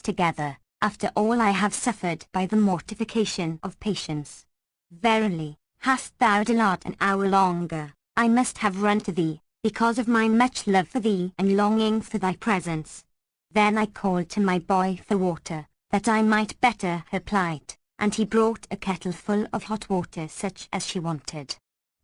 together, after all I have suffered by the mortification of patience. Verily, hast thou delayed an hour longer, I must have run to thee, because of my much love for thee and longing for thy presence. Then I called to my boy for water, that I might better her plight, and he brought a kettle full of hot water such as she wanted.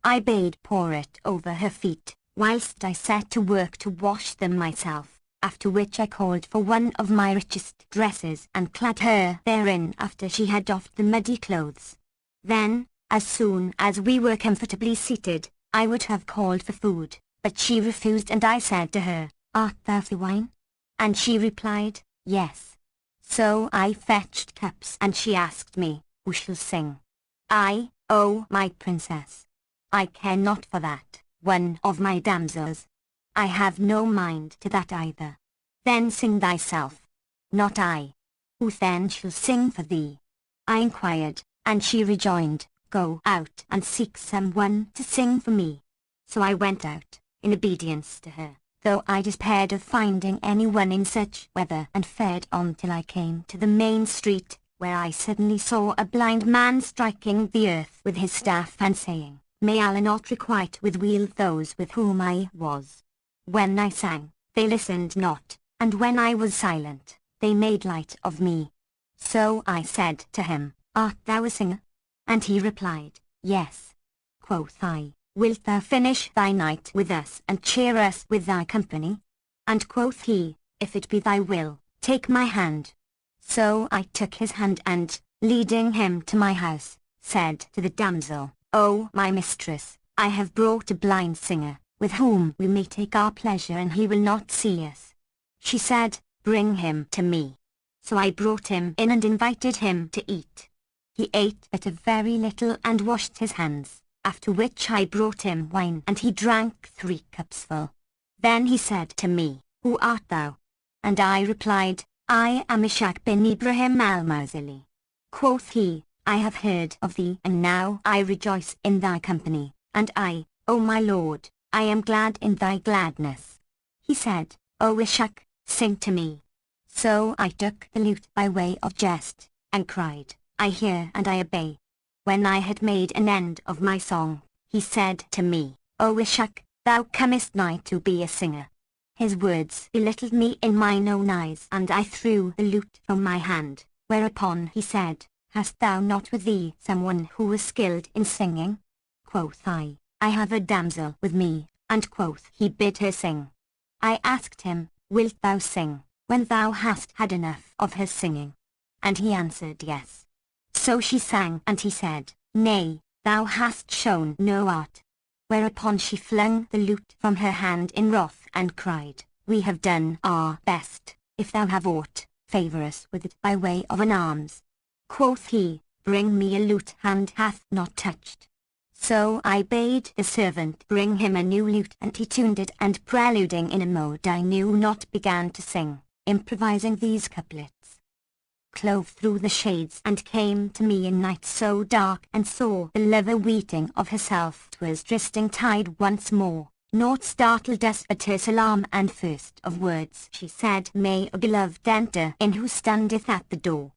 I bade pour it over her feet, whilst I set to work to wash them myself, after which I called for one of my richest dresses and clad her therein after she had doffed the muddy clothes. Then, as soon as we were comfortably seated, I would have called for food, but she refused, and I said to her, Art thou for wine? And she replied, Yes. So I fetched cups, and she asked me, Who shall sing? I, O my princess, I care not for that, one of my damsels. I have no mind to that either. Then sing thyself. Not I. Who then shall sing for thee? I inquired, and she rejoined, Go out and seek someone to sing for me. So I went out, in obedience to her, though I despaired of finding anyone in such weather, and fared on till I came to the main street, where I suddenly saw a blind man striking the earth with his staff and saying, May Allah not requite with weal those with whom I was. When I sang, they listened not, and when I was silent, they made light of me. So I said to him, Art thou a singer? And he replied, Yes. Quoth I, Wilt thou finish thy night with us and cheer us with thy company? And quoth he, If it be thy will, take my hand. So I took his hand and, leading him to my house, said to the damsel, O my mistress, I have brought a blind singer, with whom we may take our pleasure, and he will not see us. She said, Bring him to me. So I brought him in and invited him to eat. He ate but a very little and washed his hands, after which I brought him wine, and he drank 3 cups full. Then he said to me, Who art thou? And I replied, I am Ishaq bin Ibrahim al-Mausili. Quoth he, I have heard of thee, and now I rejoice in thy company, and I, O my lord, I am glad in thy gladness. He said, O Ishaq, sing to me. So I took the lute by way of jest, and cried, I hear and I obey. When I had made an end of my song, he said to me, O Ishaq, thou comest nigh to be a singer. His words belittled me in mine own eyes, and I threw the lute from my hand, whereupon he said, Hast thou not with thee someone who is skilled in singing? Quoth I have a damsel with me, and quoth he, Bid her sing. I asked him, Wilt thou sing, when thou hast had enough of her singing? And he answered, Yes. So she sang, and he said, Nay, thou hast shown no art. Whereupon she flung the lute from her hand in wrath, and cried, We have done our best. If thou have aught, favour us with it by way of an alms. Quoth he, Bring me a lute hand hath not touched. So I bade the servant bring him a new lute, and he tuned it, and preluding in a mode I knew not, began to sing, improvising these couplets. Clove through the shades and came to me in night so dark, and saw the lover weeting of herself. 'Twas drifting tide once more, naught startled us but her salam, and first of words she said, May a beloved enter in who standeth at the door.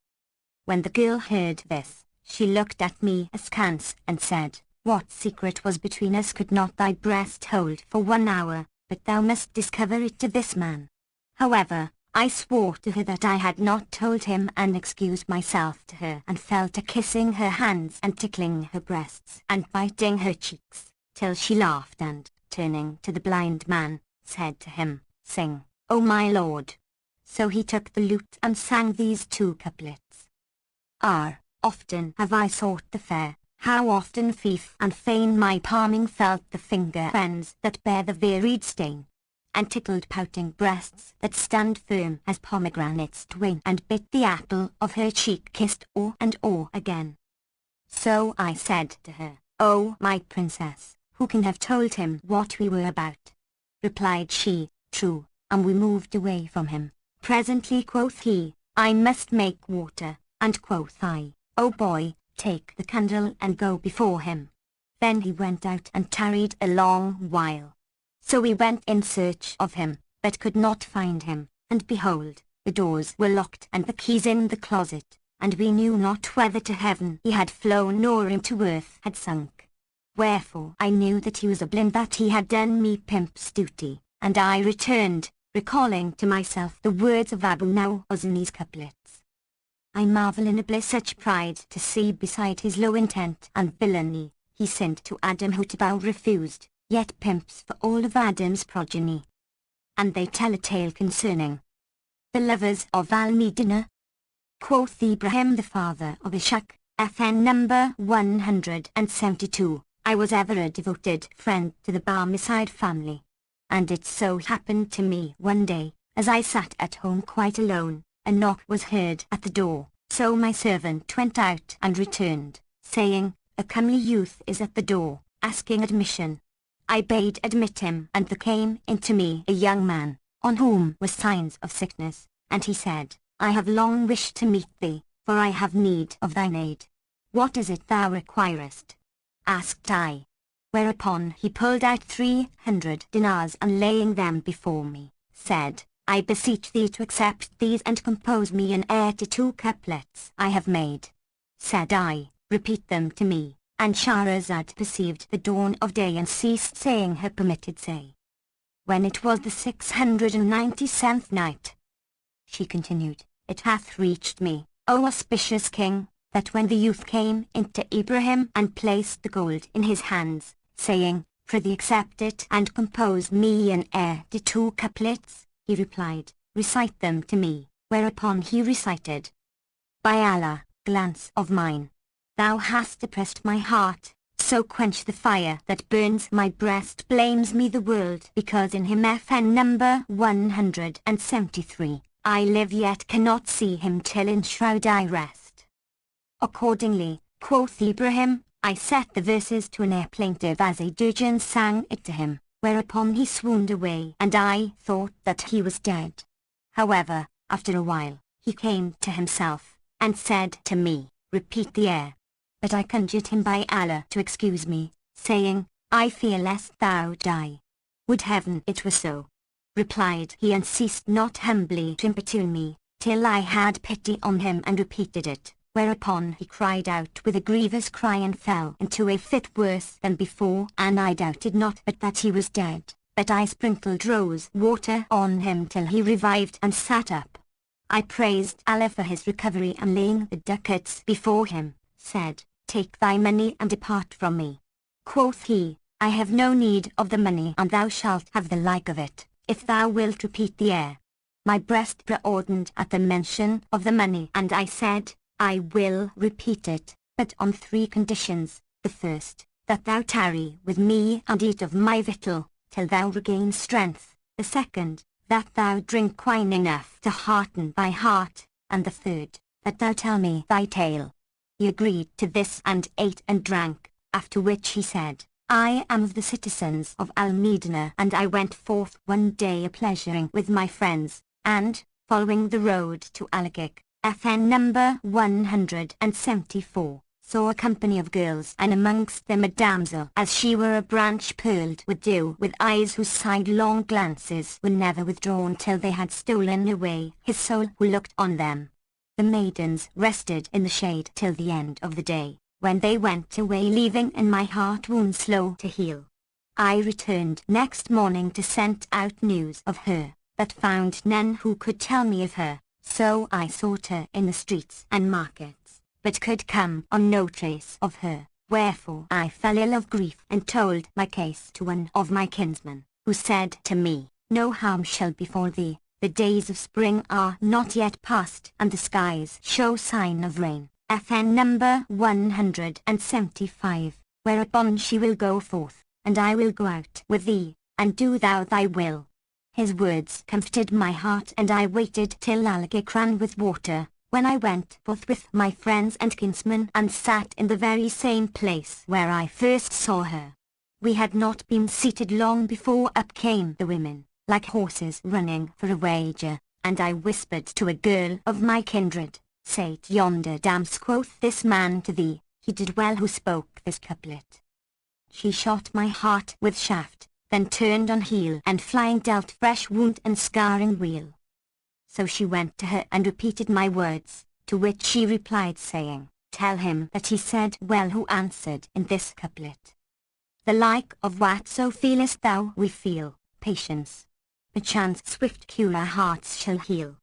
When the girl heard this, she looked at me askance, and said, What secret was between us could not thy breast hold for 1 hour, but thou must discover it to this man. However, I swore to her that I had not told him, and excused myself to her, and fell to kissing her hands and tickling her breasts and biting her cheeks, till she laughed, and, turning to the blind man, said to him, Sing, O my lord. So he took the lute and sang these 2 couplets. Often have I sought the fair, how often fief and fain my palming felt the finger ends that bear the varied stain, and tickled pouting breasts that stand firm as pomegranates twain, and bit the apple of her cheek, kissed o'er and o'er again. So I said to her, O my princess, who can have told him what we were about? Replied she, True, and we moved away from him. Presently quoth he, I must make water, and quoth I, O boy, take the candle and go before him. Then he went out and tarried a long while. So we went in search of him, but could not find him, and behold, The doors were locked and the keys in the closet, and we knew not whether to heaven he had flown or into earth had sunk. Wherefore I knew that he was a blind, that he had done me pimp's duty, and I returned, recalling to myself the words of Abu Nawas in these couplets. I marvel in a bliss such pride to see beside his low intent and villainy, he sinned to Adam who to bow refused, yet pimps for all of Adam's progeny. And they tell a tale concerning the lovers of Al-Medina. Quoth Ibrahim the father of Ishaq, FN number 172, I was ever a devoted friend to the Barmecide family. And it so happened to me one day, as I sat at home quite alone, a knock was heard at the door, so my servant went out and returned, saying, a comely youth is at the door, asking admission. I bade admit him, and there came into me a young man, on whom were signs of sickness, and he said, I have long wished to meet thee, for I have need of thine aid. What is it thou requirest? Asked I. Whereupon he pulled out 300 dinars and laying them before me, said, I beseech thee to accept these and compose me an air to 2 couplets I have made. Said I, repeat them to me, and Shahrazad perceived the dawn of day and ceased saying her permitted say. When it was the 697th night, she continued, it hath reached me, O auspicious king, that when the youth came into Ibrahim and placed the gold in his hands, saying, prithee accept it and compose me an air to 2 couplets, he replied, recite them to me, whereupon he recited. By Allah, glance of mine, thou hast depressed my heart, so quench the fire that burns my breast. Blames me the world because in him FN number 173, I live yet cannot see him till in shroud I rest. Accordingly, quoth Ibrahim, I set the verses to an air plaintive as a dirge sang it to him, whereupon he swooned away and I thought that he was dead. However, after a while, he came to himself, and said to me, repeat the air. But I conjured him by Allah to excuse me, saying, I fear lest thou die. Would heaven it were so. Replied he and ceased not humbly to importune me, till I had pity on him and repeated it, whereupon he cried out with a grievous cry and fell into a fit worse than before, and I doubted not but that he was dead, but I sprinkled rose water on him till he revived and sat up. I praised Allah for his recovery and laying the ducats before him, said, take thy money and depart from me. Quoth he, I have no need of the money and thou shalt have the like of it, if thou wilt repeat the air. My breast broadened at the mention of the money and I said, I will repeat it, but on 3 conditions. The first, that thou tarry with me and eat of my victual, till thou regain strength. The second, that thou drink wine enough to hearten thy heart. And the third, that thou tell me thy tale. He agreed to this and ate and drank, after which he said, I am of the citizens of Al-Medina and I went forth one day a-pleasuring with my friends, and, following the road to Al-Aqiq, FN number 174, saw a company of girls and amongst them a damsel as she were a branch pearled with dew, with eyes whose sidelong glances were never withdrawn till they had stolen away his soul who looked on them. The maidens rested in the shade till the end of the day, when they went away leaving in my heart wound slow to heal. I returned next morning to send out news of her, but found none who could tell me of her, so I sought her in the streets and markets, but could come on no trace of her, wherefore I fell ill of grief and told my case to one of my kinsmen, who said to me, no harm shall befall thee. The days of spring are not yet past and the skies show sign of rain. FN number 175, whereupon she will go forth, and I will go out with thee, and do thou thy will. His words comforted my heart and I waited till Al-Aqiq ran with water, when I went forth with my friends and kinsmen and sat in the very same place where I first saw her. We had not been seated long before up came the women, like horses running for a wager, and I whispered to a girl of my kindred, say yonder dams quoth this man to thee, he did well who spoke this couplet. She shot my heart with shaft, then turned on heel and flying dealt fresh wound and scarring wheel. So she went to her and repeated my words, to which she replied saying, "Tell him that he said well who answered in this couplet. The like of whatso feelest thou we feel, patience. Perchance swift cure our hearts shall heal."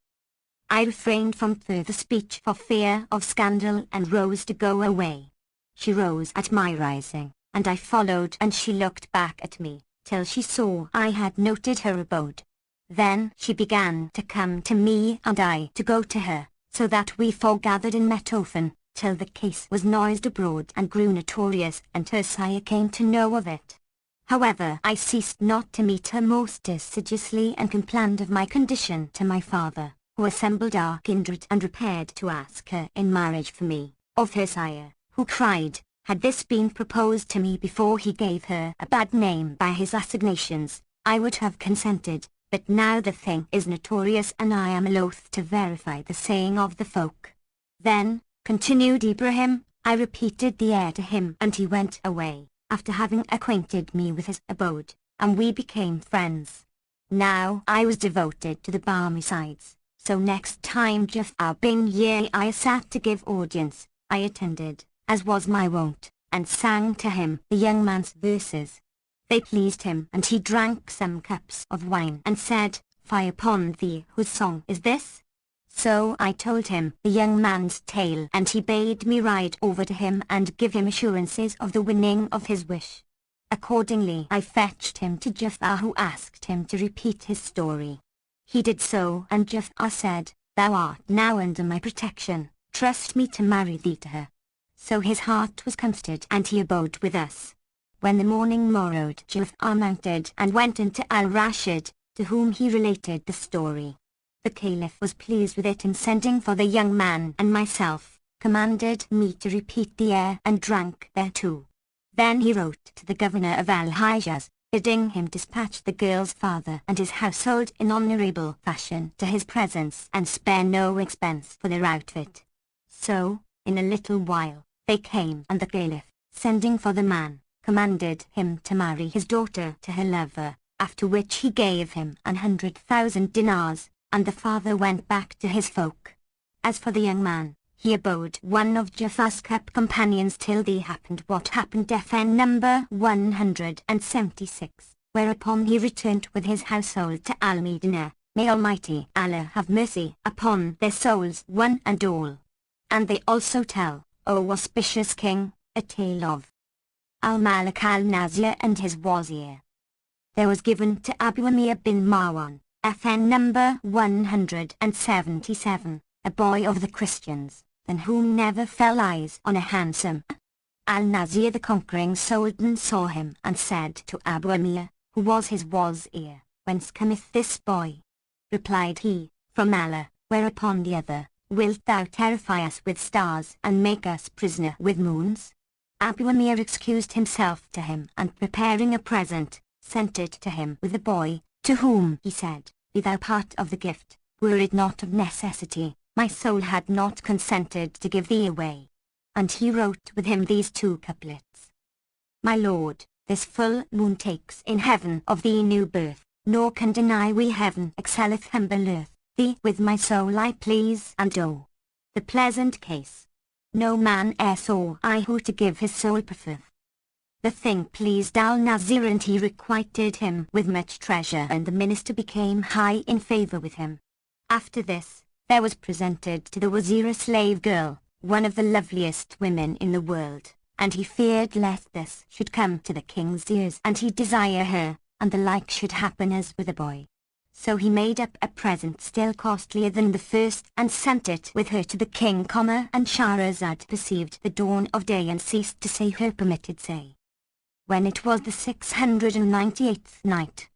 I refrained from further speech for fear of scandal and rose to go away. She rose at my rising, and I followed, and she looked back at me, till she saw I had noted her abode. Then she began to come to me and I to go to her, so that we foregathered and met often, till the case was noised abroad and grew notorious, and her sire came to know of it. However, I ceased not to meet her most assiduously and complained of my condition to my father, who assembled our kindred and repaired to ask her in marriage for me, of her sire, who cried, had this been proposed to me before he gave her a bad name by his assignations, I would have consented, but now the thing is notorious and I am loath to verify the saying of the folk. Then, continued Ibrahim, I repeated the air to him and he went away, after having acquainted me with his abode, and we became friends. Now I was devoted to the Barmecides, so next time Jafar bin Yahya sat to give audience, I attended, as was my wont, and sang to him the young man's verses. They pleased him, and he drank some cups of wine and said, "Fie upon thee, whose song is this?" So I told him the young man's tale, and he bade me ride over to him and give him assurances of the winning of his wish. Accordingly I fetched him to Jafar, who asked him to repeat his story. He did so, and Jafar said, "Thou art now under my protection, trust me to marry thee to her." So his heart was comforted and he abode with us. When the morning morrowed, Jafar mounted and went into Al-Rashid, to whom he related the story. The Caliph was pleased with it, and sending for the young man and myself, commanded me to repeat the air and drank thereto. Then he wrote to the governor of Al-Hijaz, bidding him dispatch the girl's father and his household in honorable fashion to his presence and spare no expense for their outfit. So, in a little while, they came, and the Caliph, sending for the man, commanded him to marry his daughter to her lover, after which he gave him 100,000 dinars, and the father went back to his folk. As for the young man, he abode one of Jafar's companions till the happened what happened. FN number 176, whereupon he returned with his household to Al-Medina. May Almighty Allah have mercy upon their souls one and all. And they also tell, O auspicious king, a tale of Al-Malik al-Nazir and his wazir. There was given to Abu Amir bin Marwan, FN number 177, a boy of the Christians, than whom never fell eyes on a handsome. Al-Nazir the conquering sultan saw him and said to Abu Amir, who was his wazir, "Whence cometh this boy?" Replied he, "From Allah," whereupon the other, "Wilt thou terrify us with stars and make us prisoner with moons?" Abu Amir excused himself to him, and preparing a present, sent it to him with the boy, to whom he said, "Be thou part of the gift, were it not of necessity, my soul had not consented to give thee away." And he wrote with him these two couplets. My lord, this full moon takes in heaven of thee new birth, nor can deny we heaven excelleth humble earth. Thee with my soul I please, and oh, the pleasant case! No man e'er saw I who to give his soul prefereth. The thing pleased Al-Nazir, and he requited him with much treasure, and the minister became high in favor with him. After this, there was presented to the wazir a slave girl, one of the loveliest women in the world, and he feared lest this should come to the king's ears, and he desire her, and the like should happen as with a boy. So he made up a present still costlier than the first, and sent it with her to the king, and Shahrazad perceived the dawn of day and ceased to say her permitted say. When it was the 698th night,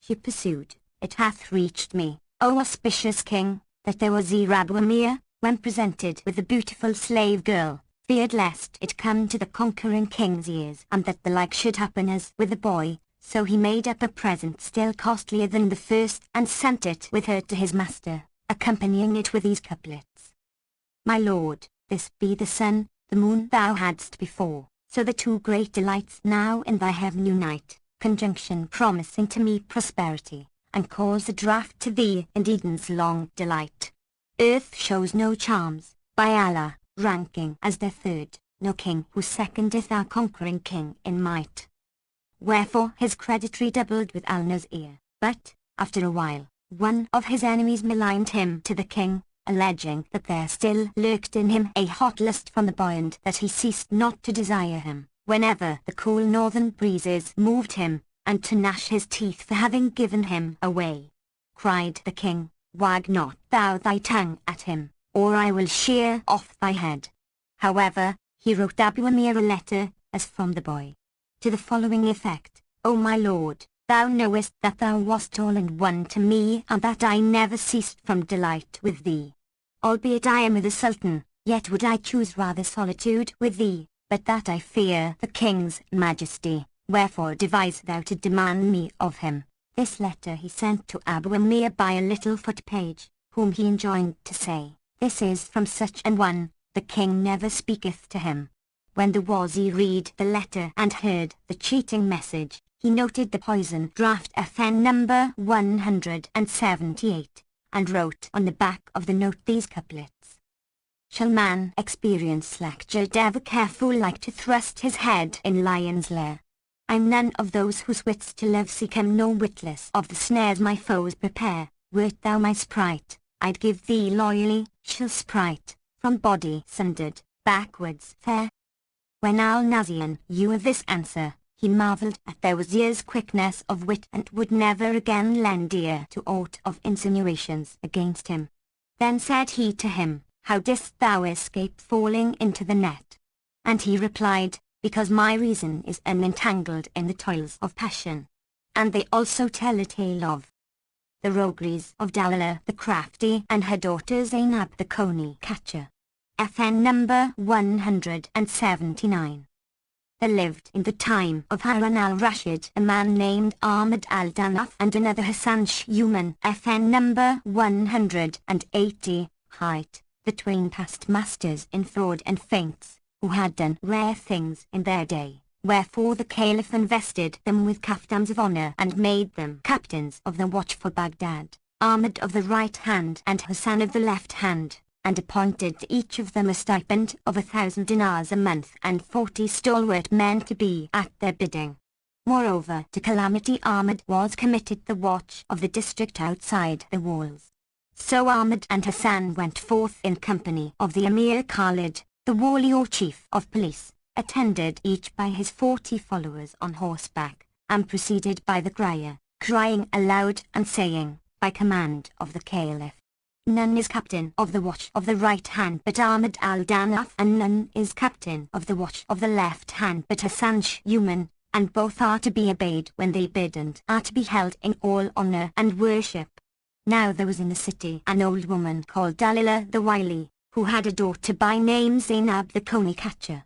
she pursued, it hath reached me, O auspicious king, that there was Abu Amir, when presented with the beautiful slave girl, feared lest it come to the conquering king's ears, and that the like should happen as with the boy. So he made up a present still costlier than the first, and sent it with her to his master, accompanying it with these couplets. My lord, this be the sun, the moon thou hadst before, so the two great delights now in thy heaven unite, conjunction promising to me prosperity, and cause a draught to thee in Eden's long delight. Earth shows no charms, by Allah, ranking as their third, no king who secondeth our conquering king in might. Wherefore his credit redoubled with Alna's ear, but, after a while, one of his enemies maligned him to the king, alleging that there still lurked in him a hot lust from the boy and that he ceased not to desire him, whenever the cool northern breezes moved him, and to gnash his teeth for having given him away. Cried the king, wag not thou thy tongue at him, or I will shear off thy head. However, he wrote Abu Amir a letter, as from the boy, to the following effect: O my lord, thou knowest that thou wast all and one to me, and that I never ceased from delight with thee. Albeit I am with the Sultan, yet would I choose rather solitude with thee, but that I fear the king's majesty, wherefore devise thou to demand me of him. This letter he sent to Abu Amir by a little foot page, whom he enjoined to say, This is from such an one, the king never speaketh to him. When the Wazir read the letter and heard the cheating message, he noted the poison draft FN number 178, and wrote on the back of the note these couplets. Shall man experience slackjawed ever careful like to thrust his head in lion's lair? I'm none of those whose wits to love seek, am no witless of the snares my foes prepare. Wert thou my sprite, I'd give thee loyally, shall sprite, from body sundered, backwards fair. When Al-Nazian knew of this answer, he marvelled at their Wazir's quickness of wit and would never again lend ear to aught of insinuations against him. Then said he to him, How didst thou escape falling into the net? And he replied, Because my reason is unentangled in the toils of passion. And they also tell a tale of the rogueries of Dalilah the crafty and her daughter Zainab the coney catcher. FN number 179. There lived in the time of Harun al-Rashid a man named Ahmad al-Danaf and another Hassan Shuman, FN number 180, height, the twain past masters in fraud and feints, who had done rare things in their day, wherefore the Caliph invested them with kaftans of honor and made them captains of the watch for Baghdad, Ahmad of the right hand and Hassan of the left hand, and appointed to each of them a stipend of 1,000 dinars a month and 40 stalwart men to be at their bidding. Moreover, to Calamity Ahmad was committed the watch of the district outside the walls. So Ahmad and Hassan went forth in company of the Emir Khalid, the wali or chief of police, attended each by his 40 followers on horseback, and proceeded by the crier, crying aloud and saying, by command of the Caliph, None is captain of the watch of the right hand but Ahmad al-Danaf, and none is captain of the watch of the left hand but Hassan Shuman, and both are to be obeyed when they bid and are to be held in all honor and worship. Now there was in the city an old woman called Dalilah the Wily, who had a daughter by name Zainab the coney catcher.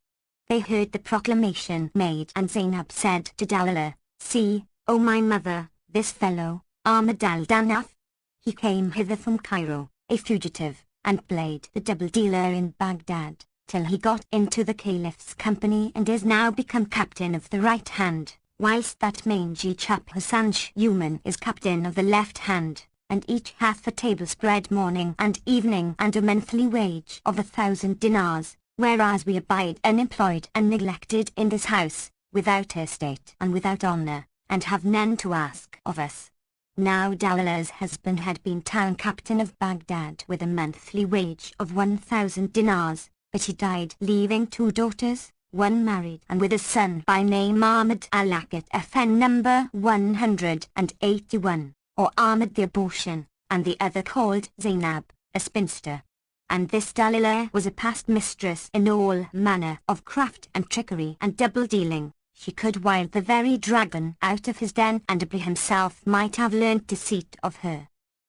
They heard the proclamation made, and Zainab said to Dalilah, See, O my mother, this fellow, Ahmad al-Danaf. He came hither from Cairo, a fugitive, and played the double dealer in Baghdad, till he got into the Caliph's company and is now become captain of the right hand, whilst that mangy chap Hassan Shuman is captain of the left hand, and each hath a table spread morning and evening and a monthly wage of 1,000 dinars, whereas we abide unemployed and neglected in this house, without estate and without honor, and have none to ask of us. Now Dalilah's husband had been town captain of Baghdad with a monthly wage of 1,000 dinars, but he died leaving 2 daughters, one married and with a son by name Ahmad al-Akat, FN number 181, or Ahmad the abortion, and the other called Zainab, a spinster. And this Dalilah was a past mistress in all manner of craft and trickery and double-dealing. She could wile the very dragon out of his den, and Abri himself might have learnt deceit of her.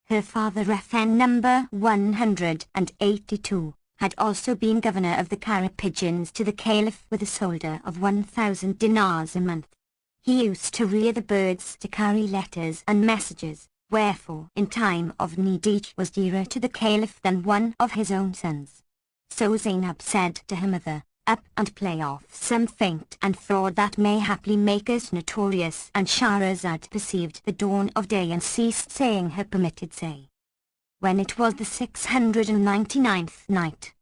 Her father FN number 182, had also been governor of the Carapidgens to the Caliph with a solder of 1,000 dinars a month. He used to rear the birds to carry letters and messages, wherefore in time of need each was dearer to the Caliph than one of his own sons. So Zainab said to her mother, up and play off some feint and fraud that may haply make us notorious. And Shahrazad perceived the dawn of day and ceased saying her permitted say. When it was the 699th night,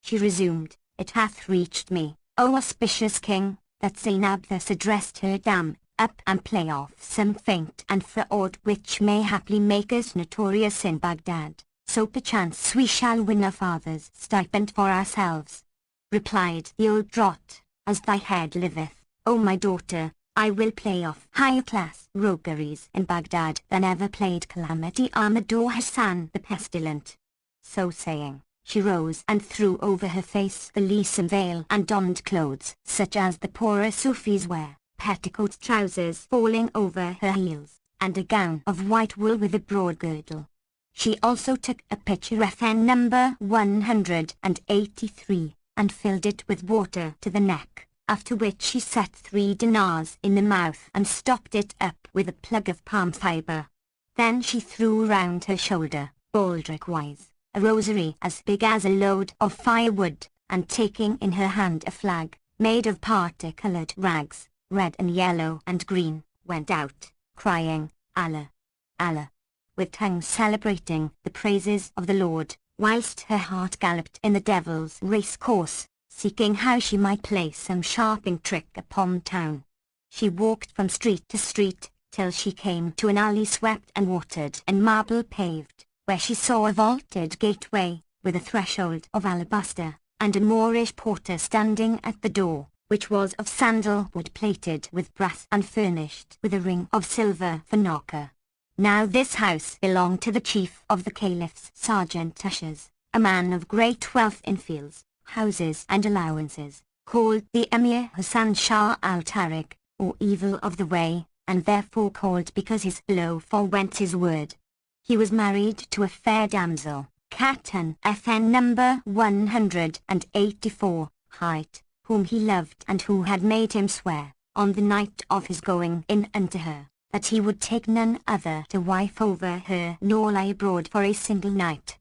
she resumed, It hath reached me, O auspicious king, that Zainab thus addressed her dam, up and play off some feint and fraud which may haply make us notorious in Baghdad, so perchance we shall win a father's stipend for ourselves. Replied the old draught, As thy head liveth, O my daughter, I will play off higher-class rogueries in Baghdad than ever played Calamity Ahmad or Hassan the Pestilent. So saying, she rose and threw over her face the lissom veil and donned clothes such as the poorer Sufis wear, petticoat trousers falling over her heels, and a gown of white wool with a broad girdle. She also took a pitcher FN number 183, and filled it with water to the neck, after which she set 3 dinars in the mouth and stopped it up with a plug of palm fibre. Then she threw round her shoulder, baldric-wise, a rosary as big as a load of firewood, and taking in her hand a flag, made of parti-coloured rags, red and yellow and green, went out, crying, Allah, Allah, with tongues celebrating the praises of the Lord, whilst her heart galloped in the devil's race-course, seeking how she might play some sharping trick upon town. She walked from street to street, till she came to an alley swept and watered and marble-paved, where she saw a vaulted gateway, with a threshold of alabaster, and a Moorish porter standing at the door, which was of sandal-wood plated with brass and furnished with a ring of silver for knocker. Now this house belonged to the chief of the caliph's sergeant ushers, a man of great wealth in fields, houses and allowances, called the Emir Hassan Shah al-Tariq, or Evil of the Way, and therefore called because his law forewent his word. He was married to a fair damsel, Katan FN number 184, height, whom he loved and who had made him swear, on the night of his going in unto her, that he would take none other to wife over her nor lie abroad for a single night.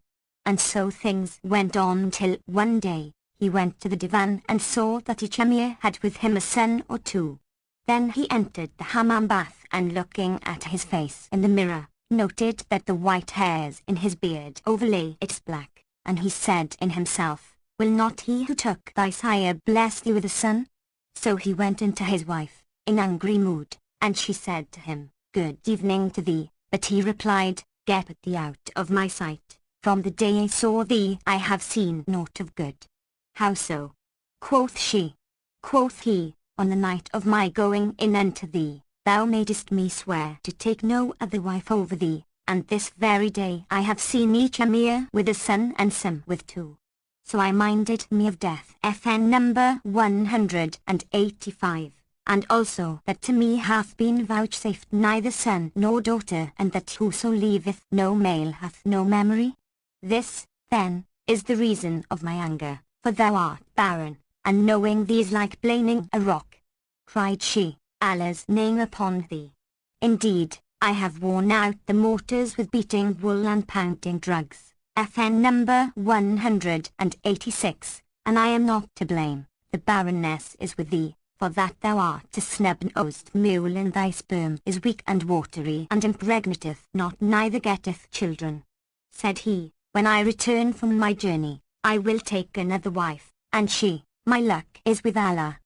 And so things went on till one day, he went to the divan and saw that each emir had with him a son or 2. Then he entered the hammam bath and looking at his face in the mirror, noted that the white hairs in his beard overlay its black, and he said in himself, Will not he who took thy sire bless thee with a son? So he went in to his wife, in angry mood, and she said to him, Good evening to thee, but he replied, Get thee out of my sight. From the day I saw thee I have seen naught of good. How so? Quoth she. Quoth he, On the night of my going in unto thee, thou madest me swear to take no other wife over thee, and this very day I have seen each emir with a son and some with 2. So I minded me of death FN number 185, and also that to me hath been vouchsafed neither son nor daughter, and that whoso leaveth no male hath no memory. This, then, is the reason of my anger, for thou art barren, and knowing thee is like blaming a rock. Cried she, Allah's name upon thee. Indeed, I have worn out the mortars with beating wool and pounding drugs, FN number 186, and I am not to blame, the barrenness is with thee, for that thou art a snub-nosed mule, and thy sperm is weak and watery, and impregnateth not, neither getteth children. Said he, When I return from my journey, I will take another wife, and she, my luck is with Allah.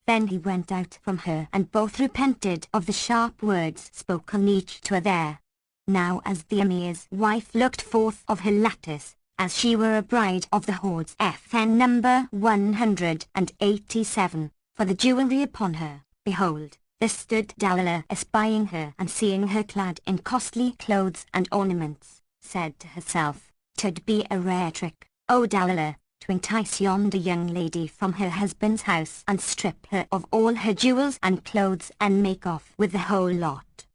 Then he went out from her, and both repented of the sharp words spoken each to other. Now as the emir's wife looked forth of her lattice, as she were a bride of the hordes FN number 187, for the jewelry upon her, behold, there stood Dalilah, espying her and seeing her clad in costly clothes and ornaments, said to herself, 'Twould be a rare trick, O Dalilah, to entice yonder young lady from her husband's house and strip her of all her jewels and clothes and make off with the whole lot.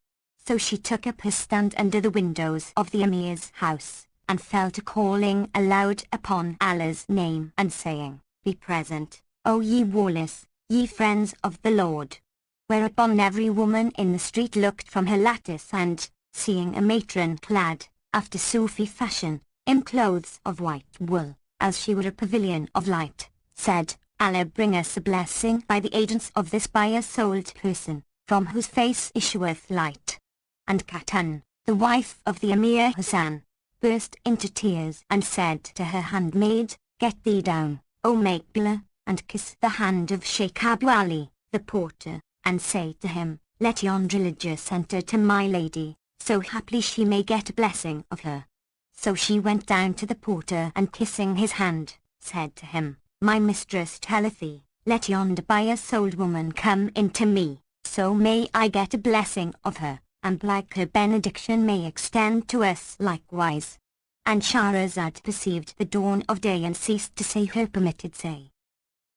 So she took up her stand under the windows of the emir's house, and fell to calling aloud upon Allah's name and saying, Be present, O ye warless, ye friends of the Lord. Whereupon every woman in the street looked from her lattice and, seeing a matron clad, after Sufi fashion, in clothes of white wool, as she were a pavilion of light, said, Allah bring us a blessing by the agents of this pious-souled person, from whose face issueth light. And Katan, the wife of the Emir Hassan, burst into tears and said to her handmaid, "Get thee down, O Maikbala, and kiss the hand of Sheikh Abu Ali, the porter, and say to him, let yon religious enter to my lady, so haply she may get a blessing of her." So she went down to the porter and kissing his hand, said to him, "My mistress telleth thee, let yonder pious-souled woman come in to me, so may I get a blessing of her, and like her benediction may extend to us likewise." And Shahrazad perceived the dawn of day and ceased to say her permitted say.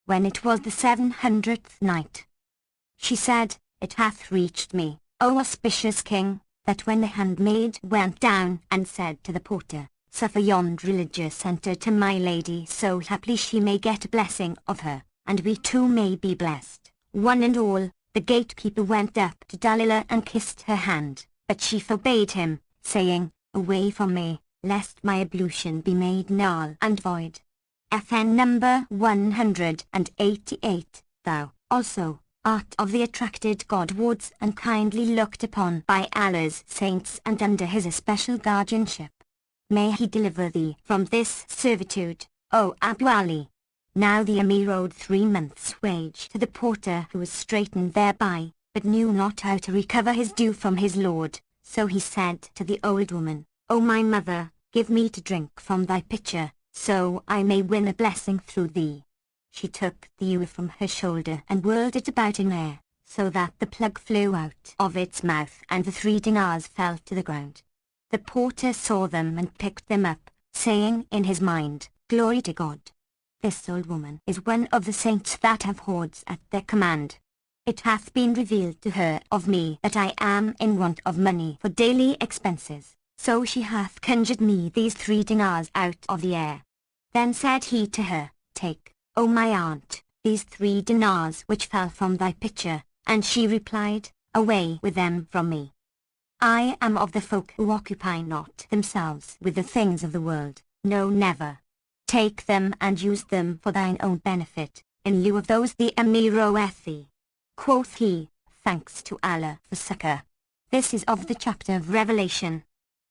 When it was the 700th night, she said, It hath reached me, O auspicious king, that when the handmaid went down and said to the porter, "Suffer yond religious enter to my lady, so haply she may get a blessing of her, and we too may be blessed," one and all, the gatekeeper went up to Dalilah and kissed her hand, but she forbade him, saying, "Away from me, lest my ablution be made null and void." FN number 188, Thou, also, art of the attracted Godwards and kindly looked upon by Allah's saints and under his especial guardianship. May he deliver thee from this servitude, O Abu Ali. Now the Emir owed 3 months' wage to the porter who was straitened thereby, but knew not how to recover his due from his lord, so he said to the old woman, "O my mother, give me to drink from thy pitcher, so I may win a blessing through thee." She took the ewer from her shoulder and whirled it about in air, so that the plug flew out of its mouth and the 3 dinars fell to the ground. The porter saw them and picked them up, saying in his mind, "Glory to God! This old woman is one of the saints that have hoards at their command. It hath been revealed to her of me that I am in want of money for daily expenses, so she hath conjured me these 3 dinars out of the air." Then said he to her, "Take, O my aunt, these 3 dinars which fell from thy pitcher," and she replied, "Away with them from me. I am of the folk who occupy not themselves with the things of the world, no never. Take them and use them for thine own benefit, in lieu of those the Emir oweth thee." Quoth he, "Thanks to Allah for succor. This is of the chapter of Revelation."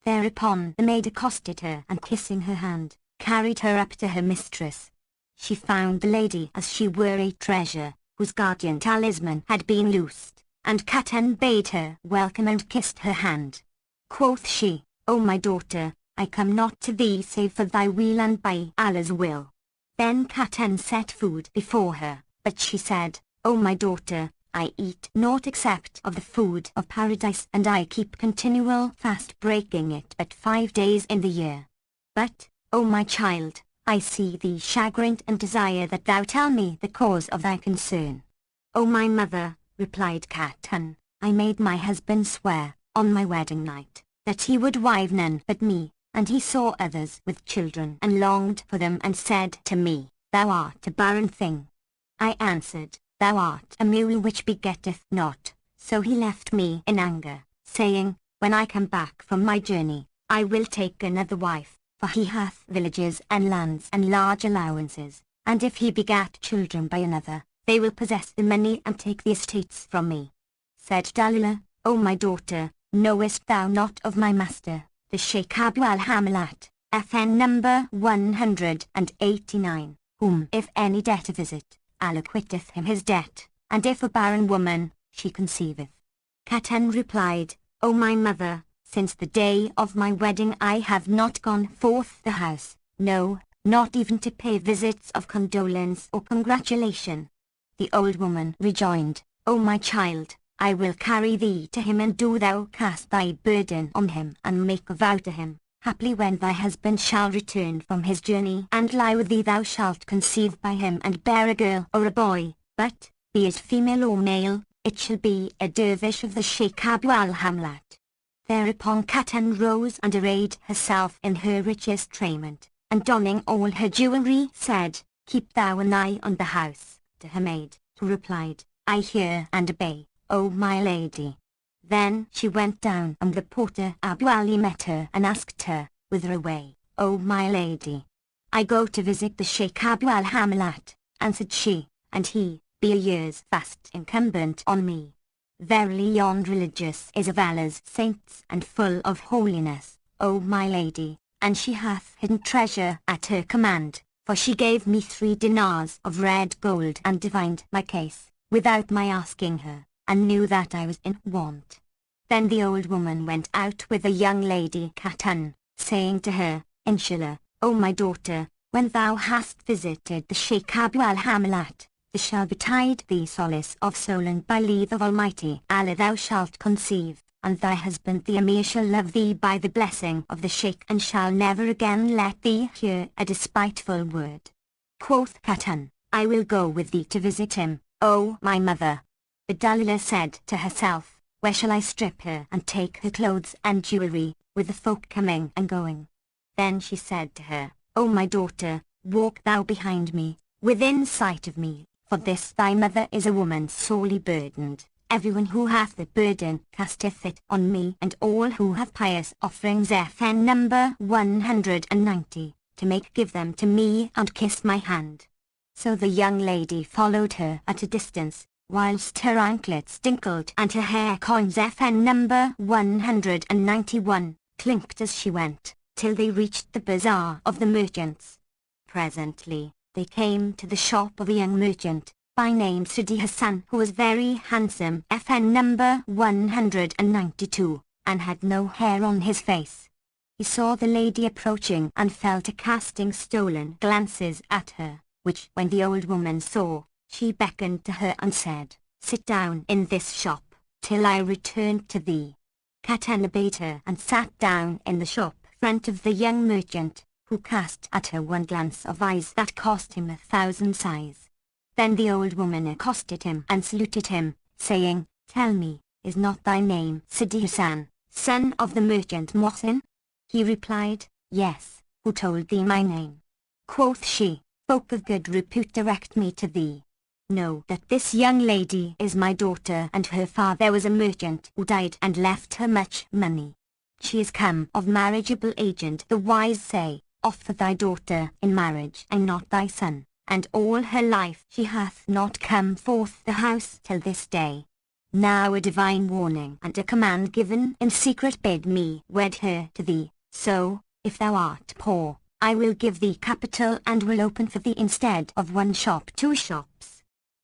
Thereupon the maid accosted her and kissing her hand, carried her up to her mistress. She found the lady as she were a treasure, whose guardian talisman had been loosed, and Katan bade her welcome and kissed her hand. Quoth she, "O my daughter, I come not to thee save for thy weal and by Allah's will." Then Katan set food before her, but she said, "O my daughter, I eat naught except of the food of paradise, and I keep continual fast, breaking it but 5 days in the year. But, O my child, I see thee chagrined and desire that thou tell me the cause of thy concern." "O my mother," replied Katan, "I made my husband swear, on my wedding night, that he would wive none but me, and he saw others with children and longed for them and said to me, Thou art a barren thing. I answered, Thou art a mule which begetteth not, so he left me in anger, saying, When I come back from my journey, I will take another wife, for he hath villages and lands and large allowances, and if he begat children by another, they will possess the money and take the estates from me." Said Dalilah, "O my daughter, knowest thou not of my master, the Sheikh Abu al-Hamalat, FN number 189, whom if any debtor visit, Allah quitteth him his debt, and if a barren woman, she conceiveth?" Katan replied, "O my mother, since the day of my wedding I have not gone forth the house, no, not even to pay visits of condolence or congratulation." The old woman rejoined, "O my child, I will carry thee to him, and do thou cast thy burden on him and make a vow to him. Haply when thy husband shall return from his journey and lie with thee, thou shalt conceive by him and bear a girl or a boy, but, be it female or male, it shall be a dervish of the Sheikh Abu al-Hamlat." Thereupon Katan rose and arrayed herself in her richest raiment, and donning all her jewelry said, "Keep thou an eye on the house," to her maid, who replied, "I hear and obey, O my lady." Then she went down, and the porter Abu Ali met her and asked her, "Whither away, O my lady?" "I go to visit the Sheikh Abu al-Hamalat," answered she, and he be a years fast incumbent on me. Verily yond religious is of Allah's saints and full of holiness, O my lady, and she hath hidden treasure at her command, for she gave me 3 dinars of red gold and divined my case, without my asking her, and knew that I was in want. Then the old woman went out with the young lady Khatun, saying to her, Inshallah, O my daughter, when thou hast visited the Sheikh Abu al-Hamalat, there shall betide thee solace of soul, and by leave of Almighty Allah thou shalt conceive, and thy husband the Emir shall love thee by the blessing of the Sheikh, and shall never again let thee hear a despiteful word. Quoth Khatun, I will go with thee to visit him, O my mother. But Dalila said to herself, where shall I strip her and take her clothes and jewelry, with the folk coming and going? Then she said to her, O my daughter, walk thou behind me, within sight of me, for this thy mother is a woman sorely burdened. Everyone who hath the burden casteth it on me, and all who have pious offerings FN number 190, to make give them to me and kiss my hand. So the young lady followed her at a distance, whilst her anklets tinkled and her hair coins FN number 191 clinked as she went, till they reached the bazaar of the merchants. Presently, they came to the shop of a young merchant, by name Sidi Hassan, who was very handsome FN number 192, and had no hair on his face. He saw the lady approaching and fell to casting stolen glances at her, which when the old woman saw, she beckoned to her and said, Sit down in this shop, till I return to thee. Khatun obeyed her and sat down in the shop front of the young merchant, who cast at her one glance of eyes that cost him 1,000 sighs. Then the old woman accosted him and saluted him, saying, Tell me, is not thy name Sidi Hassan, son of the merchant Mohsin? He replied, Yes. Who told thee my name? Quoth she, Folk of good repute direct me to thee. Know that this young lady is my daughter, and her father was a merchant who died and left her much money. She is come of marriageable age, and the wise say, Offer thy daughter in marriage and not thy son, and all her life she hath not come forth the house till this day. Now a divine warning and a command given in secret bid me wed her to thee, so, if thou art poor, I will give thee capital and will open for thee instead of one shop 2 shops.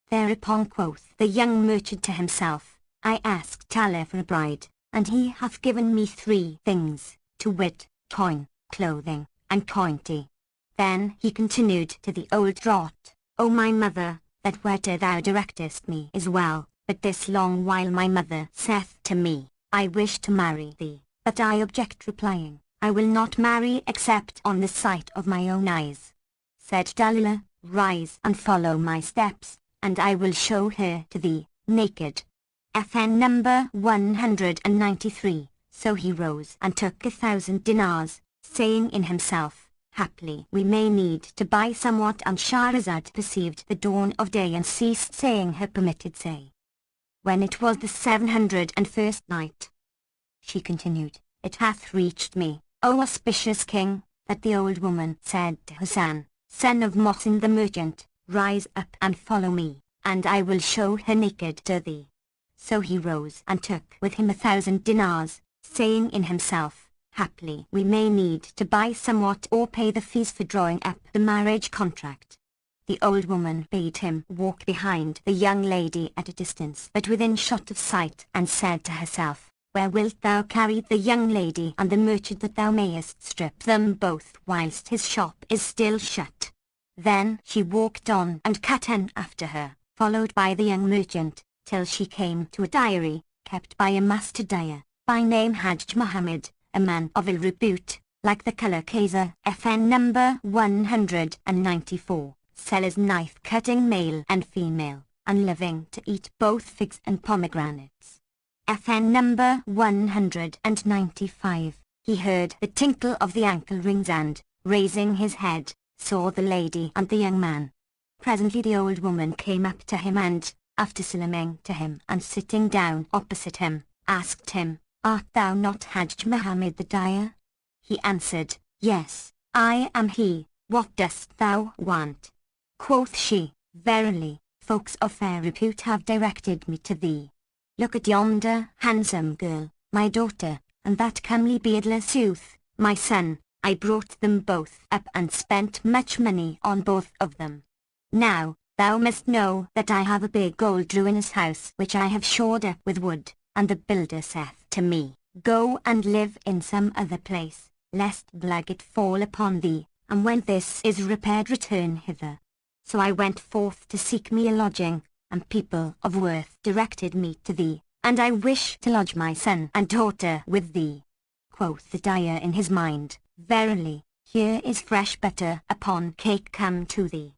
Thereupon quoth the young merchant to himself, I asked Allah for a bride, and he hath given me 3 things, to wit, coin, clothing, and cointy. Then he continued to the old draught, O my mother, that whither thou directest me is well, but this long while my mother saith to me, I wish to marry thee, but I object, replying, I will not marry except on the sight of my own eyes. Said Dalila, Rise and follow my steps, and I will show her to thee, naked. FN number 193. So he rose and took 1,000 dinars, saying in himself, Haply we may need to buy somewhat. And Shahrazad perceived the dawn of day and ceased saying her permitted say. When it was the 701st night, she continued, It hath reached me, O auspicious king, that the old woman said to Hassan, son of Mohsin the merchant, Rise up and follow me, and I will show her naked to thee. So he rose and took with him 1,000 dinars, saying in himself, Haply we may need to buy somewhat or pay the fees for drawing up the marriage contract. The old woman bade him walk behind the young lady at a distance but within shot of sight, and said to herself, Where wilt thou carry the young lady and the merchant, that thou mayest strip them both whilst his shop is still shut? Then she walked on, and Khatun after her, followed by the young merchant, till she came to a dairy, kept by a master dyer, by name Hajj Muhammad, a man of ill repute, like the colour Kaiser, FN number 194, sellers knife-cutting male and female, and living to eat both figs and pomegranates. FN number 195, he heard the tinkle of the ankle rings and, raising his head, saw the lady and the young man. Presently the old woman came up to him and, after salaming to him and sitting down opposite him, asked him, Art thou not Hajj Muhammad the dyer? He answered, Yes, I am he. What dost thou want? Quoth she, Verily, folks of fair repute have directed me to thee. Look at yonder handsome girl, my daughter, and that comely beardless youth, my son. I brought them both up and spent much money on both of them. Now, thou must know that I have a big old ruinous house which I have shored up with wood, and the builder saith to me, Go and live in some other place, lest plague fall upon thee, and when this is repaired return hither. So I went forth to seek me a lodging, and people of worth directed me to thee, and I wish to lodge my son and daughter with thee. Quoth the dyer in his mind, Verily, here is fresh butter upon cake come to thee.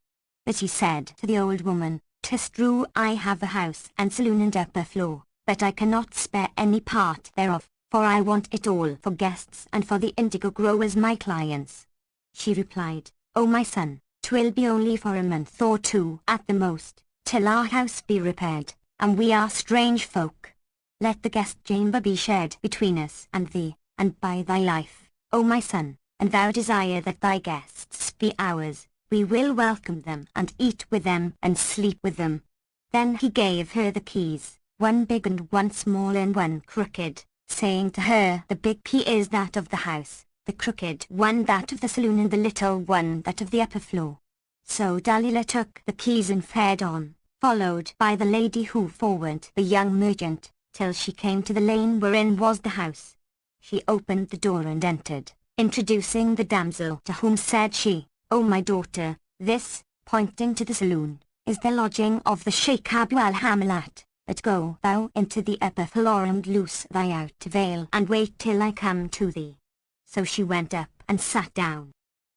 But he said to the old woman, 'Tis true I have a house and saloon and upper floor, but I cannot spare any part thereof, for I want it all for guests and for the indigo growers my clients. She replied, O my son, 'twill be only for a month or two at the most, till our house be repaired, and we are strange folk. Let the guest chamber be shared between us and thee, and by thy life, O my son, and thou desire that thy guests be ours, we will welcome them and eat with them and sleep with them.' Then he gave her the keys, one big and one small and one crooked, saying to her, The big key is that of the house, the crooked one that of the saloon, and the little one that of the upper floor. So Dalilah took the keys and fared on, followed by the lady who forward the young merchant, till she came to the lane wherein was the house. She opened the door and entered, introducing the damsel, to whom said she, O my daughter, this, pointing to the saloon, is the lodging of the Sheikh Abu al-Hamalat, but go thou into the upper floor and loose thy outer veil and wait till I come to thee. So she went up and sat down.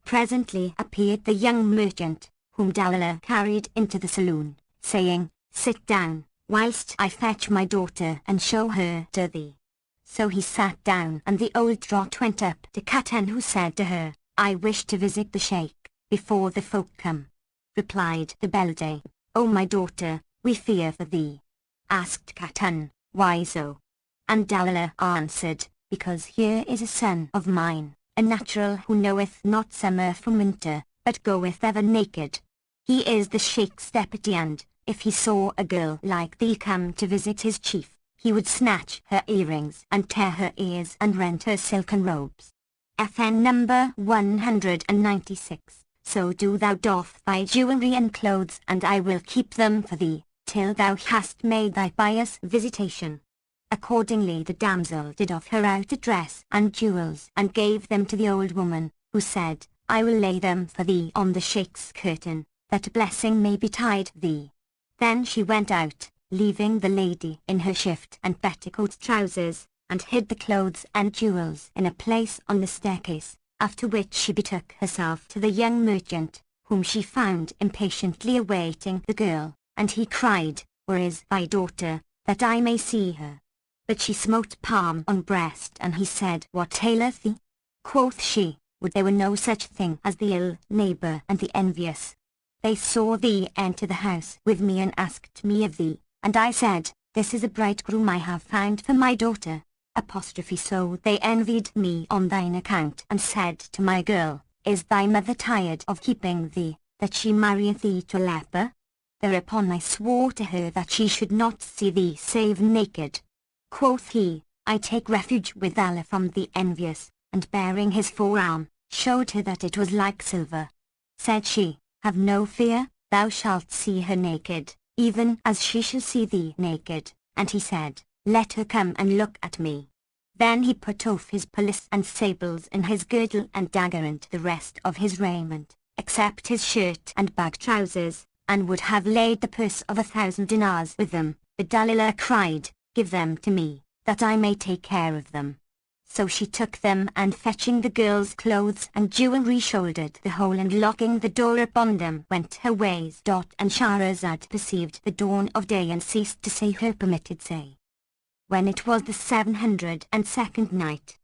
Presently appeared the young merchant, whom Dalilah carried into the saloon, saying, Sit down, whilst I fetch my daughter and show her to thee. So he sat down, and the old draught went up to Katan, who said to her, I wish to visit the sheikh, before the folk come. Replied the beldame, O my daughter, we fear for thee. Asked Katan, Why so? And Dalilah answered, Because here is a son of mine, a natural who knoweth not summer from winter, but goeth ever naked. He is the sheikh's deputy, and, if he saw a girl like thee come to visit his chief, he would snatch her earrings and tear her ears and rend her silken robes. FN number 196. So do thou doff thy jewelry and clothes, and I will keep them for thee, till thou hast made thy pious visitation. Accordingly the damsel did off her outer dress and jewels, and gave them to the old woman, who said, I will lay them for thee on the sheikh's curtain, that a blessing may betide thee. Then she went out, leaving the lady in her shift and petticoat trousers, and hid the clothes and jewels in a place on the staircase, after which she betook herself to the young merchant, whom she found impatiently awaiting the girl, and he cried, Where is thy daughter, that I may see her? But she smote palm on breast, and he said, What aileth thee? Quoth she, Would there were no such thing as the ill neighbour and the envious. They saw thee enter the house with me and asked me of thee, and I said, This is a bridegroom I have found for my daughter. So they envied me on thine account, and said to my girl, Is thy mother tired of keeping thee, that she marrieth thee to a leper? Thereupon I swore to her that she should not see thee save naked. Quoth he, I take refuge with Allah from the envious, and baring his forearm, showed her that it was like silver. Said she, Have no fear, thou shalt see her naked, even as she shall see thee naked. And he said, Let her come and look at me. Then he put off his pelisse and sables and his girdle and dagger and the rest of his raiment, except his shirt and bag trousers, and would have laid the purse of 1,000 dinars with them, but Dalilah cried, Give them to me, that I may take care of them. So she took them, and fetching the girl's clothes and jewelry, shouldered the whole, and locking the door upon them went her ways. And Shahrazad perceived the dawn of day and ceased to say her permitted say. When it was the 702nd night,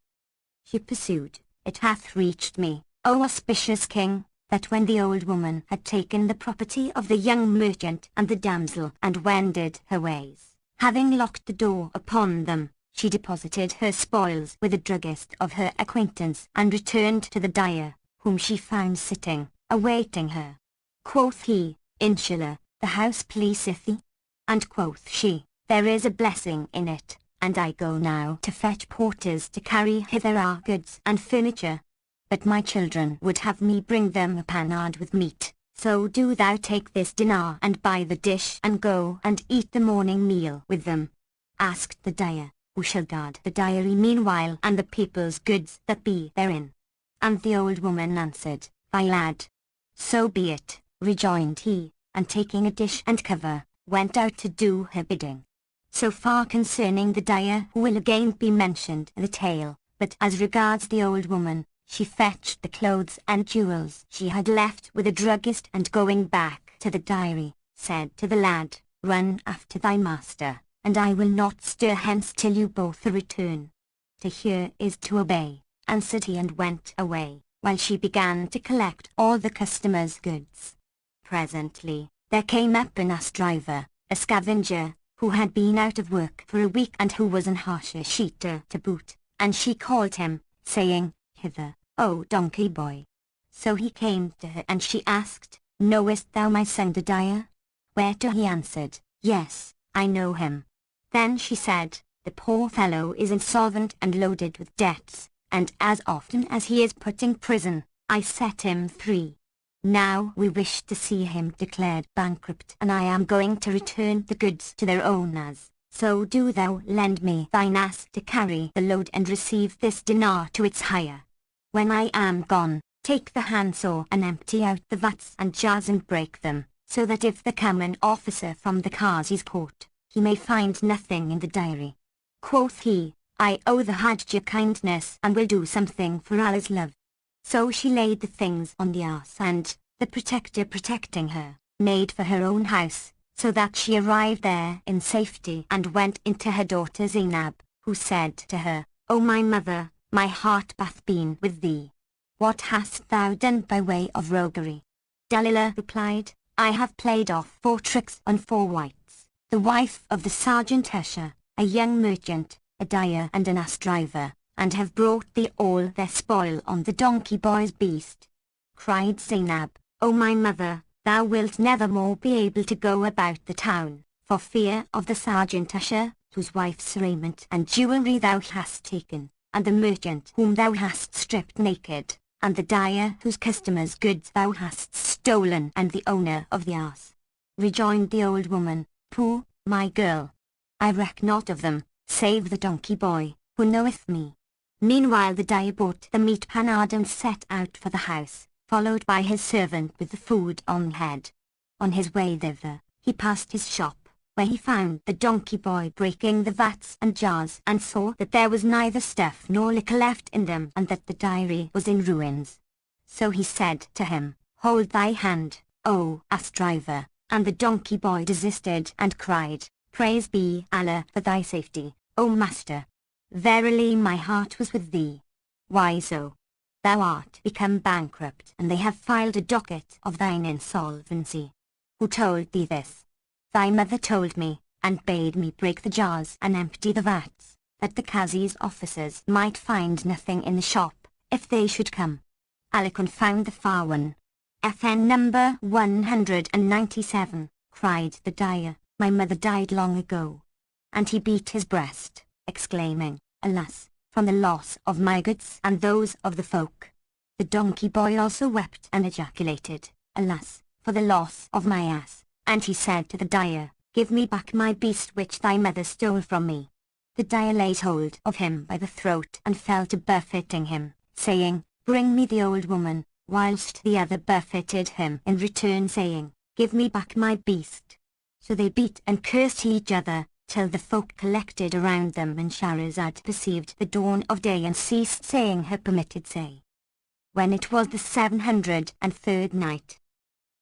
she pursued, It hath reached me, O auspicious king, that when the old woman had taken the property of the young merchant and the damsel and wended her ways, having locked the door upon them, she deposited her spoils with a druggist of her acquaintance and returned to the dyer, whom she found sitting, awaiting her. Quoth he, Inshallah, the house pleaseth thee? And quoth she, there is a blessing in it, and I go now to fetch porters to carry hither our goods and furniture. But my children would have me bring them a panade with meat, so do thou take this dinar and buy the dish and go and eat the morning meal with them. Asked the dyer, who shall guard the dairy meanwhile and the people's goods that be therein? And the old woman answered, thy lad. So be it, rejoined he, and taking a dish and cover, went out to do her bidding. So far concerning the dyer who will again be mentioned in the tale, but as regards the old woman, she fetched the clothes and jewels she had left with a druggist and going back to the dairy, said to the lad, run after thy master, and I will not stir hence till you both return. To hear is to obey, answered he and went away, while she began to collect all the customers' goods. Presently, there came up an ass driver, a scavenger, who had been out of work for a week and who was an hashish eater to boot, and she called him, saying, hither, O donkey boy. So he came to her and she asked, knowest thou my son the dyer? Whereto he answered, yes, I know him. Then she said, the poor fellow is insolvent and loaded with debts, and as often as he is put in prison, I set him free. Now we wish to see him declared bankrupt, and I am going to return the goods to their owners, so do thou lend me thine ass to carry the load and receive this dinar to its hire. When I am gone, take the handsaw and empty out the vats and jars and break them, so that if there come an officer from the Qazi's court, he may find nothing in the dairy. Quoth he, I owe the Hajj your kindness and will do something for Allah's love. So she laid the things on the ass and, the protector protecting her, made for her own house, so that she arrived there in safety and went into her daughter Zainab, who said to her, O my mother, my heart hath been with thee. What hast thou done by way of roguery? Dalilah replied, I have played off 4 tricks on 4 whites, the wife of the sergeant usher, a young merchant, a dyer and an ass driver, and have brought thee all their spoil on the donkey boy's beast. Cried Zainab, O my mother, thou wilt never more be able to go about the town, for fear of the sergeant usher, whose wife's raiment and jewelry thou hast taken, and the merchant whom thou hast stripped naked, and the dyer whose customers' goods thou hast stolen, and the owner of the ass. Rejoined the old woman, Pooh, my girl, I reck not of them, save the donkey boy, who knoweth me. Meanwhile the dyer bought the meat panade and set out for the house, followed by his servant with the food on head. On his way thither, he passed his shop, where he found the donkey boy breaking the vats and jars and saw that there was neither stuff nor liquor left in them and that the dairy was in ruins. So he said to him, Hold thy hand, O ass driver, and the donkey boy desisted and cried, Praise be Allah for thy safety, O master. Verily my heart was with thee. Why so? Thou art become bankrupt, and they have filed a docket of thine insolvency. Who told thee this? Thy mother told me, and bade me break the jars and empty the vats, that the Qazi's officers might find nothing in the shop, if they should come. Allah confound the far one. FN number 197, cried the dyer, my mother died long ago. And he beat his breast, exclaiming, Alas, from the loss of my goods and those of the folk. The donkey boy also wept and ejaculated, Alas, for the loss of my ass. And he said to the dyer, Give me back my beast which thy mother stole from me. The dyer laid hold of him by the throat and fell to buffeting him, saying, Bring me the old woman, whilst the other buffeted him in return, saying, Give me back my beast. So they beat and cursed each other, till the folk collected around them, and Shahrazad perceived the dawn of day and ceased saying her permitted say. When it was the 703rd night,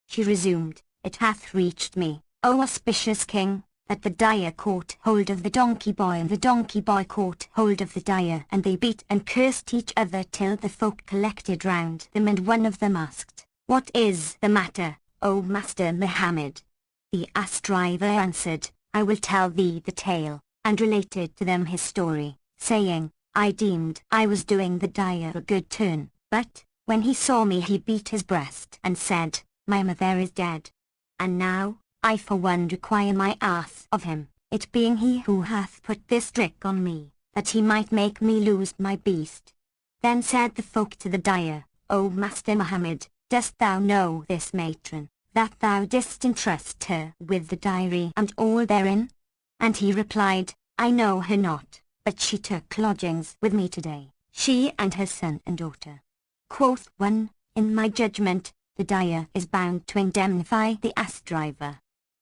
she resumed, It hath reached me, O auspicious king, that the dyer caught hold of the donkey boy and the donkey boy caught hold of the dyer, and they beat and cursed each other till the folk collected round them, and one of them asked, What is the matter, O Master Muhammad? The ass driver answered, I will tell thee the tale, and related to them his story, saying, I deemed I was doing the dyer a good turn, but, when he saw me he beat his breast and said, My mother is dead. And now, I for one require my ass of him, it being he who hath put this trick on me, that he might make me lose my beast. Then said the folk to the dyer, O Master Mohammed, dost thou know this matron, that thou didst entrust her with the diary and all therein? And he replied, I know her not, but she took lodgings with me today, she and her son and daughter. Quoth one, in my judgment, the dyer is bound to indemnify the ass driver.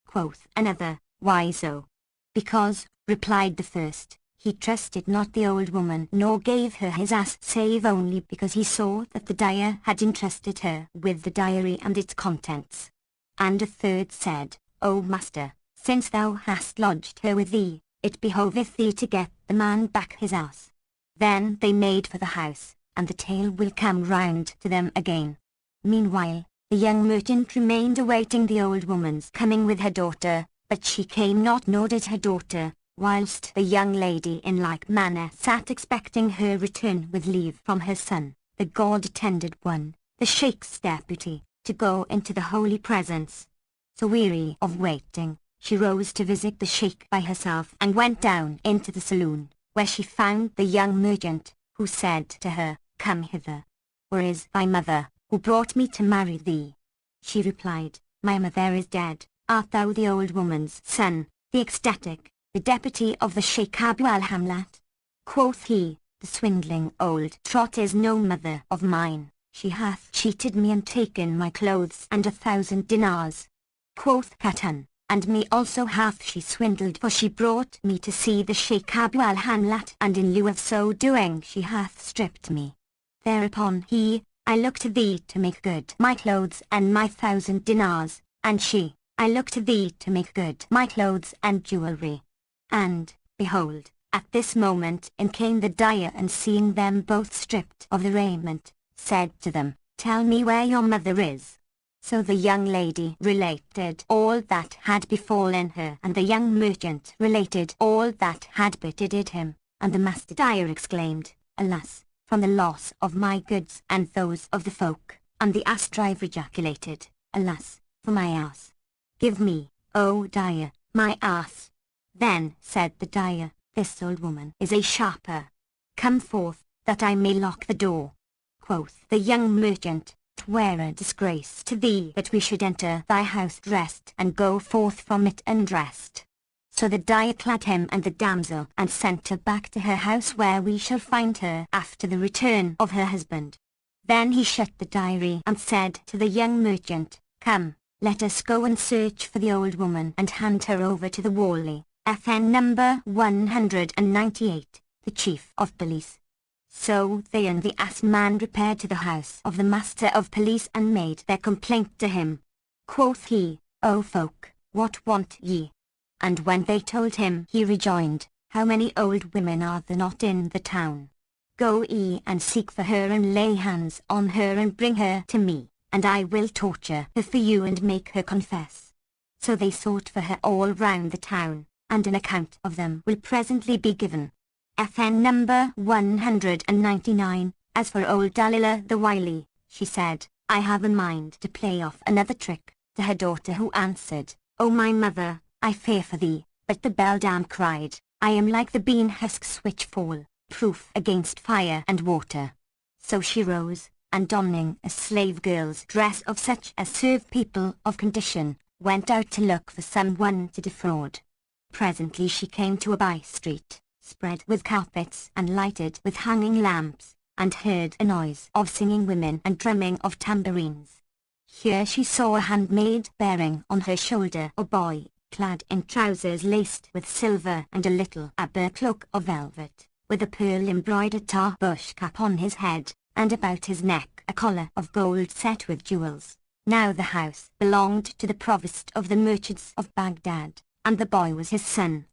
Quoth another, why so? Because, replied the first, he trusted not the old woman nor gave her his ass save only because he saw that the dyer had entrusted her with the diary and its contents. And a third said, O master, since thou hast lodged her with thee, it behoveth thee to get the man back his ass. Then they made for the house, and the tale will come round to them again. Meanwhile, the young merchant remained awaiting the old woman's coming with her daughter, but she came not nor did her daughter, whilst the young lady in like manner sat expecting her return with leave from her son, the God-attended one, the Sheikh's deputy, to go into the holy presence. So weary of waiting, she rose to visit the Sheikh by herself and went down into the saloon, where she found the young merchant, who said to her, Come hither. Where is thy mother, who brought me to marry thee? She replied, My mother is dead. Art thou the old woman's son, the ecstatic, the deputy of the Sheikh Abu al-Hamlat? Quoth he, the swindling old trot is no mother of mine, she hath cheated me and taken my clothes and 1,000 dinars. Quoth Katan, and me also hath she swindled, for she brought me to see the Sheikh Abu al-Hamlat, and in lieu of so doing she hath stripped me. Thereupon he, I look to thee to make good my clothes and my 1,000 dinars, and she, I look to thee to make good my clothes and jewelry. And, behold, at this moment in came the dyer, and seeing them both stripped of the raiment, said to them, Tell me where your mother is. So the young lady related all that had befallen her, and the young merchant related all that had betided him, and the master dyer exclaimed, Alas, from the loss of my goods and those of the folk, and the ass driver ejaculated, Alas, for my ass. Give me, O dyer, my ass. Then said the dyer, This old woman is a sharper. Come forth, that I may lock the door. Quoth the young merchant, 'Twere a disgrace to thee that we should enter thy house dressed and go forth from it undressed. So the dyer clad him and the damsel, and sent her back to her house, where we shall find her after the return of her husband. Then he shut the diary and said to the young merchant, Come, let us go and search for the old woman and hand her over to the wali, FN number 198, the chief of police. So they and the ass man repaired to the house of the master of police and made their complaint to him. Quoth he, O folk, what want ye? And when they told him, he rejoined, How many old women are there not in the town? Go ye and seek for her and lay hands on her and bring her to me, and I will torture her for you and make her confess. So they sought for her all round the town, and an account of them will presently be given. FN number 199. As for old Dalila the wily, she said, I have a mind to play off another trick to her daughter, who answered, O my mother, I fear for thee. But the beldam cried, I am like the bean husks which fall, proof against fire and water. So she rose, and donning a slave girl's dress of such as serve people of condition, went out to look for someone to defraud. Presently she came to a by-street, spread with carpets and lighted with hanging lamps, and heard a noise of singing women and drumming of tambourines. Here she saw a handmaid bearing on her shoulder a boy, clad in trousers laced with silver and a little aber cloak of velvet, with a pearl-embroidered tarbush cap on his head, and about his neck a collar of gold set with jewels. Now the house belonged to the provost of the merchants of Baghdad, and the boy was his son.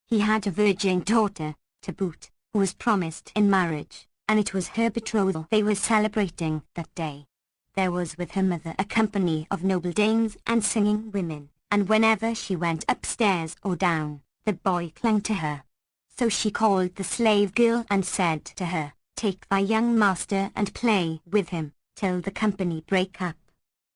He had a virgin daughter, to boot, who was promised in marriage, and it was her betrothal they were celebrating that day. There was with her mother a company of noble dames and singing women, and whenever she went upstairs or down, the boy clung to her. So she called the slave girl and said to her, Take thy young master and play with him, till the company break up.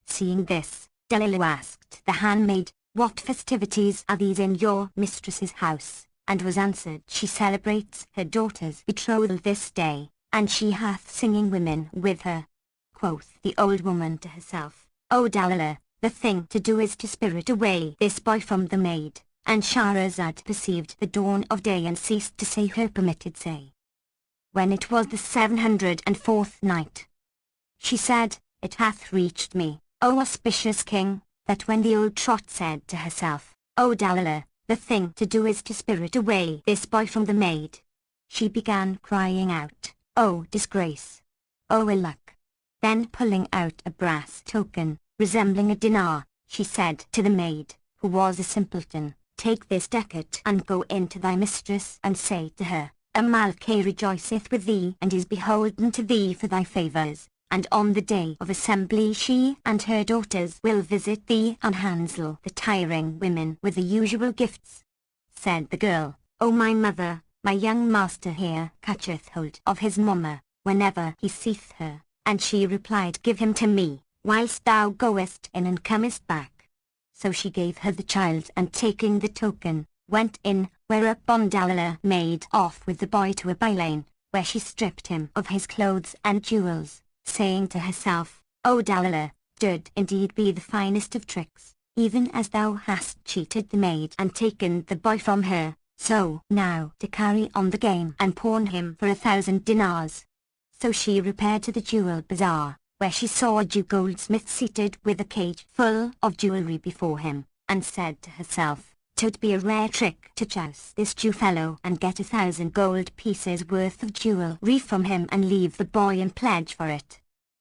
Seeing this, Dalilah asked the handmaid, "What festivities are these in your mistress's house?" And was answered, "She celebrates her daughter's betrothal this day, and she hath singing women with her." Quoth the old woman to herself, "O Dalilah, the thing to do is to spirit away this boy from the maid." And Shahrazad perceived the dawn of day and ceased to say her permitted say. When it was the 704th night, she said, "It hath reached me, O auspicious king, that when the old trot said to herself, O Dalilah, the thing to do is to spirit away this boy from the maid, she began crying out, O disgrace! O ill luck!" Then pulling out a brass token, resembling a dinar, she said to the maid, who was a simpleton, "Take this ducat and go in to thy mistress and say to her, Amalke rejoiceth with thee and is beholden to thee for thy favours, and on the day of assembly she and her daughters will visit thee and handsel the tiring women with the usual gifts." Said the girl, "O my mother, my young master here catcheth hold of his mamma, whenever he seeth her." And she replied, "Give him to me, whilst thou goest in and comest back." So she gave her the child, and taking the token, went in, whereupon Dalilah made off with the boy to a by-lane, where she stripped him of his clothes and jewels, saying to herself, "O Dalilah, did indeed be the finest of tricks, even as thou hast cheated the maid and taken the boy from her, so now to carry on the game and pawn him for 1,000 dinars." So she repaired to the jewel bazaar, where she saw a Jew goldsmith seated with a cage full of jewellery before him, and said to herself, "'Twould be a rare trick to joust this Jew fellow and get 1,000 gold pieces worth of jewellery from him and leave the boy in pledge for it."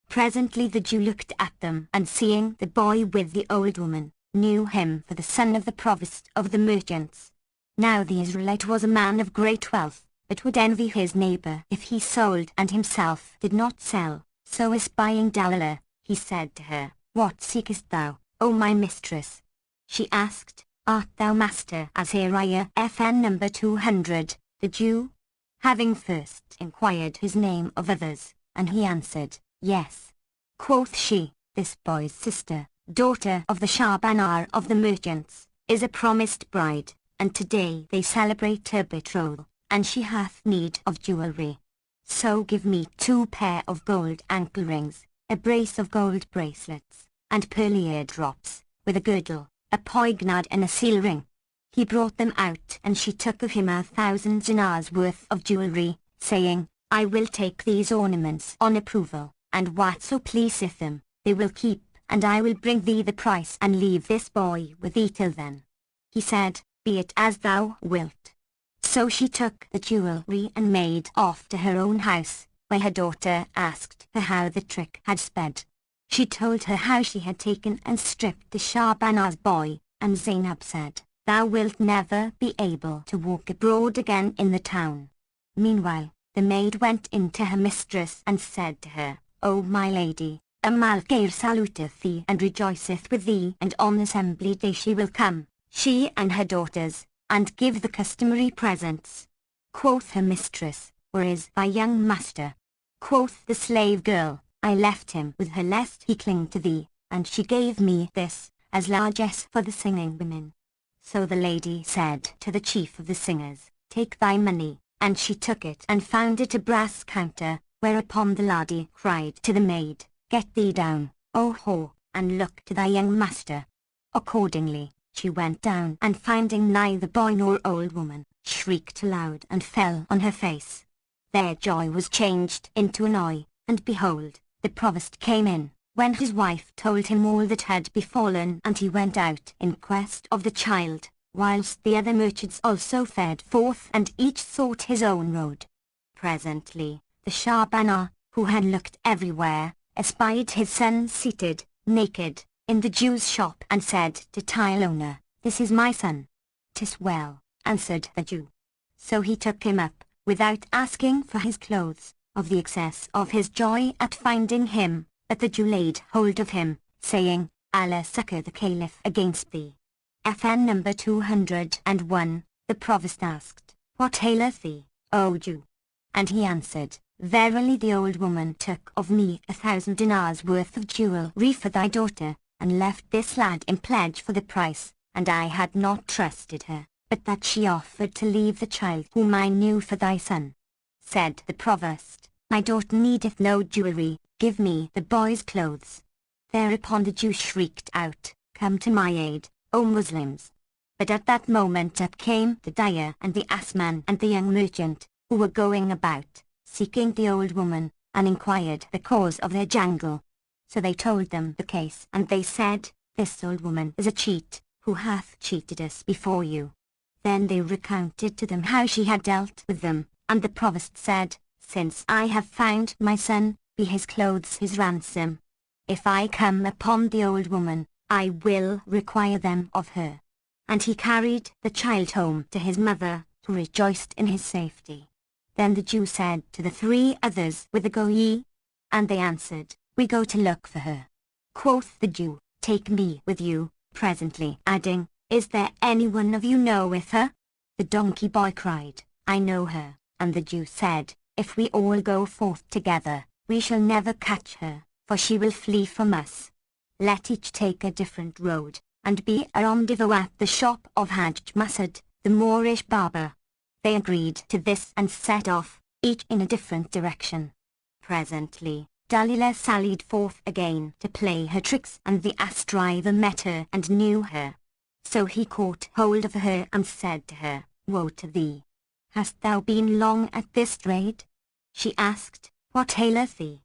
Presently the Jew looked at them, and seeing the boy with the old woman, knew him for the son of the provost of the merchants. Now the Israelite was a man of great wealth, but would envy his neighbour if he sold and himself did not sell. So espying Dalilah, he said to her, "What seekest thou, O my mistress?" She asked, "Art thou master Azariah FN number 200, the Jew?" Having first inquired his name of others, and he answered, "Yes." Quoth she, "This boy's sister, daughter of the Shahbanar of the merchants, is a promised bride, and today they celebrate her betrothal, and she hath need of jewellery. So give me 2 pair of gold ankle rings, a brace of gold bracelets, and pearl eardrops, with a girdle, a poignard and a seal ring." He brought them out, and she took of him 1,000 dinars worth of jewellery, saying, "I will take these ornaments on approval, and whatso pleaseth them, they will keep, and I will bring thee the price and leave this boy with thee till then." He said, "Be it as thou wilt." So she took the jewellery and made off to her own house, where her daughter asked her how the trick had sped. She told her how she had taken and stripped the Shahbanar's boy, and Zainab said, "Thou wilt never be able to walk abroad again in the town." Meanwhile, the maid went in to her mistress and said to her, "O my lady, Amalgair saluteth thee and rejoiceth with thee, and on assembly day she will come, she and her daughters, and give the customary presents." Quoth her mistress, "Where is thy young master?" Quoth the slave girl, "I left him with her lest he cling to thee, and she gave me this, as largesse for the singing women." So the lady said to the chief of the singers, "Take thy money," and she took it and found it a brass counter, whereupon the laddie cried to the maid, "Get thee down, O whore, and look to thy young master." Accordingly, she went down, and finding neither boy nor old woman, shrieked aloud and fell on her face. Their joy was changed into annoy, and behold, the provost came in, when his wife told him all that had befallen, and he went out in quest of the child, whilst the other merchants also fared forth, and each sought his own road. Presently, the Shahbanar, who had looked everywhere, espied his son seated, naked, in the Jew's shop, and said to tile owner, "This is my son." "'Tis well," answered the Jew. So he took him up, without asking for his clothes, of the excess of his joy at finding him, but the Jew laid hold of him, saying, "Allah succour the Caliph against thee." FN number 201, the provost asked, "What aileth thee, O Jew?" And he answered, "Verily the old woman took of me 1,000 dinars worth of jewellery for thy daughter, and left this lad in pledge for the price, and I had not trusted her, but that she offered to leave the child whom I knew for thy son. Said the provost, My daughter needeth no jewelry, give me the boy's clothes. Thereupon the Jew shrieked out, Come to my aid, O Muslims! But at that moment up came the dyer and the assman and the young merchant, who were going about, seeking the old woman, and inquired the cause of their jangle. So they told them the case, and they said, This old woman is a cheat, who hath cheated us before you. Then they recounted to them how she had dealt with them, and the provost said, Since I have found my son, be his clothes his ransom. If I come upon the old woman, I will require them of her. And he carried the child home to his mother, who rejoiced in his safety. Then the Jew said to the 3 others, Whither go ye? And they answered, We go to look for her. Quoth the Jew, Take me with you, presently, adding, Is there anyone of you knoweth her? The donkey boy cried, I know her. And the Jew said, If we all go forth together, we shall never catch her, for she will flee from us. Let each take a different road, and be a rendezvous at the shop of Hajj Masad, the Moorish barber. They agreed to this and set off, each in a different direction. Presently, Dalila sallied forth again to play her tricks, and the ass driver met her and knew her. So he caught hold of her and said to her, Woe to thee! Hast thou been long at this trade? She asked, What aileth thee?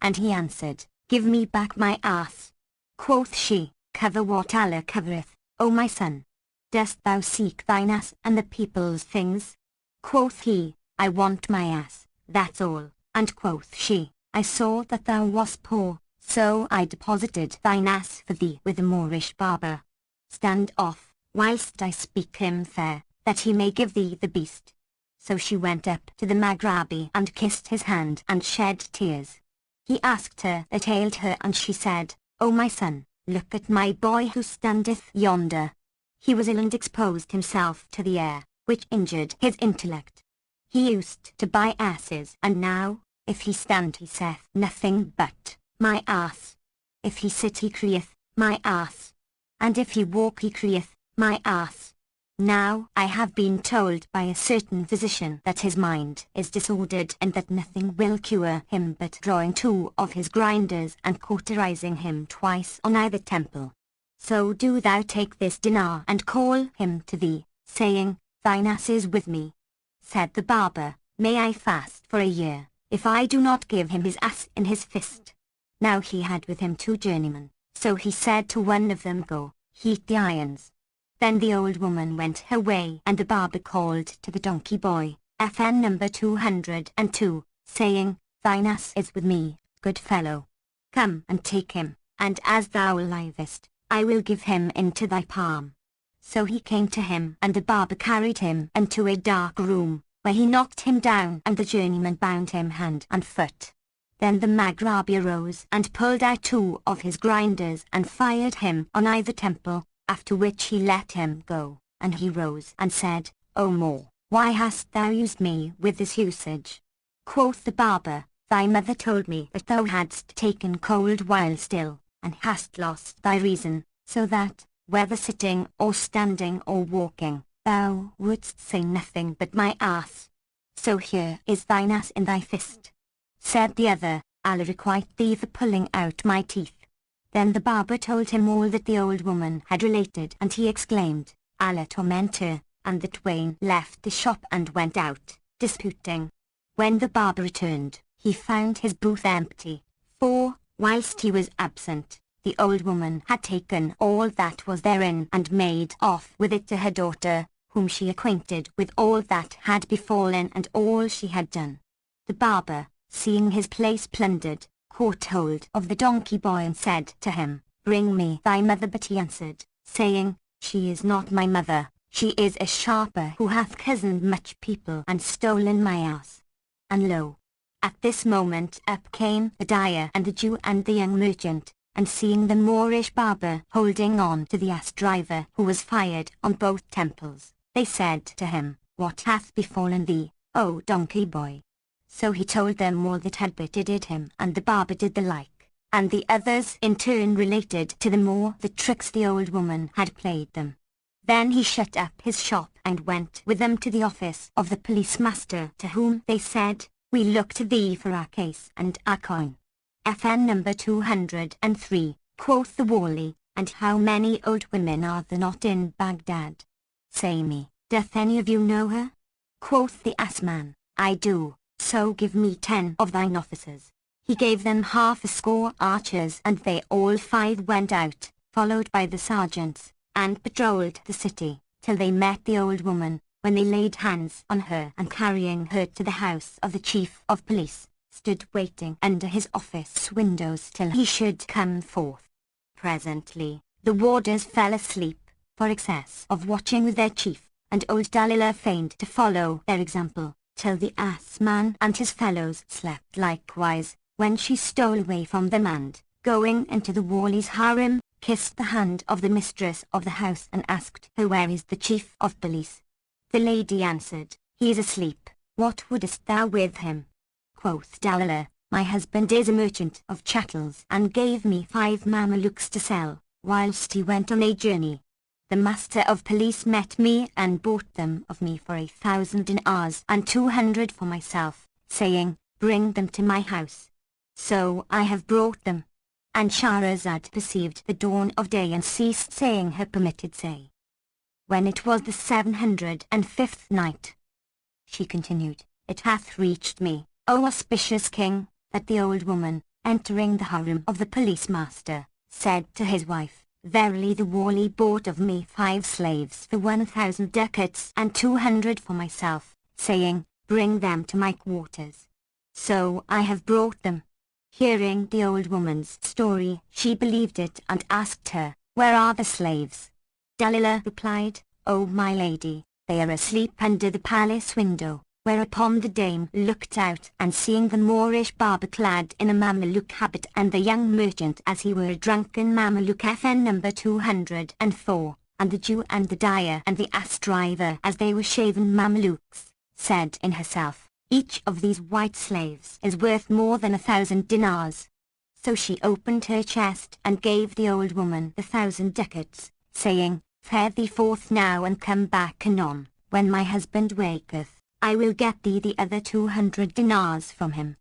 And he answered, Give me back my ass. Quoth she, Cover what Allah covereth, O my son. Dost thou seek thine ass and the people's things? Quoth he, I want my ass, that's all. And quoth she, I saw that thou wast poor, so I deposited thine ass for thee with the Moorish barber. Stand off, whilst I speak him fair, that he may give thee the beast. So she went up to the Maghrabi and kissed his hand and shed tears. He asked her that ailed her, and she said, O my son, look at my boy who standeth yonder. He was ill and exposed himself to the air, which injured his intellect. He used to buy asses, and now, if he stand he saith nothing but, My ass. If he sit he crieth, My ass. And if he walk he crieth, My ass. Now I have been told by a certain physician that his mind is disordered, and that nothing will cure him but drawing 2 of his grinders and cauterizing him twice on either temple. So do thou take this dinar and call him to thee, saying, Thine ass is with me. Said the barber, May I fast for a year, if I do not give him his ass in his fist. Now he had with him 2 journeymen, so he said to one of them, Go, heat the irons. Then the old woman went her way, and the barber called to the donkey boy, FN number 202, saying, Thine ass is with me, good fellow. Come and take him, and as thou livest, I will give him into thy palm. So he came to him, and the barber carried him into a dark room, where he knocked him down, and the journeyman bound him hand and foot. Then the Maghrabi arose and pulled out 2 of his grinders and fired him on either temple, after which he let him go, and he rose and said, O Moor, why hast thou used me with this usage? Quoth the barber, Thy mother told me that thou hadst taken cold while still, and hast lost thy reason, so that, whether sitting or standing or walking, thou wouldst say nothing but my ass. So here is thine ass in thy fist. Said the other, Allah requite thee for pulling out my teeth. Then the barber told him all that the old woman had related, and he exclaimed, Allah torment her, and the twain left the shop and went out, disputing. When the barber returned, he found his booth empty, for, whilst he was absent, the old woman had taken all that was therein and made off with it to her daughter, whom she acquainted with all that had befallen and all she had done. The barber, seeing his place plundered, caught hold of the donkey boy and said to him, Bring me thy mother. But he answered, saying, She is not my mother, she is a sharper who hath cozened much people and stolen my ass. And lo! At this moment up came the dyer and the Jew and the young merchant, and seeing the Moorish barber holding on to the ass driver who was fired on both temples, they said to him, What hath befallen thee, O donkey boy? So he told them all that had betided him, and the barber did the like, and the others in turn related to them all the tricks the old woman had played them. Then he shut up his shop and went with them to the office of the police master, to whom they said, "We look to thee for our case and our coin." FN number 203, quoth the Wali, "And how many old women are there not in Baghdad? Say me, doth any of you know her?" Quoth the assman, "I do, so give me 10 of thine officers." He gave them 60 archers, and they all 5 went out, followed by the sergeants, and patrolled the city, till they met the old woman, when they laid hands on her and carrying her to the house of the chief of police, stood waiting under his office windows till he should come forth. Presently, the warders fell asleep, for excess of watching with their chief, and old Dalila feigned to follow their example, till the assman and his fellows slept likewise, when she stole away from them and, going into the Wali's harem, kissed the hand of the mistress of the house and asked her, "Where is the chief of police?" The lady answered, "He is asleep. What wouldest thou with him?" Quoth Dalila, "My husband is a merchant of chattels and gave me 5 Mamelukes to sell, whilst he went on a journey. The master of police met me and bought them of me for 1,000 dinars and 200 for myself, saying, 'Bring them to my house.' So I have brought them." And Shahrazad perceived the dawn of day and ceased saying her permitted say. When it was the 705th night, she continued, "It hath reached me, O auspicious king, that the old woman, entering the harem of the police master, said to his wife, 'Verily the Wali bought of me 5 slaves for 1,000 ducats and 200 for myself, saying, Bring them to my quarters.' So I have brought them." Hearing the old woman's story, she believed it and asked her, "Where are the slaves?" Dalila replied, "O my lady, they are asleep under the palace window." Whereupon the dame looked out, and seeing the Moorish barber clad in a Mameluke habit and the young merchant as he were a drunken Mameluke, FN number 204, and the Jew and the dyer and the ass driver as they were shaven Mamelukes, said in herself, "Each of these white slaves is worth more than 1,000 dinars." So she opened her chest and gave the old woman the 1,000 ducats, saying, "Fare thee forth now and come back anon. When my husband waketh, I will get thee the other 200 dinars from him."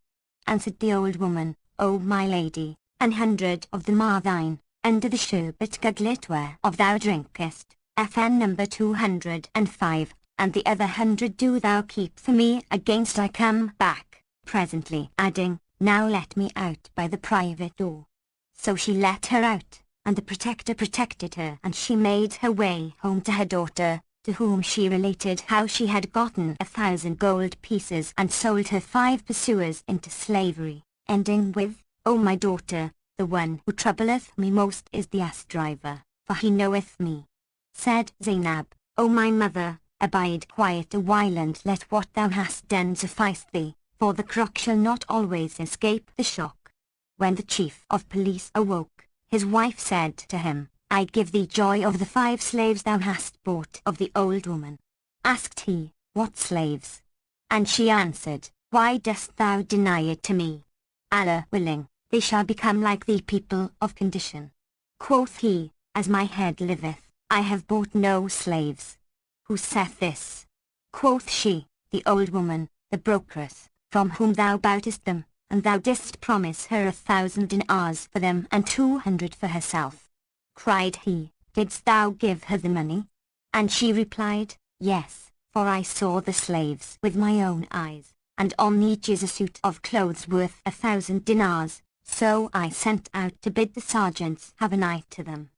Answered the old woman, "O my lady, 100 of them are thine, under the sherbet guglet whereof thou drinkest, FN number 205, and the other 100 do thou keep for me against I come back presently," adding, "Now let me out by the private door." So she let her out, and the protector protected her, and she made her way home to her daughter, to whom she related how she had gotten 1,000 gold pieces and sold her 5 pursuers into slavery, ending with, "O my daughter, the one who troubleth me most is the ass driver, for he knoweth me." Said Zainab, "O my mother, abide quiet a while and let what thou hast done suffice thee, for the crook shall not always escape the shock." When the chief of police awoke, his wife said to him, "I give thee joy of the 5 slaves thou hast bought of the old woman." Asked he, "What slaves?" And she answered, "Why dost thou deny it to me? Allah willing, they shall become like thee, people of condition." Quoth he, "As my head liveth, I have bought no slaves." "Who saith this?" Quoth she, "The old woman, the brokeress, from whom thou boughtest them, and thou didst promise her 1,000 dinars for them and 200 for herself." Cried he, "Didst thou give her the money?" And she replied, "Yes, for I saw the slaves with my own eyes, and on each is a suit of clothes worth 1,000 dinars, so I sent out to bid the sergeants have an eye to them."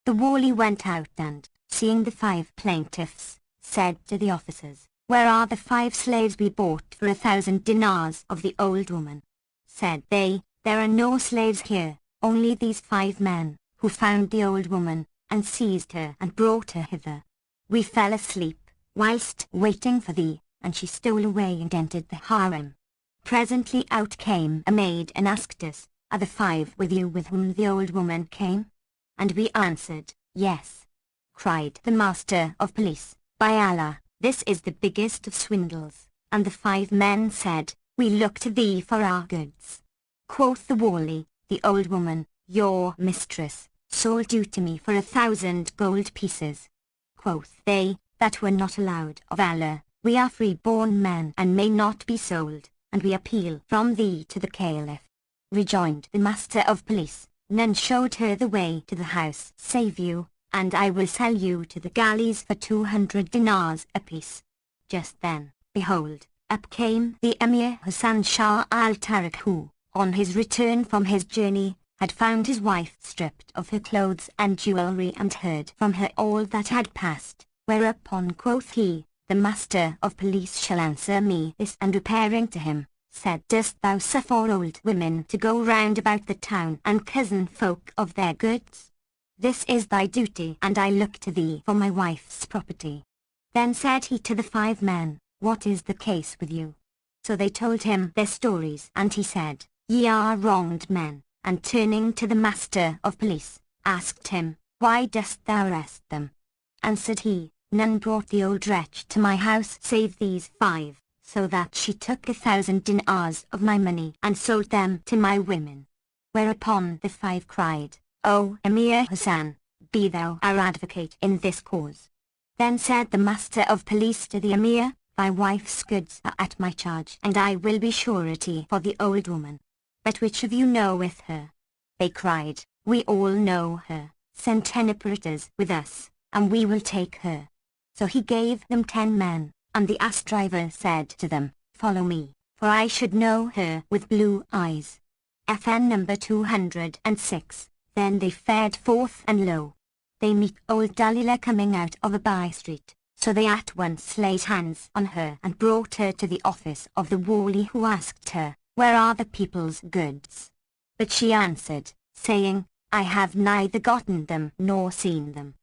The Wali went out and, seeing the 5 plaintiffs, said to the officers, "Where are the 5 slaves we bought for 1,000 dinars of the old woman?" Said they, "There are no slaves here, only these 5 men, who found the old woman, and seized her and brought her hither. We fell asleep, whilst waiting for thee, and she stole away and entered the harem. Presently out came a maid and asked us, 'Are the 5 with you with whom the old woman came?' And we answered, 'Yes.' Cried the master of police, 'By Allah, this is the biggest of swindles.' And the 5 men said, 'We look to thee for our goods.' Quoth the Wali, 'The old woman, your mistress, sold you to me for 1,000 gold pieces.' Quoth they, that were not allowed of Allah, we are free-born men and may not be sold, and we appeal from thee to the Caliph. Rejoined the master of police, none showed her the way to the house save you, and I will sell you to the galleys for 200 dinars apiece. Just then, behold, up came the Emir Hassan Shah al-Tariq who, on his return from his journey, had found his wife stripped of her clothes and jewelry and heard from her all that had passed, whereupon quoth he, the master of police shall answer me this, and repairing to him, said, dost thou suffer old women to go round about the town and cozen folk of their goods? This is thy duty, and I look to thee for my wife's property. Then said he to the 5 men, what is the case with you? So they told him their stories, and he said, ye are wronged men, and turning to the master of police, asked him, why dost thou arrest them? Answered he, none brought the old wretch to my house save these 5, so that she took 1,000 dinars of my money and sold them to my women. Whereupon the 5 cried, O Emir Hassan, be thou our advocate in this cause. Then said the master of police to the Emir, thy wife's goods are at my charge, and I will be surety for the old woman. But which of you knoweth her? They cried, we all know her, send 10 interpreters with us, and we will take her. So he gave them 10 men, and the ass driver said to them, follow me, for I should know her with blue eyes. FN number 206. Then they fared forth, and lo, they meet old Dalila coming out of a by street, so they at once laid hands on her and brought her to the office of the wali, who asked her, where are the people's goods? But she answered, saying, I have neither gotten them nor seen them.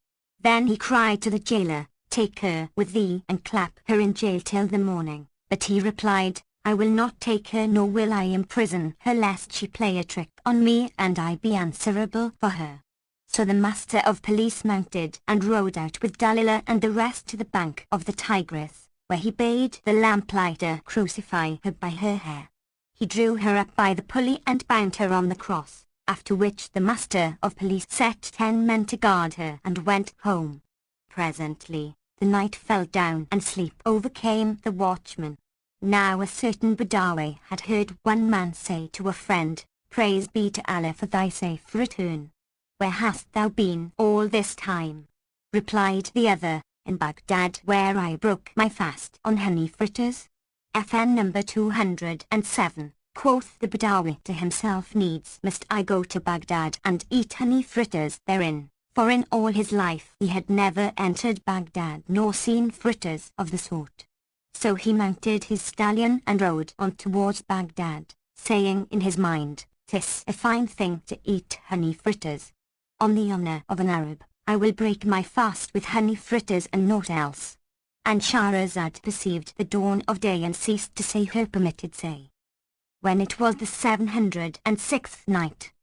Then he cried to the jailer, take her with thee and clap her in jail till the morning. But he replied, I will not take her, nor will I imprison her, lest she play a trick on me and I be answerable for her. So the master of police mounted and rode out with Dalila and the rest to the bank of the Tigris, where he bade the lamplighter crucify her by her hair. He drew her up by the pulley and bound her on the cross, after which the master of police set 10 men to guard her and went home. Presently, the night fell down and sleep overcame the watchman. Now a certain Badawi had heard one man say to a friend, praise be to Allah for thy safe return. Where hast thou been all this time? Replied the other, in Baghdad, where I broke my fast on honey fritters. FN number 207. Quoth the Badawi to himself, needs must I go to Baghdad and eat honey fritters therein, for in all his life he had never entered Baghdad nor seen fritters of the sort. So he mounted his stallion and rode on towards Baghdad, saying in his mind, 'tis a fine thing to eat honey fritters. On the honour of an Arab, I will break my fast with honey fritters and naught else. And Shahrazad perceived the dawn of day and ceased to say her permitted say. When it was the 706th night,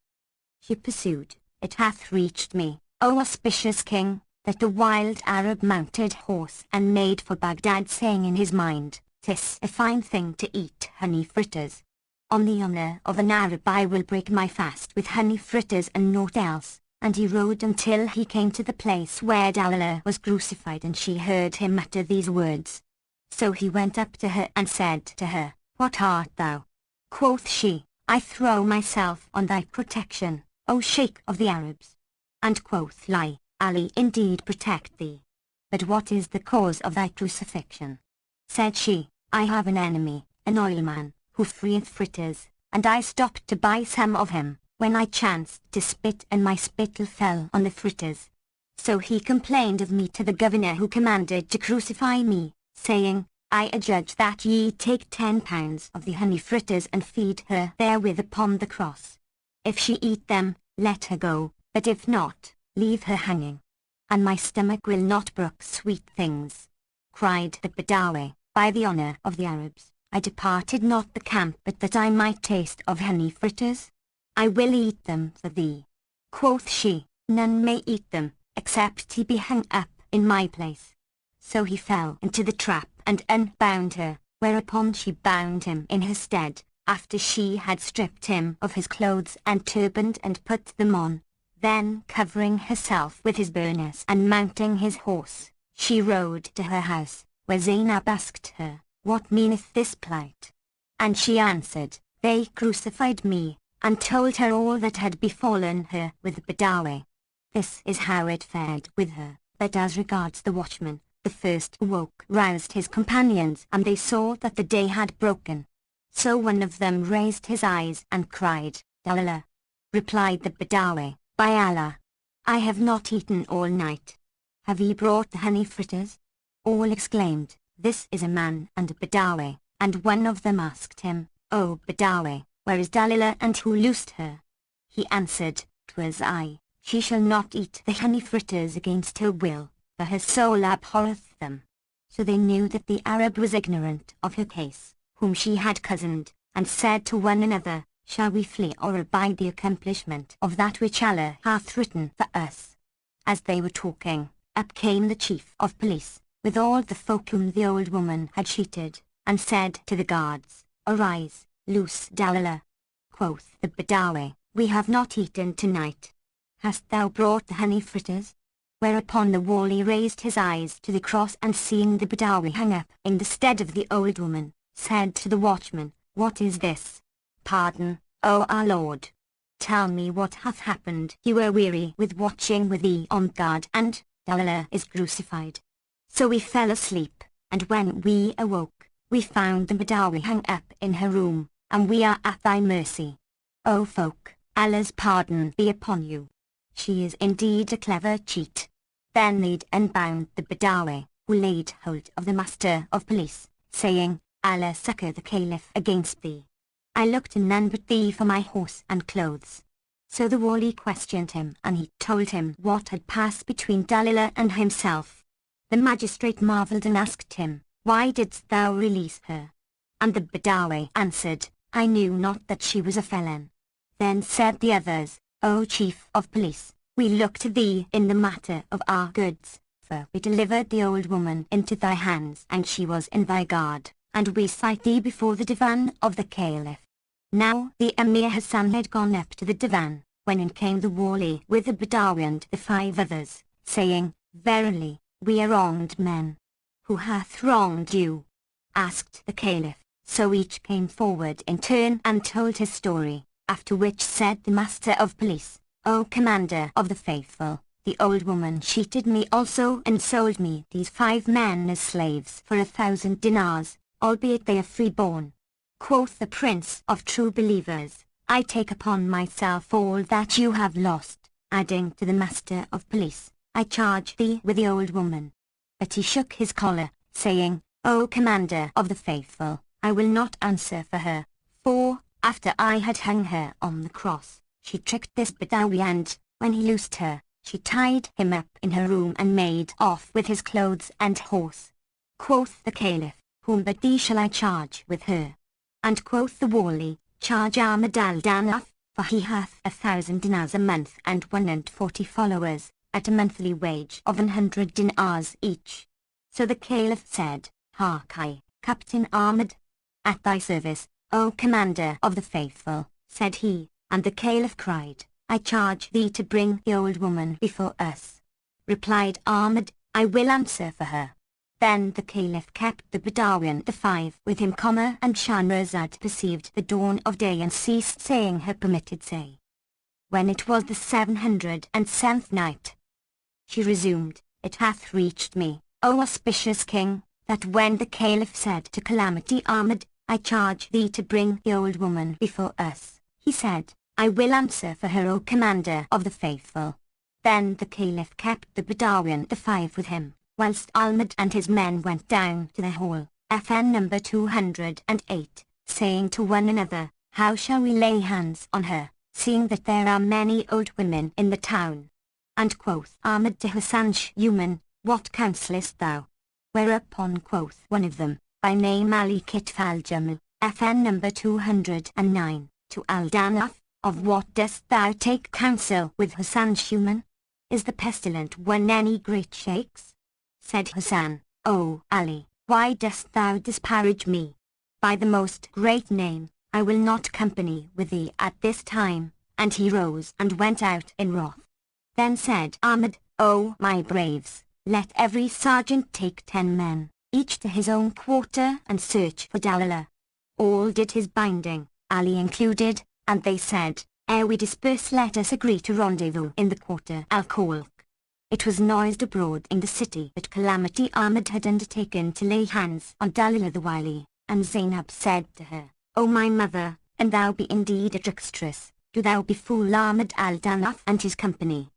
she pursued, it hath reached me, O auspicious king, that the wild Arab mounted horse and made for Baghdad, saying in his mind, 'tis a fine thing to eat honey fritters. On the honour of an Arab I will break my fast with honey fritters and naught else. And he rode until he came to the place where Dalila was crucified, and she heard him utter these words. So he went up to her and said to her, what art thou? Quoth she, I throw myself on thy protection, O Sheikh of the Arabs. And quoth Ali, Ali indeed protect thee. But what is the cause of thy crucifixion? Said she, I have an enemy, an oilman, who freeth fritters, and I stopped to buy some of him, when I chanced to spit and my spittle fell on the fritters. So he complained of me to the governor, who commanded to crucify me, saying, I adjudge that ye take 10 pounds of the honey fritters and feed her therewith upon the cross. If she eat them, let her go, but if not, leave her hanging. And my stomach will not brook sweet things. Cried the Badawi, by the honour of the Arabs, I departed not the camp but that I might taste of honey fritters. I will eat them for thee. Quoth she, none may eat them, except he be hung up in my place. So he fell into the trap and unbound her, whereupon she bound him in her stead, after she had stripped him of his clothes and turbaned and put them on. Then covering herself with his burnous and mounting his horse, She rode to her house, where Zainab asked her, "What meaneth this plight?" And she answered, "They crucified me," and told her all that had befallen her with Badawi. This is how it fared with her. But as regards the watchman, the first awoke, roused his companions, and they saw that the day had broken. So one of them raised his eyes and cried, "Dalila." Replied the Badawi, "By Allah, I have not eaten all night. Have ye brought the honey fritters?" All exclaimed, "This is a man and a Badawi," and one of them asked him, "O Badawi, where is Dalila and who loosed her?" He answered, "'Twas I. She shall not eat the honey fritters against her will, for her soul abhorreth them." So they knew that the Arab was ignorant of her case, whom she had cozened, and said to one another, "Shall we flee or abide the accomplishment of that which Allah hath written for us?" As they were talking, up came the chief of police, with all the folk whom the old woman had cheated, and said to the guards, "Arise, loose Dalila." Quoth the Badawi, "We have not eaten tonight. Hast thou brought the honey fritters?" Whereupon the wali raised his eyes to the cross, and seeing the Badawi hung up in the stead of the old woman, said to the watchman, "What is this?" "Pardon, O our Lord. Tell me what hath happened." "You were weary with watching with thee on guard, and Dalila is crucified. So we fell asleep, and when we awoke, we found the Badawi hung up in her room, and we are at thy mercy. O folk, Allah's pardon be upon you. She is indeed a clever cheat." Then they'd unbound the Badawi, who laid hold of the master of police, saying, "Allah succour the caliph against thee. I look to none but thee for my horse and clothes." So the wali questioned him, and he told him what had passed between Dalila and himself. The magistrate marvelled and asked him, "Why didst thou release her?" And the Badawi answered, "I knew not that she was a felon." Then said the others, "O chief of police, we look to thee in the matter of our goods, for we delivered the old woman into thy hands, and she was in thy guard, and we cite thee before the divan of the caliph." Now the Emir Hassan had gone up to the divan, when in came the wali with the Badawi and the 5 others, saying, "Verily, we are wronged men." "Who hath wronged you?" asked the caliph. So each came forward in turn and told his story, after which said the master of police, "O commander of the faithful, the old woman cheated me also and sold me these 5 men as slaves for 1,000 dinars, albeit they are freeborn." Quoth the prince of true believers, "I take upon myself all that you have lost," adding to the master of police, "I charge thee with the old woman." But he shook his collar, saying, "O commander of the faithful, I will not answer for her, for, after I had hung her on the cross, she tricked this Badawi, and, when he loosed her, she tied him up in her room and made off with his clothes and horse." Quoth the caliph, "Whom but thee shall I charge with her?" And quoth the wali, "Charge Ahmad al-Danaf, for he hath 1,000 dinars a month and 140 followers, at a monthly wage of 100 dinars each." So the caliph said, "Hark I, Captain Ahmad." "At thy service, O commander of the faithful," said he, and the caliph cried, "I charge thee to bring the old woman before us." Replied Ahmad, "I will answer for her." Then the caliph kept the Badawi and the 5 with him, and Shahrazad perceived the dawn of day and ceased saying her permitted say. When it was the 707th night, she resumed, "It hath reached me, O auspicious king, that when the caliph said to Calamity Ahmad, I charge thee to bring the old woman before us, he said, I will answer for her, O commander of the faithful. Then the caliph kept the Badawi and the 5 with him, whilst Ahmad and his men went down to the hall, FN number 208, saying to one another, How shall we lay hands on her, seeing that there are many old women in the town? And quoth Ahmad to Hassan's human, What counsellest thou? Whereupon quoth one of them, by name Ali Kitfal Jamal, FN number 209, to Al-Danaf, of what dost thou take counsel with Hassan's human? Is the pestilent one any great shakes? Said Hassan, O Ali, why dost thou disparage me? By the most great name, I will not company with thee at this time. And he rose and went out in wrath. Then said Ahmad, O my braves, Let every sergeant take 10 men, each to his own quarter, and search for Dalilah. All did his binding, Ali included, and they said, ere we disperse let us agree to rendezvous in the quarter Al-Khalq. It was noised abroad in the city that Calamity Ahmad had undertaken to lay hands on Dalilah the wily, and Zainab said to her, O my mother, and thou be indeed a trickstress, do thou befool Ahmad al-Danaf and his company.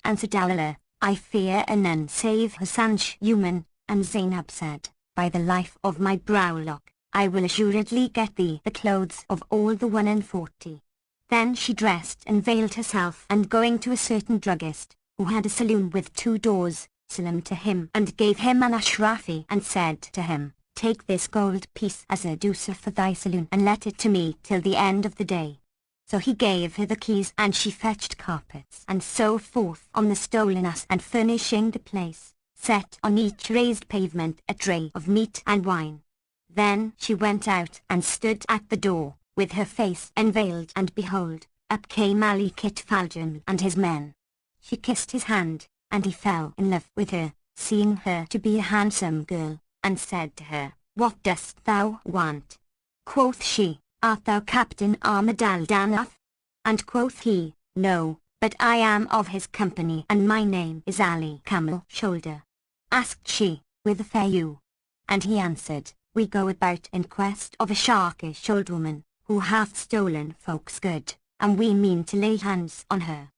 Answered Dalilah, I fear none save Hassan's human, and Zainab said, by the life of my browlock, I will assuredly get thee the clothes of all the 41. Then she dressed and veiled herself, and going to a certain druggist, who had a saloon with 2 doors, salaamed to him and gave him an ashrafi and said to him, take this gold piece as a douceur for thy saloon and let it to me till the end of the day. So he gave her the keys, and she fetched carpets and so forth on the stolen ass, and furnishing the place, set on each raised pavement a tray of meat and wine. Then she went out and stood at the door, with her face unveiled, and behold, up came Ali Kitfaljam and his men. She kissed his hand, and he fell in love with her, seeing her to be a handsome girl, and said to her, What dost thou want? Quoth she, Art thou Captain Ahmad al-Danaf? And quoth he, No, but I am of his company, and my name is Ali Camel Shoulder. Asked she, Whither fare you? And he answered, We go about in quest of a sharkish old woman, who hath stolen folks' good, and we mean to lay hands on her.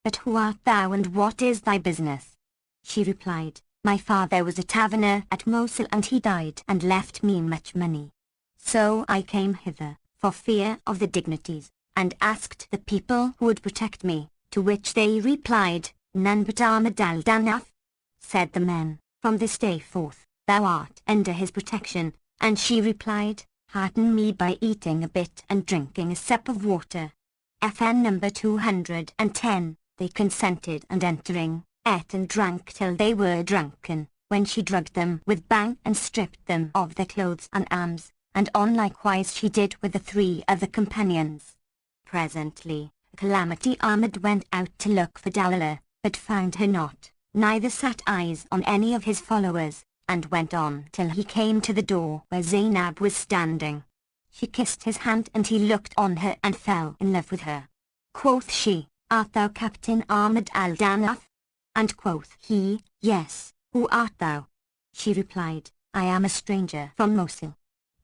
But who art thou, and what is thy business? She replied, My father was a taverner at Mosul, and he died and left me much money. So I came hither, for fear of the dignities, and asked the people who would protect me, to which they replied, None but Ahmad al-Danaf. Said the men, From this day forth, thou art under his protection, and she replied, Hearten me by eating a bit and drinking a sup of water. FN number 210, they consented, and entering, ate and drank till they were drunken, when she drugged them with bang and stripped them of their clothes and arms, and on likewise she did with the 3 other companions. Presently, Calamity Ahmad went out to look for Dalilah, but found her not, neither sat eyes on any of his followers, and went on till he came to the door where Zainab was standing. She kissed his hand, and he looked on her and fell in love with her. Quoth she, Art thou Captain Ahmad al-Danaf? And quoth he, Yes, who art thou? She replied, I am a stranger from Mosul.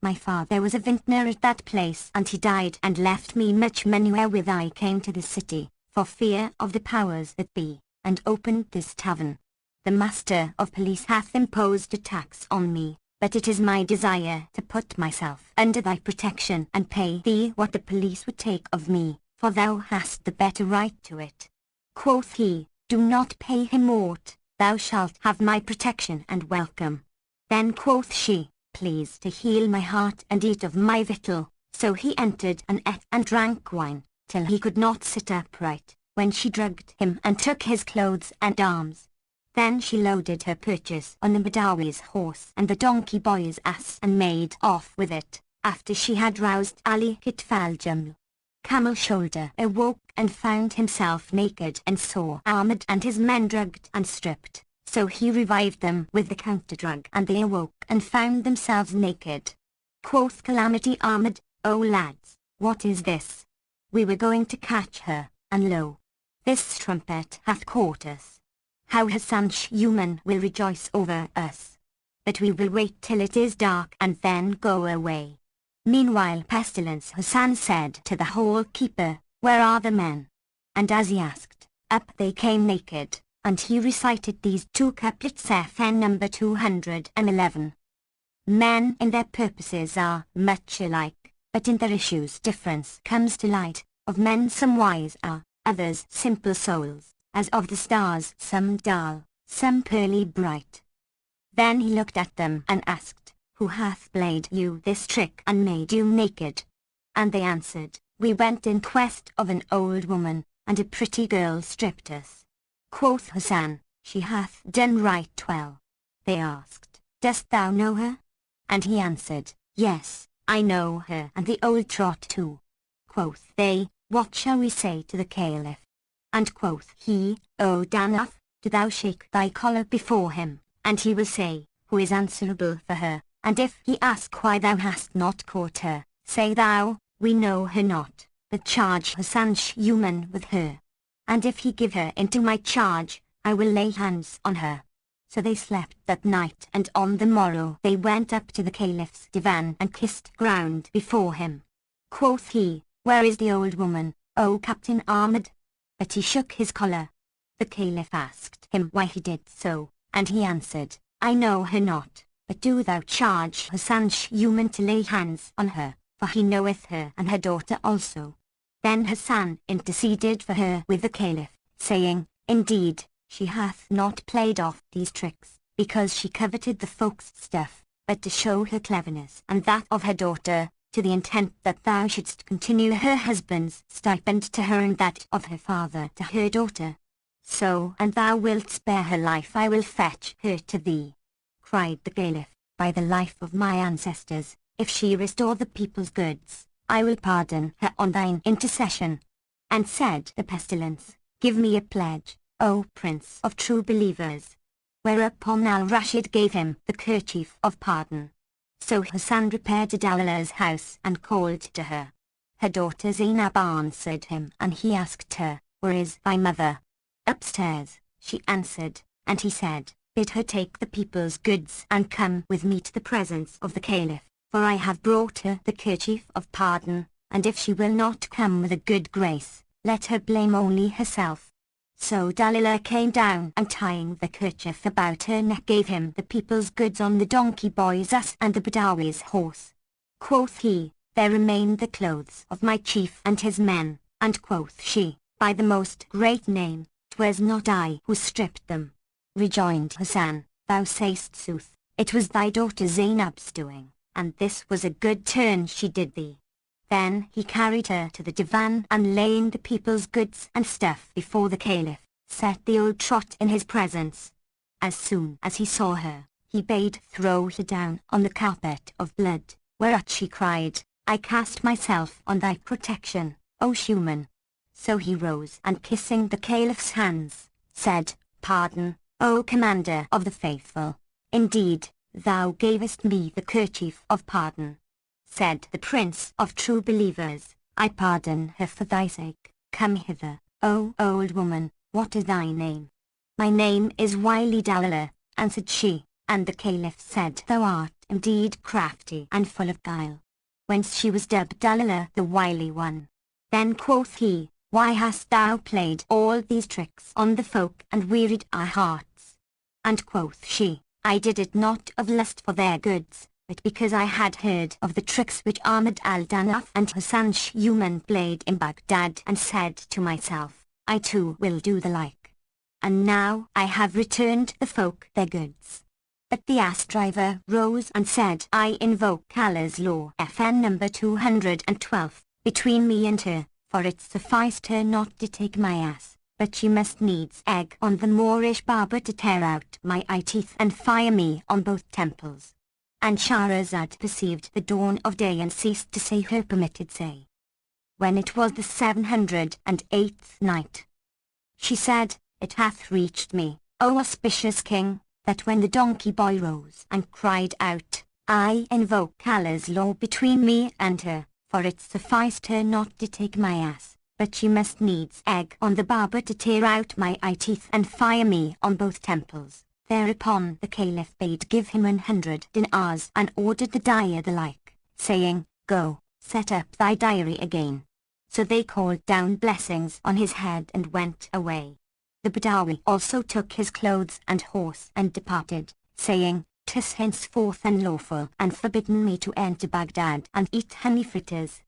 My father was a vintner at that place, and he died and left me much money, wherewith I came to this city, for fear of the powers that be, and opened this tavern. The master of police hath imposed a tax on me, but it is my desire to put myself under thy protection, and pay thee what the police would take of me, for thou hast the better right to it. Quoth he, Do not pay him aught, thou shalt have my protection and welcome. Then quoth she, Please to heal my heart and eat of my victual. So he entered and ate and drank wine, till he could not sit upright, when she drugged him and took his clothes and arms. Then she loaded her purchase on the Badawi's horse and the donkey boy's ass, and made off with it, after she had roused Ali Kitfaljam. Camel Shoulder awoke and found himself naked, and saw Ahmad and his men drugged and stripped. So he revived them with the counter-drug, and they awoke and found themselves naked. Quoth Calamity Ahmad, O lads, what is this? We were going to catch her, and lo, this trumpet hath caught us. How Hassan's human will rejoice over us. But we will wait till it is dark and then go away. Meanwhile Pestilence Hassan said to the hall keeper, Where are the men? And as he asked, up they came naked. And he recited these 2 couplets, FN number 211. Men in their purposes are much alike, but in their issues difference comes to light. Of men some wise are, others simple souls, as of the stars some dull, some pearly bright. Then he looked at them and asked, Who hath played you this trick and made you naked? And they answered, We went in quest of an old woman, and a pretty girl stripped us. Quoth Hassan, She hath done right well. They asked, Dost thou know her? And he answered, Yes, I know her and the old trot too. Quoth they, What shall we say to the Caliph? And quoth he, O Danaf, Do thou shake thy collar before him, and he will say, Who is answerable for her? And if he ask why thou hast not caught her, say thou, We know her not, but charge Hassan human with her. And if he give her into my charge, I will lay hands on her. So they slept that night, and on the morrow they went up to the Caliph's divan and kissed ground before him. Quoth he, Where is the old woman, O Captain Ahmed? But he shook his collar. The Caliph asked him why he did so, and he answered, I know her not, but do thou charge Hassan human to lay hands on her, for he knoweth her and her daughter also. Then Hassan interceded for her with the Caliph, saying, Indeed, she hath not played off these tricks, because she coveted the folk's stuff, but to show her cleverness and that of her daughter, to the intent that thou shouldst continue her husband's stipend to her and that of her father to her daughter. So, and thou wilt spare her life, I will fetch her to thee. Cried the Caliph, By the life of my ancestors, if she restore the people's goods, I will pardon her on thine intercession. And said the pestilence, Give me a pledge, O Prince of True Believers. Whereupon Al-Rashid gave him the kerchief of pardon. So Hassan repaired to Dalilah's house and called to her. Her daughter Zainab answered him, and he asked her, Where is thy mother? Upstairs, she answered, and he said, Bid her take the people's goods and come with me to the presence of the Caliph, for I have brought her the kerchief of pardon, and if she will not come with a good grace, let her blame only herself. So Dalilah came down and tying the kerchief about her neck gave him the people's goods on the donkey boy's ass and the Badawi's horse. Quoth he, There remain the clothes of my chief and his men, and quoth she, By the most great name, 'twas not I who stripped them. Rejoined Hassan, Thou say'st sooth, it was thy daughter Zainab's doing, and this was a good turn she did thee. Then he carried her to the divan and laying the people's goods and stuff before the Caliph, set the old trot in his presence. As soon as he saw her, he bade throw her down on the carpet of blood, whereat she cried, I cast myself on thy protection, O human. So he rose and kissing the Caliph's hands, said, Pardon, O Commander of the Faithful. Indeed, thou gavest me the kerchief of pardon. Said the Prince of True Believers, I pardon her for thy sake. Come hither, O old woman, what is thy name? My name is Wily Dalilah, answered she, and the Caliph said, Thou art indeed crafty and full of guile. Whence she was dubbed Dalilah the Wily One. Then quoth he, Why hast thou played all these tricks on the folk and wearied our hearts? And quoth she, I did it not of lust for their goods, but because I had heard of the tricks which Ahmed al-Danaf and Hassan Shuman played in Baghdad, and said to myself, I too will do the like. And now I have returned the folk their goods. But the ass driver rose and said, I invoke Allah's law FN number 212, between me and her, for it sufficed her not to take my ass, but she must needs egg on the Moorish barber to tear out my eye teeth and fire me on both temples. And Shahrazad perceived the dawn of day and ceased to say her permitted say. When it was the 708th night, she said, It hath reached me, O auspicious king, that when the donkey boy rose and cried out, I invoke Allah's law between me and her, for it sufficed her not to take my ass, but she must needs egg on the barber to tear out my eye teeth and fire me on both temples. Thereupon the Caliph bade give him 100 dinars and ordered the dyer the like, saying, Go, set up thy diary again. So they called down blessings on his head and went away. The Badawi also took his clothes and horse and departed, saying, 'Tis henceforth unlawful and forbidden me to enter Baghdad and eat honey fritters.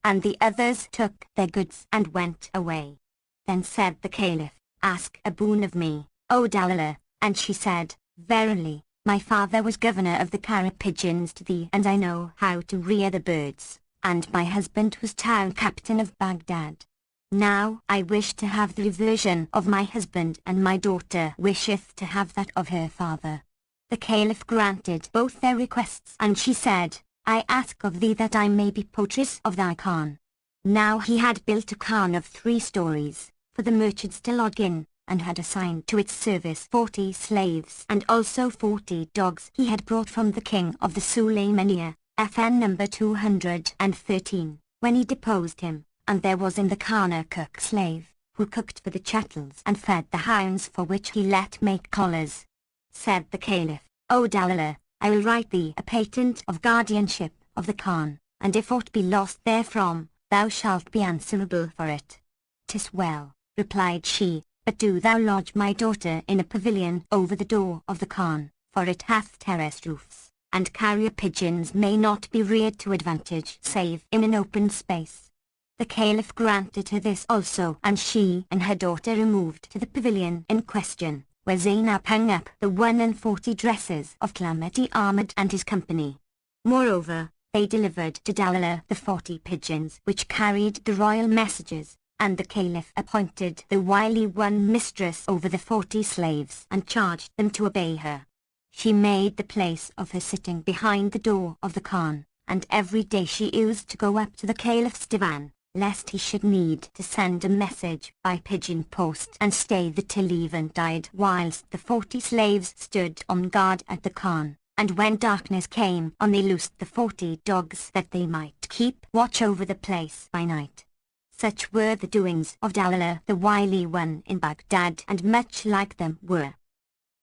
And the others took their goods and went away. Then said the Caliph, Ask a boon of me, O Dalilah. And she said, Verily, my father was governor of the carrier pigeons to thee, and I know how to rear the birds, and my husband was town captain of Baghdad. Now I wish to have the reversion of my husband, and my daughter wisheth to have that of her father. The Caliph granted both their requests, and she said, I ask of thee that I may be portress of thy khan. Now he had built a khan of 3 stories, for the merchants to lodge in, and had assigned to its service 40 slaves and also 40 dogs he had brought from the king of the Sulaimania, FN number 213, when he deposed him, and there was in the Khan a cook slave, who cooked for the chattels and fed the hounds for which he let make collars. Said the Caliph, O Dawla, I will write thee a patent of guardianship of the Khan, and if aught be lost therefrom, thou shalt be answerable for it. 'Tis well, replied she, but do thou lodge my daughter in a pavilion over the door of the Khan, for it hath terraced roofs, and carrier pigeons may not be reared to advantage save in an open space. The Caliph granted her this also, and she and her daughter removed to the pavilion in question, where Zainab hung up the 41 dresses of Calamity Ahmad and his company. Moreover, they delivered to Dawla the 40 pigeons which carried the royal messages, and the Caliph appointed the wily one mistress over the 40 slaves and charged them to obey her. She made the place of her sitting behind the door of the Khan, and every day she used to go up to the Caliph's divan, lest he should need to send a message by pigeon post and stay the till even died whilst the 40 slaves stood on guard at the Khan. And when darkness came on they loosed the 40 dogs that they might keep watch over the place by night. Such were the doings of Dawla the wily one in Baghdad, and much like them were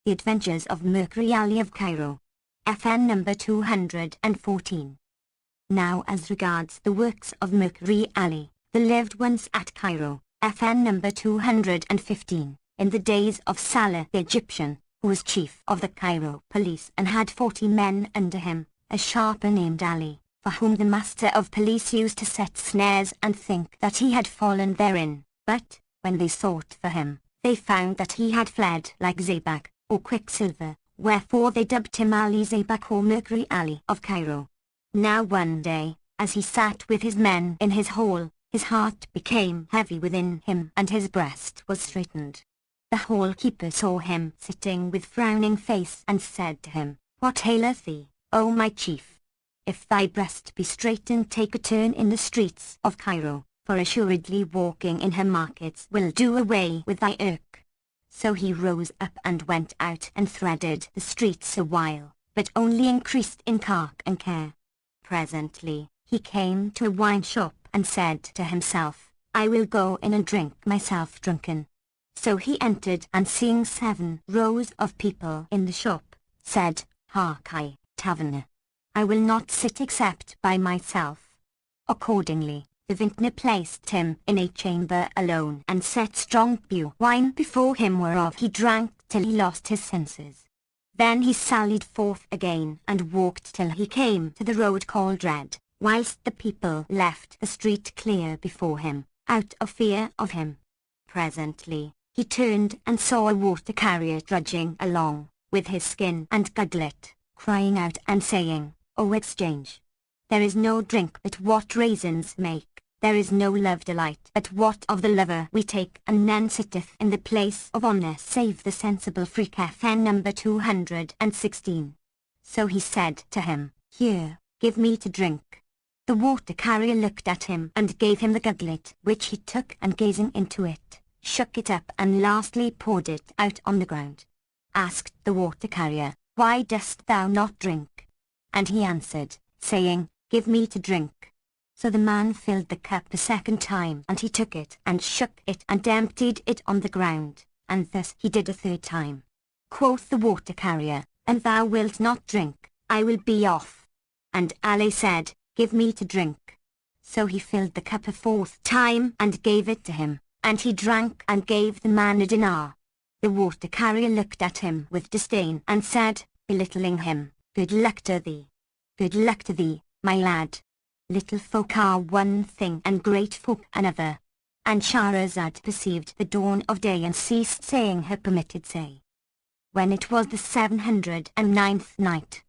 the adventures of Mercury Ali of Cairo. FN number 214. Now as regards the works of Mercury Ali, there lived once at Cairo, FN number 215, in the days of Salah the Egyptian, who was chief of the Cairo police and had 40 men under him, a sharper named Ali, for whom the master of police used to set snares and think that he had fallen therein, but, when they sought for him, they found that he had fled like Zabak, or Quicksilver, wherefore they dubbed him Ali Zabak or Mercury Ali of Cairo. Now one day, as he sat with his men in his hall, his heart became heavy within him and his breast was straitened. The hall-keeper saw him sitting with frowning face and said to him, What aileth thee, O my chief? If thy breast be straitened, take a turn in the streets of Cairo, for assuredly walking in her markets will do away with thy irk. So he rose up and went out and threaded the streets a while, but only increased in cark and care. Presently, he came to a wine shop and said to himself, I will go in and drink myself drunken. So he entered, and seeing 7 rows of people in the shop, said, Hark I, taverner, I will not sit except by myself. Accordingly, the vintner placed him in a chamber alone and set strong beer wine before him, whereof he drank till he lost his senses. Then he sallied forth again and walked till he came to the road called Red, whilst the people left the street clear before him, out of fear of him. Presently, he turned and saw a water carrier trudging along, with his skin and gugglet, crying out and saying, O exchange! There is no drink but what raisins make, there is no love delight but what of the lover we take, and none sitteth in the place of honour save the sensible freak. FN number 216. So he said to him, Here, give me to drink. The water carrier looked at him and gave him the gugglet, which he took and gazing into it, shook it up and lastly poured it out on the ground. Asked the water carrier, Why dost thou not drink? And he answered, saying, Give me to drink. So the man filled the cup a second time, and he took it and shook it and emptied it on the ground, and thus he did a third time. Quoth the water carrier, And thou wilt not drink, I will be off. And Ali said, Give me to drink. So he filled the cup a fourth time and gave it to him, and he drank and gave the man a dinar. The water carrier looked at him with disdain and said, belittling him, Good luck to thee. Good luck to thee, my lad. Little folk are one thing and great folk another. And Shahrazad perceived the dawn of day and ceased saying her permitted say. When it was the 709th night,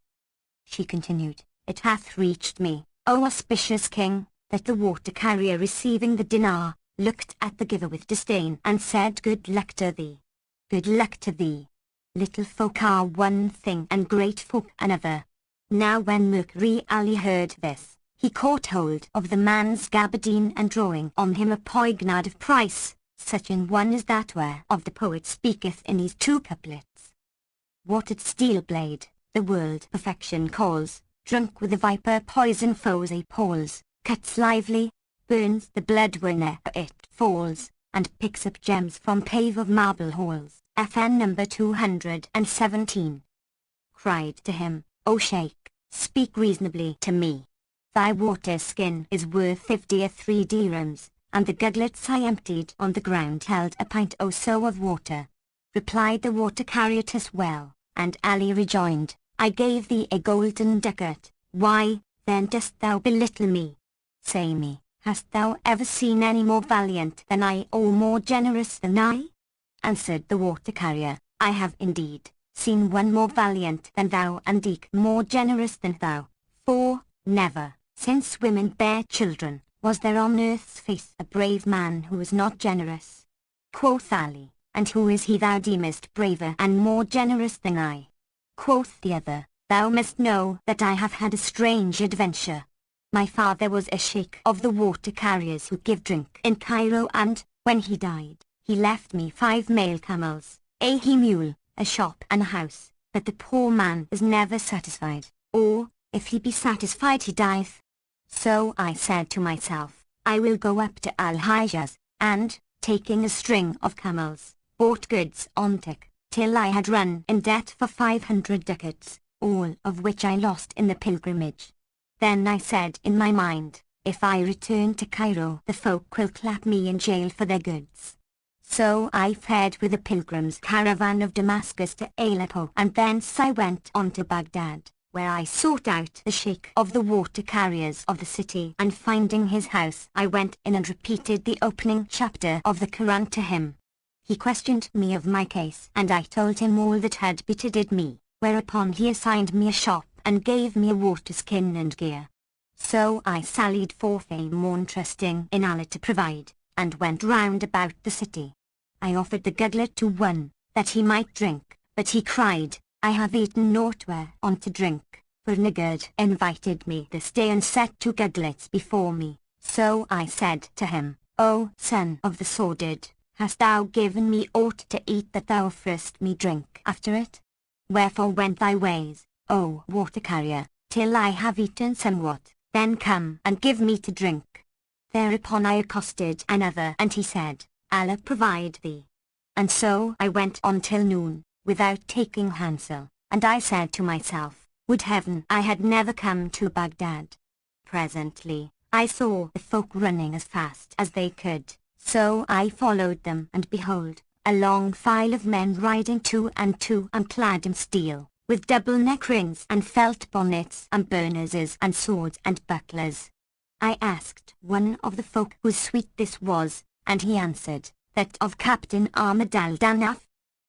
she continued, It hath reached me, O auspicious king, that the water carrier receiving the dinar, looked at the giver with disdain and said, Good luck to thee. Good luck to thee. Little folk are one thing and great folk another. Now when Mercury Ali heard this, he caught hold of the man's gabardine and drawing on him a poignard of price, Such an one is that whereof the poet speaketh in his two couplets. Watered steel blade, the world perfection calls, drunk with the viper poison foes appalls, cuts lively, burns the blood whene'er it falls, and picks up gems from pave of marble halls. FN number 217. Cried to him, O Sheikh, speak reasonably to me. Thy water skin is worth 53 dirhams, and the guglets I emptied on the ground held a pint or so of water. Replied the water carrier, 'tis well, and Ali rejoined, I gave thee a golden ducat, why, then dost thou belittle me? Say me, hast thou ever seen any more valiant than I or more generous than I? Answered the water carrier, I have indeed seen one more valiant than thou and eke more generous than thou, for, never, since women bear children, was there on earth's face a brave man who was not generous. Quoth Ali, and who is he thou deemest braver and more generous than I? Quoth the other, thou must know that I have had a strange adventure. My father was a sheikh of the water carriers who give drink in Cairo, and, when he died, he left me 5 male camels, a he-mule, a shop and a house, but the poor man is never satisfied, or, if he be satisfied he dieth. So I said to myself, I will go up to Al-Hijaz, and, taking a string of camels, bought goods on tick, till I had run in debt for 500 ducats, all of which I lost in the pilgrimage. Then I said in my mind, if I return to Cairo the folk will clap me in jail for their goods. So I fared with the pilgrims' caravan of Damascus to Aleppo, and thence I went on to Baghdad, where I sought out the sheikh of the water carriers of the city, and finding his house I went in and repeated the opening chapter of the Quran to him. He questioned me of my case, and I told him all that had betided me, whereupon he assigned me a shop and gave me a water skin and gear. So I sallied forth a morn, trusting in Allah to provide, and went round about the city. I offered the guglet to one, that he might drink, but he cried, I have eaten naught whereon to drink, for Niggard invited me this day and set 2 guglets before me. So I said to him, O son of the sordid, hast thou given me aught to eat that thou offerest me drink after it? Wherefore went thy ways, O water carrier, till I have eaten somewhat, then come and give me to drink. Thereupon I accosted another, and he said, Allah provide thee. And so I went on till noon, without taking hansel, and I said to myself, would heaven I had never come to Baghdad. Presently, I saw the folk running as fast as they could, so I followed them, and behold, a long file of men riding 2 and 2 and clad in steel, with double neck rings and felt bonnets and burnouses and swords and bucklers. I asked one of the folk whose suite this was, and he answered, that of Captain Ahmad al-Danaf.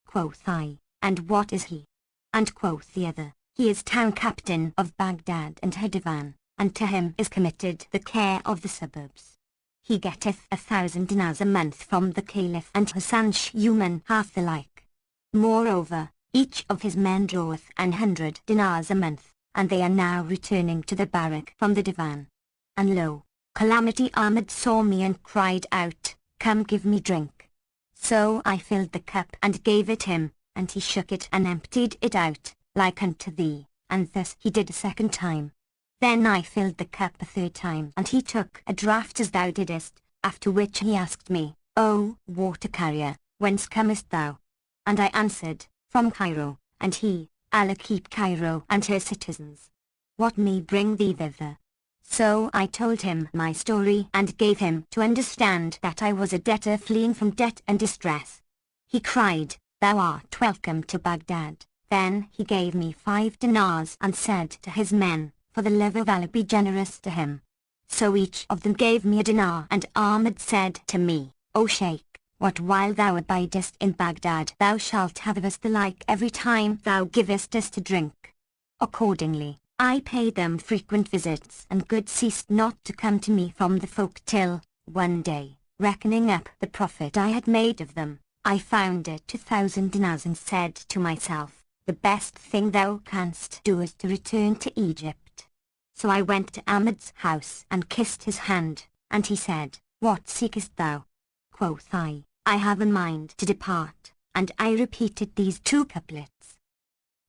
Quoth I, and what is he? And quoth the other, he is town captain of Baghdad and her divan, and to him is committed the care of the suburbs. He getteth 1,000 dinars a month from the Caliph and Hassan Shuman half the like. Moreover, each of his men draweth 100 dinars a month, and they are now returning to the barrack from the divan. And lo, Calamity Ahmad saw me and cried out, come give me drink. So I filled the cup and gave it him, and he shook it and emptied it out, like unto thee, and thus he did a 2nd time. Then I filled the cup a 3rd time, and he took a draught as thou didst, after which he asked me, O water carrier, whence comest thou? And I answered, from Cairo, and he, Allah keep Cairo and her citizens. What may bring thee thither? So I told him my story and gave him to understand that I was a debtor fleeing from debt and distress. He cried, thou art welcome to Baghdad. Then he gave me 5 dinars and said to his men, for the love of Allah be generous to him. So each of them gave me a dinar, and Ahmad said to me, O Sheikh, what while thou abidest in Baghdad thou shalt have of us the like every time thou givest us to drink. Accordingly, I paid them frequent visits, and good ceased not to come to me from the folk till, one day, reckoning up the profit I had made of them, I found it 2,000 dinars and said to myself, the best thing thou canst do is to return to Egypt. So I went to Ahmad's house and kissed his hand, and he said, what seekest thou? Quoth I, I have a mind to depart, and I repeated these two couplets.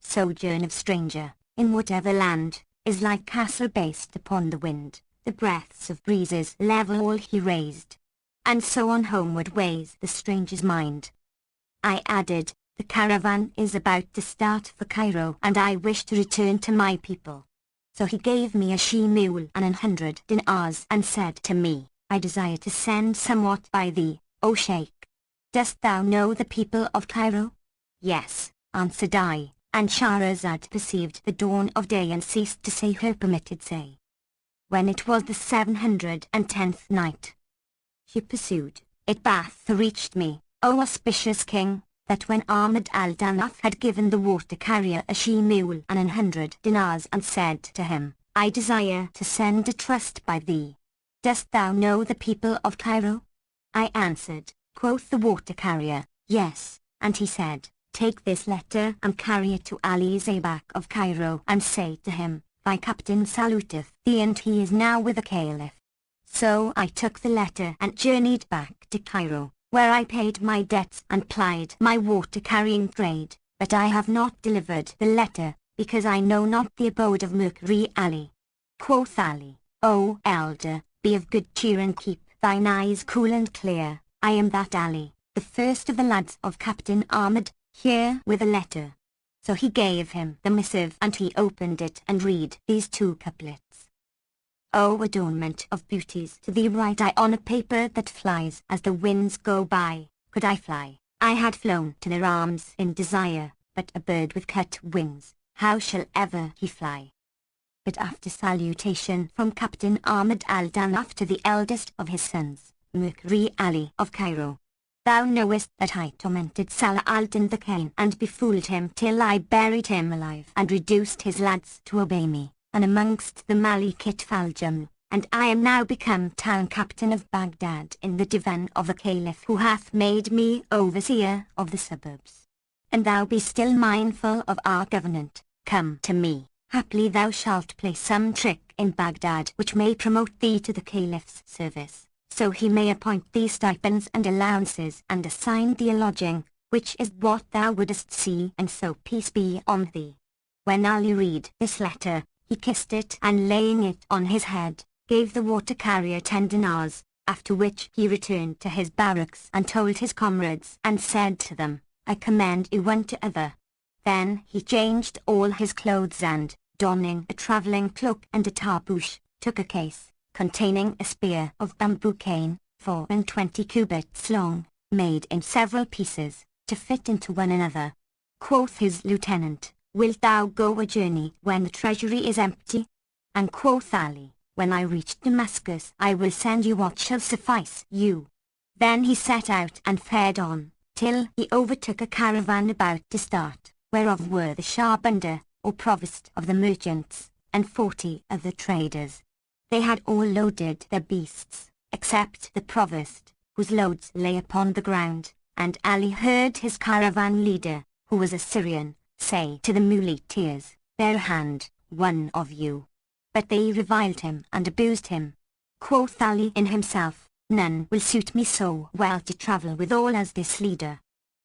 Sojourn of stranger, in whatever land, is like castle based upon the wind, the breaths of breezes level all he raised. And so on homeward ways the stranger's mind. I added, the caravan is about to start for Cairo and I wish to return to my people. So he gave me a she-mule and 100 dinars and said to me, I desire to send somewhat by thee, O Sheikh. Dost thou know the people of Cairo? Yes, answered I, and Shahrazad perceived the dawn of day and ceased to say her permitted say. When it was the 710th night, she pursued, it bath reached me, O auspicious king, that when Ahmad al-Danaf had given the water carrier a she-mule and 100 dinars and said to him, I desire to send a trust by thee. Dost thou know the people of Cairo? I answered, quoth the water carrier, yes, and he said, take this letter and carry it to Ali Zabak of Cairo and say to him, thy captain saluteth thee and he is now with the caliph. So I took the letter and journeyed back to Cairo, where I paid my debts and plied my water-carrying trade, but I have not delivered the letter, because I know not the abode of Mercury Ali. Quoth Ali, O elder, be of good cheer and keep thine eyes cool and clear, I am that Ali, the first of the lads of Captain Ahmad, here with a letter. So he gave him the missive and he opened it and read these two couplets. O adornment of beauties, to thee write I on a paper that flies as the winds go by. Could I fly, I had flown to their arms in desire, but a bird with cut wings, how shall ever he fly? But after salutation from Captain Ahmad al-Danaf to the eldest of his sons, Mercury Ali of Cairo. Thou knowest that I tormented Salah al-Din the Cain and befooled him till I buried him alive and reduced his lads to obey me, and amongst the Malikit Faljam, and I am now become town captain of Baghdad in the divan of the caliph who hath made me overseer of the suburbs. And thou be still mindful of our government, come to me, haply thou shalt play some trick in Baghdad which may promote thee to the caliph's service, so he may appoint thee stipends and allowances and assign thee a lodging, which is what thou wouldest see, and so peace be on thee. When Ali read this letter, he kissed it and laying it on his head, gave the water carrier 10 dinars, after which he returned to his barracks and told his comrades and said to them, I commend you one to other. Then he changed all his clothes and, donning a travelling cloak and a tarbouch, took a case, containing a spear of bamboo cane, 24 cubits long, made in several pieces, to fit into one another. Quoth his lieutenant, wilt thou go a journey when the treasury is empty? And quoth Ali, when I reach Damascus I will send you what shall suffice you. Then he set out and fared on, till he overtook a caravan about to start, whereof were the Shahbandar, or provost of the merchants, and 40 of the traders. They had all loaded their beasts, except the provost, whose loads lay upon the ground, and Ali heard his caravan leader, who was a Syrian, say to the muleteers, bear a hand, one of you. But they reviled him and abused him. Quoth Ali in himself, none will suit me so well to travel withal as this leader.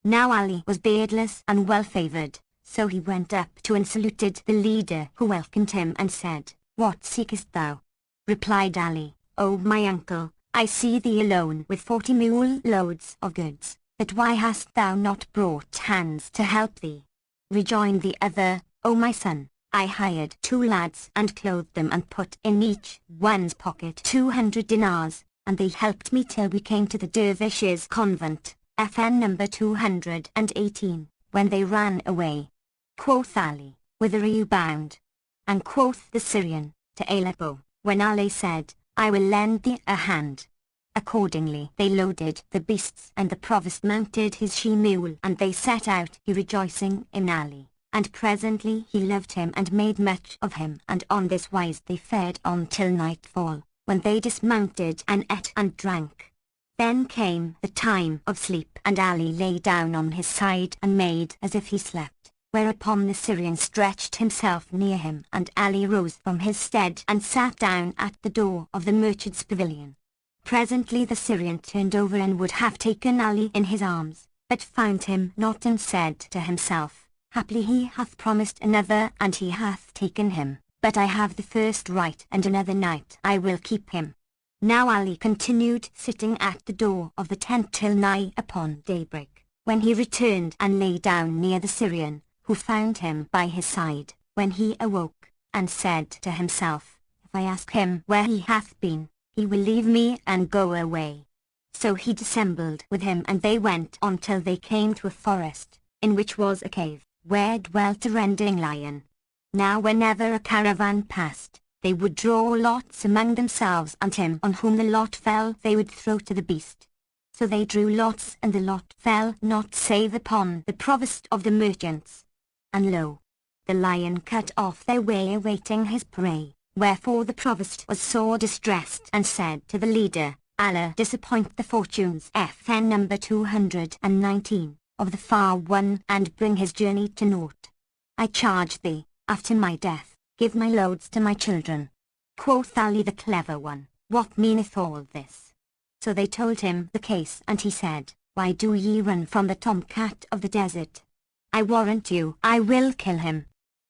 Now Ali was beardless and well-favoured, so he went up to and saluted the leader, who welcomed him and said, what seekest thou? Replied Ali, O my uncle, I see thee alone with 40 mule loads of goods, but why hast thou not brought hands to help thee? Rejoined the other, O my son, I hired 2 lads and clothed them and put in each one's pocket 200 dinars, and they helped me till we came to the dervishes' convent, FN number 218, when they ran away. Quoth Ali, whither are you bound? And quoth the Syrian, to Aleppo. When Ali said, I will lend thee a hand. Accordingly they loaded the beasts and the provost mounted his she-mule and they set out, he rejoicing in Ali, and presently he loved him and made much of him, and on this wise they fared on till nightfall, when they dismounted and ate and drank. Then came the time of sleep and Ali lay down on his side and made as if he slept. Whereupon the Syrian stretched himself near him and Ali rose from his stead and sat down at the door of the merchant's pavilion. Presently the Syrian turned over and would have taken Ali in his arms, but found him not, and said to himself, Haply he hath promised another, and he hath taken him, but I have the first right, and another night I will keep him. Now Ali continued sitting at the door of the tent till nigh upon daybreak, when he returned and lay down near the Syrian, who found him by his side, when he awoke, and said to himself, If I ask him where he hath been, he will leave me and go away. So he dissembled with him, and they went on till they came to a forest, in which was a cave, where dwelt a rending lion. Now whenever a caravan passed, they would draw lots among themselves, and him on whom the lot fell they would throw to the beast. So they drew lots, and the lot fell not save upon the provost of the merchants. And lo, the lion cut off their way awaiting his prey, wherefore the provost was sore distressed, and said to the leader, Allah disappoint the fortunes FN number 219, of the far one, and bring his journey to naught. I charge thee, after my death, give my loads to my children. Quoth Ali the clever one, What meaneth all this? So they told him the case, and he said, Why do ye run from the tomcat of the desert? I warrant you, I will kill him.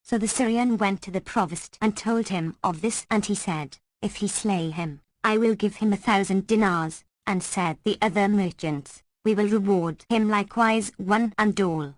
So the Syrian went to the provost and told him of this, and he said, If he slay him, I will give him 1,000 dinars, and said the other merchants, We will reward him likewise one and all.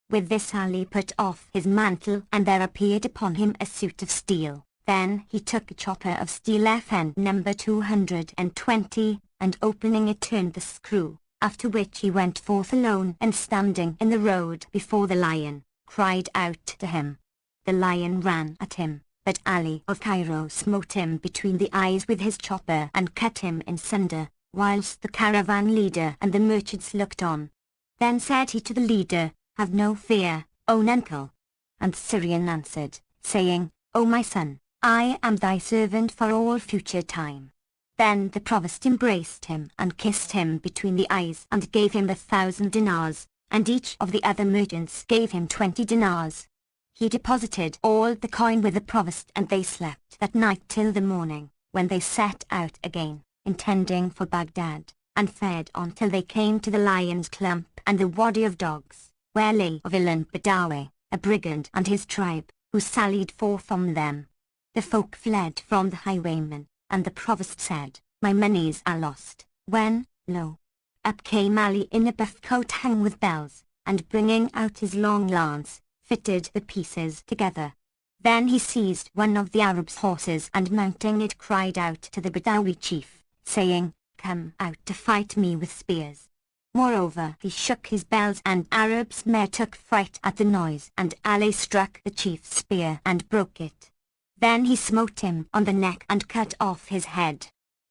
With this Ali put off his mantle, and there appeared upon him a suit of steel. Then he took a chopper of steel FN number 220, and opening it turned the screw, after which he went forth alone, and standing in the road before the lion, cried out to him. The lion ran at him, but Ali of Cairo smote him between the eyes with his chopper and cut him in sunder, whilst the caravan leader and the merchants looked on. Then said he to the leader, Have no fear, O uncle. And the Syrian answered, saying, O my son, I am thy servant for all future time. Then the provost embraced him and kissed him between the eyes, and gave him 1,000 dinars, and each of the other merchants gave him 20 dinars. He deposited all the coin with the provost, and they slept that night till the morning, when they set out again, intending for Baghdad, and fared on till they came to the Lion's Clump and the Wadi of Dogs, where lay Villain Badawi, a brigand and his tribe, who sallied forth on them. The folk fled from the highwaymen, and the provost said, My monies are lost, when, lo, up came Ali in a buff coat hung with bells, and bringing out his long lance, fitted the pieces together. Then he seized one of the Arabs' horses, and mounting it cried out to the Badawi chief, saying, Come out to fight me with spears. Moreover he shook his bells, and Arab's mare took fright at the noise, and Ali struck the chief's spear and broke it. Then he smote him on the neck and cut off his head.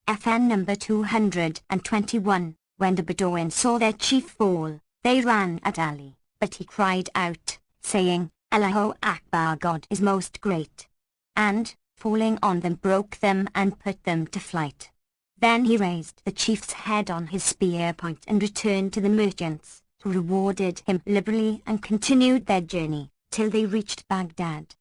FN number 221, when the Bedouins saw their chief fall, they ran at Ali, but he cried out, saying, Allahu Akbar, God is most great. And, falling on them, broke them and put them to flight. Then he raised the chief's head on his spear point and returned to the merchants, who rewarded him liberally and continued their journey, till they reached Baghdad.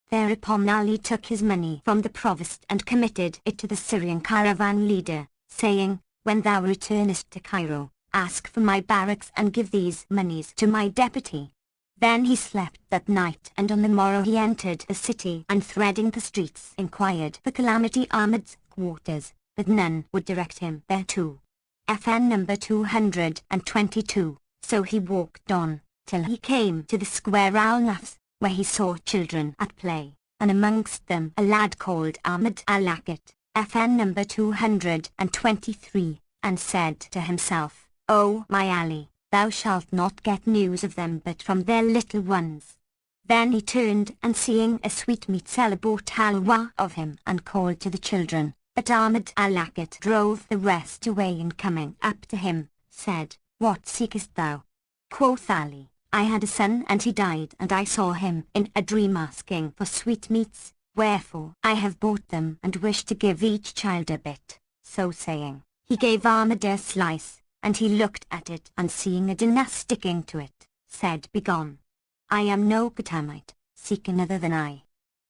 Thereupon Ali took his money from the provost and committed it to the Syrian caravan leader, saying, When thou returnest to Cairo, ask for my barracks and give these monies to my deputy. Then he slept that night, and on the morrow he entered the city, and threading the streets inquired for Calamity Ahmed's quarters, but none would direct him thereto. FN number 222. So he walked on, till he came to the square Al-Nafs, where he saw children at play, and amongst them a lad called Ahmed Al-Akit, FN number 223, and said to himself, O my Ali, thou shalt not get news of them but from their little ones. Then he turned, and seeing a sweetmeat seller bought halwa of him, and called to the children, but Ahmed Al-Akit drove the rest away, and coming up to him, said, What seekest thou? Quoth Ali, I had a son, and he died, and I saw him in a dream asking for sweetmeats, wherefore I have bought them, and wish to give each child a bit. So saying, he gave Ahmed a slice, and he looked at it, and seeing a dinar sticking to it, said, Begone. I am no Ghatamite, seek another than I.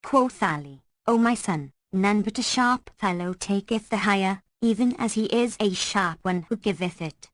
Quoth Ali, O my son, none but a sharp fellow taketh the hire, even as he is a sharp one who giveth it.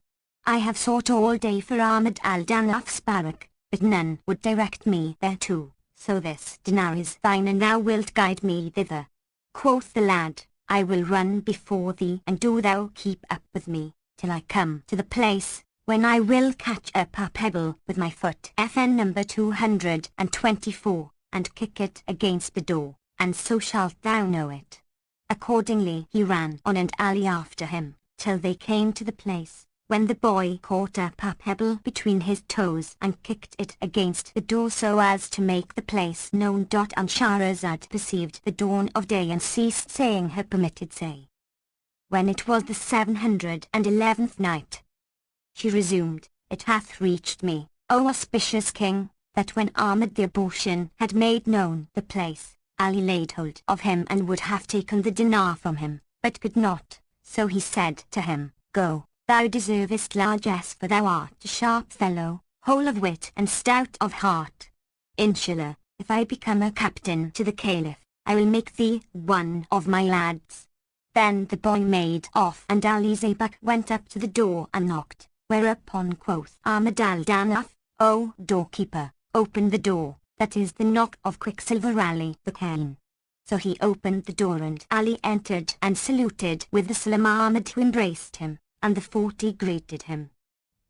I have sought all day for Ahmed al-Danaf's barrack, but none would direct me thereto, so this dinar is thine and thou wilt guide me thither. Quoth the lad, I will run before thee and do thou keep up with me, till I come to the place, when I will catch up a pebble with my foot FN number 224, and kick it against the door, and so shalt thou know it. Accordingly he ran on and Ali after him, till they came to the place, when the boy caught up a pebble between his toes and kicked it against the door so as to make the place known. And Shahrazad perceived the dawn of day and ceased saying her permitted say. When it was the 711th night, she resumed, It hath reached me, O auspicious king, that when Ahmed the abortion had made known the place, Ali laid hold of him and would have taken the dinar from him, but could not, so he said to him, Go, thou deservest largesse, for thou art a sharp fellow, whole of wit and stout of heart. Inshallah, if I become a captain to the Caliph, I will make thee one of my lads. Then the boy made off and Ali Zabak went up to the door and knocked, whereupon quoth Ahmed al-Danaf, O doorkeeper, open the door, that is the knock of Quicksilver Ali the Kane. So he opened the door and Ali entered and saluted with the Salam Ahmed, who embraced him, and the 40 greeted him.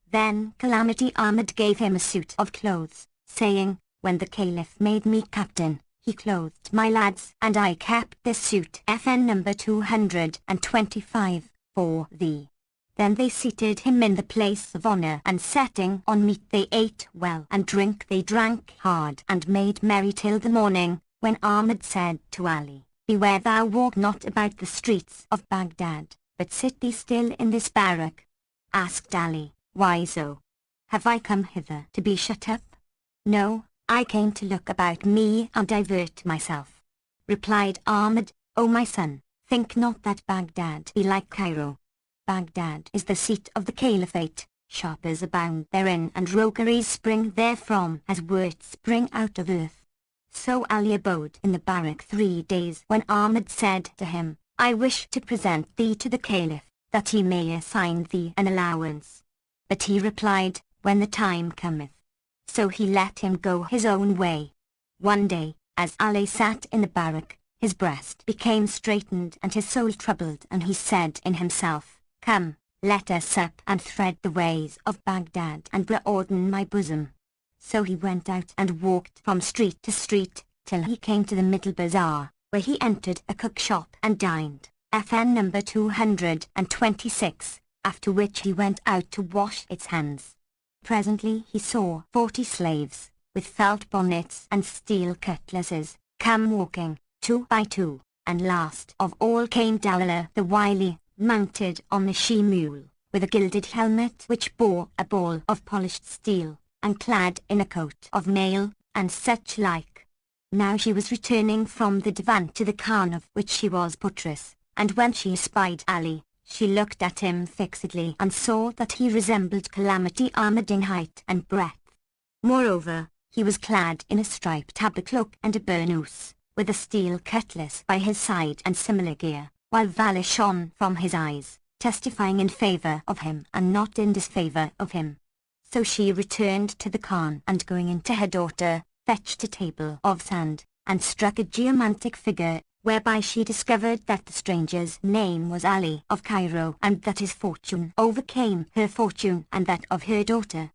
Then Calamity Ahmed gave him a suit of clothes, saying, When the Caliph made me captain, he clothed my lads, and I kept this suit FN number 225, for thee. Then they seated him in the place of honor, and setting on meat they ate well, and drink they drank hard, and made merry till the morning, when Ahmed said to Ali, Beware thou walk not about the streets of Baghdad, but sit thee still in this barrack. Asked Ali, Why so? Have I come hither to be shut up? No, I came to look about me and divert myself. Replied Ahmed, O my son, think not that Baghdad be like Cairo. Baghdad is the seat of the caliphate, sharpers abound therein and rogueries spring therefrom as words spring out of earth. So Ali abode in the barrack 3 days, when Ahmed said to him, I wish to present thee to the Caliph, that he may assign thee an allowance. But he replied, When the time cometh. So he let him go his own way. One day, as Ali sat in the barrack, his breast became straitened and his soul troubled, and he said in himself, Come, let us sup and thread the ways of Baghdad and broaden my bosom. So he went out and walked from street to street, till he came to the middle bazaar, where he entered a cook shop and dined, FN number 226, after which he went out to wash its hands. Presently he saw 40 slaves, with felt bonnets and steel cutlasses, come walking, 2 by 2, and last of all came Dawla the wily, mounted on a she-mule, with a gilded helmet which bore a ball of polished steel, and clad in a coat of mail, and such like. Now she was returning from the divan to the khan of which she was portress, and when she espied Ali, she looked at him fixedly and saw that he resembled Calamity Ahmed in height and breadth. Moreover, he was clad in a striped tabacloak and a burnous, with a steel cutlass by his side and similar gear, while valor shone from his eyes, testifying in favor of him and not in disfavor of him. So she returned to the khan and going in to her daughter, fetched a table of sand, and struck a geomantic figure, whereby she discovered that the stranger's name was Ali of Cairo, and that his fortune overcame her fortune and that of her daughter.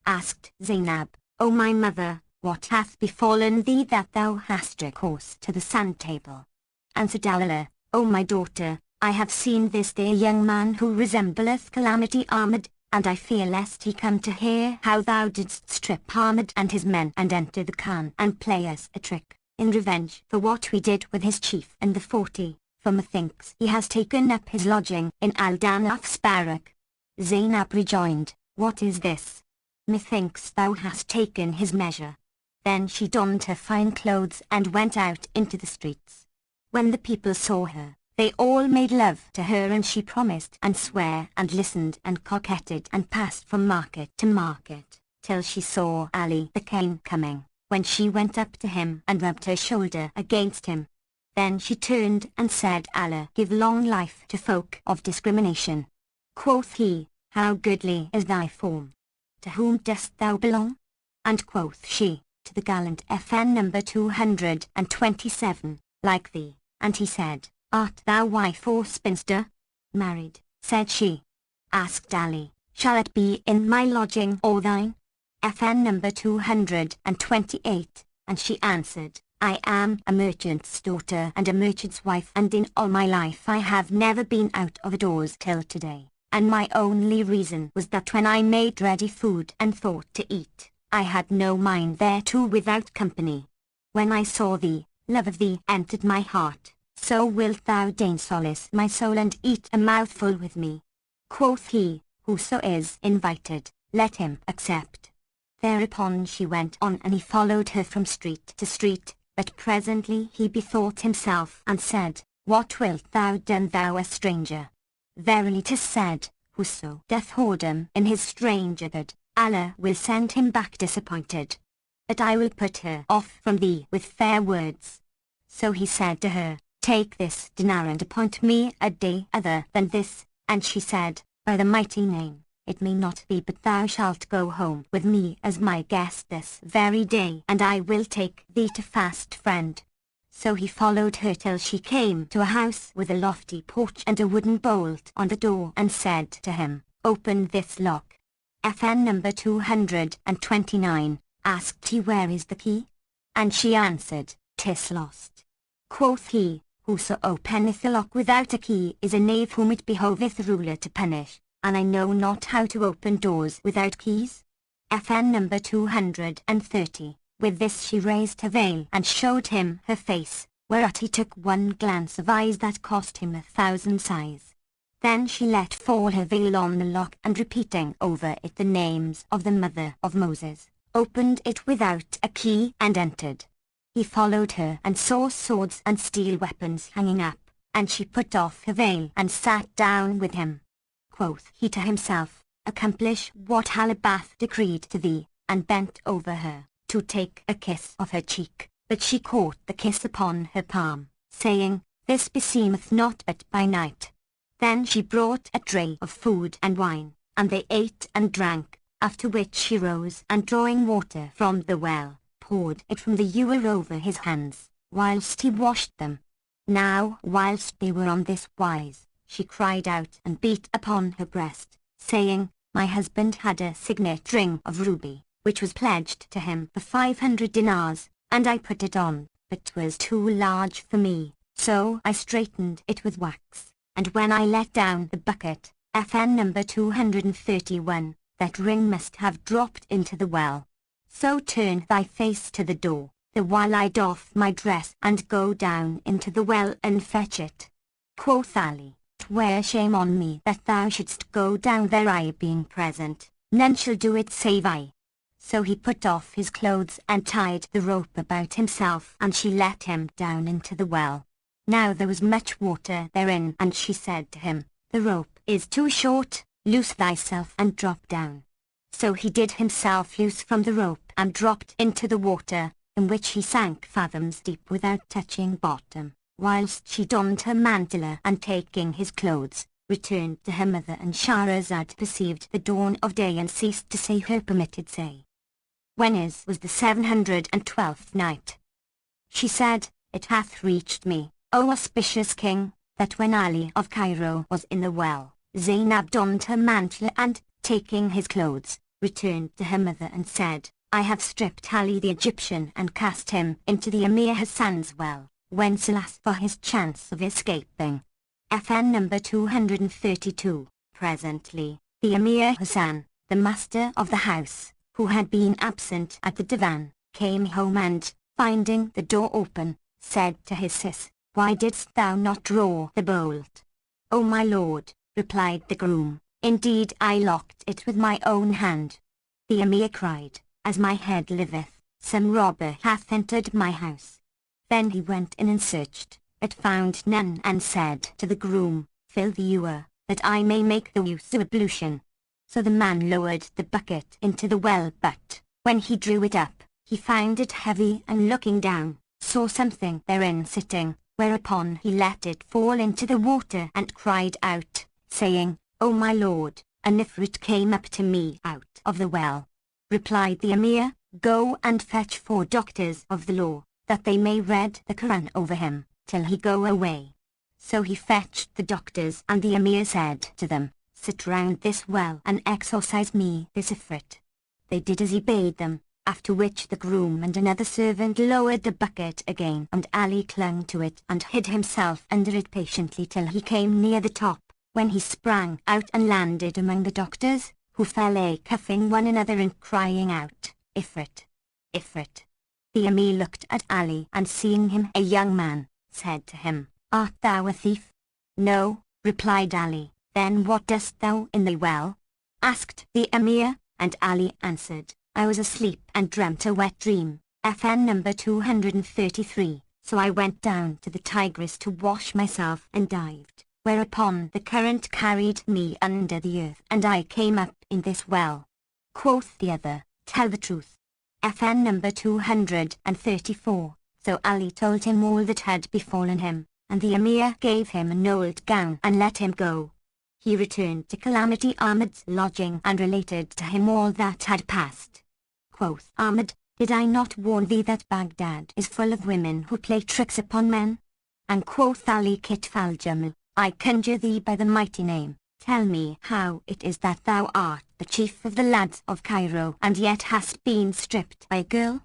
Asked Zainab, O my mother, what hath befallen thee that thou hast recourse to the sand table? Answered Allah, O my daughter, I have seen this day a young man who resembleth Calamity Ahmed, and I fear lest he come to hear how thou didst strip Ahmed and his men and enter the khan and play us a trick, in revenge for what we did with his chief and the 40, for methinks he has taken up his lodging in Al-Danaf's barrack. Zainab rejoined, What is this? Methinks thou hast taken his measure. Then she donned her fine clothes and went out into the streets. When the people saw her, they all made love to her, and she promised and sware and listened and coquetted and passed from market to market, till she saw Ali the Kane coming, when she went up to him and rubbed her shoulder against him. Then she turned and said, Allah give long life to folk of discrimination. Quoth he, how goodly is thy form. To whom dost thou belong? And quoth she, to the gallant FN number 227, like thee. And he said, art thou wife or spinster? Married, said she. Asked Ali, shall it be in my lodging or thine? FN number 228, and she answered, I am a merchant's daughter and a merchant's wife, and in all my life I have never been out of doors till today, and my only reason was that when I made ready food and thought to eat, I had no mind thereto without company. When I saw thee, love of thee entered my heart, so wilt thou deign solace my soul and eat a mouthful with me. Quoth he, whoso is invited, let him accept. Thereupon she went on and he followed her from street to street, but presently he bethought himself and said, what wilt thou do, thou a stranger? Verily 'tis said, whoso doth whoredom in his strangerhood, Allah will send him back disappointed. But I will put her off from thee with fair words. So he said to her, take this dinar and appoint me a day other than this, and she said, by the mighty name, it may not be, but thou shalt go home with me as my guest this very day, and I will take thee to fast friend. So he followed her till she came to a house with a lofty porch and a wooden bolt on the door, and said to him, open this lock. FN number 229, asked he, where is the key? And she answered, 'tis lost. Quoth he, whoso openeth the lock without a key is a knave whom it behoveth ruler to punish, and I know not how to open doors without keys. FN number 230. With this she raised her veil and showed him her face, whereat he took one glance of eyes that cost him 1,000 sighs. Then she let fall her veil on the lock, and repeating over it the names of the mother of Moses, opened it without a key and entered. He followed her and saw swords and steel weapons hanging up, and she put off her veil and sat down with him. Quoth he to himself, accomplish what Halabath decreed to thee, and bent over her, to take a kiss of her cheek, but she caught the kiss upon her palm, saying, this beseemeth not but by night. Then she brought a tray of food and wine, and they ate and drank, after which she rose and drawing water from the well, poured it from the ewer over his hands, whilst he washed them. Now whilst they were on this wise, she cried out and beat upon her breast, saying, my husband had a signet ring of ruby, which was pledged to him for 500 dinars, and I put it on, but 'twas too large for me, so I straightened it with wax, and when I let down the bucket, FN number 231, that ring must have dropped into the well. So turn thy face to the door, the while I doff my dress and go down into the well and fetch it. Quoth Ali, 'twere shame on me that thou shouldst go down there, I being present, none shall do it save I. So he put off his clothes and tied the rope about himself, and she let him down into the well. Now there was much water therein, and she said to him, the rope is too short, loose thyself and drop down. So he did himself loose from the rope and dropped into the water, in which he sank fathoms deep without touching bottom, whilst she donned her mantilla and taking his clothes, returned to her mother, and Shahrazad perceived the dawn of day and ceased to say her permitted say. When was the 712th night? She said, it hath reached me, O auspicious king, that when Ali of Cairo was in the well, Zainab donned her mantle and, taking his clothes, returned to her mother and said, I have stripped Ali the Egyptian and cast him into the Emir Hassan's well, whence alas for his chance of escaping. FN number 232. Presently, the Emir Hassan, the master of the house, who had been absent at the divan, came home and, finding the door open, said to his sis, why didst thou not draw the bolt? O my lord, replied the groom, indeed I locked it with my own hand. The Emir cried, as my head liveth, some robber hath entered my house. Then he went in and searched, but found none, and said to the groom, fill the ewer, that I may make the use of ablution. So the man lowered the bucket into the well, but, when he drew it up, he found it heavy, and looking down, saw something therein sitting, whereupon he let it fall into the water and cried out, saying, "O my lord, an ifrit came up to me out of the well." Replied the Emir, "Go and fetch 4 doctors of the law, that they may read the Quran over him, till he go away." So he fetched the doctors, and the Emir said to them, "Sit round this well and exorcise me this ifrit." They did as he bade them, after which the groom and another servant lowered the bucket again, and Ali clung to it and hid himself under it patiently till he came near the top, when he sprang out and landed among the doctors, who fell cuffing one another and crying out, "Ifrit! Ifrit!" The Emir looked at Ali, and seeing him a young man, said to him, "Art thou a thief?" "No," replied Ali. "Then what dost thou in the well?" asked the Emir, and Ali answered, "I was asleep and dreamt a wet dream." FN number 233. So I went down to the Tigris to wash myself and dived, whereupon the current carried me under the earth, and I came up in this well. Quoth the other, "Tell the truth." FN number 234. So Ali told him all that had befallen him, and the Emir gave him an old gown and let him go. He returned to Calamity Ahmad's lodging and related to him all that had passed. Quoth Ahmad, "Did I not warn thee that Baghdad is full of women who play tricks upon men?" And quoth Ali Kitf al-Jamal, "I conjure thee by the mighty name, tell me how it is that thou art the chief of the lads of Cairo and yet hast been stripped by a girl?"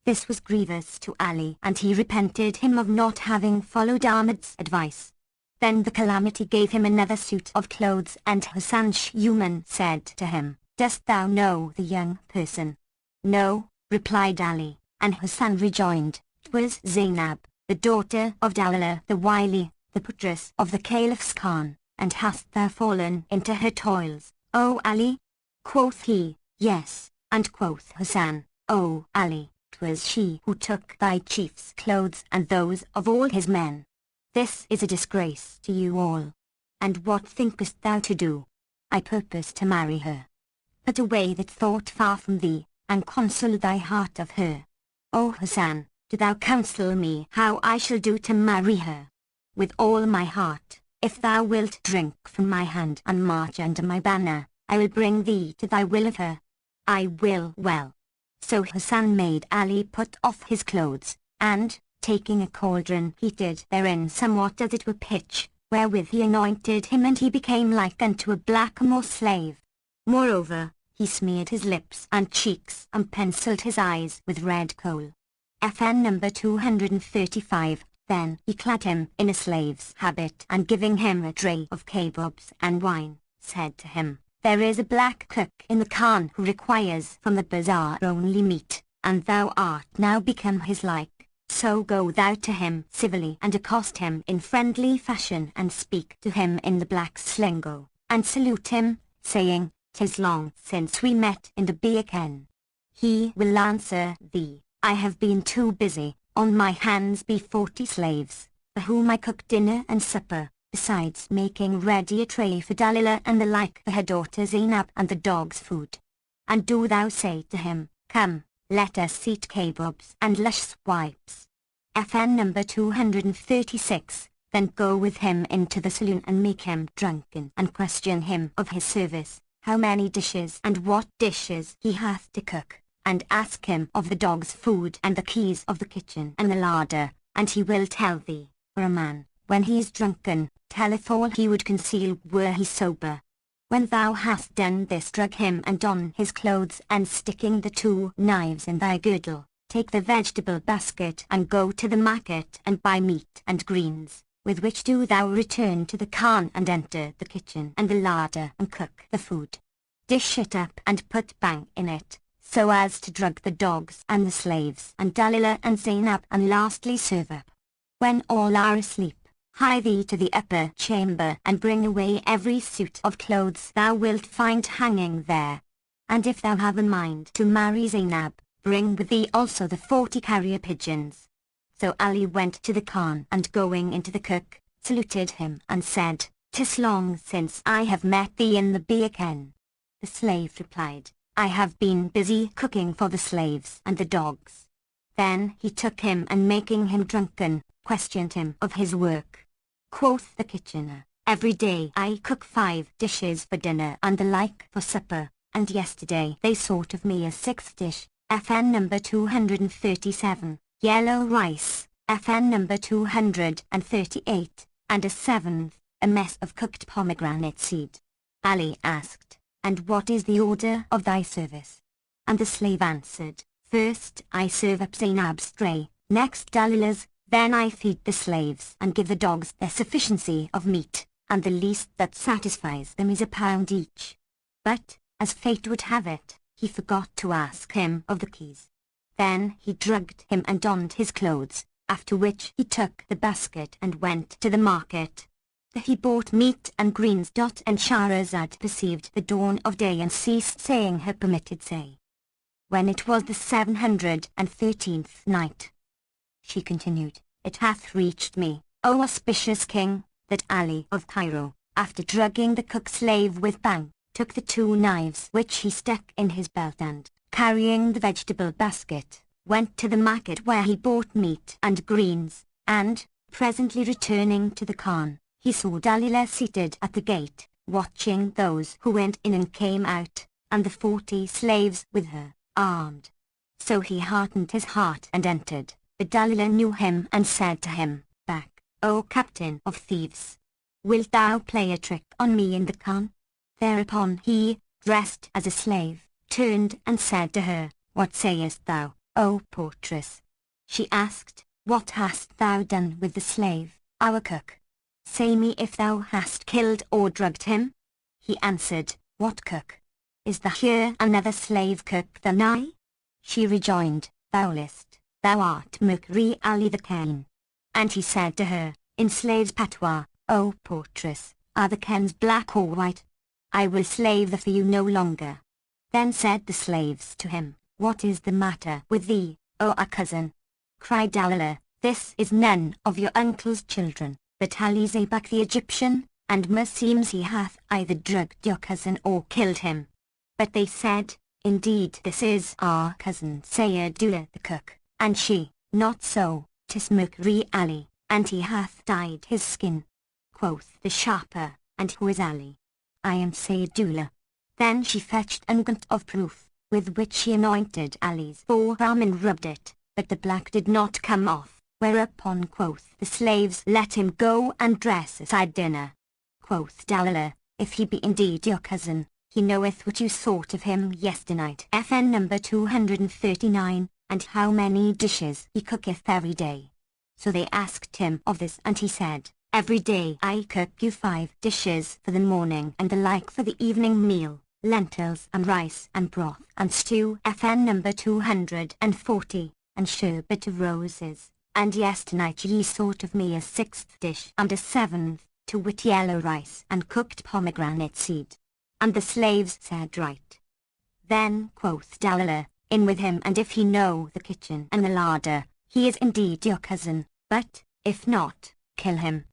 This was grievous to Ali, and he repented him of not having followed Ahmad's advice. Then the Calamity gave him another suit of clothes, and Hassan Shuman said to him, "Dost thou know the young person?" "No," replied Ali, and Hassan rejoined, "'Twas Zainab, the daughter of Dawla the Wily, the portress of the Caliph's Khan, and hast thou fallen into her toils, O Ali?" Quoth he, "Yes," and quoth Hassan, "O Ali, 'twas she who took thy chief's clothes and those of all his men. This is a disgrace to you all. And what thinkest thou to do?" "I purpose to marry her." "Put away that thought far from thee, and console thy heart of her." "O Hassan, do thou counsel me how I shall do to marry her." "With all my heart, if thou wilt drink from my hand and march under my banner, I will bring thee to thy will of her." "I will well." So Hassan made Ali put off his clothes, and, taking a cauldron, heated therein somewhat as it were pitch, wherewith he anointed him, and he became like unto a blackamoor slave. Moreover, he smeared his lips and cheeks and penciled his eyes with red coal. FN number 235. Then he clad him in a slave's habit, and giving him a tray of kebabs and wine, said to him, "There is a black cook in the Khan who requires from the bazaar only meat, and thou art now become his like. So go thou to him civilly and accost him in friendly fashion, and speak to him in the black lingo, and salute him, saying, 'Tis long since we met in the Beacon.' He will answer thee, 'I have been too busy, on my hands be 40 slaves, for whom I cook dinner and supper, besides making ready a tray for Dalila and the like for her daughter Zainab and the dog's food.' And do thou say to him, 'Come, let us eat kebabs and lush swipes.' FN number 236. Then go with him into the saloon and make him drunken, and question him of his service, how many dishes and what dishes he hath to cook, and ask him of the dog's food and the keys of the kitchen and the larder, and he will tell thee, for a man, when he is drunken, telleth all he would conceal were he sober. When thou hast done this, drug him and don his clothes, and sticking the 2 knives in thy girdle, take the vegetable basket and go to the market and buy meat and greens, with which do thou return to the Khan and enter the kitchen and the larder and cook the food. Dish it up and put bang in it, so as to drug the dogs and the slaves and Dalila and Zainab, and lastly serve up. When all are asleep, hie thee to the upper chamber and bring away every suit of clothes thou wilt find hanging there. And if thou have a mind to marry Zainab, bring with thee also the 40 carrier pigeons." So Ali went to the Khan, and going into the cook, saluted him and said, "'Tis long since I have met thee in the Beacon." The slave replied, "I have been busy cooking for the slaves and the dogs." Then he took him, and making him drunken, questioned him of his work. Quoth the kitchener, "Every day I cook 5 dishes for dinner and the like for supper, and yesterday they sought of me a 6th dish, FN number 237, yellow rice, FN number 238, and a 7th, a mess of cooked pomegranate seed." Ali asked, "And what is the order of thy service?" And the slave answered, "First I serve up Zainab's tray, next Dalilah's, then I feed the slaves and give the dogs their sufficiency of meat, and the least that satisfies them is a pound each." But, as fate would have it, he forgot to ask him of the keys. Then he drugged him and donned his clothes, after which he took the basket and went to the market. There he bought meat and greens. And Shahrazad perceived the dawn of day and ceased saying her permitted say. When it was the 713th night, she continued, "It hath reached me, O auspicious king, that Ali of Cairo, after drugging the cook-slave with bhang, took the 2 knives which he stuck in his belt and, carrying the vegetable basket, went to the market where he bought meat and greens, and, presently returning to the khan, he saw Dalilah seated at the gate, watching those who went in and came out, and the 40 slaves with her, armed. So he heartened his heart and entered, but Dalilah knew him and said to him, 'Back, O captain of thieves! Wilt thou play a trick on me in the khan?' Thereupon he, dressed as a slave, turned and said to her, 'What sayest thou, O portress?' She asked, 'What hast thou done with the slave, our cook? Say me if thou hast killed or drugged him?' He answered, 'What cook? Is there here another slave cook than I?' She rejoined, 'Thou list, thou art Mukri Ali the Ken.' And he said to her, in slave's patois, 'O portress, are the Kens black or white? I will slave for you no longer.' Then said the slaves to him, 'What is the matter with thee, O our cousin?' Cried Dalilah, 'This is none of your uncle's children, but Ali Zabak the Egyptian, and meseems he hath either drugged your cousin or killed him.' But they said, 'Indeed this is our cousin Sayyidullah the cook,' and she, 'Not so, 'tis Mukri Ali, and he hath dyed his skin.' Quoth the sharper, 'And who is Ali?' 'I am Sayyidullah.' Then she fetched unguent of proof, with which she anointed Ali's forearm and rubbed it, but the black did not come off, whereupon quoth the slaves, 'Let him go and dress aside dinner.' Quoth Dalilah, 'If he be indeed your cousin, he knoweth what you sought of him yesternight, FN number 239, and how many dishes he cooketh every day.' So they asked him of this, and he said, 'Every day I cook you 5 dishes for the morning and the like for the evening meal, lentils and rice and broth and stew, FN number 240, and sherbet of roses, and yesternight ye sought of me a 6th dish and a 7th, to wit yellow rice and cooked pomegranate seed.' And the slaves said, 'Right.' Then quoth Dalilah, 'In with him, and if he know the kitchen and the larder, he is indeed your cousin, but, if not, kill him.'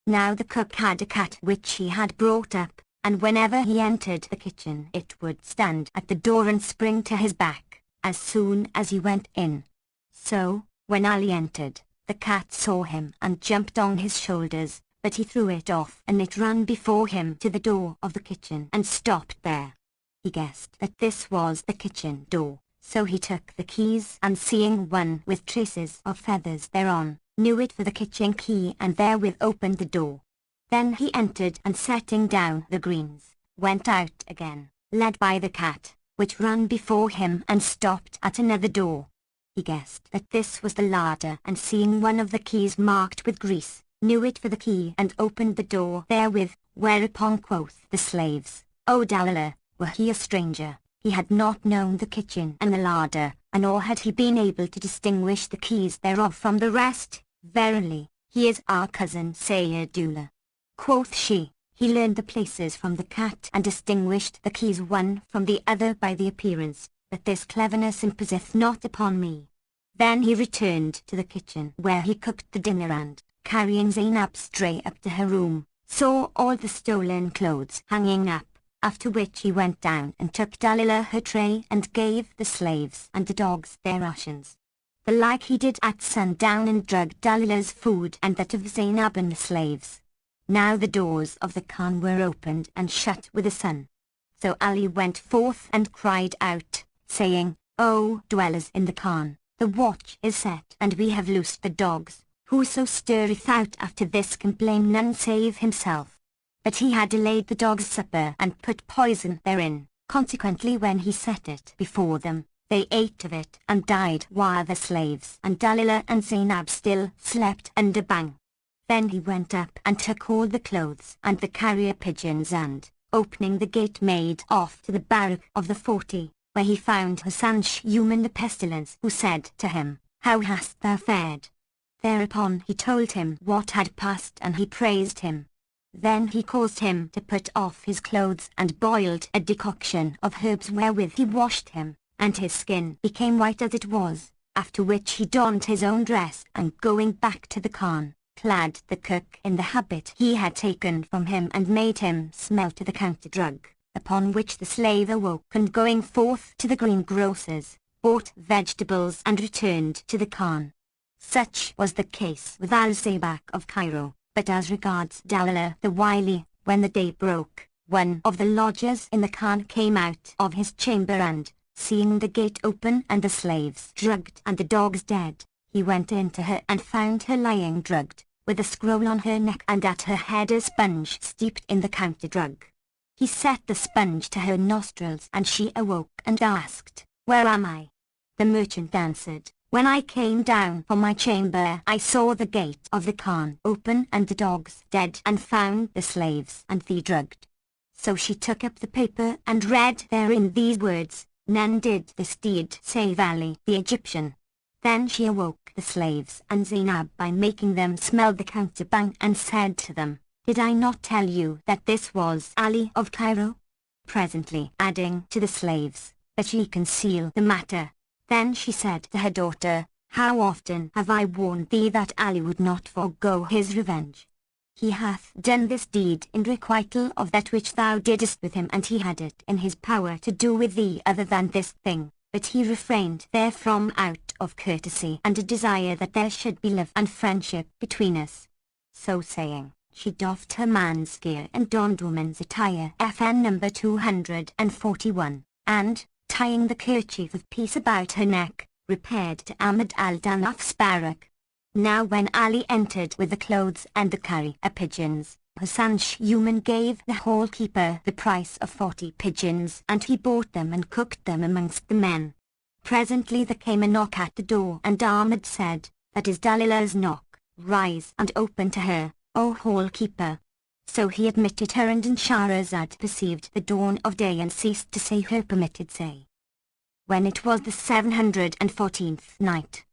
Now the cook had a cat which he had brought up, and whenever he entered the kitchen it would stand at the door and spring to his back, as soon as he went in. So, when Ali entered, the cat saw him and jumped on his shoulders, but he threw it off and it ran before him to the door of the kitchen and stopped there. He guessed that this was the kitchen door, so he took the keys and seeing one with traces of feathers thereon, knew it for the kitchen key and therewith opened the door. Then he entered and setting down the greens, went out again, led by the cat, which ran before him and stopped at another door. He guessed that this was the larder and seeing one of the keys marked with grease, knew it for the key and opened the door therewith, whereupon quoth the slaves, 'O Dalilah, were he a stranger, he had not known the kitchen and the larder, and nor had he been able to distinguish the keys thereof from the rest. Verily, he is our cousin Sayyidullah.' Quoth she, 'He learned the places from the cat and distinguished the keys one from the other by the appearance, but this cleverness imposeth not upon me.' Then he returned to the kitchen where he cooked the dinner and, carrying Zainab's tray up to her room, saw all the stolen clothes hanging up, after which he went down and took Dalilah her tray and gave the slaves and the dogs their rations. the like he did at sundown, and drugged Dalilah's food and that of Zainab and the slaves. Now the doors of the Khan were opened and shut with the sun. So Ali went forth and cried out, saying, O dwellers in the Khan, the watch is set, and we have loosed the dogs. Whoso stirreth out after this can blame none save himself. But he had delayed the dogs' supper and put poison therein. Consequently when he set it before them, they ate of it and died, while the slaves and Dalilah and Zainab still slept under Bang. Then he went up and took all the clothes and the carrier pigeons, and, opening the gate, made off to the barrack of the 40, where he found Human the pestilence, who said to him, How hast thou fared? Thereupon he told him what had passed, and he praised him. Then he caused him to put off his clothes and boiled a decoction of herbs wherewith he washed him, and his skin became white as it was, after which he donned his own dress, and going back to the Khan, clad the cook in the habit he had taken from him and made him smell to the counter-drug, upon which the slave awoke, and going forth to the greengrocer's, bought vegetables and returned to the Khan. Such was the case with Al-Zabak of Cairo. But as regards Dalilah the wily, when the day broke, one of the lodgers in the Khan came out of his chamber, and, seeing the gate open and the slaves drugged and the dogs dead, he went in to her and found her lying drugged, with a scroll on her neck and at her head a sponge steeped in the counter-drug. He set the sponge to her nostrils, and she awoke and asked, Where am I? The merchant answered, When I came down from my chamber I saw the gate of the Khan open and the dogs dead, and found the slaves and thee drugged. So she took up the paper and read therein these words, None did this deed save Ali the Egyptian. Then she awoke the slaves and Zainab by making them smell the counterbang, and said to them, Did I not tell you that this was Ali of Cairo? Presently adding to the slaves, that ye conceal the matter. Then she said to her daughter, How often have I warned thee that Ali would not forego his revenge? He hath done this deed in requital of that which thou didst with him, and he had it in his power to do with thee other than this thing, but he refrained therefrom out of courtesy and a desire that there should be love and friendship between us. So saying, she doffed her man's gear and donned woman's attire, FN number 241, and, tying the kerchief of peace about her neck, repaired to Ahmad al-Danaf's barrack. Now when Ali entered with the clothes and the carrier pigeons, Human gave the hall-keeper the price of 40 pigeons, and he bought them and cooked them amongst the men. Presently there came a knock at the door, and Ahmad said, That is Dalilah's knock, rise and open to her, O hall-keeper. So he admitted her, and Shahrazad perceived the dawn of day and ceased to say her permitted say. When it was the 714th night,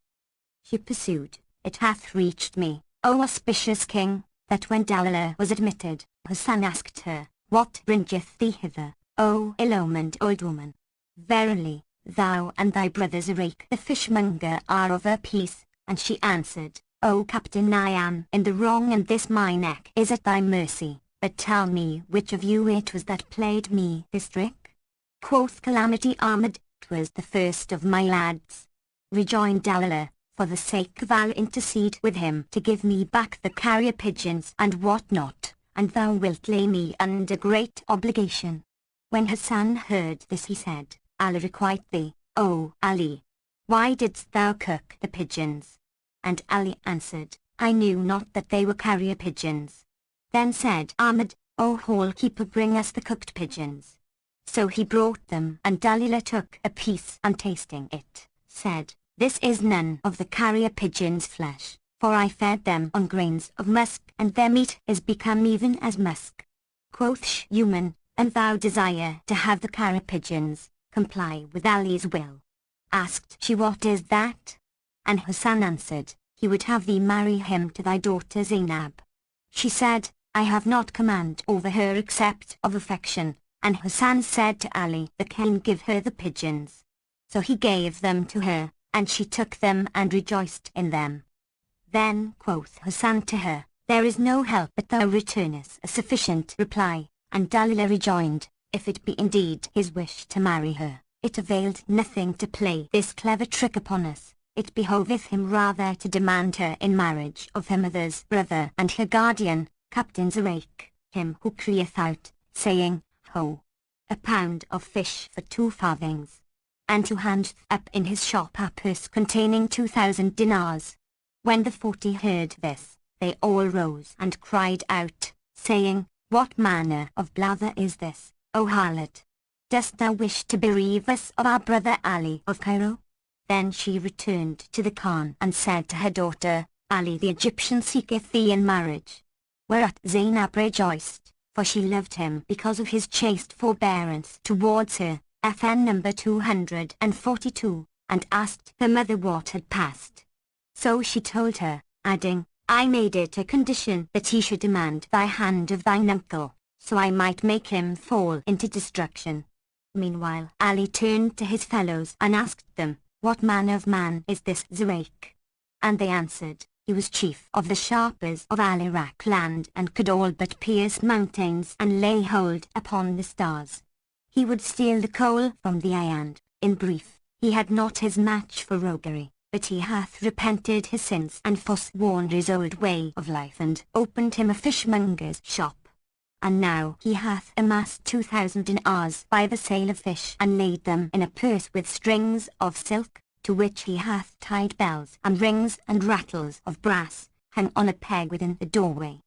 she pursued, It hath reached me, O auspicious king, that when Dalilah was admitted, Hassan asked her, What bringeth thee hither, O ill-omened old woman? Verily, thou and thy brother Zarek the fishmonger are of a piece. And she answered, O captain, I am in the wrong, and this my neck is at thy mercy, but tell me which of you it was that played me this trick? Quoth Calamity Ahmad, 'Twas the first of my lads. Rejoined Dalilah, For the sake of Allah, intercede with him to give me back the carrier pigeons and what not, and thou wilt lay me under great obligation. When Hassan heard this he said, Allah requite thee, O Ali. Why didst thou cook the pigeons? And Ali answered, I knew not that they were carrier pigeons. Then said Ahmad, O hall-keeper, bring us the cooked pigeons. So he brought them, and Dalilah took a piece, and tasting it, said, This is none of the carrier pigeons' flesh, for I fed them on grains of musk, and their meat is become even as musk. Quoth Human, And thou desire to have the carrier pigeons, comply with Ali's will. Asked she, What is that? And Hassan answered, He would have thee marry him to thy daughter Zainab. She said, I have not command over her except of affection. And Hassan said to Ali, the king, Give her the pigeons. So he gave them to her, and she took them and rejoiced in them. Then quoth Hassan to her, There is no help but thou returnest a sufficient reply. And Dalilah rejoined, If it be indeed his wish to marry her, it availed nothing to play this clever trick upon us. it behoveth him rather to demand her in marriage of her mother's brother and her guardian, Captain Zurake, him who crieth out, saying, Ho! a pound of fish for 2 farthings. And to hand up in his shop a purse containing 2,000 dinars. When the 40 heard this, they all rose and cried out, saying, What manner of blather is this, O harlot? Dost thou wish to bereave us of our brother Ali of Cairo? Then she returned to the Khan and said to her daughter, Ali the Egyptian seeketh thee in marriage. Whereat Zainab rejoiced, for she loved him because of his chaste forbearance towards her, FN number 242, and asked her mother what had passed. So she told her, adding, I made it a condition that he should demand thy hand of thine uncle, so I might make him fall into destruction. Meanwhile Ali turned to his fellows and asked them, What manner of man is this Zurake? And they answered, He was chief of the sharpers of Al-Iraq land and could all but pierce mountains and lay hold upon the stars. He would steal the coal from the eye and, in brief, he had not his match for roguery, but he hath repented his sins and forsworn his old way of life and opened him a fishmonger's shop. And now he hath amassed 2,000 dinars by the sale of fish and laid them in a purse with strings of silk, to which he hath tied bells and rings and rattles of brass, hung on a peg within the doorway.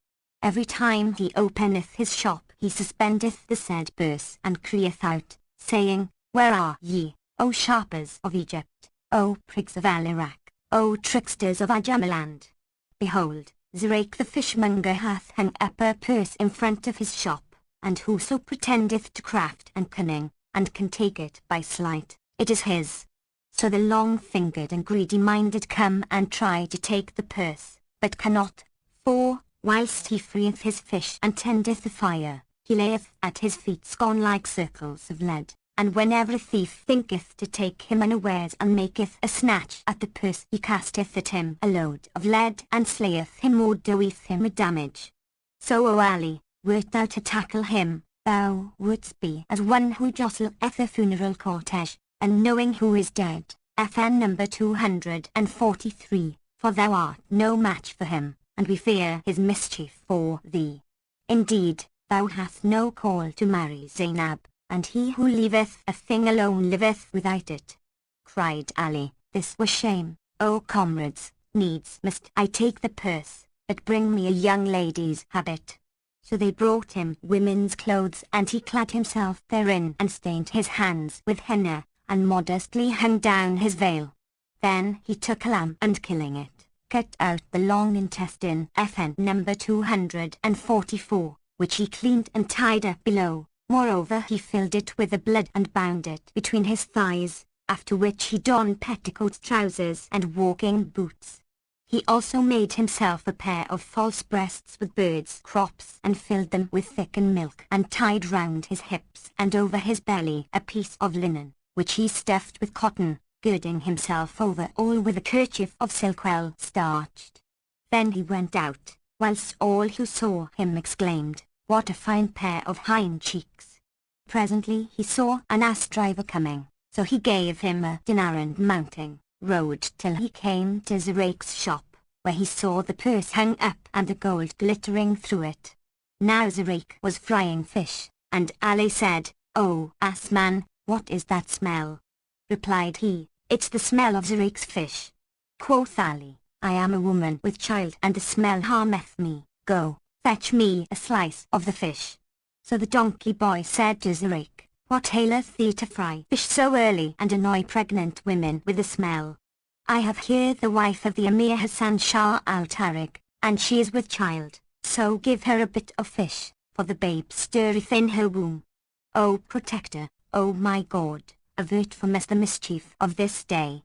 Every time he openeth his shop he suspendeth the said purse and crieth out, saying, Where are ye, O sharpers of Egypt, O prigs of Al-Iraq, O tricksters of Ajamaland? Behold, Zurake the fishmonger hath hung up a purse in front of his shop, and whoso pretendeth to craft and cunning, and can take it by sleight, it is his. So the long-fingered and greedy-minded come and try to take the purse, but cannot, for, whilst he freeth his fish and tendeth the fire, he layeth at his feet gone like circles of lead, and whenever a thief thinketh to take him unawares and maketh a snatch at the purse he casteth at him a load of lead and slayeth him or doeth him a damage. So O Ali, wert thou to tackle him, thou wouldst be as one who jostleth a funeral cortege, and knowing who is dead, FN number 243, for thou art no match for him, and we fear his mischief for thee. Indeed, thou hast no call to marry Zainab, and he who leaveth a thing alone liveth without it. Cried Ali, This was shame, O comrades, needs must I take the purse, but bring me a young lady's habit. So they brought him women's clothes and he clad himself therein and stained his hands with henna, and modestly hung down his veil. Then he took a lamb and killing it, cut out the long intestine FN number 244, which he cleaned and tied up below. Moreover he filled it with the blood and bound it between his thighs, after which he donned petticoat trousers and walking boots. He also made himself a pair of false breasts with birds' crops and filled them with thickened milk and tied round his hips and over his belly a piece of linen, which he stuffed with cotton, girding himself over all with a kerchief of silk well starched. Then he went out, whilst all who saw him exclaimed, What a fine pair of hind cheeks! Presently he saw an ass-driver coming, so he gave him a dinar and mounting, rode till he came to Zurake's shop, where he saw the purse hung up and the gold glittering through it. Now Zurake was frying fish, and Ali said, "O ass-man, what is that smell?" Replied he, "It's the smell of Zurake's fish." Quoth Ali, "I am a woman with child and the smell harmeth me, go, fetch me a slice of the fish." So the donkey boy said to Zurake, "What aileth thee to fry fish so early and annoy pregnant women with the smell? I have here the wife of the Emir Hassan Shah al-Tariq, and she is with child, so give her a bit of fish, for the babe stirreth in her womb. O Protector, O my God, avert from us the mischief of this day."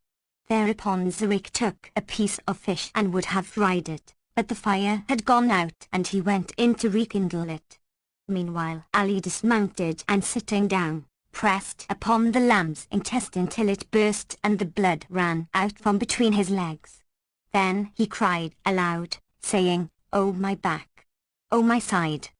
Thereupon Zurake took a piece of fish and would have fried it, but the fire had gone out and he went in to rekindle it. Meanwhile Ali dismounted and sitting down, pressed upon the lamb's intestine till it burst and the blood ran out from between his legs. Then he cried aloud, saying, "O my back! O my side!"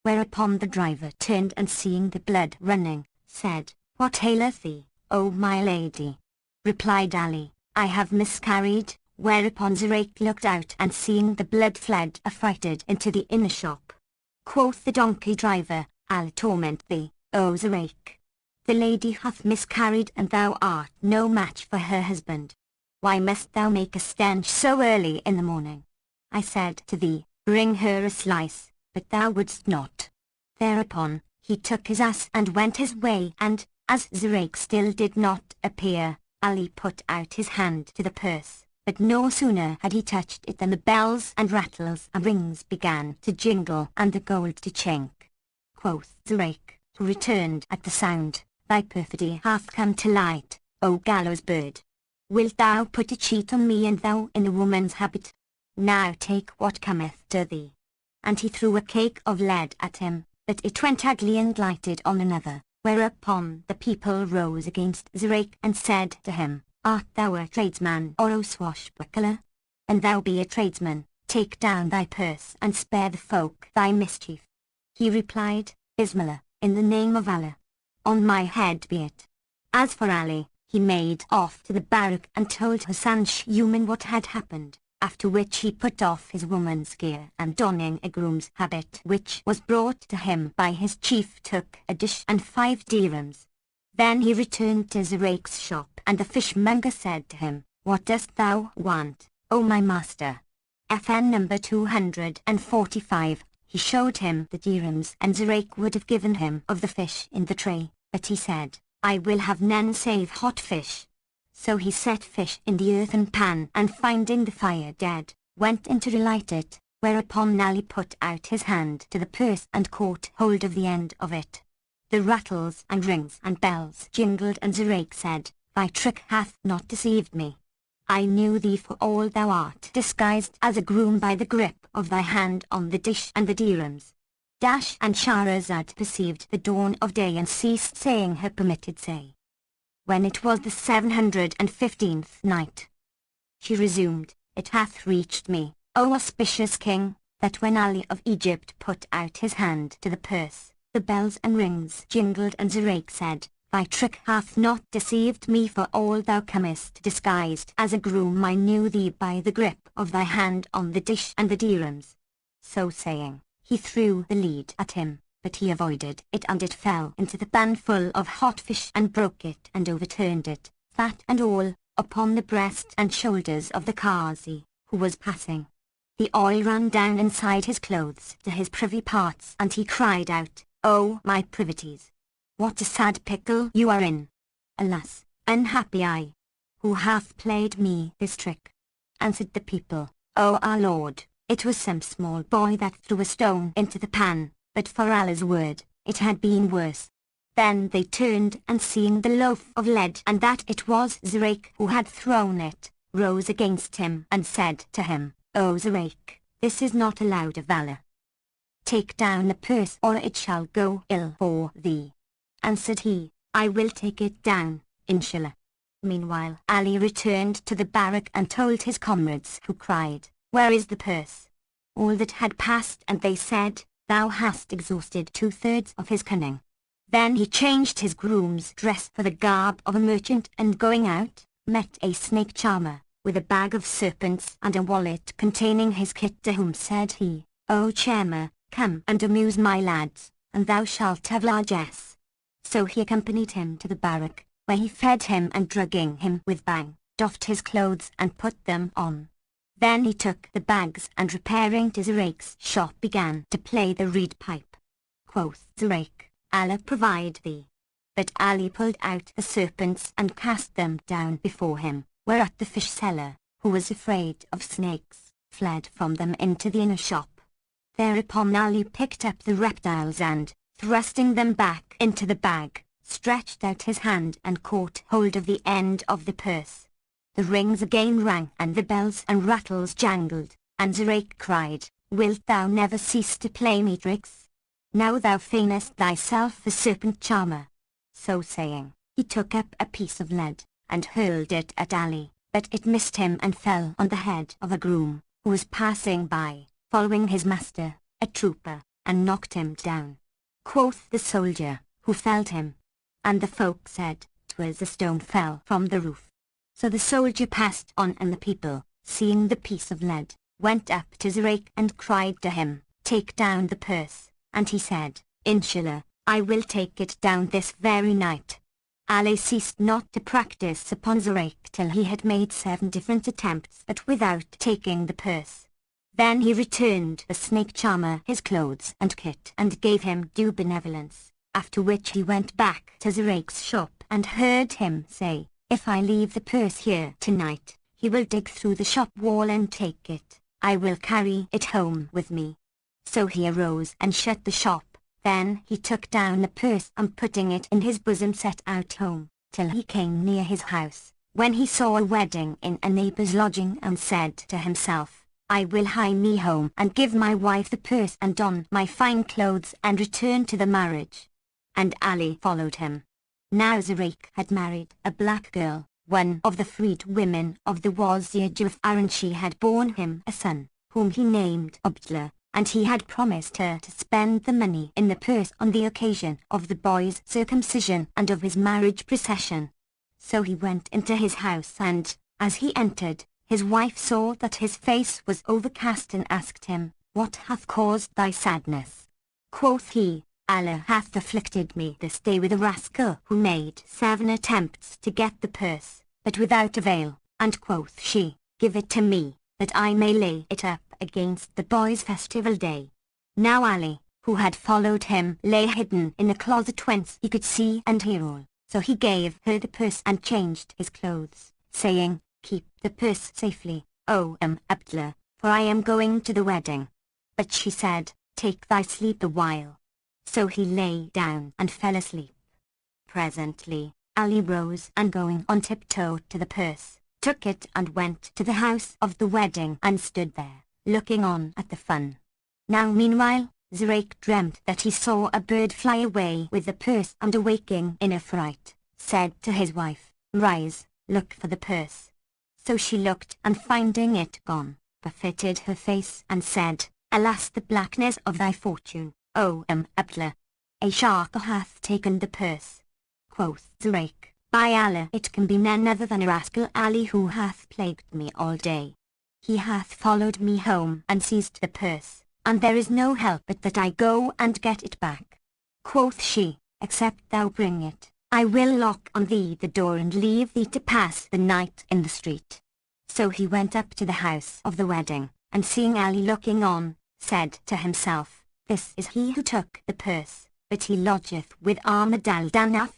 Whereupon the driver turned and seeing the blood running, said, "What aileth thee, O my lady?" Replied Ali, I have miscarried. Whereupon Zurayk looked out and seeing the blood fled affrighted into the inner shop. Quoth the donkey driver, I'll torment thee, O Zurayk. The lady hath miscarried and thou art no match for her husband. Why must thou make a stench so early in the morning? I said to thee, bring her a slice, but thou wouldst not. Thereupon, he took his ass and went his way, and, as Zurayk still did not appear, Ali put out his hand to the purse. But no sooner had he touched it than the bells and rattles and rings began to jingle and the gold to chink. Quoth Zurayk, who returned at the sound, thy perfidy hath come to light, O gallows bird. Wilt thou put a cheat on me and thou in a woman's habit? Now take what cometh to thee. And he threw a cake of lead at him, but it went ugly and lighted on another, whereupon the people rose against Zurayk and said to him, Art thou a tradesman or a swashbuckler? And thou be a tradesman, take down thy purse and spare the folk thy mischief. He replied, Bismillah, in the name of Allah. On my head be it. As for Ali, he made off to the barrack and told Hassan Shuman what had happened, after which he put off his woman's gear and donning a groom's habit which was brought to him by his chief took a dish and 5 dirhams. Then he returned to Zurayk's shop and the fishmonger said to him, What dost thou want, O my master? FN number 245. He showed him the dirhams and Zurayk would have given him of the fish in the tray, but he said, I will have none save hot fish. So he set fish in the earthen pan and finding the fire dead, went in to relight it, whereupon Ali put out his hand to the purse and caught hold of the end of it. The rattles and rings and bells jingled and Zurayk said, Thy trick hath not deceived me. I knew thee for all thou art disguised as a groom by the grip of thy hand on the dish and the dirhams. And Shahrazad perceived the dawn of day and ceased saying her permitted say. When it was the 715th night, she resumed, It hath reached me, O auspicious king, that when Ali of Egypt put out his hand to the purse, the bells and rings jingled and Zurayk said, Thy trick hath not deceived me for all thou comest disguised as a groom I knew thee by the grip of thy hand on the dish and the dirhams. So saying, he threw the lead at him, but he avoided it and it fell into the pan full of hot fish and broke it and overturned it, fat and all, upon the breast and shoulders of the Qazi, who was passing. The oil ran down inside his clothes to his privy parts and he cried out, O my privities! What a sad pickle you are in! Alas, unhappy I! Who hath played me this trick? Answered the people, O our Lord, it was some small boy that threw a stone into the pan, but for Allah's word, it had been worse. Then they turned and seeing the loaf of lead and that it was Zurayk who had thrown it, rose against him and said to him, O Zurayk, this is not allowed of Allah. Take down the purse or it shall go ill for thee. Answered he, I will take it down, inshallah. Meanwhile Ali returned to the barrack and told his comrades who cried, Where is the purse? All that had passed and they said, Thou hast exhausted 2/3 of his cunning. Then he changed his groom's dress for the garb of a merchant and going out, met a snake charmer, with a bag of serpents and a wallet containing his kit to whom said he, O charmer, come and amuse my lads, and thou shalt have largesse. So he accompanied him to the barrack, where he fed him and drugging him with bang, doffed his clothes and put them on. Then he took the bags and repairing to Zurayk's shop began to play the reed pipe. Quoth Zurayk, Allah provide thee. But Ali pulled out the serpents and cast them down before him, whereat the fish seller, who was afraid of snakes, fled from them into the inner shop. Thereupon Ali picked up the reptiles and, thrusting them back into the bag, stretched out his hand and caught hold of the end of the purse. The rings again rang and the bells and rattles jangled, and Zurayk cried, Wilt thou never cease to play me tricks? Now thou feignest thyself a serpent charmer. So saying, he took up a piece of lead, and hurled it at Ali, but it missed him and fell on the head of a groom, who was passing by, following his master, a trooper, and knocked him down. Quoth the soldier, who felled him? And the folk said, 'Twas a stone fell from the roof. So the soldier passed on, and the people, seeing the piece of lead, went up to Zuraik and cried to him, "Take down the purse," and he said, "Inshallah, I will take it down this very night." Ali ceased not to practice upon Zuraik till he had made 7 different attempts but without taking the purse. Then he returned the snake charmer his clothes and kit and gave him due benevolence, after which he went back to Zuraik's shop and heard him say, "If I leave the purse here tonight, he will dig through the shop wall and take it. I will carry it home with me." So he arose and shut the shop. Then he took down the purse and putting it in his bosom set out home, till he came near his house, when he saw a wedding in a neighbor's lodging and said to himself, "I will hie me home and give my wife the purse and don my fine clothes and return to the marriage." And Ali followed him. Now Zuraik had married a black girl, one of the freed women of the Wazir Jafar, and she had borne him a son, whom he named Abdullah, and he had promised her to spend the money in the purse on the occasion of the boy's circumcision and of his marriage procession. So he went into his house, and, as he entered, his wife saw that his face was overcast and asked him, "What hath caused thy sadness?" Quoth he, "Allah hath afflicted me this day with a rascal who made 7 attempts to get the purse, but without avail." And quoth she, "Give it to me, that I may lay it up against the boy's festival day." Now Ali, who had followed him, lay hidden in a closet whence he could see and hear all, so he gave her the purse and changed his clothes, saying, "Keep the purse safely, O Abdullah, for I am going to the wedding." But she said, "Take thy sleep a while." So he lay down and fell asleep. Presently, Ali rose and going on tiptoe to the purse, took it and went to the house of the wedding and stood there, looking on at the fun. Now meanwhile, Zuraik dreamt that he saw a bird fly away with the purse, and awaking in a fright, said to his wife, "Rise, look for the purse." So she looked, and finding it gone, buffeted her face and said, "Alas, the blackness of thy fortune, O Abdullah! A shark hath taken the purse." Quoth Zuraik, "By Allah, it can be none other than a rascal Ali who hath plagued me all day. He hath followed me home and seized the purse, and there is no help but that I go and get it back." Quoth she, "Except thou bring it, I will lock on thee the door and leave thee to pass the night in the street." So he went up to the house of the wedding, and seeing Ali looking on, said to himself, "This is he who took the purse, but he lodgeth with Ahmad al-Danaf."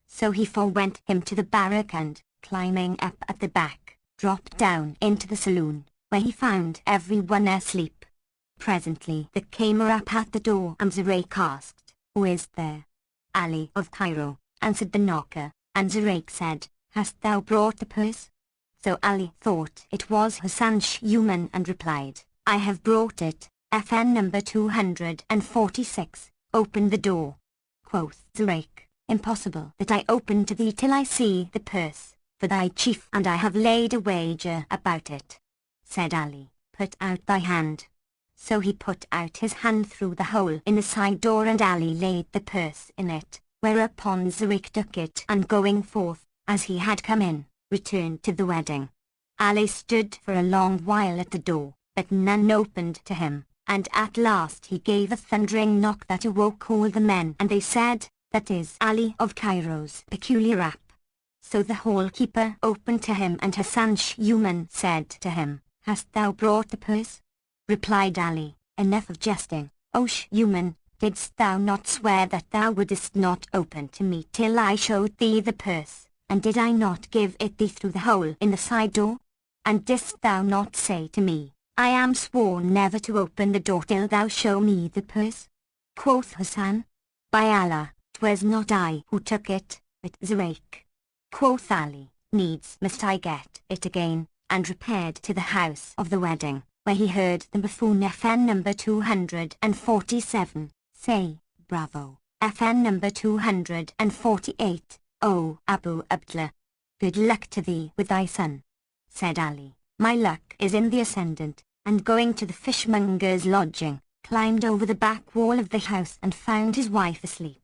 So he forewent him to the barrack and, climbing up at the back, dropped down into the saloon, where he found everyone asleep. Presently there came a rap at the door, and Zuraik asked, "Who is there?" "Ali of Cairo," answered the knocker, and Zuraik said, "Hast thou brought the purse?" So Ali thought it was Hassan Schumann and replied, "I have brought it, FN number 246, open the door." Quoth Zuraik, "Impossible that I open to thee till I see the purse, for thy chief and I have laid a wager about it." Said Ali, "Put out thy hand." So he put out his hand through the hole in the side door, and Ali laid the purse in it, whereupon Zuraik took it and going forth, as he had come in, returned to the wedding. Ali stood for a long while at the door, but none opened to him, and at last he gave a thundering knock that awoke all the men, and they said, "That is Ali of Cairo's peculiar rap." So the hall keeper opened to him, and Hassan Schumann said to him, "Hast thou brought the purse?" Replied Ali, "Enough of jesting, O Schumann, didst thou not swear that thou wouldest not open to me till I showed thee the purse, and did I not give it thee through the hole in the side door? And didst thou not say to me, I am sworn never to open the door till thou show me the purse?" Quoth Hassan, "By Allah, 'twas not I who took it, but Zuraik." Quoth Ali, "Needs must I get it again," and repaired to the house of the wedding, where he heard the buffoon FN number 247 say, "Bravo, FN number 248, O Abu Abdullah. Good luck to thee with thy son." Said Ali, "My luck is in the ascendant," and going to the fishmonger's lodging, climbed over the back wall of the house and found his wife asleep.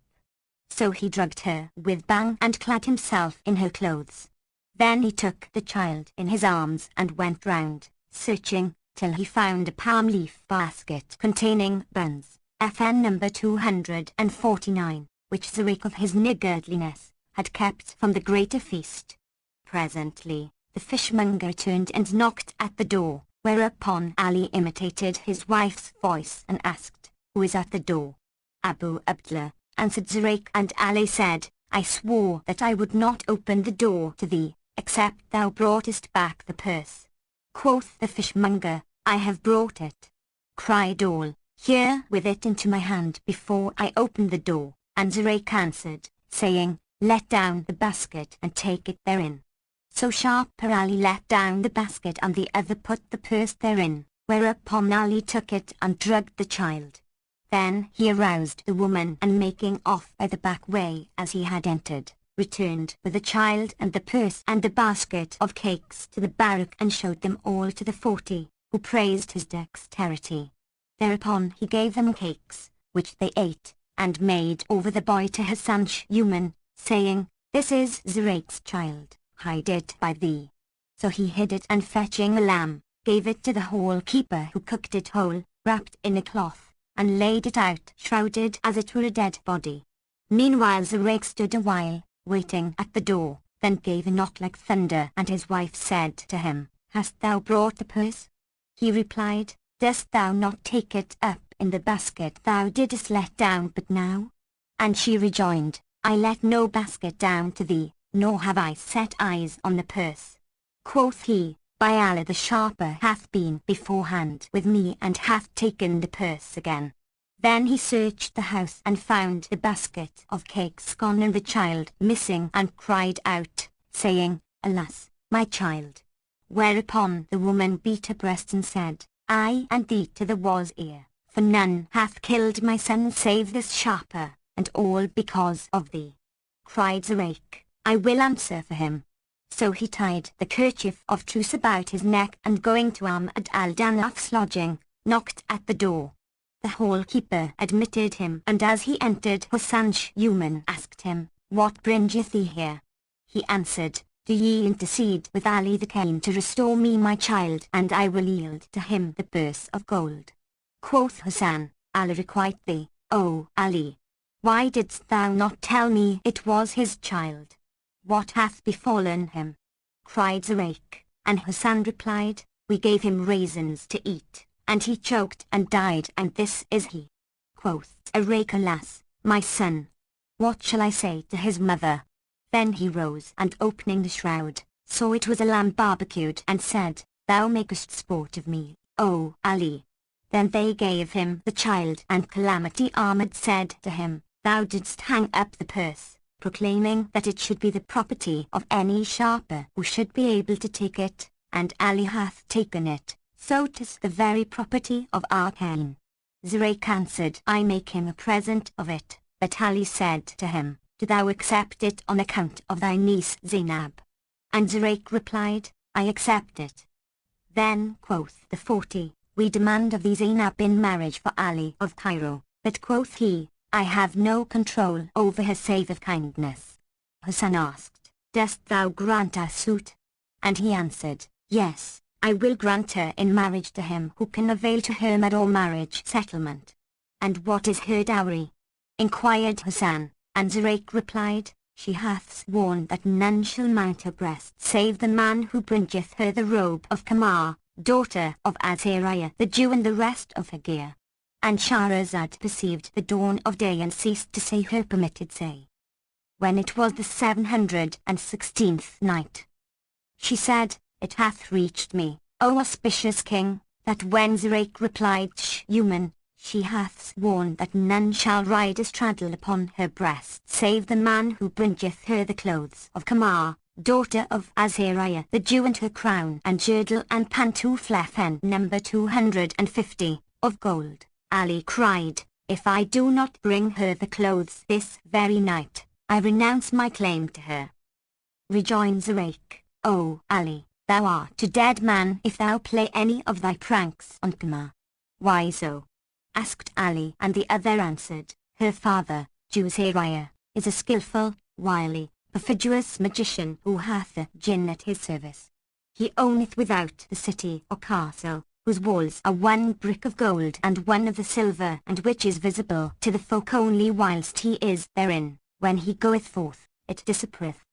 So he drugged her with bhang and clad himself in her clothes. Then he took the child in his arms and went round, searching, till he found a palm leaf basket containing buns, FN number 249, which Zurich of his niggardliness had kept from the greater feast. Presently, the fishmonger turned and knocked at the door, whereupon Ali imitated his wife's voice and asked, "Who is at the door?" "Abu Abdullah," answered Zurich, and Ali said, "I swore that I would not open the door to thee, except thou broughtest back the purse." Quoth the fishmonger, "I have brought it." Cried all, "Here with it into my hand before I open the door," and Zurich answered, saying, "Let down the basket and take it therein." So sharper Ali let down the basket and the other put the purse therein, whereupon Ali took it and drugged the child. Then he aroused the woman and making off by the back way as he had entered, returned with the child and the purse and the basket of cakes to the barrack and showed them all to the 40, who praised his dexterity. Thereupon he gave them cakes, which they ate, and made over the boy to Hassan Schumann, saying, "This is Zurich's child, hide it by thee." So he hid it and fetching a lamb, gave it to the hall keeper who cooked it whole, wrapped in a cloth, and laid it out shrouded as it were a dead body. Meanwhile Zurich stood a while, waiting at the door, then gave a knock like thunder and his wife said to him, "Hast thou brought the purse?" He replied, "Dost thou not take it up in the basket thou didst let down but now?" And she rejoined, "I let no basket down to thee, nor have I set eyes on the purse." Quoth he, "By Allah the sharper hath been beforehand with me and hath taken the purse again." Then he searched the house and found the basket of cakes gone and the child missing and cried out, saying, "Alas, my child." Whereupon the woman beat her breast and said, "I and thee to the wazir, for none hath killed my son save this sharper, and all because of thee." Cried Zurich, "I will answer for him." So he tied the kerchief of truce about his neck and going to Ahmad al-Danaf's lodging, knocked at the door. The hall keeper admitted him, and as he entered Hassan Schumann asked him, "What bringeth thee here?" He answered, "Do ye intercede with Ali the King to restore me my child, and I will yield to him the purse of gold." Quoth Hassan, "Allah requite thee, O Ali. Why didst thou not tell me it was his child? What hath befallen him?" Cried Zurich, and Hassan replied, "We gave him raisins to eat, and he choked and died, and this is he." Quoth Zurich, "Alas, my son! What shall I say to his mother?" Then he rose and opening the shroud, saw it was a lamb barbecued and said, "Thou makest sport of me, O Ali." Then they gave him the child and Calamity Ahmad said to him, "Thou didst hang up the purse, proclaiming that it should be the property of any sharper who should be able to take it, and Ali hath taken it, so 'tis the very property of our King." Zurich answered, "I make him a present of it," but Ali said to him, "Do thou accept it on account of thy niece Zainab?" And Zurich replied, "I accept it." Then quoth the 40, "We demand of thee Zainab in marriage for Ali of Cairo," but quoth he, "I have no control over her save of kindness." Hassan asked, "Dost thou grant our suit?" And he answered, "Yes, I will grant her in marriage to him who can avail to her mad or marriage settlement." "And what is her dowry?" inquired Hassan, and Zurich replied, "She hath sworn that none shall mount her breast save the man who bringeth her the robe of Kamar, daughter of Azariah the Jew, and the rest of her gear." And Shahrazad perceived the dawn of day and ceased to say her permitted say. When it was the 716th night, she said, "It hath reached me, O auspicious King, that when Zurich replied Schumann, she hath sworn that none shall ride astraddle upon her breast save the man who bringeth her the clothes of Kamar, daughter of Azariah the Jew, and her crown and girdle and pantoufle number 250, of gold. Ali cried, "If I do not bring her the clothes this very night, I renounce my claim to her." Rejoined Zurich, "O Ali, thou art a dead man if thou play any of thy pranks on Kamar." "Why so?" asked Ali, and the other answered, "Her father, Azariah, is a skillful, wily, perfidious magician who hath a jinn at his service. He owneth without the city or castle, whose walls are one brick of gold and one of the silver, and which is visible to the folk only whilst he is therein. When he goeth forth, it disappeareth.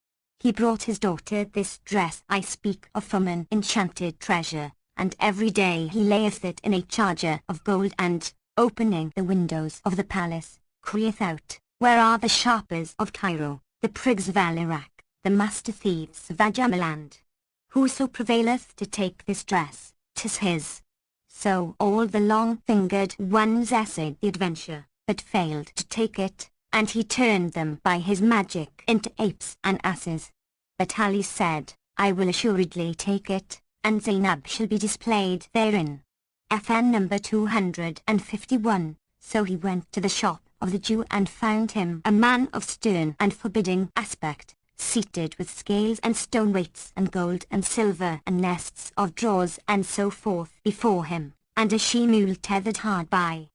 He brought his daughter this dress I speak of from an enchanted treasure, and every day he layeth it in a charger of gold, and, opening the windows of the palace, crieth out, Where are the sharpers of Cairo, the prigs of Al-Iraq, the master thieves of Ajamaland? Whoso prevaileth to take this dress, 'tis his. So all the long-fingered ones essayed the adventure, but failed to take it, and he turned them by his magic into apes and asses. But Ali said, I will assuredly take it, and Zainab shall be displayed therein. FN number 251. So he went to the shop of the Jew and found him a man of stern and forbidding aspect, seated with scales and stone weights and gold and silver and nests of drawers and so forth before him, and a she-mule tethered hard by.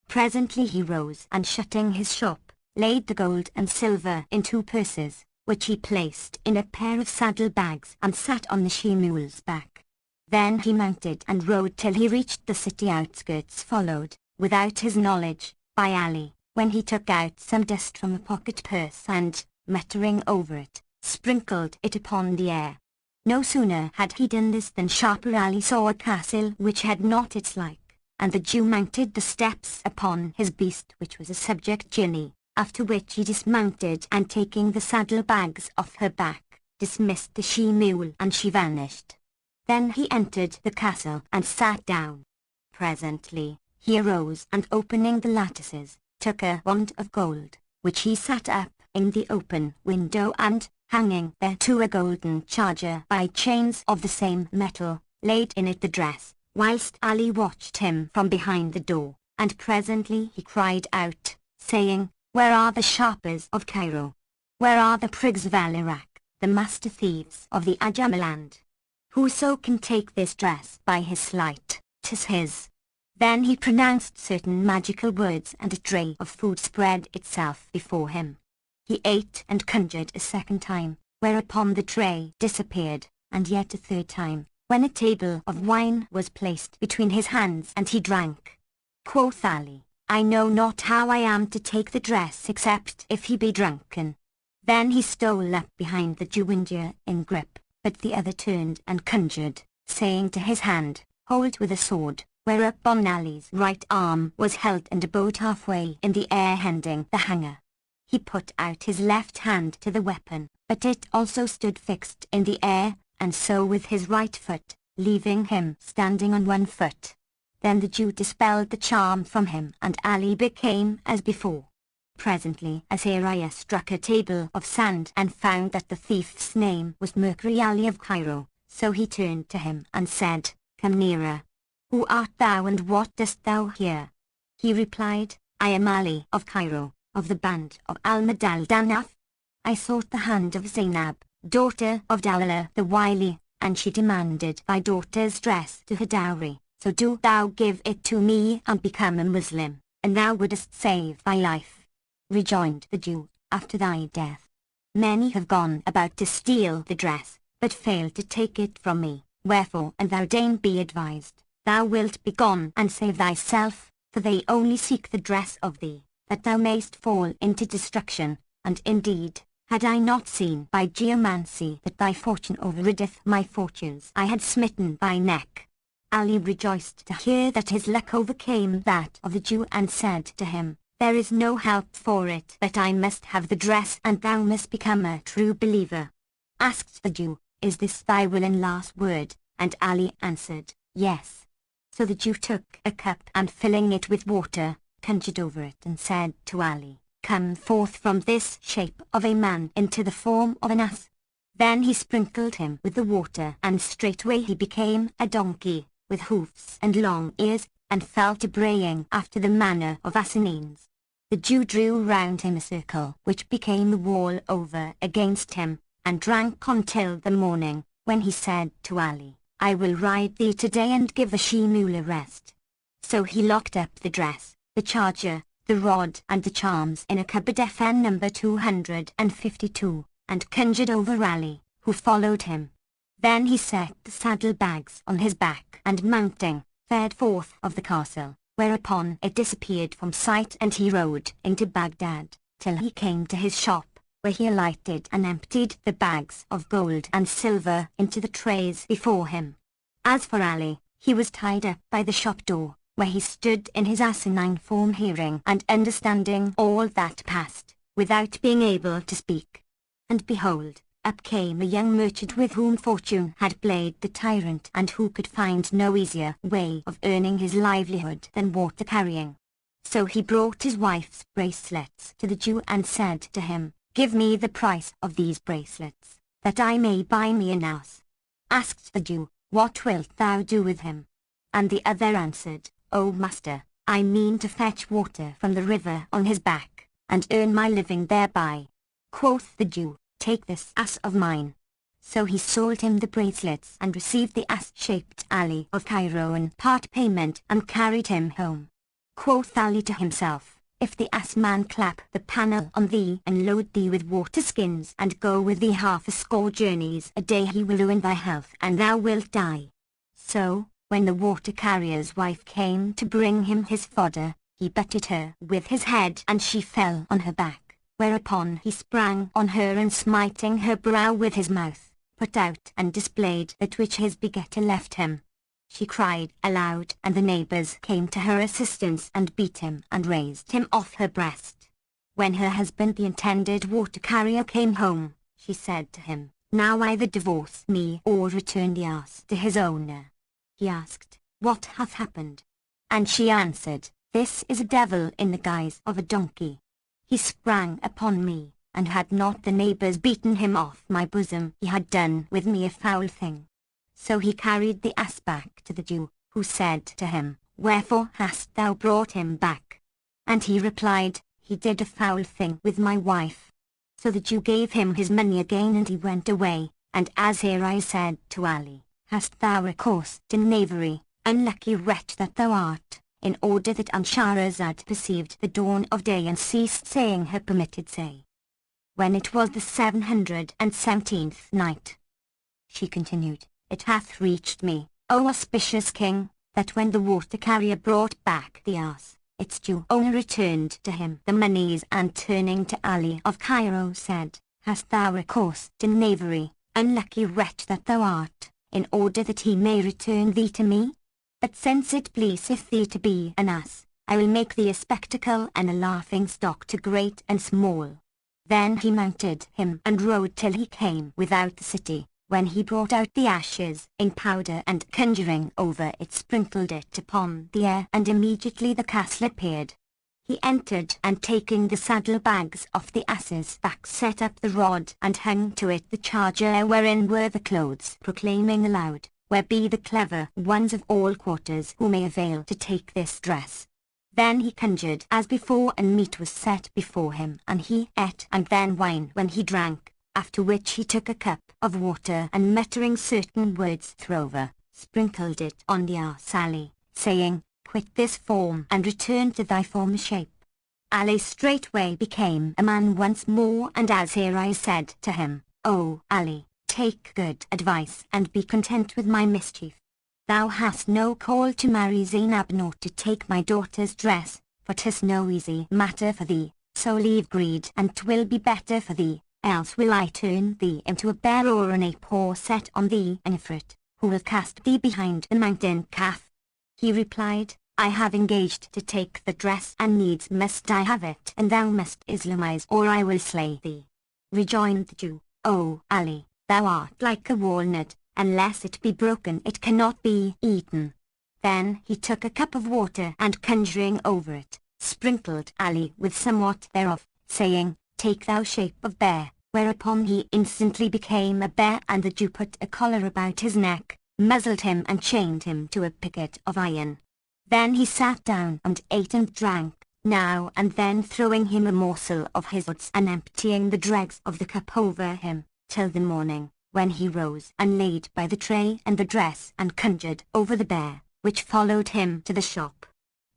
Presently he rose and shutting his shop, laid the gold and silver in 2 purses, which he placed in a pair of saddle bags and sat on the she-mule's back. Then he mounted and rode till he reached the city outskirts, followed, without his knowledge, by Ali, when he took out some dust from a pocket purse and, muttering over it, sprinkled it upon the air. No sooner had he done this than Sharper Ali saw a castle which had not its like, and the Jew mounted the steps upon his beast, which was a subject jinni, after which he dismounted and taking the saddle bags off her back, dismissed the she-mule and she vanished. Then he entered the castle and sat down. Presently, he arose and opening the lattices, took a wand of gold, which he sat up in the open window and, hanging thereto a golden charger by chains of the same metal, laid in it the dress, whilst Ali watched him from behind the door, and presently he cried out, saying, Where are the sharpers of Cairo? Where are the prigs of Al-Iraq, the master thieves of the Ajamaland? Whoso can take this dress by his sleight, 'tis his. Then he pronounced certain magical words and a tray of food spread itself before him. He ate and conjured a second time, whereupon the tray disappeared, and yet a third time, when a table of wine was placed between his hands and he drank. Quoth Ali, I know not how I am to take the dress except if he be drunken. Then he stole up behind the Jewinja in grip, but the other turned and conjured, saying to his hand, Hold with a sword, whereupon Ali's right arm was held and abode halfway in the air hending the hanger. He put out his left hand to the weapon, but it also stood fixed in the air, and so with his right foot, leaving him standing on 1 foot. Then the Jew dispelled the charm from him and Ali became as before. Presently Asariah struck a table of sand and found that the thief's name was Mercury Ali of Cairo, so he turned to him and said, Come nearer. Who art thou and what dost thou here? He replied, I am Ali of Cairo, of the band of Al-Madal-Danaf. I sought the hand of Zainab, daughter of Dawla the Wily, and she demanded thy daughter's dress to her dowry, so do thou give it to me and become a Muslim, and thou wouldest save thy life. Rejoined the Jew, after thy death. Many have gone about to steal the dress, but failed to take it from me, wherefore and thou deign be advised, thou wilt be gone and save thyself, for they only seek the dress of thee, that thou mayst fall into destruction, and indeed, had I not seen by geomancy that thy fortune overrideth my fortunes, I had smitten thy neck. Ali rejoiced to hear that his luck overcame that of the Jew and said to him, There is no help for it but I must have the dress and thou must become a true believer. Asked the Jew, Is this thy will and last word? And Ali answered, Yes. So the Jew took a cup and filling it with water, conjured over it and said to Ali, Come forth from this shape of a man into the form of an ass. Then he sprinkled him with the water and straightway he became a donkey, with hoofs and long ears, and fell to braying after the manner of Assassins. The Jew drew round him a circle which became the wall over against him, and drank until the morning, when he said to Ali, I will ride thee today and give the she-mule a rest. So he locked up the dress, the charger, the rod and the charms in a cupboard FN number 252, and conjured over Ali, who followed him. Then he set the saddle-bags on his back and mounting, fared forth of the castle, whereupon it disappeared from sight and he rode into Baghdad, till he came to his shop, where he alighted and emptied the bags of gold and silver into the trays before him. As for Ali, he was tied up by the shop door, where he stood in his asinine form hearing and understanding all that passed, without being able to speak. And behold, up came a young merchant with whom fortune had played the tyrant and who could find no easier way of earning his livelihood than water carrying. So he brought his wife's bracelets to the Jew and said to him, "Give me the price of these bracelets, that I may buy me an ass." Asked the Jew, "What wilt thou do with him?" And the other answered, "O master, I mean to fetch water from the river on his back, and earn my living thereby." Quoth the Jew, "Take this ass of mine." So he sold him the bracelets and received the ass-shaped Ali of Cairo in part payment and carried him home. Quoth Ali to himself, "If the ass-man clap the panel on thee and load thee with water skins and go with thee 60 journeys a day, he will ruin thy health and thou wilt die." So, when the water-carrier's wife came to bring him his fodder, he butted her with his head and she fell on her back. Whereupon he sprang on her and smiting her brow with his mouth, put out and displayed that which his begetter left him. She cried aloud and the neighbours came to her assistance and beat him and raised him off her breast. When her husband the intended water-carrier came home, she said to him, "Now either divorce me or return the ass to his owner." He asked, "What hath happened?" And she answered, "This is a devil in the guise of a donkey. He sprang upon me, and had not the neighbours beaten him off my bosom, he had done with me a foul thing." So he carried the ass back to the Jew, who said to him, "Wherefore hast thou brought him back?" And he replied, "He did a foul thing with my wife." So the Jew gave him his money again and he went away, and Azariah said to Ali, "Hast thou recourse to knavery, unlucky wretch that thou art?" in order that Shahrazad perceived the dawn of day and ceased saying her permitted say. When it was the 717th night, she continued, "It hath reached me, O auspicious king, that when the water-carrier brought back the ass, its Jew owner returned to him the monies and turning to Ali of Cairo said, "Hast thou recourse to knavery, unlucky wretch that thou art, in order that he may return thee to me? But since it pleaseth thee to be an ass, I will make thee a spectacle and a laughing stock to great and small." Then he mounted him and rode till he came without the city, when he brought out the ashes in powder and conjuring over it sprinkled it upon the air, and immediately the castle appeared. He entered and taking the saddle-bags off the ass's back set up the rod and hung to it the charger wherein were the clothes, proclaiming aloud, "Where be the clever ones of all quarters who may avail to take this dress?" Then he conjured as before and meat was set before him and he ate and then wine when he drank, after which he took a cup of water and muttering certain words throver, sprinkled it on the ass Ali, saying, "Quit this form and return to thy former shape." Ali straightway became a man once more and Azariah said to him, "O Ali, take good advice and be content with my mischief. Thou hast no call to marry Zainab nor to take my daughter's dress, for 'tis no easy matter for thee, so leave greed and 'twill be better for thee, else will I turn thee into a bear or an ape or set on thee an Ifrit, who will cast thee behind the mountain Kaf." He replied, "I have engaged to take the dress and needs must I have it and thou must Islamize or I will slay thee." Rejoined the Jew, "O Ali, thou art like a walnut, unless it be broken it cannot be eaten." Then he took a cup of water and conjuring over it, sprinkled Ali with somewhat thereof, saying, "Take thou shape of bear," whereupon he instantly became a bear and the Jew put a collar about his neck, muzzled him and chained him to a picket of iron. Then he sat down and ate and drank, now and then throwing him a morsel of his odds and emptying the dregs of the cup over him, till the morning, when he rose and laid by the tray and the dress and conjured over the bear, which followed him to the shop.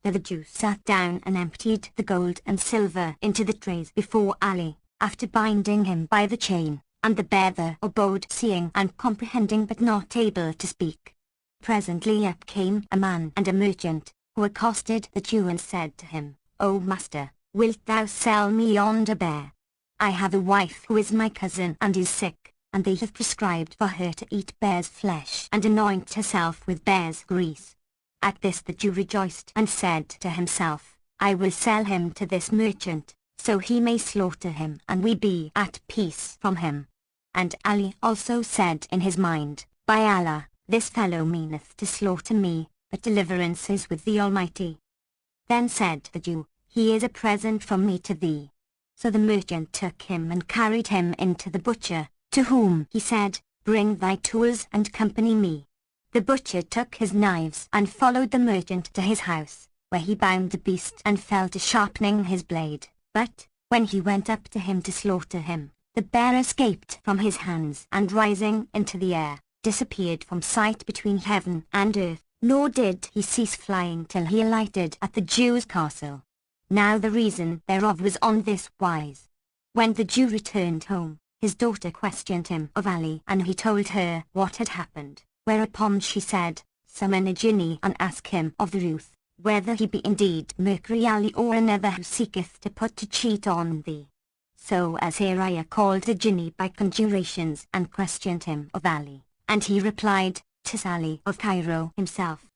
There the Jew sat down and emptied the gold and silver into the trays before Ali, After binding him by the chain, and the bearer abode seeing and comprehending but not able to speak. Presently up came a man and a merchant, who accosted the Jew and said to him, O master, wilt thou sell me yonder bear? I have a wife who is my cousin and is sick, and they have prescribed for her to eat bear's flesh and anoint herself with bear's grease. At this the Jew rejoiced and said to himself, I will sell him to this merchant, so he may slaughter him and we be at peace from him. And Ali also said in his mind, By Allah, this fellow meaneth to slaughter me, but deliverance is with the Almighty. Then said the Jew, He is a present from me to thee. So the merchant took him and carried him into the butcher, to whom he said, Bring thy tools and accompany me. The butcher took his knives and followed the merchant to his house, where he bound the beast and fell to sharpening his blade. But, when he went up to him to slaughter him, the bear escaped from his hands and rising into the air, disappeared from sight between heaven and earth, nor did he cease flying till he alighted at the Jew's castle. Now the reason thereof was on this wise. When the Jew returned home, his daughter questioned him of Ali, and he told her what had happened, whereupon she said, Summon a jinni and ask him of the truth, whether he be indeed Mercury Ali or another who seeketh to put to cheat on thee. So Azariah called the jinni by conjurations and questioned him of Ali, and he replied, 'Tis Ali of Cairo himself.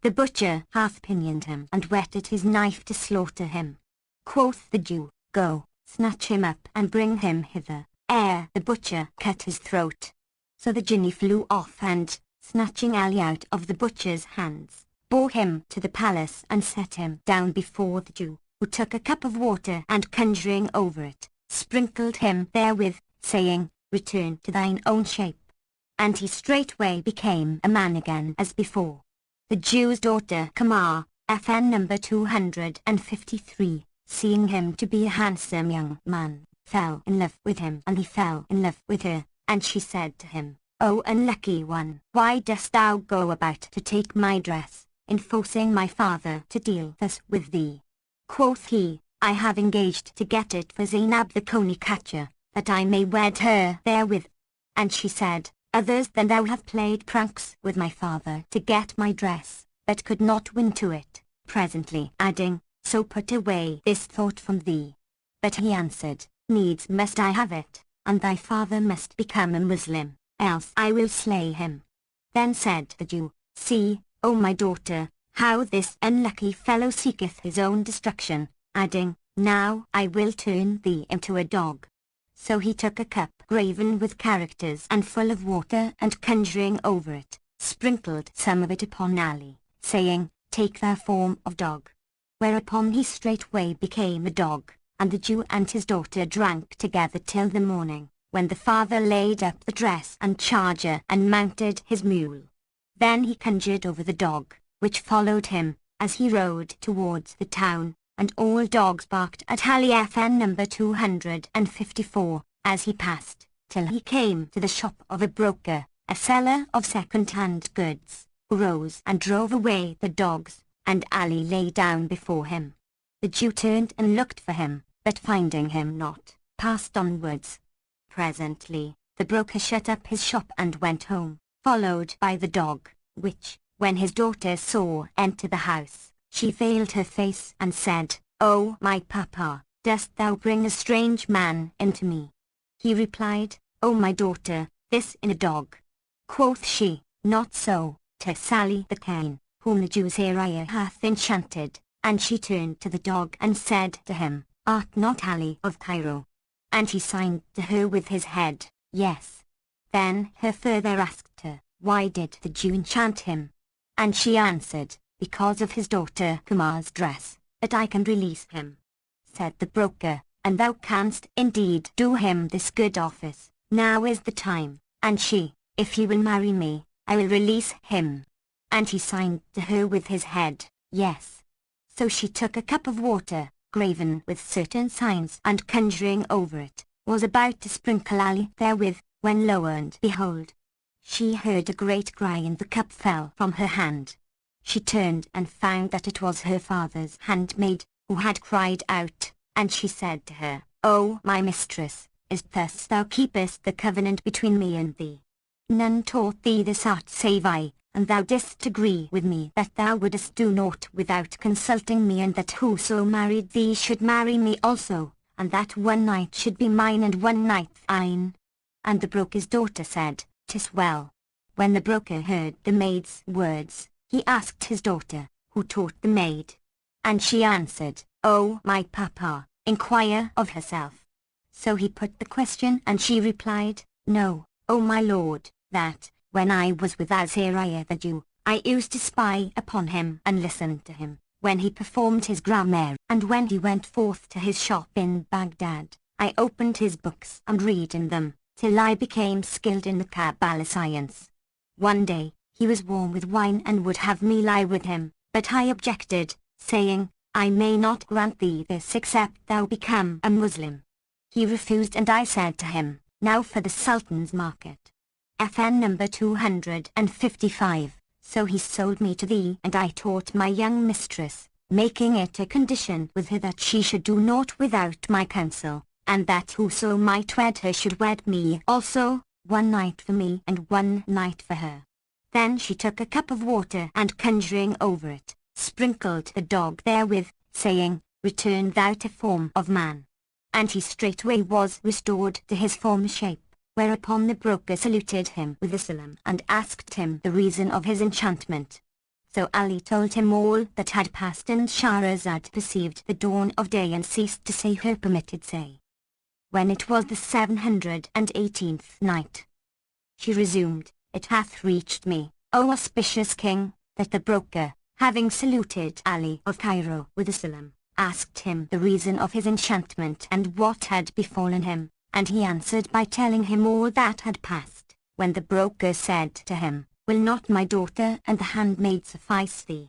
The butcher half-pinioned him and whetted his knife to slaughter him. Quoth the Jew, Go, snatch him up and bring him hither, ere the butcher cut his throat. So the jinni flew off and, snatching Ali out of the butcher's hands, bore him to the palace and set him down before the Jew, who took a cup of water and conjuring over it, sprinkled him therewith, saying, Return to thine own shape. And he straightway became a man again as before. The Jew's daughter Kamar, FN number 253, seeing him to be a handsome young man, fell in love with him and he fell in love with her, and she said to him, O unlucky one, why dost thou go about to take my dress, enforcing my father to deal thus with thee? Quoth he, I have engaged to get it for Zainab the coney catcher, that I may wed her therewith. And she said, Others than thou have played pranks with my father to get my dress, but could not win to it, presently adding, So put away this thought from thee. But he answered, Needs must I have it, and thy father must become a Muslim, else I will slay him. Then said the Jew, See, O my daughter, how this unlucky fellow seeketh his own destruction, adding, Now I will turn thee into a dog. So he took a cup graven with characters and full of water and conjuring over it, sprinkled some of it upon Ali, saying, Take thou form of dog. Whereupon he straightway became a dog, and the Jew and his daughter drank together till the morning, when the father laid up the dress and charger and mounted his mule. Then he conjured over the dog, which followed him, as he rode towards the town, and all dogs barked at Ali FN number 254, as he passed, till he came to the shop of a broker, a seller of second-hand goods, who rose and drove away the dogs, and Ali lay down before him. The Jew turned and looked for him, but finding him not, passed onwards. Presently, the broker shut up his shop and went home, followed by the dog, which, when his daughter saw enter the house, she veiled her face and said, O my papa, dost thou bring a strange man into me? He replied, O my daughter, this in a dog. Quoth she, Not so, 'tis Ali the Cain, whom the Jew Azariah hath enchanted. And she turned to the dog and said to him, Art not Ali of Cairo? And he signed to her with his head, Yes. Then her further asked her, Why did the Jew enchant him? And she answered, Because of his daughter Kumar's dress, that I can release him. Said the broker, And thou canst indeed do him this good office, now is the time. And she, If he will marry me, I will release him. And he signed to her with his head, Yes. So she took a cup of water, graven with certain signs and conjuring over it, was about to sprinkle Ali therewith, when lo and behold, she heard a great cry and the cup fell from her hand. She turned and found that it was her father's handmaid, who had cried out, and she said to her, O my mistress, is thus thou keepest the covenant between me and thee. None taught thee this art save I, and thou didst agree with me that thou wouldest do naught without consulting me, and that whoso married thee should marry me also, and that one night should be mine and one night thine. And the broker's daughter said, 'Tis well. When the broker heard the maid's words, he asked his daughter, who taught the maid? And she answered, O my papa, inquire of herself. So he put the question, and she replied, No, O my lord, that, when I was with Azariah the Jew, I used to spy upon him and listen to him, when he performed his grammar, and when he went forth to his shop in Baghdad, I opened his books and read in them, till I became skilled in the Kabbalah science. One day, he was warm with wine and would have me lie with him, but I objected, saying, I may not grant thee this except thou become a Muslim. He refused, and I said to him, Now for the Sultan's market. FN number 255. So he sold me to thee, and I taught my young mistress, making it a condition with her that she should do naught without my counsel, and that whoso might wed her should wed me also, one night for me and one night for her. Then she took a cup of water, and conjuring over it, sprinkled the dog therewith, saying, Return thou to form of man. And he straightway was restored to his former shape. Whereupon the broker saluted him with the salam and asked him the reason of his enchantment. So Ali told him all that had passed, and Shahrazad perceived the dawn of day and ceased to say her permitted say. When it was the 718th night, she resumed, It hath reached me, O auspicious king, that the broker, having saluted Ali of Cairo with the salam, asked him the reason of his enchantment and what had befallen him. And he answered by telling him all that had passed, when the broker said to him, Will not my daughter and the handmaid suffice thee?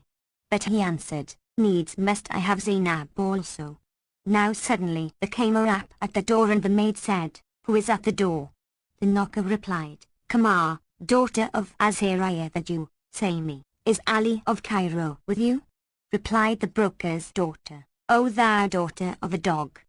But he answered, Needs must I have Zainab also. Now suddenly there came a rap at the door, and the maid said, Who is at the door? The knocker replied, Kamar, daughter of Azariah the Jew, say me, is Ali of Cairo with you? Replied the broker's daughter, O thou daughter of a dog!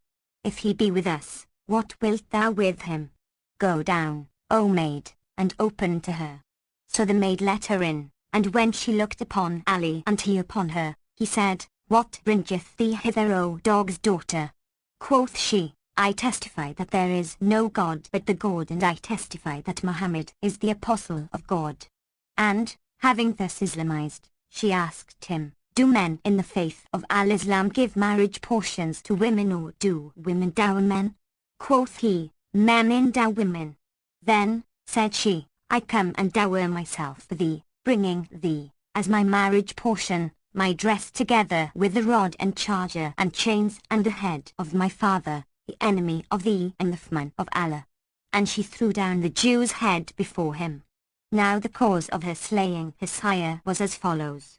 If he be with us, what wilt thou with him? Go down, O maid, and open to her. So the maid let her in, and when she looked upon Ali and he upon her, he said, What bringeth thee hither, O dog's daughter? Quoth she, I testify that there is no God but the God, and I testify that Muhammad is the apostle of God. And, having thus Islamized, she asked him, Do men in the faith of Al-Islam give marriage portions to women, or do women dower men? Quoth he, Men endow women. Then, said she, I come and dower myself for thee, bringing thee, as my marriage portion, my dress together with the rod and charger and chains and the head of my father, the enemy of thee and the foeman of Allah. And she threw down the Jew's head before him. Now the cause of her slaying his sire was as follows.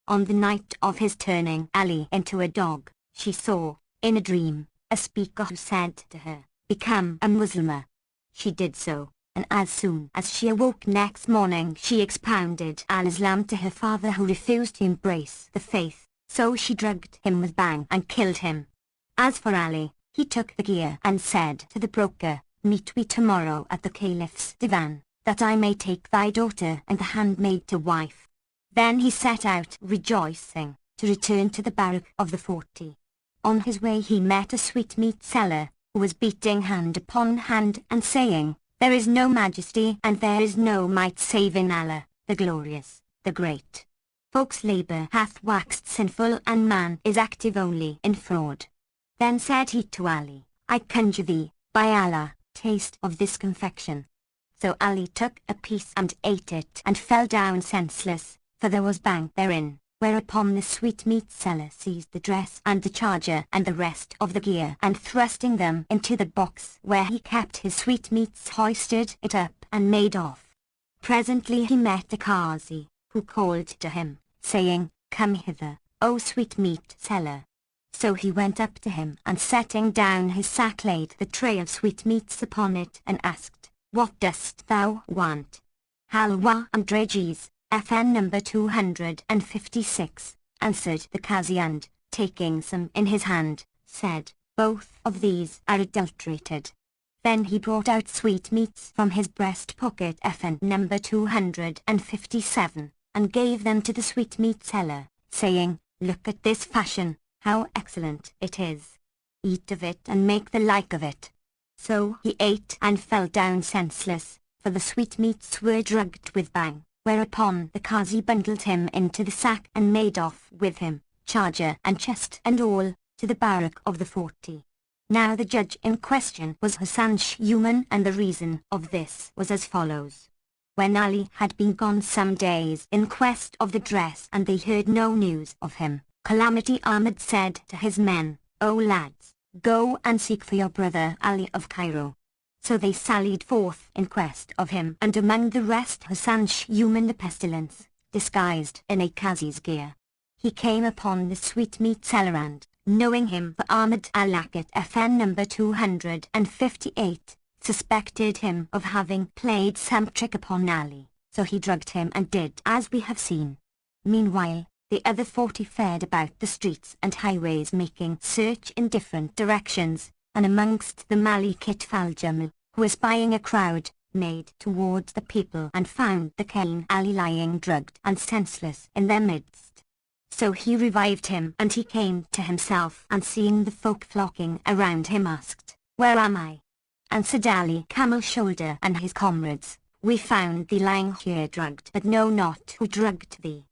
On the night of his turning Ali into a dog, she saw, in a dream, a speaker who said to her, Become a Muslimah. She did so, and as soon as she awoke next morning she expounded Al-Islam to her father, who refused to embrace the faith, so she drugged him with bhang and killed him. As for Ali, he took the gear and said to the broker, Meet we tomorrow at the Caliph's divan, that I may take thy daughter and the handmaid to wife. Then he set out rejoicing, to return to the barrack of the 40. On his way he met a sweetmeat seller, who was beating hand upon hand and saying, There is no majesty and there is no might save in Allah, the glorious, the great. Folks' labour hath waxed sinful, and man is active only in fraud. Then said he to Ali, I conjure thee, by Allah, taste of this confection. So Ali took a piece and ate it, and fell down senseless, for there was bhang therein. Whereupon the sweetmeat seller seized the dress and the charger and the rest of the gear, and thrusting them into the box where he kept his sweetmeats, hoisted it up and made off. Presently he met a Qazi, who called to him, saying, Come hither, O sweetmeat seller. So he went up to him, and setting down his sack laid the tray of sweetmeats upon it, and asked, What dost thou want? Halwa and Dragees. FN number 256, answered the Qazi, and, taking some in his hand, said, Both of these are adulterated. Then he brought out sweetmeats from his breast pocket FN number 257, and gave them to the sweetmeat seller, saying, "Look at this fashion, how excellent it is. Eat of it and make the like of it." So he ate and fell down senseless, for the sweetmeats were drugged with bang, whereupon the Qazi bundled him into the sack and made off with him, charger and chest and all, to the barrack of the 40. Now the judge in question was Hassan Shuman, and the reason of this was as follows. When Ali had been gone some days in quest of the dress and they heard no news of him, Calamity Ahmad said to his men, "O lads, go and seek for your brother Ali of Cairo." So they sallied forth in quest of him, and among the rest Hassan Shuman the pestilence, disguised in a Qazi's gear. He came upon the sweetmeat seller and, knowing him for Ahmad al-Laqat FN number 258, suspected him of having played some trick upon Ali, so he drugged him and did as we have seen. Meanwhile, the other 40 fared about the streets and highways making search in different directions, and amongst the Malikit Faljamal, who espying a crowd, made towards the people and found the Cain Ali lying drugged and senseless in their midst. So he revived him, and he came to himself, and seeing the folk flocking around him asked, "Where am I?" Answered Ali Camel Shoulder and his comrades, "We found thee lying here drugged, but know not who drugged thee."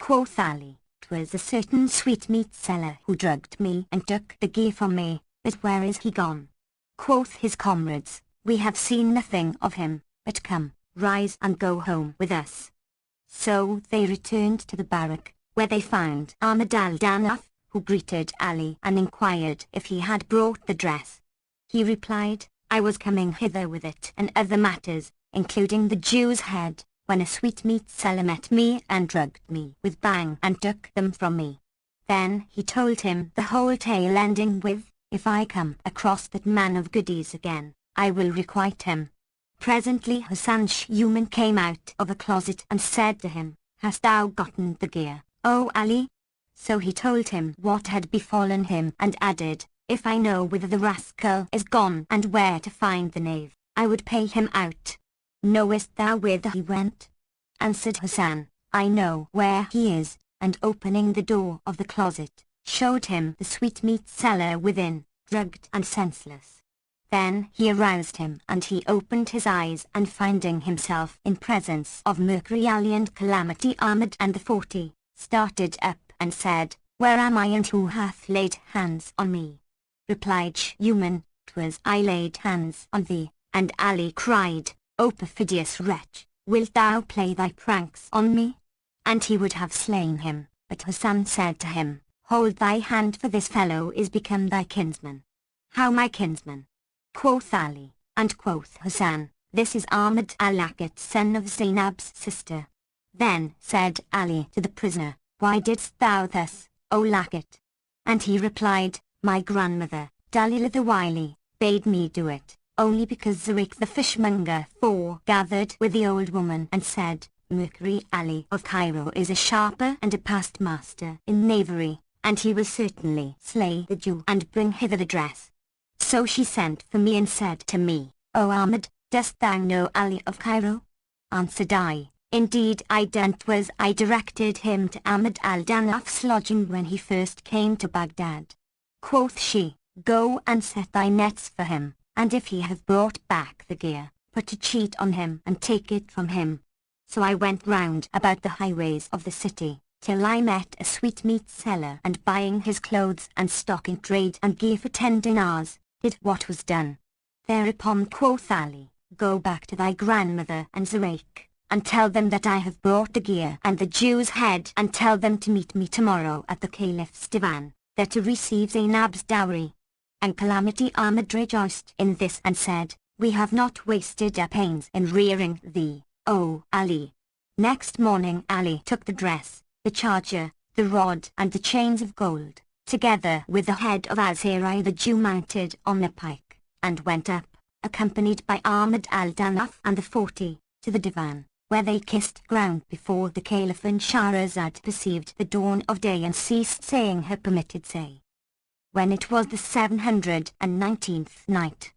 Quoth Ali, "'Twas a certain sweetmeat seller who drugged me and took the gear from me, but where is he gone?" Quoth his comrades, "We have seen nothing of him, but come, rise and go home with us." So they returned to the barrack, where they found Ahmad al-Danaf, who greeted Ali and inquired if he had brought the dress. He replied, "I was coming hither with it and other matters, including the Jew's head, when a sweetmeat seller met me and drugged me with bang and took them from me." Then he told him the whole tale, ending with, "If I come across that man of goodies again, I will requite him." Presently Hassan Shuman came out of a closet and said to him, "Hast thou gotten the gear, O Ali?" So he told him what had befallen him and added, "If I know whither the rascal is gone and where to find the knave, I would pay him out." "Knowest thou whither he went?" Answered Hassan, "I know where he is," and opening the door of the closet, showed him the sweetmeat seller within, drugged and senseless. Then he aroused him, and he opened his eyes, and finding himself in presence of Mercury Ali and Calamity Ahmad and the 40, started up and said, "Where am I, and who hath laid hands on me?" Replied Shuman, "'Twas I laid hands on thee." And Ali cried, "O perfidious wretch, wilt thou play thy pranks on me?" And he would have slain him, but Hassan said to him, "Hold thy hand, for this fellow is become thy kinsman." "How my kinsman?" Quoth Ali, and quoth Hassan, "This is Ahmad al-Laqat, son of Zainab's sister." Then said Ali to the prisoner, "Why didst thou thus, O Laqat?" And he replied, "My grandmother, Dalila the Wily, bade me do it, only because Zarik the fishmonger gathered with the old woman and said, 'Mercury Ali of Cairo is a sharper and a past master in knavery, and he will certainly slay the Jew and bring hither the dress.' So she sent for me and said to me, 'O Ahmad, dost thou know Ali of Cairo?' Answered I, 'Indeed I don't. 'Twas I directed him to Ahmad al-Danaf's lodging when he first came to Baghdad.' Quoth she, 'Go and set thy nets for him, and if he have brought back the gear, put a cheat on him and take it from him.' So I went round about the highways of the city, till I met a sweetmeat seller, and buying his clothes and stock in trade and gear for 10 dinars, did what was done. Thereupon quoth Ali, 'Go back to thy grandmother and Zuraik, and tell them that I have brought the gear and the Jew's head, and tell them to meet me tomorrow at the Caliph's divan, there to receive Zainab's dowry.'" And Calamity Ahmad rejoiced in this and said, "We have not wasted our pains in rearing thee, O Ali." Next morning Ali took the dress, the charger, the rod and the chains of gold, together with the head of Al-Sarai the Jew mounted on the pike, and went up, accompanied by Ahmad al-Danaf and the 40, to the divan, where they kissed ground before the Caliph, and Shahrazad perceived the dawn of day and ceased saying her permitted say. when it was the 719th night.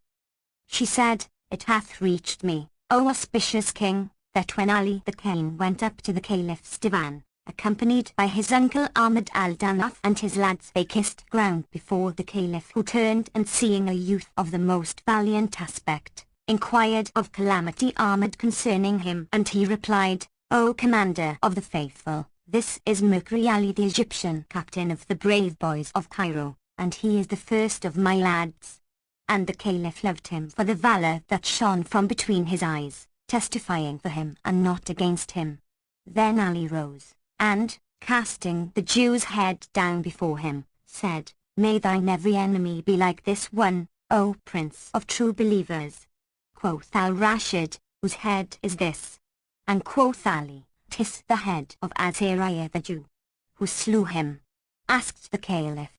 She said, "It hath reached me, O auspicious king, that when Ali the King went up to the caliph's divan, accompanied by his uncle Ahmad al-Danaf and his lads, they kissed ground before the caliph, who turned and seeing a youth of the most valiant aspect, inquired of Calamity Ahmad concerning him, and he replied, O Commander of the Faithful, this is Mercury Ali, the Egyptian captain of the brave boys of Cairo, and he is the first of my lads. And the caliph loved him for the valor that shone from between his eyes, testifying for him and not against him. Then Ali rose, and, casting the Jew's head down before him, said, May thine every enemy be like this one, O Prince of true believers. Quoth al-Rashid, whose head is this? And quoth Ali, 'Tis the head of Azariah the Jew. Who slew him? Asked the caliph.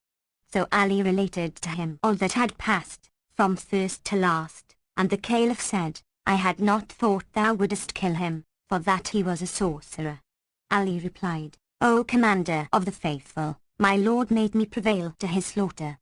So Ali related to him all that had passed, from first to last, and the caliph said, I had not thought thou wouldest kill him, for that he was a sorcerer. Ali replied, O Commander of the Faithful, my lord made me prevail to his slaughter.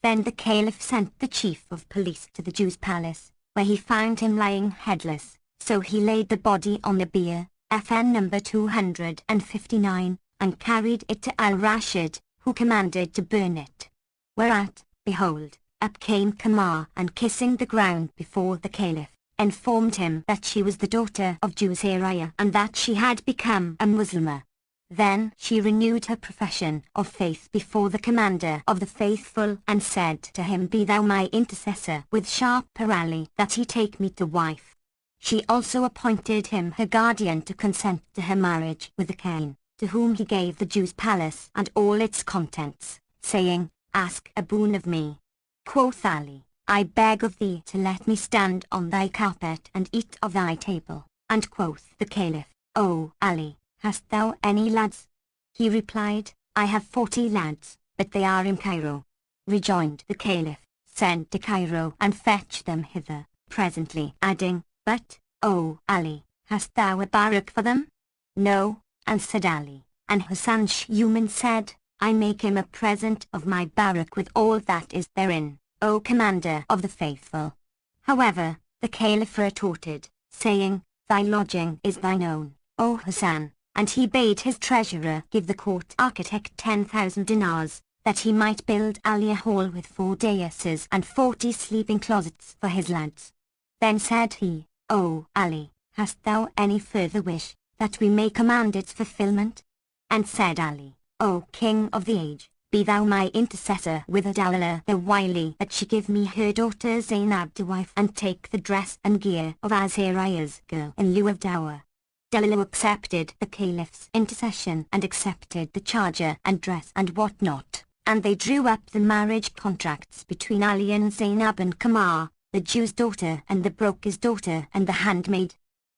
Then the caliph sent the chief of police to the Jew's palace, where he found him lying headless, so he laid the body on the bier, FN number 259, and carried it to al-Rashid, who commanded to burn it. Whereat, behold, up came Kamar, and kissing the ground before the caliph, informed him that she was the daughter of Azariah and that she had become a Muslimah. Then she renewed her profession of faith before the Commander of the Faithful and said to him, Be thou my intercessor with sharper Ali, that he take me to wife. She also appointed him her guardian to consent to her marriage with the king, to whom he gave the Jew's palace and all its contents, saying, Ask a boon of me. Quoth Ali, I beg of thee to let me stand on thy carpet and eat of thy table. And quoth the caliph, O Ali, hast thou any lads? He replied, I have 40 lads, but they are in Cairo. Rejoined the caliph, Send to Cairo and fetch them hither, presently, adding, But, O Ali, hast thou a barrack for them? No, answered Ali, and Hassan Shuman said, I make him a present of my barrack with all that is therein, O Commander of the Faithful. However, the caliph retorted, saying, Thy lodging is thine own, O Hassan, and he bade his treasurer give the court architect 10,000 dinars, that he might build Ali a hall with 4 daises and 40 sleeping closets for his lads. Then said he, O Ali, hast thou any further wish, that we may command its fulfillment? And said Ali, O King of the age, be thou my intercessor with Adawala the wily, that she give me her daughter Zainab to wife and take the dress and gear of Azariah's girl in lieu of dower. Dalilah accepted the caliph's intercession and accepted the charger and dress and what not, and they drew up the marriage contracts between Ali and Zainab and Kamar, the Jew's daughter and the broker's daughter and the handmaid.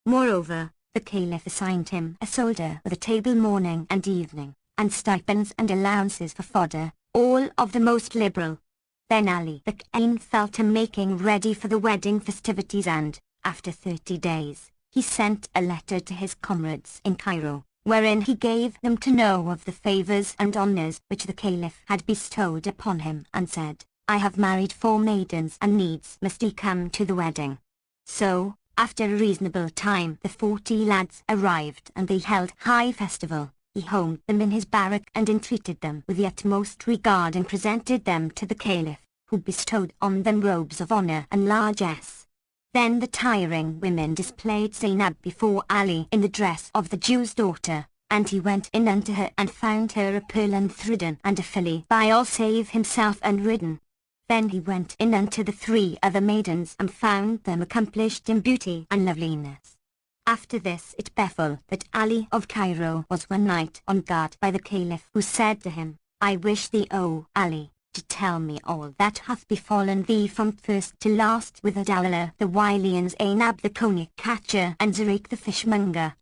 Moreover, the caliph assigned him a soldier with a table morning and evening, and stipends and allowances for fodder, all of the most liberal. Then Ali the King fell to making ready for the wedding festivities and, after 30 days, he sent a letter to his comrades in Cairo, wherein he gave them to know of the favors and honors which the caliph had bestowed upon him and said, I have married 4 maidens and needs must ye come to the wedding. So, after a reasonable time the 40 lads arrived and they held high festival. He homed them in his barrack and entreated them with the utmost regard and presented them to the caliph, who bestowed on them robes of honor and largesse. Then the tiring women displayed Zainab before Ali in the dress of the Jew's daughter, and he went in unto her and found her a pearl unthridden and a filly by all save himself unridden. Then he went in unto the 3 other maidens and found them accomplished in beauty and loveliness. After this it befell that Ali of Cairo was one night on guard by the caliph, who said to him, I wish thee, O Ali, to tell me all that hath befallen thee from first to last with Adawala the wily and Zainab the cognac catcher and Zurayk the fishmonger.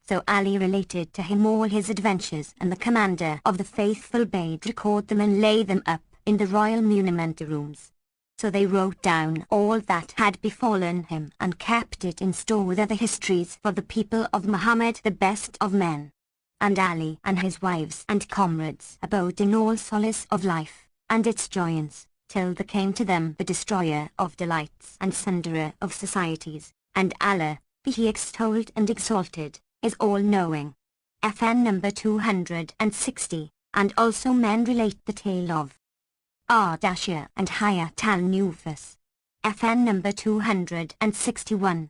So Ali related to him all his adventures, and the Commander of the Faithful bade record them and lay them up in the royal muniment rooms. So they wrote down all that had befallen him and kept it in store with other histories for the people of Muhammad the best of men. And Ali and his wives and comrades abode in all solace of life, and its joyance, till there came to them the destroyer of delights and sunderer of societies, and Allah, be he extolled and exalted, is all-knowing. FN number 260, and also men relate the tale of Ardashir and Hayat al-Nufus. FN number 261.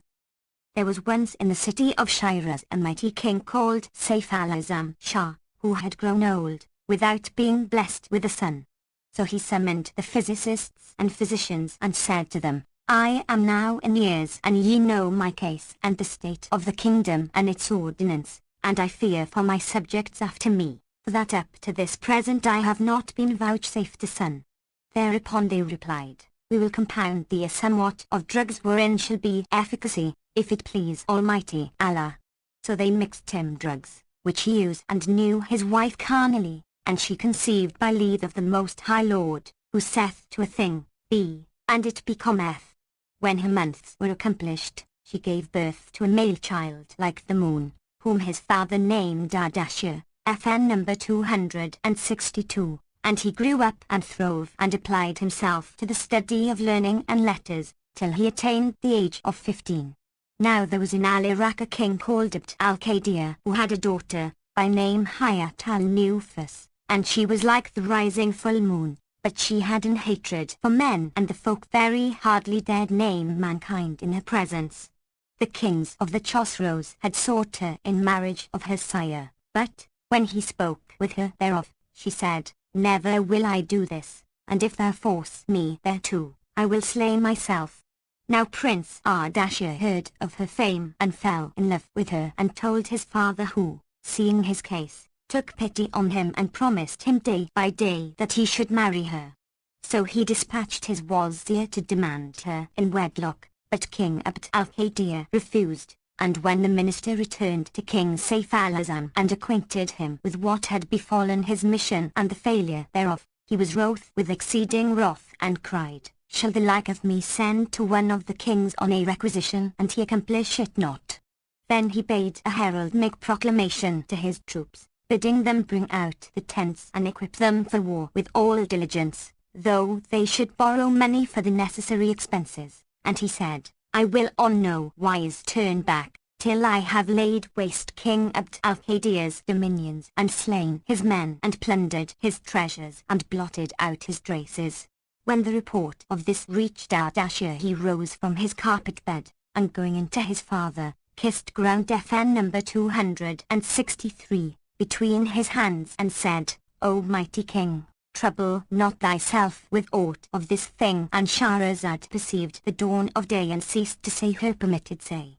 There was once in the city of Shiraz a mighty king called Saif al-Azam Shah, who had grown old, without being blessed with a son. So he summoned the physicists and physicians and said to them, I am now in years, and ye know my case and the state of the kingdom and its ordinance, and I fear for my subjects after me, for that up to this present I have not been vouchsafed a son. Thereupon they replied, We will compound thee a somewhat of drugs wherein shall be efficacy, if it please Almighty Allah. So they mixed him drugs, which he used and knew his wife carnally, and she conceived by leave of the Most High Lord, who saith to a thing, Be, and it becometh. When her months were accomplished, she gave birth to a male child like the moon, whom his father named Ardashir, FN number 262, and he grew up and throve and applied himself to the study of learning and letters, till he attained the age of 15. Now there was in Al-Iraq a king called Abd al-Qadir, who had a daughter, by name Hayat al-Nufus, and she was like the rising full moon, but she had an hatred for men, and the folk very hardly dared name mankind in her presence. The kings of the Chosroes had sought her in marriage of her sire, but, when he spoke with her thereof, she said, Never will I do this, and if thou force me thereto, I will slay myself. Now Prince Ardashir heard of her fame and fell in love with her and told his father, who, seeing his case, took pity on him and promised him day by day that he should marry her. So he dispatched his wazir to demand her in wedlock, but King Abd al-Qadir refused, and when the minister returned to King Saif al-Azam and acquainted him with what had befallen his mission and the failure thereof, he was wroth with exceeding wrath and cried, Shall the like of me send to one of the kings on a requisition and he accomplish it not? Then he bade a herald make proclamation to his troops, bidding them bring out the tents and equip them for war with all diligence, though they should borrow money for the necessary expenses. And he said, I will on no wise turn back, till I have laid waste King Abd al-Qadir's dominions and slain his men and plundered his treasures and blotted out his traces. When the report of this reached Ardashir, he rose from his carpet bed, and going into his father, kissed ground FN number 263, between his hands and said, O mighty king, trouble not thyself with aught of this thing. And Shahrazad perceived the dawn of day and ceased to say her permitted say.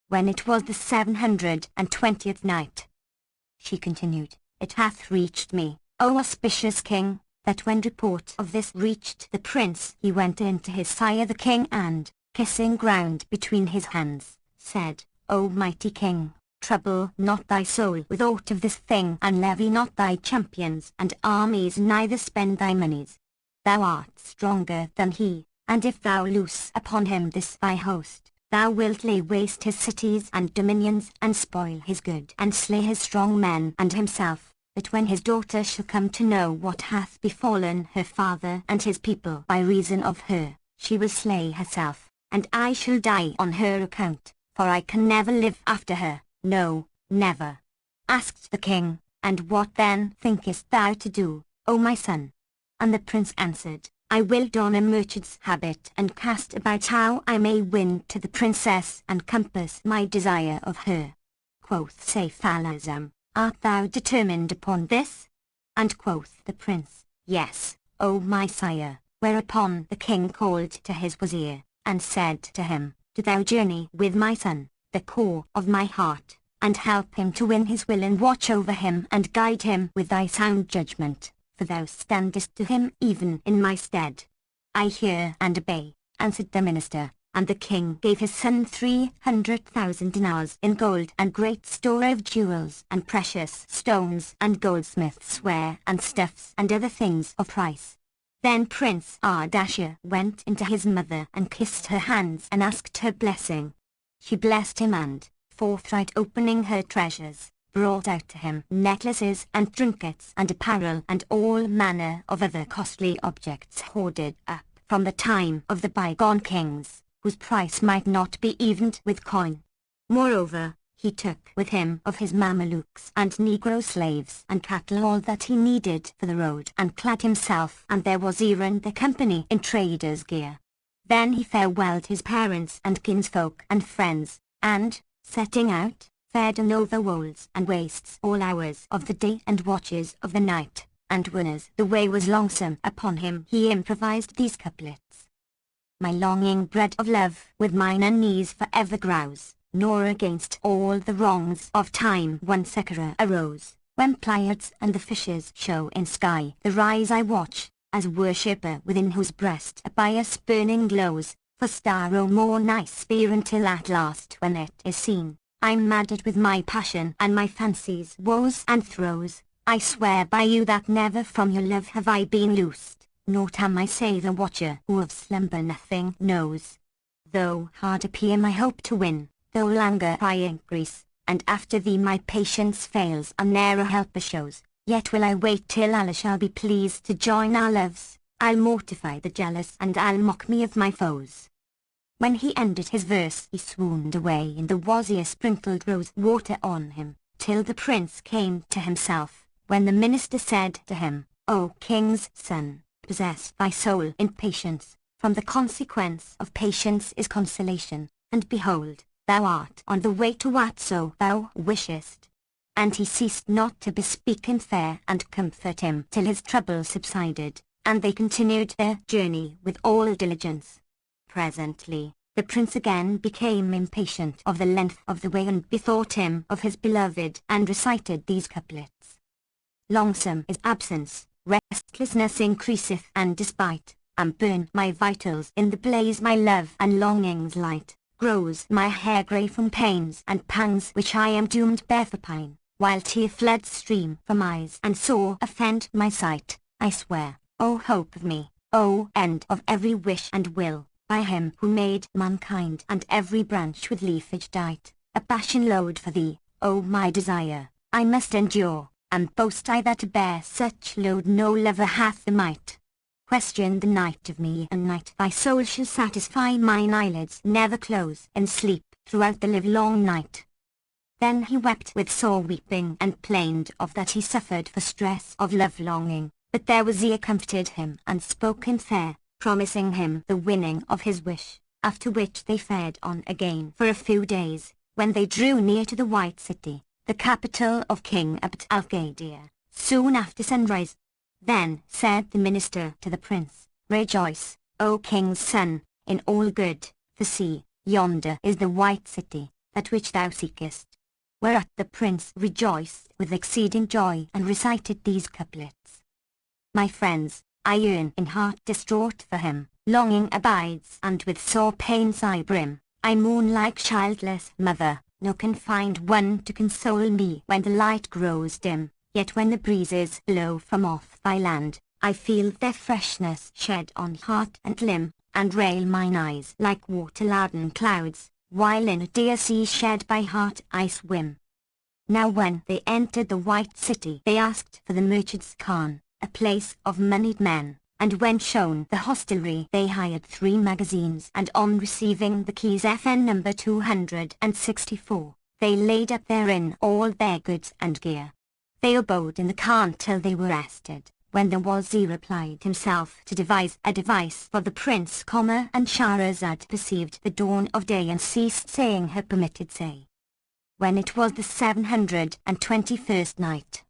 When it was the 720th night, she continued, It hath reached me, O auspicious king, that when report of this reached the prince, he went in to his sire the king and, kissing ground between his hands, said, O mighty king, trouble not thy soul with aught of this thing, and levy not thy champions and armies, neither spend thy monies. Thou art stronger than he, and if thou loose upon him this thy host, thou wilt lay waste his cities and dominions, and spoil his good, and slay his strong men and himself. But when his daughter shall come to know what hath befallen her father and his people by reason of her, she will slay herself, and I shall die on her account, for I can never live after her, no, never. Asked the king, And what then thinkest thou to do, O my son? And the prince answered, I will don a merchant's habit and cast about how I may win to the princess and compass my desire of her. Quoth Saif al-Azam, Art thou determined upon this? And quoth the prince, Yes, O my sire. Whereupon the king called to his wazir, and said to him, Do thou journey with my son, the core of my heart, and help him to win his will, and watch over him and guide him with thy sound judgment, for thou standest to him even in my stead. I hear and obey, answered the minister. And the king gave his son 300,000 dinars in gold and great store of jewels and precious stones and goldsmiths' ware and stuffs and other things of price. Then Prince Ardashir went into his mother and kissed her hands and asked her blessing. She blessed him and, forthright opening her treasures, brought out to him necklaces and trinkets and apparel and all manner of other costly objects hoarded up from the time of the bygone kings, whose price might not be evened with coin. Moreover, he took with him of his Mamelukes and Negro slaves and cattle all that he needed for the road, and clad himself and their wazir and the company in traders' gear. Then he farewelled his parents and kinsfolk and friends, and, setting out, fared on over wolds and wastes all hours of the day and watches of the night, and whenas the way was longsome upon him he improvised these couplets. My longing bred of love with mine knees for ever grouse, nor against all the wrongs of time one succour arose, when Pleiades and the fishes show in sky the rise I watch, as worshipper within whose breast a bias burning glows, for star o more nice spear until at last when it is seen, I'm madded with my passion and my fancy's woes and throes. I swear by you that never from your love have I been loosed, nor am I say the watcher who of slumber nothing knows. Though hard appear my hope to win, though languor I increase, and after thee my patience fails and ne'er a helper shows, yet will I wait till Allah shall be pleased to join our loves. I'll mortify the jealous and I'll mock me of my foes. When he ended his verse he swooned away, and the wazir sprinkled rose water on him, till the prince came to himself, when the minister said to him, O king's son, possess thy soul in patience, from the consequence of patience is consolation, and behold, thou art on the way to whatso thou wishest. And he ceased not to bespeak him fair and comfort him till his trouble subsided, and they continued their journey with all diligence. Presently, the prince again became impatient of the length of the way and bethought him of his beloved and recited these couplets. Longsome is absence, restlessness increaseth and despite, and burn my vitals in the blaze my love and longings light, grows my hair grey from pains and pangs which I am doomed bear for pine, while tear-floods stream from eyes and sore offend my sight, I swear, O hope of me, O end of every wish and will, by him who made mankind and every branch with leafage dight, a passion load for thee, O my desire, I must endure, and boast I that to bear such load no lover hath the might. Question the night of me, and night thy soul shall satisfy mine eyelids never close in sleep throughout the livelong night. Then he wept with sore weeping and plained of that he suffered for stress of love longing, but their wazir comforted him and spoke him fair, promising him the winning of his wish, after which they fared on again for a few days, when they drew near to the White City, the capital of King Abd al-Qadir, soon after sunrise. Then said the minister to the prince, Rejoice, O king's son, in all good, for see, yonder is the White City, that which thou seekest. Whereat the prince rejoiced with exceeding joy and recited these couplets. My friends, I yearn in heart distraught for him, longing abides and with sore pains I brim, I mourn like childless mother, nor can find one to console me when the light grows dim, yet when the breezes blow from off thy land, I feel their freshness shed on heart and limb, and rail mine eyes like water-laden clouds, while in a dear sea shed by heart I swim. Now when they entered the White City they asked for the merchant's khan, a place of moneyed men, and when shown the hostelry they hired 3 magazines, and on receiving the keys FN number 264, they laid up therein all their goods and gear. They abode in the khan till they were rested, when the wazir applied himself to devise a device for the prince, and Shahrazad perceived the dawn of day and ceased saying her permitted say. When it was the 721st night,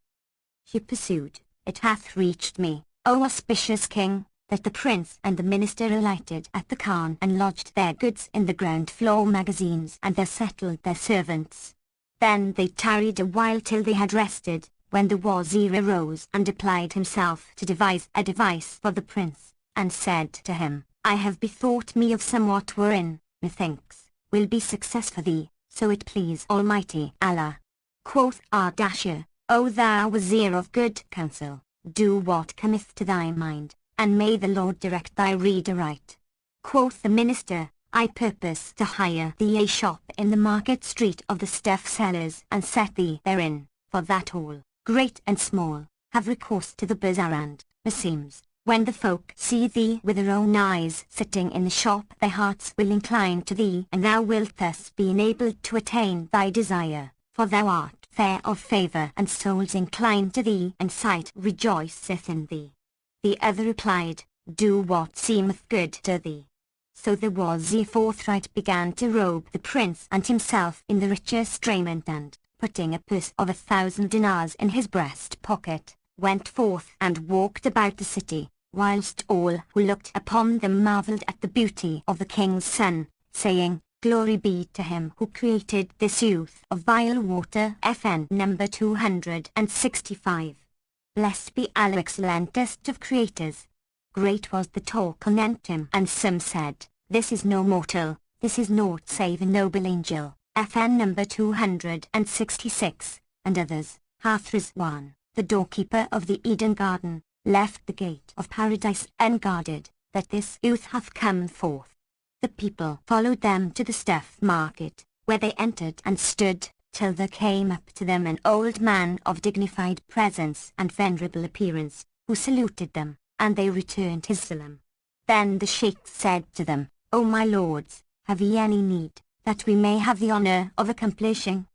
she pursued, It hath reached me, O auspicious king, that the prince and the minister alighted at the khan and lodged their goods in the ground floor magazines, and there settled their servants. Then they tarried a while till they had rested, when the wazir arose and applied himself to devise a device for the prince, and said to him, I have bethought me of somewhat wherein, methinks, will be success for thee, so it please Almighty Allah. Quoth Ardashir, O thou wazir of good counsel, do what cometh to thy mind, and may the Lord direct thy reader right. Quoth the minister, I purpose to hire thee a shop in the market street of the stuff sellers, and set thee therein, for that all, great and small, have recourse to the bazaar and, meseems, when the folk see thee with their own eyes sitting in the shop, their hearts will incline to thee, and thou wilt thus be enabled to attain thy desire, for thou art fair of favour, and souls incline to thee, and sight rejoiceth in thee. The other replied, Do what seemeth good to thee. So the Wazir forthright began to robe the prince and himself in the richest raiment, and, putting a purse of 1,000 dinars in his breast pocket, went forth and walked about the city, whilst all who looked upon them marvelled at the beauty of the king's son, saying, Glory be to him who created this youth of vile water. FN number 265. Blessed be Allah, excellentest of creators. Great was the talk anent him, and some said, This is no mortal, this is naught save a noble angel. FN number 266, and others, hath Rizwan, the doorkeeper of the Eden garden, left the gate of paradise unguarded, that this youth hath come forth. The people followed them to the stuff market, where they entered and stood, till there came up to them an old man of dignified presence and venerable appearance, who saluted them, and they returned his salam. Then the sheikh said to them, O my lords, have ye any need, that we may have the honour of accomplishing?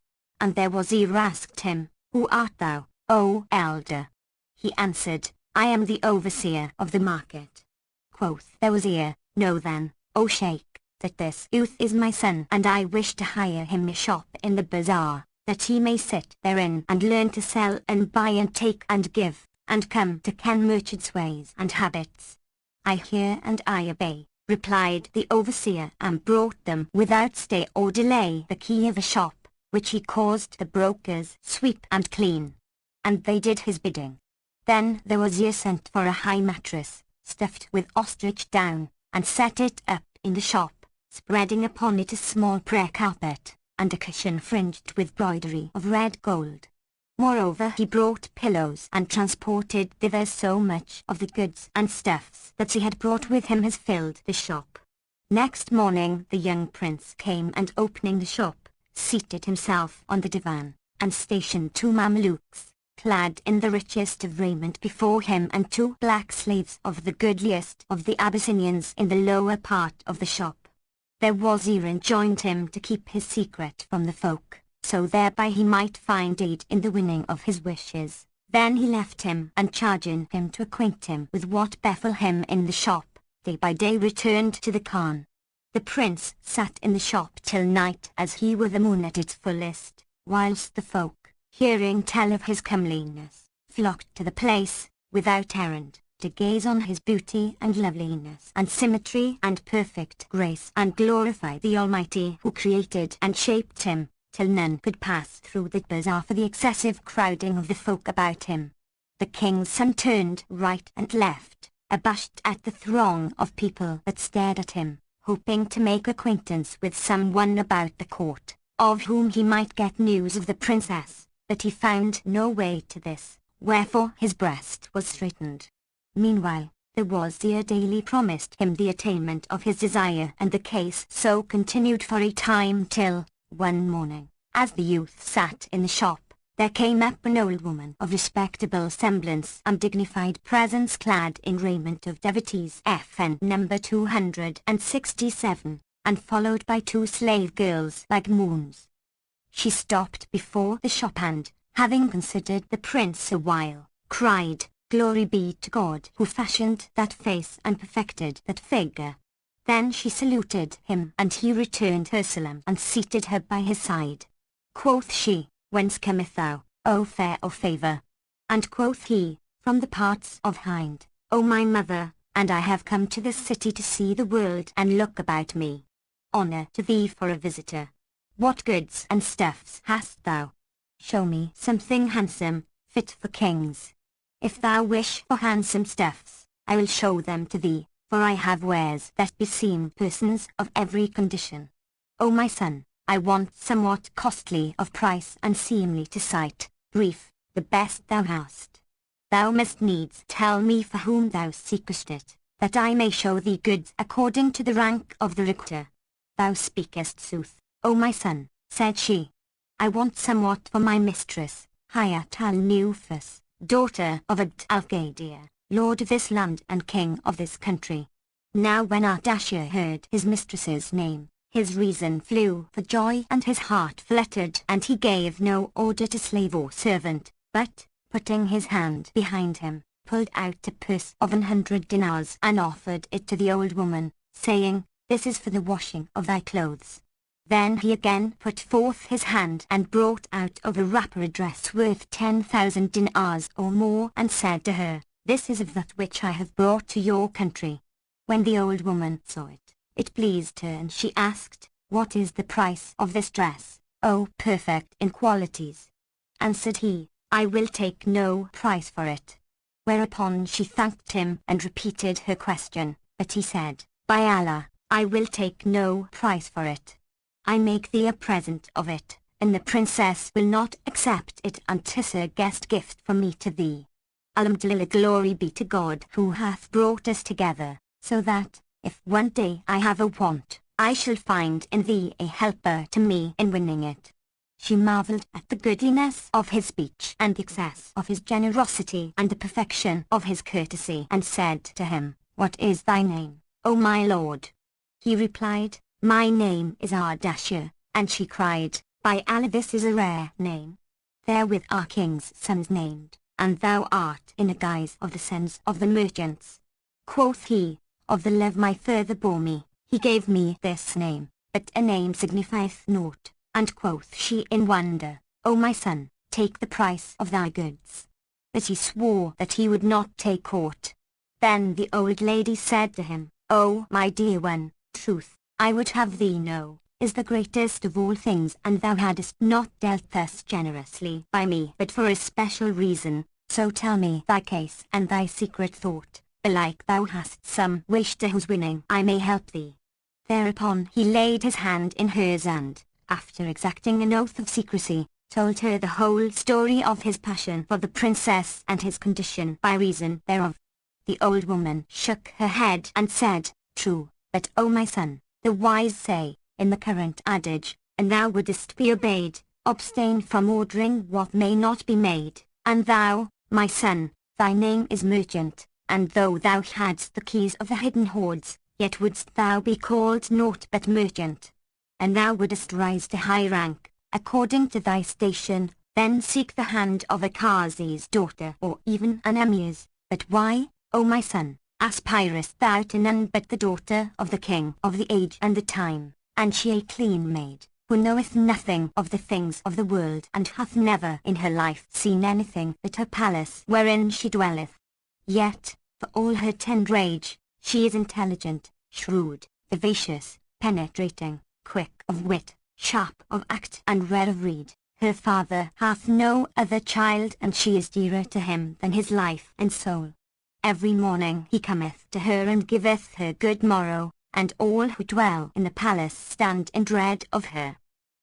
And their wazir asked him, Who art thou, O elder? He answered, I am the overseer of the market. Quoth the wazir, Know then, O sheikh, that this youth is my son, and I wish to hire him a shop in the bazaar, that he may sit therein and learn to sell and buy and take and give, and come to ken merchants' ways and habits. I hear and I obey, replied the overseer, and brought them without stay or delay the key of a shop, which he caused the brokers sweep and clean. And they did his bidding. Then the wazir sent for a high mattress, stuffed with ostrich down, and set it up in the shop, spreading upon it a small prayer carpet, and a cushion fringed with broidery of red gold. Moreover, he brought pillows, and transported thither so much of the goods and stuffs that he had brought with him has filled the shop. Next morning the young prince came, and opening the shop, seated himself on the divan, and stationed 2 Mamelukes, clad in the richest of raiment, before him, and 2 black slaves of the goodliest of the Abyssinians in the lower part of the shop. Their wazir enjoined him to keep his secret from the folk, so thereby he might find aid in the winning of his wishes. Then he left him, and charging him to acquaint him with what befell him in the shop, day by day returned to the Khan. The prince sat in the shop till night, as he were the moon at its fullest, whilst the folk, hearing tell of his comeliness, flocked to the place, without errand, to gaze on his beauty and loveliness and symmetry and perfect grace, and glorify the Almighty who created and shaped him, till none could pass through the bazaar for the excessive crowding of the folk about him. The king's son turned right and left, abashed at the throng of people that stared at him, hoping to make acquaintance with someone about the court, of whom he might get news of the princess, but he found no way to this, wherefore his breast was straitened. Meanwhile, the wazir daily promised him the attainment of his desire, and the case so continued for a time till, one morning, as the youth sat in the shop, there came up an old woman of respectable semblance and dignified presence, clad in raiment of devotees. FN number 267, and followed by 2 slave girls like moons. She stopped before the shop, and, having considered the prince a while, cried, Glory be to God who fashioned that face and perfected that figure. Then she saluted him, and he returned her salam and seated her by his side. Quoth she, Whence cometh thou, O fair of favour? And quoth he, From the parts of Hind, O my mother, and I have come to this city to see the world and look about me. Honour to thee for a visitor. What goods and stuffs hast thou? Show me something handsome, fit for kings. If thou wish for handsome stuffs, I will show them to thee, for I have wares that beseem persons of every condition. O my son, I want somewhat costly of price and seemly to sight, brief, the best thou hast. Thou must needs tell me for whom thou seekest it, that I may show thee goods according to the rank of the rector. Thou speakest sooth, O my son, said she. I want somewhat for my mistress, Hayat al-Nufus, daughter of Abd al-Qadir, lord of this land and king of this country. Now when Ardashir heard his mistress's name, his reason flew for joy and his heart fluttered, and he gave no order to slave or servant, but, putting his hand behind him, pulled out a purse of 100 dinars and offered it to the old woman, saying, "This is for the washing of thy clothes." Then he again put forth his hand and brought out of a wrapper a dress worth 10,000 dinars or more, and said to her, "This is of that which I have brought to your country." When the old woman saw it, it pleased her, and she asked, "What is the price of this dress, O perfect in qualities?" Answered he, "I will take no price for it." Whereupon she thanked him and repeated her question, but he said, "By Allah, I will take no price for it. I make thee a present of it, and the princess will not accept it until 'tis a guest gift from me to thee. Alhamdulillah, glory be to God who hath brought us together, so that, if one day I have a want, I shall find in thee a helper to me in winning it." She marveled at the goodliness of his speech and the excess of his generosity and the perfection of his courtesy, and said to him, "What is thy name, O my lord?" He replied, "My name is Ardashir," and she cried, "By Allah, this is a rare name. Therewith are kings' sons named, and thou art in a guise of the sons of the merchants." Quoth he, "Of the love my father bore me, he gave me this name, but a name signifieth naught." And quoth she in wonder, "O my son, take the price of thy goods." But he swore that he would not take aught. Then the old lady said to him, "O my dear one, truth, I would have thee know, is the greatest of all things, and thou hadst not dealt thus generously by me but for a special reason, so tell me thy case and thy secret thought, belike thou hast some wish to whose winning I may help thee." Thereupon he laid his hand in hers and, after exacting an oath of secrecy, told her the whole story of his passion for the princess and his condition by reason thereof. The old woman shook her head and said, "True, but O my son, the wise say, in the current adage, and thou wouldest be obeyed, abstain from ordering what may not be made, and thou, my son, thy name is merchant, and though thou hadst the keys of the hidden hoards, yet wouldst thou be called naught but merchant. And thou wouldest rise to high rank, according to thy station, then seek the hand of a Qazi's daughter or even an Emir's, but why, O my son, aspirest thou to none but the daughter of the king of the age and the time, and she a clean maid, who knoweth nothing of the things of the world and hath never in her life seen anything but her palace wherein she dwelleth. Yet, for all her tender age, she is intelligent, shrewd, vivacious, penetrating, quick of wit, sharp of act and rare of reed. Her father hath no other child, and she is dearer to him than his life and soul. Every morning he cometh to her and giveth her good morrow, and all who dwell in the palace stand in dread of her.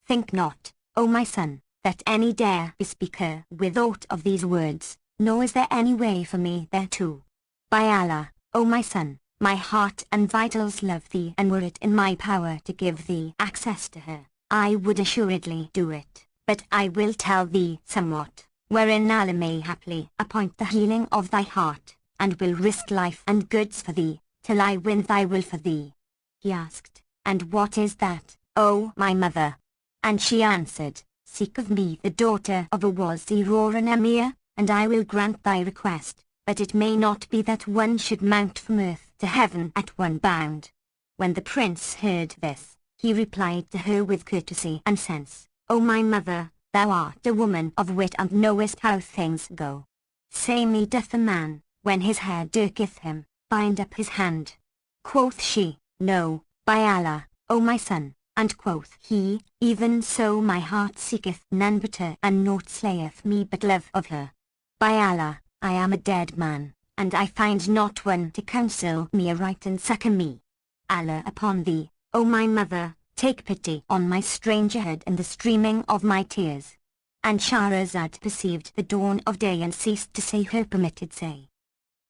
Think not, O my son, that any dare bespeak her with aught of these words, nor is there any way for me thereto. By Allah, O my son, my heart and vitals love thee, and were it in my power to give thee access to her, I would assuredly do it, but I will tell thee somewhat, wherein Allah may haply appoint the healing of thy heart, and will risk life and goods for thee, till I win thy will for thee." He asked, "And what is that, O my mother?" And she answered, "Seek of me the daughter of a wazir or an emir, and I will grant thy request, but it may not be that one should mount from earth to heaven at one bound." When the prince heard this, he replied to her with courtesy and sense, "O my mother, thou art a woman of wit and knowest how things go. Say me, doth a man, when his hair dirketh him, bind up his hand?" Quoth she, "No, by Allah, O my son." And quoth he, "Even so my heart seeketh none but her, and naught slayeth me but love of her. By Allah, I am a dead man, and I find not one to counsel me aright and succor me. Allah upon thee, O my mother, take pity on my strangerhood and the streaming of my tears." And Shahrazad perceived the dawn of day and ceased to say her permitted say.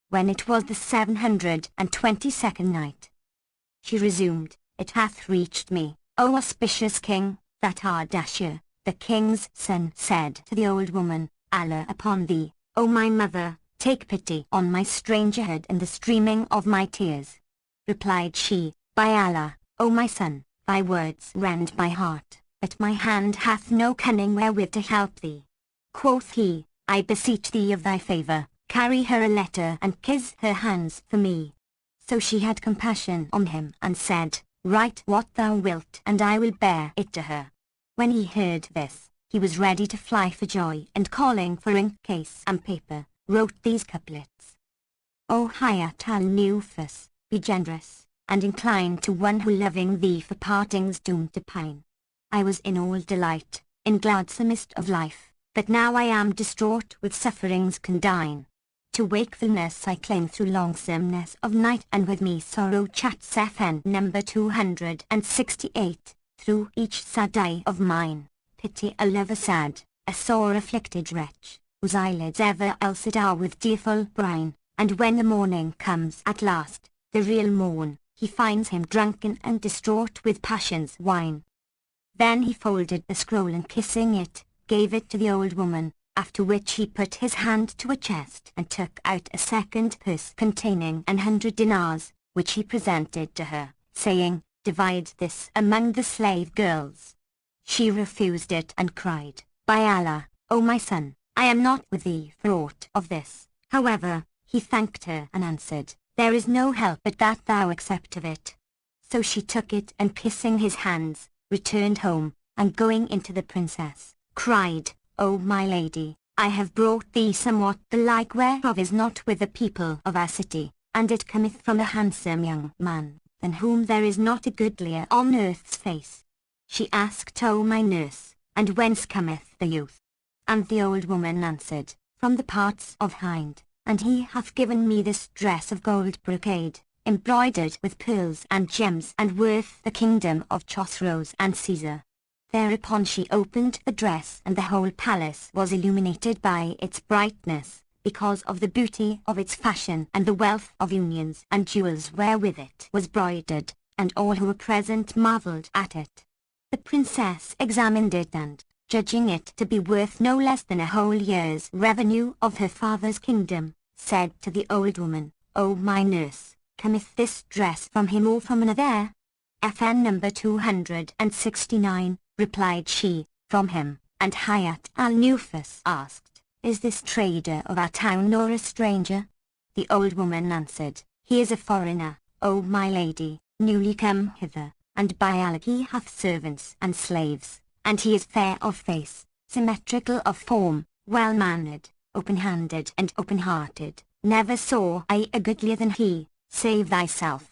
When it was the 722nd night, she resumed, "It hath reached me, O auspicious king, that Ardashir, the king's son, said to the old woman, Allah upon thee, O my mother, take pity on my strangerhood and the streaming of my tears. Replied she, By Allah, O my son, thy words rend my heart, but my hand hath no cunning wherewith to help thee. Quoth he, I beseech thee of thy favour, carry her a letter and kiss her hands for me. So she had compassion on him and said, Write what thou wilt and I will bear it to her. When he heard this, he was ready to fly for joy, and calling for ink case and paper, wrote these couplets. O Hayat al-Nufus, be generous, and incline to one who loving thee for partings doomed to pine. I was in all delight, in gladsomest of life, but now I am distraught with sufferings condign. To wakefulness I cling through longsomeness of night, and with me sorrow chats FN number 268, through each sad eye of mine. Pity a lover sad, a sore afflicted wretch, whose eyelids ever ulcered are with tearful brine, and when the morning comes at last, the real morn, he finds him drunken and distraught with passion's wine. Then he folded the scroll and kissing it, gave it to the old woman, after which he put his hand to a chest and took out a second purse containing 100 dinars, which he presented to her, saying, Divide this among the slave girls. She refused it and cried, By Allah, O my son, I am not with thee for aught of this. However, he thanked her and answered, There is no help but that thou accept of it. So she took it and kissing his hands, returned home, and going into the princess, cried, O my lady, I have brought thee somewhat the like whereof is not with the people of our city, and it cometh from a handsome young man, than whom there is not a goodlier on earth's face. She asked, O my nurse, and whence cometh the youth? And the old woman answered, From the parts of Hind, and he hath given me this dress of gold brocade, embroidered with pearls and gems, and worth the kingdom of Chosroes and Caesar. Thereupon she opened the dress, and the whole palace was illuminated by its brightness, because of the beauty of its fashion and the wealth of unions and jewels wherewith it was broidered, and all who were present marvelled at it. The princess examined it and, judging it to be worth no less than a whole year's revenue of her father's kingdom, said to the old woman, O my nurse, cometh this dress from him or from another? FN number 269, replied she, From him. And Hayat al-Nufus asked, Is this trader of our town or a stranger? The old woman answered, He is a foreigner, O my lady, newly come hither, and by Allah he hath servants and slaves, and he is fair of face, symmetrical of form, well-mannered, open-handed and open-hearted. Never saw I a goodlier than he, save thyself.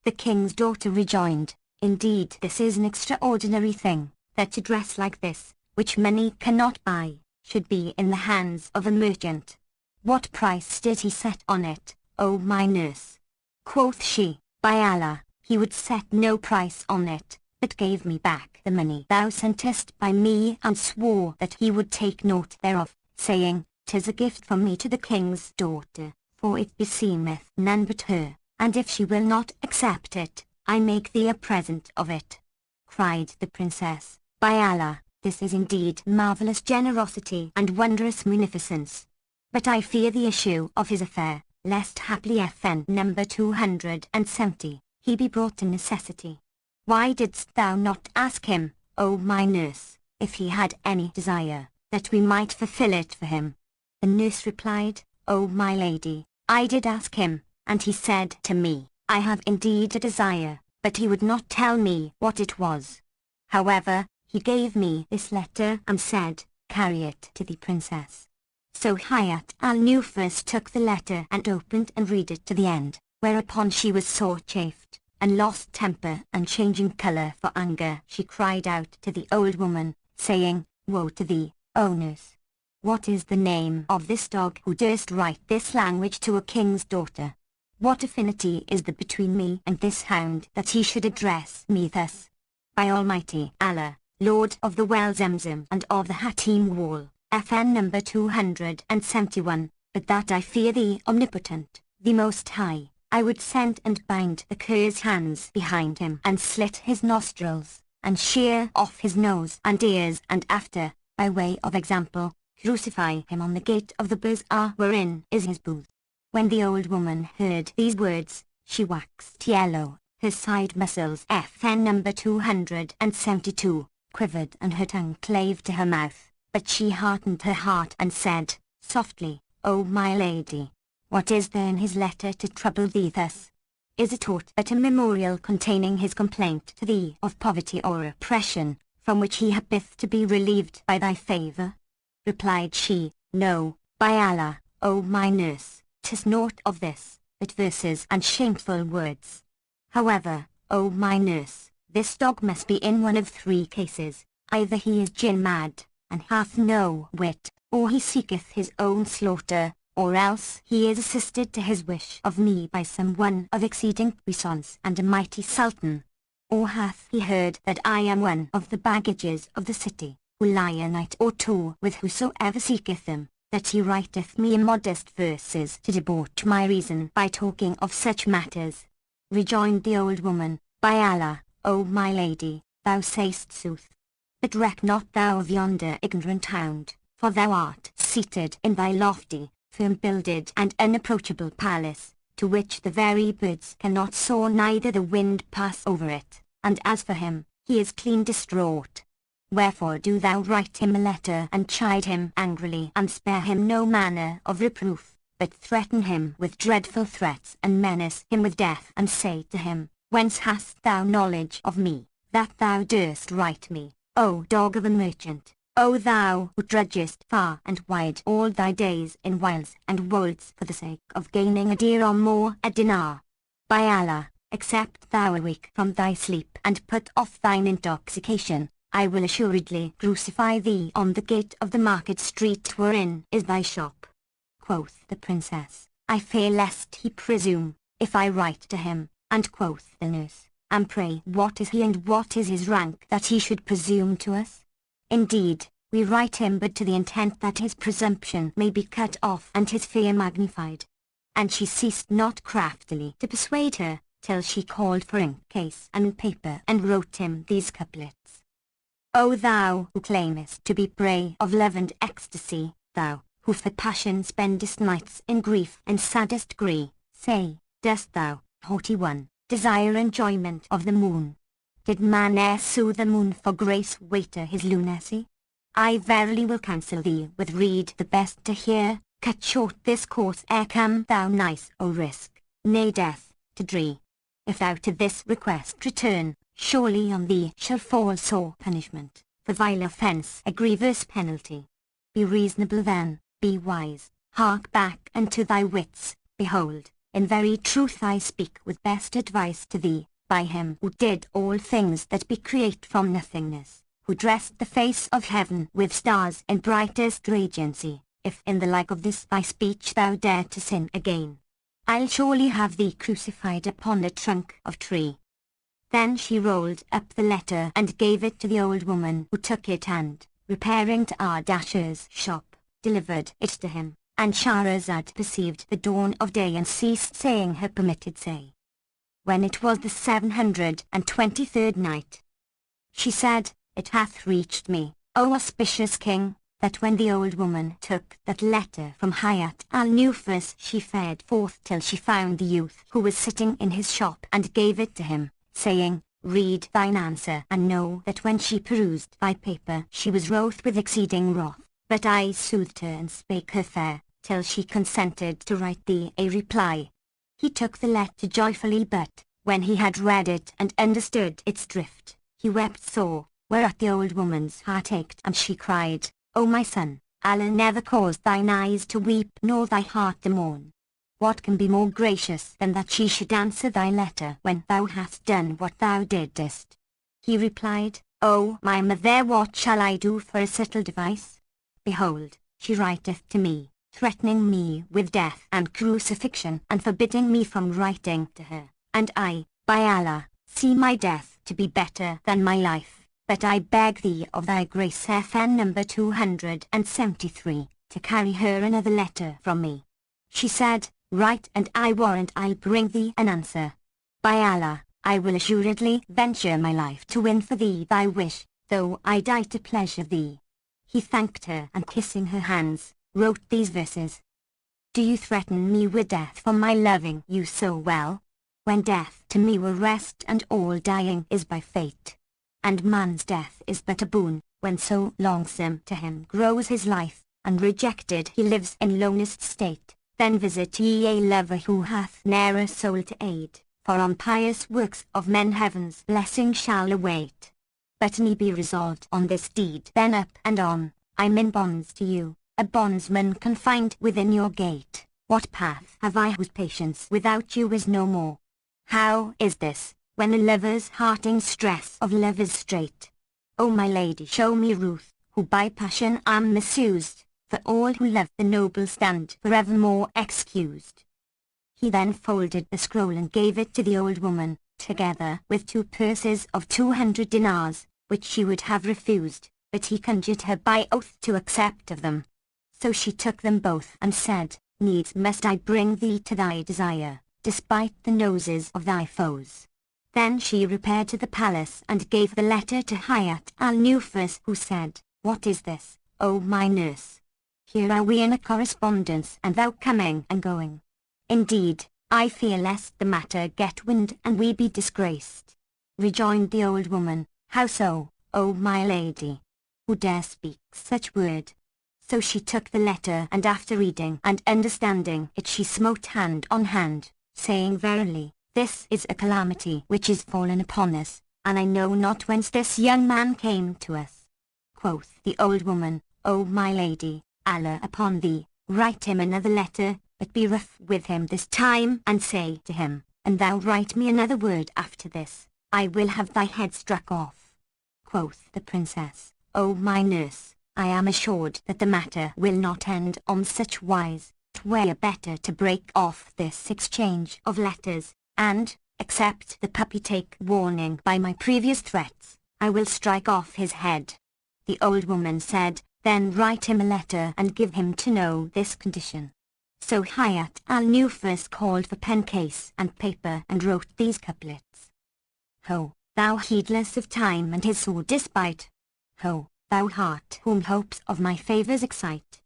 The king's daughter rejoined, Indeed this is an extraordinary thing, that a dress like this, which money cannot buy, should be in the hands of a merchant. What price did he set on it, O my nurse? Quoth she, By Allah, he would set no price on it, but gave me back the money thou sentest by me, and swore that he would take naught thereof, saying, 'Tis a gift from me to the king's daughter, for it beseemeth none but her, and if she will not accept it, I make thee a present of it. Cried the princess, By Allah, this is indeed marvellous generosity and wondrous munificence. But I fear the issue of his affair, lest haply FN number 270, he be brought to necessity. Why didst thou not ask him, O my nurse, if he had any desire, that we might fulfill it for him? The nurse replied, O my lady, I did ask him, and he said to me, I have indeed a desire, but he would not tell me what it was. However, he gave me this letter and said, Carry it to the princess. So Hayat al-Nufus took the letter and opened and read it to the end, whereupon she was sore chafed, and lost temper, and changing colour for anger she cried out to the old woman, saying, Woe to thee, O nurse! What is the name of this dog who durst write this language to a king's daughter? What affinity is there between me and this hound that he should address me thus? By Almighty Allah, Lord of the well Zamzam and of the Hatim wall, FN number 271, but that I fear thee omnipotent, the Most High, I would send and bind the cur's hands behind him and slit his nostrils, and shear off his nose and ears, and after, by way of example, crucify him on the gate of the bazaar wherein is his booth. When the old woman heard these words, she waxed yellow, her side muscles FN number 272, quivered and her tongue clave to her mouth, but she heartened her heart and said, softly, O my lady, what is there in his letter to trouble thee thus? Is it aught but a memorial containing his complaint to thee of poverty or oppression, from which he happeth to be relieved by thy favour? Replied she, No, by Allah, O my nurse, 'tis naught of this, but verses and shameful words. However, O my nurse, this dog must be in one of three cases, either he is jinn mad, and hath no wit, or he seeketh his own slaughter, or else he is assisted to his wish of me by some one of exceeding puissance and a mighty sultan. Or hath he heard that I am one of the baggages of the city, who lie a night or two with whosoever seeketh them, that he writeth me immodest verses to debauch my reason by talking of such matters? Rejoined the old woman, By Allah, O my lady, thou sayst sooth. But reck not thou of yonder ignorant hound, for thou art seated in thy lofty, firm-builded and unapproachable palace, to which the very birds cannot soar neither the wind pass over it, and as for him, he is clean distraught. Wherefore do thou write him a letter and chide him angrily and spare him no manner of reproof, but threaten him with dreadful threats and menace him with death and say to him, Whence hast thou knowledge of me, that thou durst write me, O dog of a merchant? O thou who drudgest far and wide all thy days in wiles and wolds for the sake of gaining a dear or more a dinar. By Allah, except thou awake from thy sleep and put off thine intoxication, I will assuredly crucify thee on the gate of the market street wherein is thy shop. Quoth the princess, I fear lest he presume, if I write to him, and quoth the nurse, And pray what is he and what is his rank that he should presume to us? Indeed, we write him but to the intent that his presumption may be cut off and his fear magnified. And she ceased not craftily to persuade her, till she called for ink case and paper and wrote him these couplets. O thou who claimest to be prey of love and ecstasy, thou, who for passion spendest nights in grief and saddest gree, say, dost thou, haughty one, desire enjoyment of the moon? Did man e'er sue the moon for grace waiter his lunacy? I verily will counsel thee with read the best to hear, cut short this course ere come thou nice o risk, nay death, to dree. If thou to this request return, surely on thee shall fall sore punishment, for vile offence a grievous penalty. Be reasonable then, be wise, hark back unto thy wits, behold, in very truth I speak with best advice to thee, by him who did all things that be create from nothingness, who dressed the face of heaven with stars in brightest radiancy, if in the like of this thy speech thou dare to sin again, I'll surely have thee crucified upon a trunk of tree. Then she rolled up the letter and gave it to the old woman, who took it and, repairing to Ardashir's shop, delivered it to him, and Shahrazad perceived the dawn of day and ceased saying her permitted say. When it was the 723rd night, she said, It hath reached me, O auspicious king, that when the old woman took that letter from Hayat al-Nufus she fared forth till she found the youth who was sitting in his shop and gave it to him, saying, Read thine answer, and know that when she perused thy paper she was wroth with exceeding wrath, but I soothed her and spake her fair, till she consented to write thee a reply. He took the letter joyfully, but, when he had read it and understood its drift, he wept sore, whereat the old woman's heart ached and she cried, O my son, Allah never caused thine eyes to weep nor thy heart to mourn. What can be more gracious than that she should answer thy letter when thou hast done what thou didst? He replied, O my mother, what shall I do for a subtle device? Behold, she writeth to me, threatening me with death and crucifixion and forbidding me from writing to her, and I, by Allah, see my death to be better than my life, but I beg thee of thy grace FN number 273, to carry her another letter from me. She said, Write and I warrant I'll bring thee an answer. By Allah, I will assuredly venture my life to win for thee thy wish, though I die to pleasure thee. He thanked her and kissing her hands, wrote these verses. Do you threaten me with death for my loving you so well? When death to me will rest and all dying is by fate. And man's death is but a boon, when so longsome to him grows his life, and rejected he lives in lonest state. Then visit ye a lover who hath ne'er a soul to aid, for on pious works of men heaven's blessing shall await. But an ye be resolved on this deed, then up and on, I'm in bonds to you, a bondsman confined within your gate. What path have I whose patience without you is no more? How is this, when the lover's hearting stress of love is straight? O my lady, show me ruth, who by passion am misused, for all who love the noble stand forevermore excused. He then folded the scroll and gave it to the old woman, together with 2 purses of 200 dinars, which she would have refused, but he conjured her by oath to accept of them. So she took them both and said, Needs must I bring thee to thy desire, despite the noses of thy foes. Then she repaired to the palace and gave the letter to Hayat al-Nufus, who said, What is this, O my nurse? Here are we in a correspondence, and thou coming and going. Indeed, I fear lest the matter get wind and we be disgraced. Rejoined the old woman, How so, O my lady? Who dare speak such word? So she took the letter, and after reading and understanding it she smote hand on hand, saying, Verily, this is a calamity which is fallen upon us, and I know not whence this young man came to us. Quoth the old woman, O my lady, Allah upon thee, write him another letter, but be rough with him this time, and say to him, An thou write me another word after this, I will have thy head struck off. Quoth the princess, O my nurse, I am assured that the matter will not end on such wise. 'Twere better to break off this exchange of letters, and, except the puppy take warning by my previous threats, I will strike off his head. The old woman said, Then write him a letter and give him to know this condition. So Hayat al-Nufus called for pen case and paper and wrote these couplets. Ho, thou heedless of time and his sore despite. Ho, thou heart whom hopes of my favours excite.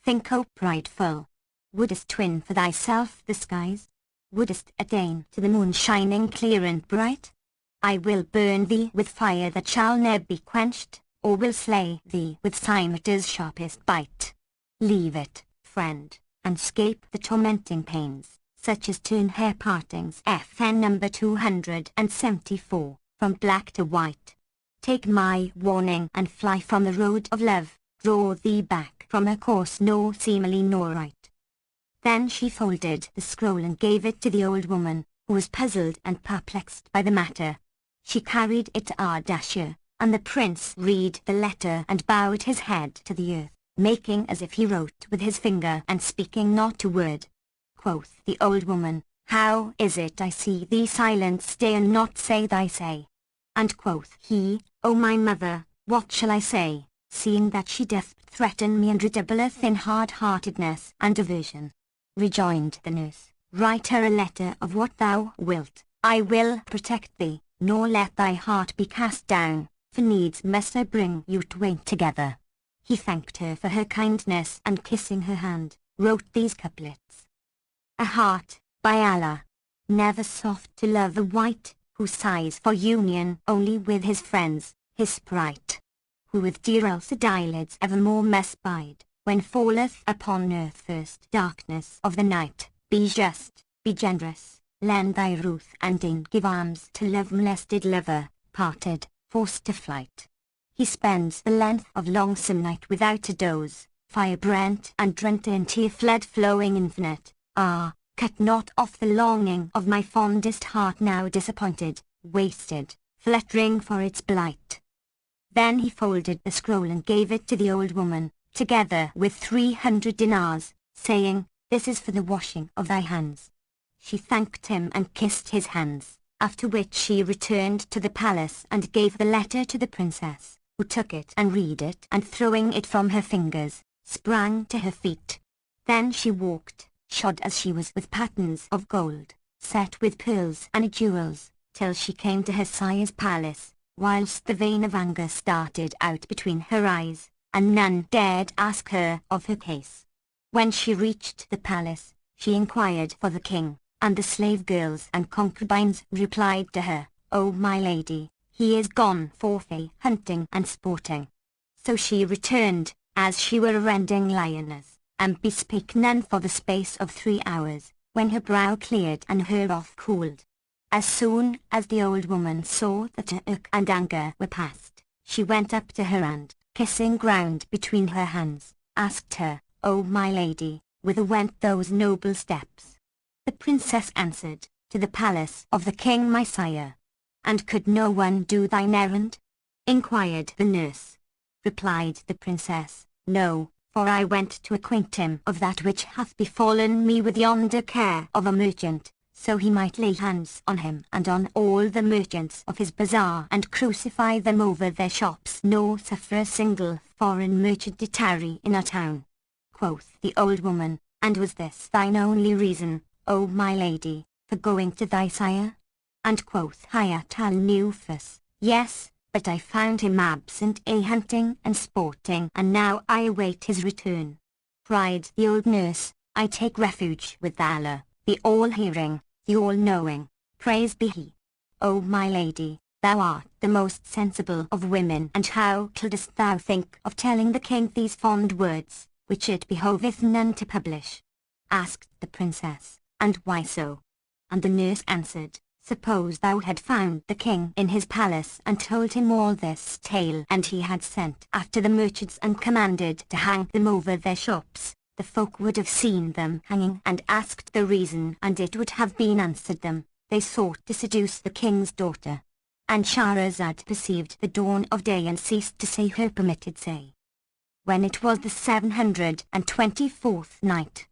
Think, O prideful, wouldest twin for thyself the skies? Wouldest attain to the moon shining clear and bright? I will burn thee with fire that shall ne'er be quenched, or will slay thee with cimeter's sharpest bite. Leave it, friend, and scape the tormenting pains, such as turn hair partings. FN number 274, from black to white. Take my warning and fly from the road of love, draw thee back from a course nor seemly nor right. Then she folded the scroll and gave it to the old woman, who was puzzled and perplexed by the matter. She carried it to Ardashir, and the prince read the letter and bowed his head to the earth, making as if he wrote with his finger and speaking not a word. Quoth the old woman, How is it I see thee silent stay and not say thy say? And quoth he, O my mother, what shall I say, seeing that she doth threaten me and redoubleth in hard-heartedness and aversion? Rejoined the nurse, Write her a letter of what thou wilt, I will protect thee, nor let thy heart be cast down, for needs must I bring you twain together. He thanked her for her kindness and kissing her hand, wrote these couplets. A heart, by Allah, never soft to love the wight, who sighs for union only with his friends, his sprite. Who with dear ulcered eyelids evermore must bide, when falleth upon earth first darkness of the night. Be just, be generous, lend thy ruth and deign give alms to love-molested lover, parted, forced to flight. He spends the length of longsome night without a doze, fire-brent and rent in tear-flood flowing infinite. Ah, cut not off the longing of my fondest heart now disappointed, wasted, fluttering for its blight. Then he folded the scroll and gave it to the old woman, together with 300 dinars, saying, This is for the washing of thy hands. She thanked him and kissed his hands, after which she returned to the palace and gave the letter to the princess, who took it and read it, and throwing it from her fingers, sprang to her feet. Then she walked, shod as she was with patterns of gold, set with pearls and jewels, till she came to her sire's palace, whilst the vein of anger started out between her eyes, and none dared ask her of her case. When she reached the palace, she inquired for the king, and the slave girls and concubines replied to her, "O my lady, he is gone forth hunting and sporting." So she returned, as she were a rending lioness, and bespake none for the space of 3 hours, when her brow cleared and her wrath cooled. As soon as the old woman saw that her irk and anger were past, she went up to her and, kissing ground between her hands, asked her, "O my lady, whither went those noble steps?" The princess answered, "To the palace of the king my sire." "And could no one do thine errand?" inquired the nurse. Replied the princess, "No, for I went to acquaint him of that which hath befallen me with yonder care of a merchant, so he might lay hands on him and on all the merchants of his bazaar and crucify them over their shops, nor suffer a single foreign merchant to tarry in our town." Quoth the old woman, "And was this thine only reason, O my lady, for going to thy sire?" And quoth Hayat al-Nufus, "Yes, but I found him absent hunting and sporting, and now I await his return." Cried the old nurse, "I take refuge with Allah, the all-hearing, the all-knowing, praise be He. O my lady, thou art the most sensible of women, and how couldst thou think of telling the king these fond words, which it behoveth none to publish?" Asked the princess, "And why so?" And the nurse answered, "Suppose thou had found the king in his palace and told him all this tale, and he had sent after the merchants and commanded to hang them over their shops, the folk would have seen them hanging and asked the reason, and it would have been answered them, they sought to seduce the king's daughter." And Shahrazad perceived the dawn of day and ceased to say her permitted say. When it was the 724th night,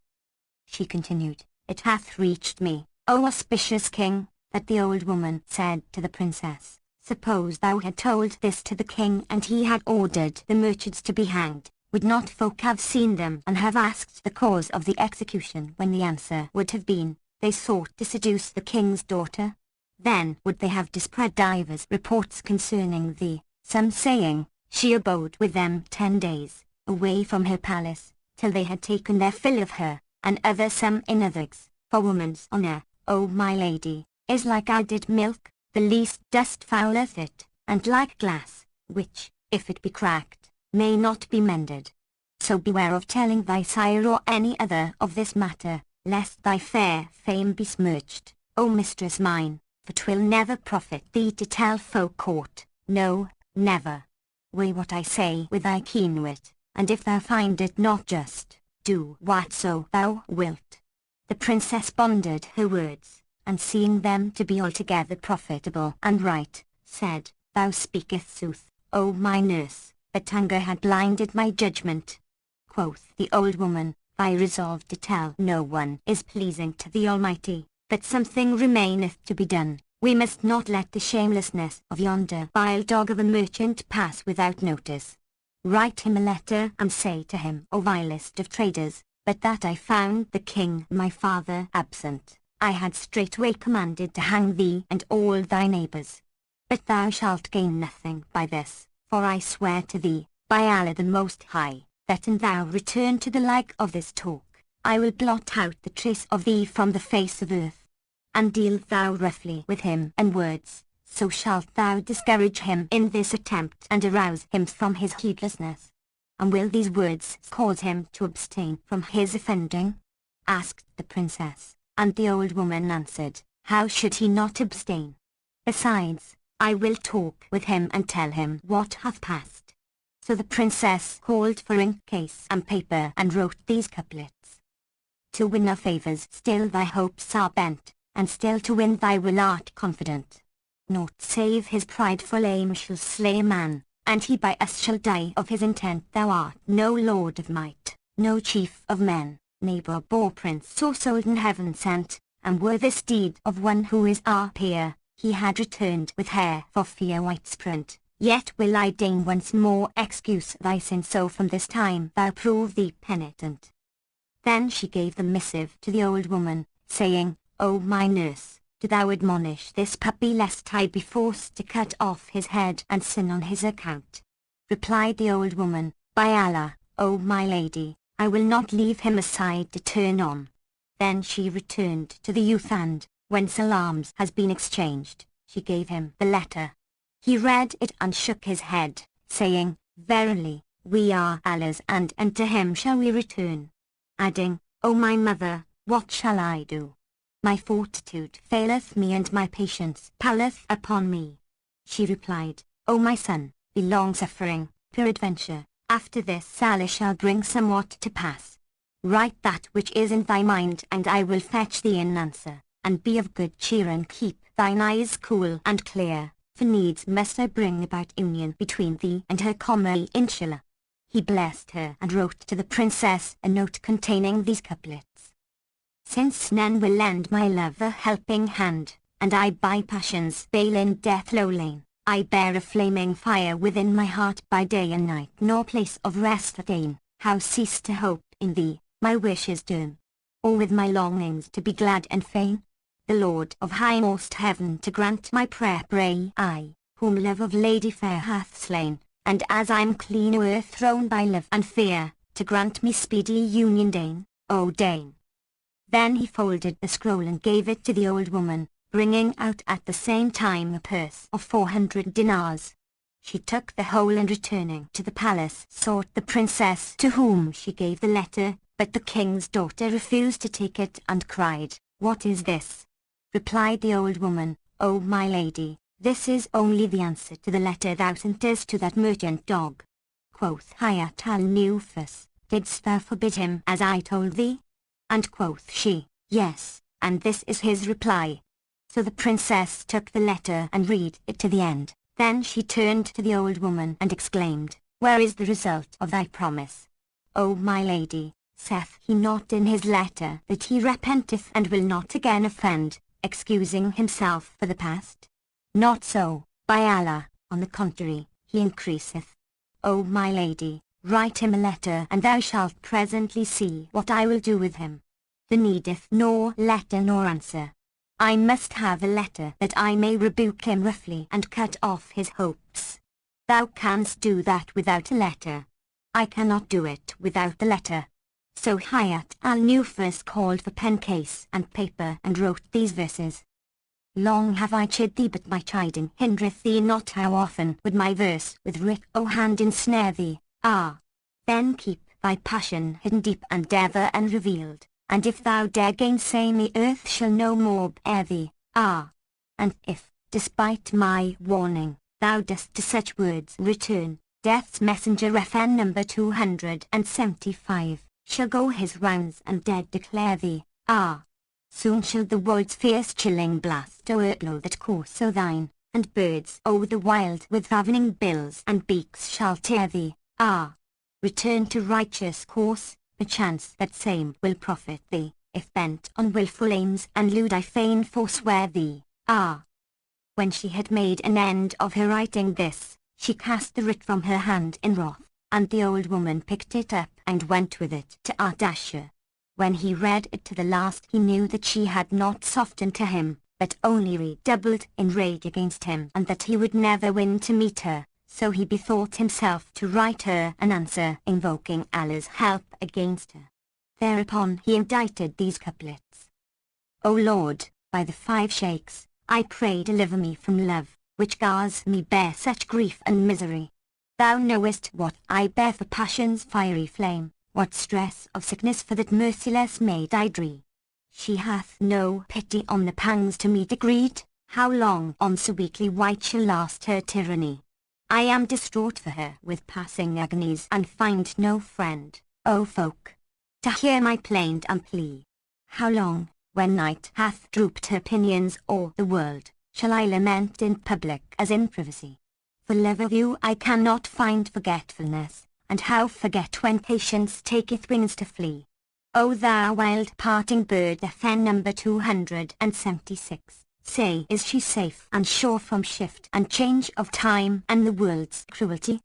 she continued, "It hath reached me, O auspicious king, that the old woman said to the princess, Suppose thou had told this to the king and he had ordered the merchants to be hanged, would not folk have seen them and have asked the cause of the execution, when the answer would have been, they sought to seduce the king's daughter? Then would they have dispread divers reports concerning thee, some saying, she abode with them 10 days, away from her palace, till they had taken their fill of her, and other some in others, for woman's honour, O my lady, is like arded milk, the least dust fouleth it, and like glass, which, if it be cracked, may not be mended. So beware of telling thy sire or any other of this matter, lest thy fair fame be smirched, O mistress mine, for 'twill never profit thee to tell folk aught, no, never. Weigh what I say with thy keen wit, and if thou find it not just, do whatso thou wilt." The princess pondered her words, and seeing them to be altogether profitable and right, said, "Thou speakest sooth, O my nurse, but anger had blinded my judgment." Quoth the old woman, "Thy resolve to tell no one is pleasing to the Almighty, but something remaineth to be done. We must not let the shamelessness of yonder vile dog of a merchant pass without notice. Write him a letter and say to him, O vilest of traders, but that I found the king my father absent, I had straightway commanded to hang thee and all thy neighbours. But thou shalt gain nothing by this, for I swear to thee, by Allah the Most High, that an thou return to the like of this talk, I will blot out the trace of thee from the face of earth. And deal thou roughly with him in words, so shalt thou discourage him in this attempt and arouse him from his heedlessness. And will these words cause him to abstain from his offending?" asked the princess. And the old woman answered, "How should he not abstain? Besides, I will talk with him and tell him what hath passed." So the princess called for ink case and paper and wrote these couplets. "To win our favours still thy hopes are bent, and still to win thy will art confident. Naught save his prideful aim shall slay a man, and he by us shall die of his intent. Thou art no lord of might, no chief of men, neighbour or prince or soldan heaven sent, and were this deed of one who is our peer, he had returned with hair for fear widespread. Yet will I deign once more excuse thy sin, so from this time thou prove thee penitent." Then she gave the missive to the old woman, saying, "O my nurse, do thou admonish this puppy lest I be forced to cut off his head and sin on his account." Replied the old woman, By Allah, O my lady, I will not leave him aside to turn on. Then she returned to the youth and, when salams has been exchanged, she gave him the letter. He read it and shook his head, saying, Verily, we are Allah's and unto him shall we return. Adding, O my mother, what shall I do? My fortitude faileth me and my patience palleth upon me. She replied, O my son, be long-suffering, peradventure, after this Allah shall bring somewhat to pass. Write that which is in thy mind and I will fetch thee an answer, and be of good cheer and keep thine eyes cool and clear, for needs must I bring about union between thee and her comely inshallah. He blessed her and wrote to the princess a note containing these couplets. Since none will lend my love a helping hand, and I by passion's bale in death low lain, I bear a flaming fire within my heart by day and night, nor place of rest attain, how cease to hope in thee, my wishes dim, or with my longings to be glad and fain? The Lord of highmost heaven to grant my prayer pray I, whom love of lady fair hath slain, and as I'm clean o'erthrown by love and fear, to grant me speedy union deign, O deign. Then he folded the scroll and gave it to the old woman, bringing out at the same time a purse of 400 dinars. She took the whole and returning to the palace sought the princess to whom she gave the letter, but the king's daughter refused to take it and cried, What is this? Replied the old woman, O my lady, this is only the answer to the letter thou sentest to that merchant dog. Quoth Hayat al-Nufus, Didst thou forbid him as I told thee? And quoth she, Yes, and this is his reply. So the princess took the letter and read it to the end. Then she turned to the old woman and exclaimed, Where is the result of thy promise? O my lady, saith he not in his letter that he repenteth and will not again offend, excusing himself for the past? Not so, by Allah, on the contrary, he increaseth. O my lady, write him a letter and thou shalt presently see what I will do with him. There needeth nor letter nor answer. I must have a letter that I may rebuke him roughly and cut off his hopes. Thou canst do that without a letter. I cannot do it without the letter. So Hayat al-Nufus called for pen case and paper and wrote these verses. Long have I chid thee but my chiding hindereth thee not, how often would my verse with writ o hand ensnare thee, ah! Then keep thy passion hidden deep and ever unrevealed, and if thou dare gainsay me earth shall no more bear thee, ah! And if, despite my warning, thou dost to such words return, death's messenger FN number 275, shall go his rounds and dead declare thee, ah! Soon shall the world's fierce chilling blast o'erflow that course o' thine, and birds o' the wild with ravening bills and beaks shall tear thee, ah! Return to righteous course, perchance that same will profit thee, if bent on wilful aims and lewd I fain forswear thee, ah! When she had made an end of her writing this, she cast the writ from her hand in wrath, and the old woman picked it up and went with it to Ardashir. When he read it to the last he knew that she had not softened to him, but only redoubled in rage against him and that he would never win to meet her, so he bethought himself to write her an answer invoking Allah's help against her. Thereupon he indited these couplets. O Lord, by the 5 sheikhs, I pray deliver me from love, which gars me bear such grief and misery. Thou knowest what I bear for passion's fiery flame, what stress of sickness for that merciless maid I dree. She hath no pity on the pangs to me decreed, how long on so weakly white shall last her tyranny? I am distraught for her with passing agonies and find no friend, O folk, to hear my plaint and plea. How long, when night hath drooped her pinions o'er the world, shall I lament in public as in privacy? For love of you I cannot find forgetfulness, and how forget when patience taketh wings to flee? O thou wild parting bird FN number 276, say is she safe and sure from shift and change of time and the world's cruelty?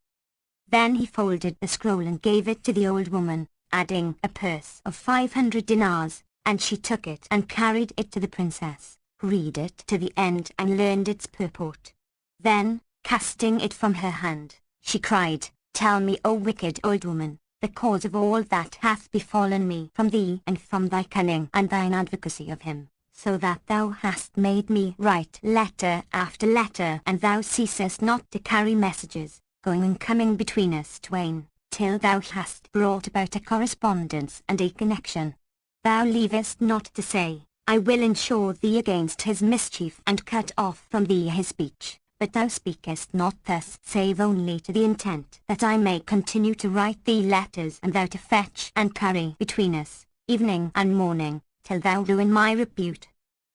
Then he folded the scroll and gave it to the old woman, adding a purse of 500 dinars, and she took it and carried it to the princess, who read it to the end and learned its purport. Then, casting it from her hand, she cried, Tell me, O wicked old woman, the cause of all that hath befallen me from thee and from thy cunning and thine advocacy of him, so that thou hast made me write letter after letter, and thou ceasest not to carry messages, going and coming between us twain, till thou hast brought about a correspondence and a connection. Thou leavest not to say, I will ensure thee against his mischief and cut off from thee his speech, but thou speakest not thus, save only to the intent that I may continue to write thee letters, and thou to fetch and carry between us, evening and morning, till thou ruin my repute.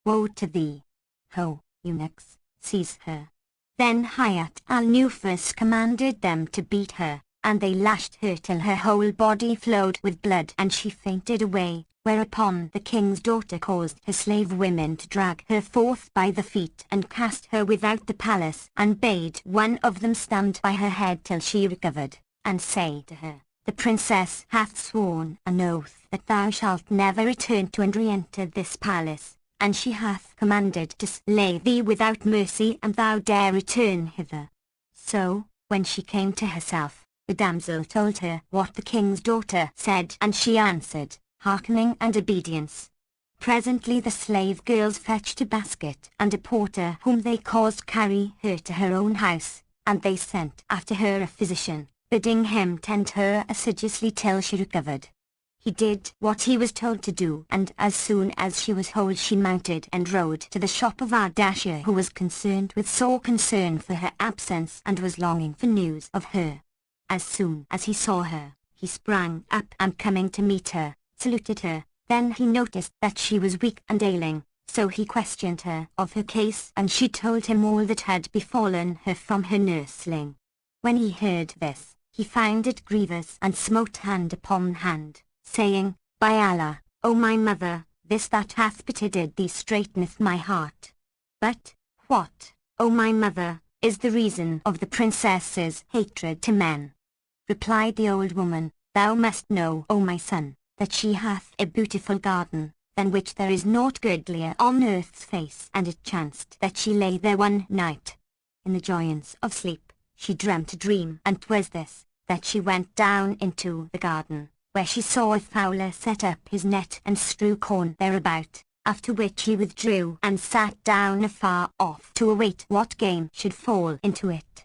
Woe to thee! Ho, eunuchs, seize her. Then Hayat al-Nufus commanded them to beat her, and they lashed her till her whole body flowed with blood and she fainted away, whereupon the king's daughter caused her slave women to drag her forth by the feet and cast her without the palace, and bade one of them stand by her head till she recovered, and say to her, The princess hath sworn an oath that thou shalt never return to and re-enter this palace, and she hath commanded to slay thee without mercy, and thou dare return hither. So, when she came to herself, the damsel told her what the king's daughter said, and she answered, Hearkening and obedience. Presently the slave girls fetched a basket and a porter whom they caused carry her to her own house, and they sent after her a physician, bidding him tend her assiduously till she recovered. He did what he was told to do, and as soon as she was whole she mounted and rode to the shop of Ardashir, who was concerned with sore concern for her absence and was longing for news of her. As soon as he saw her, he sprang up and coming to meet her, saluted her. Then he noticed that she was weak and ailing, so he questioned her of her case, and she told him all that had befallen her from her nursling. When he heard this, he found it grievous and smote hand upon hand, saying, By Allah, O my mother, this that hath betided thee straiteneth my heart. But, what, O my mother, is the reason of the princess's hatred to men? Replied the old woman, Thou must know, O my son, that she hath a beautiful garden, than which there is naught goodlier on earth's face, and it chanced that she lay there one night. In the joyance of sleep, she dreamt a dream, and 'twas this, that she went down into the garden, where she saw a fowler set up his net and strew corn thereabout, after which he withdrew and sat down afar off to await what game should fall into it.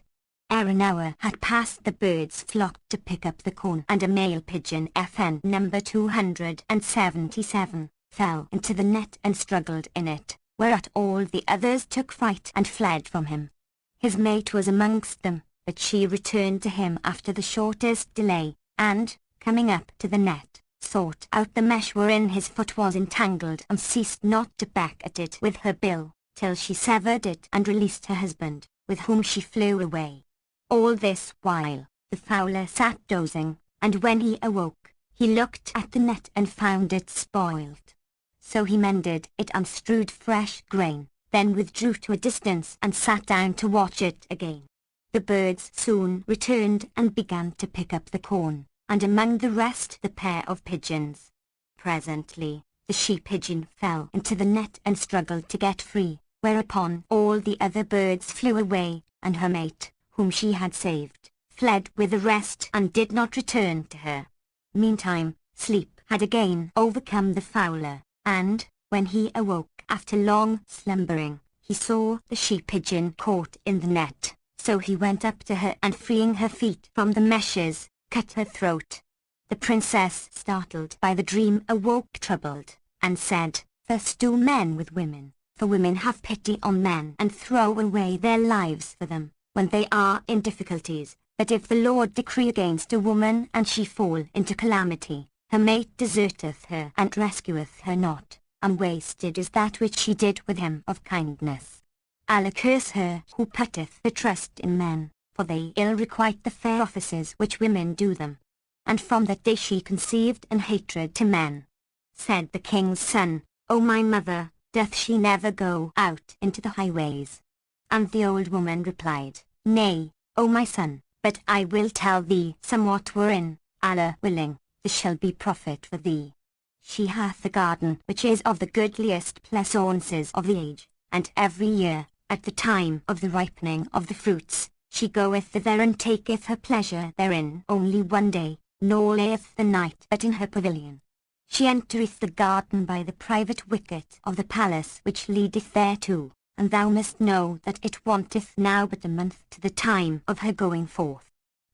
Ere an hour had passed, the birds flocked to pick up the corn, and a male pigeon, FN number 277, fell into the net and struggled in it, whereat all the others took fright and fled from him. His mate was amongst them, but she returned to him after the shortest delay, and, coming up to the net, sought out the mesh wherein his foot was entangled, and ceased not to peck at it with her bill, till she severed it and released her husband, with whom she flew away. All this while, the fowler sat dozing, and when he awoke, he looked at the net and found it spoiled. So he mended it and strewed fresh grain, then withdrew to a distance and sat down to watch it again. The birds soon returned and began to pick up the corn, and among the rest the pair of pigeons. Presently, the she-pigeon fell into the net and struggled to get free, whereupon all the other birds flew away, and her mate, whom she had saved, fled with the rest and did not return to her. Meantime, sleep had again overcome the fowler, and, when he awoke after long slumbering, he saw the she-pigeon caught in the net, so he went up to her and freeing her feet from the meshes, cut her throat. The princess, startled by the dream, awoke troubled, and said, Thus do men with women, for women have pity on men and throw away their lives for them, when they are in difficulties, but if the Lord decree against a woman and she fall into calamity, her mate deserteth her and rescueth her not, and wasted is that which she did with him of kindness. Allah curse her who putteth her trust in men, for they ill requite the fair offices which women do them. And from that day she conceived an hatred to men. Said the king's son, O my mother, doth she never go out into the highways? And the old woman replied, Nay, O my son, but I will tell thee somewhat wherein, Allah willing, there shall be profit for thee. She hath a garden which is of the goodliest pleasaunces of the age, and every year, at the time of the ripening of the fruits, She goeth thither and taketh her pleasure therein only one day, nor layeth the night but in her pavilion. She entereth the garden by the private wicket of the palace which leadeth thereto, and thou must know that it wanteth now but a month to the time of her going forth.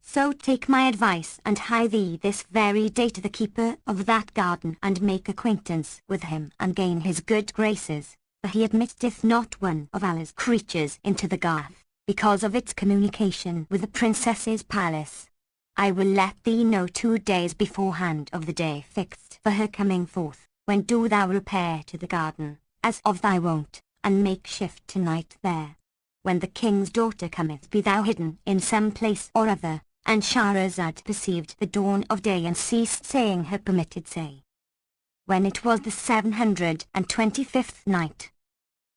So take my advice and hie thee this very day to the keeper of that garden and make acquaintance with him and gain his good graces, for he admitteth not one of Allah's creatures into the garth, because of its communication with the princess's palace. I will let thee know 2 days beforehand of the day fixed for her coming forth, when do thou repair to the garden, as of thy wont, and make shift to night there. When the king's daughter cometh, be thou hidden in some place or other. And Shahrazad perceived the dawn of day and ceased saying her permitted say. When it was the 725th night,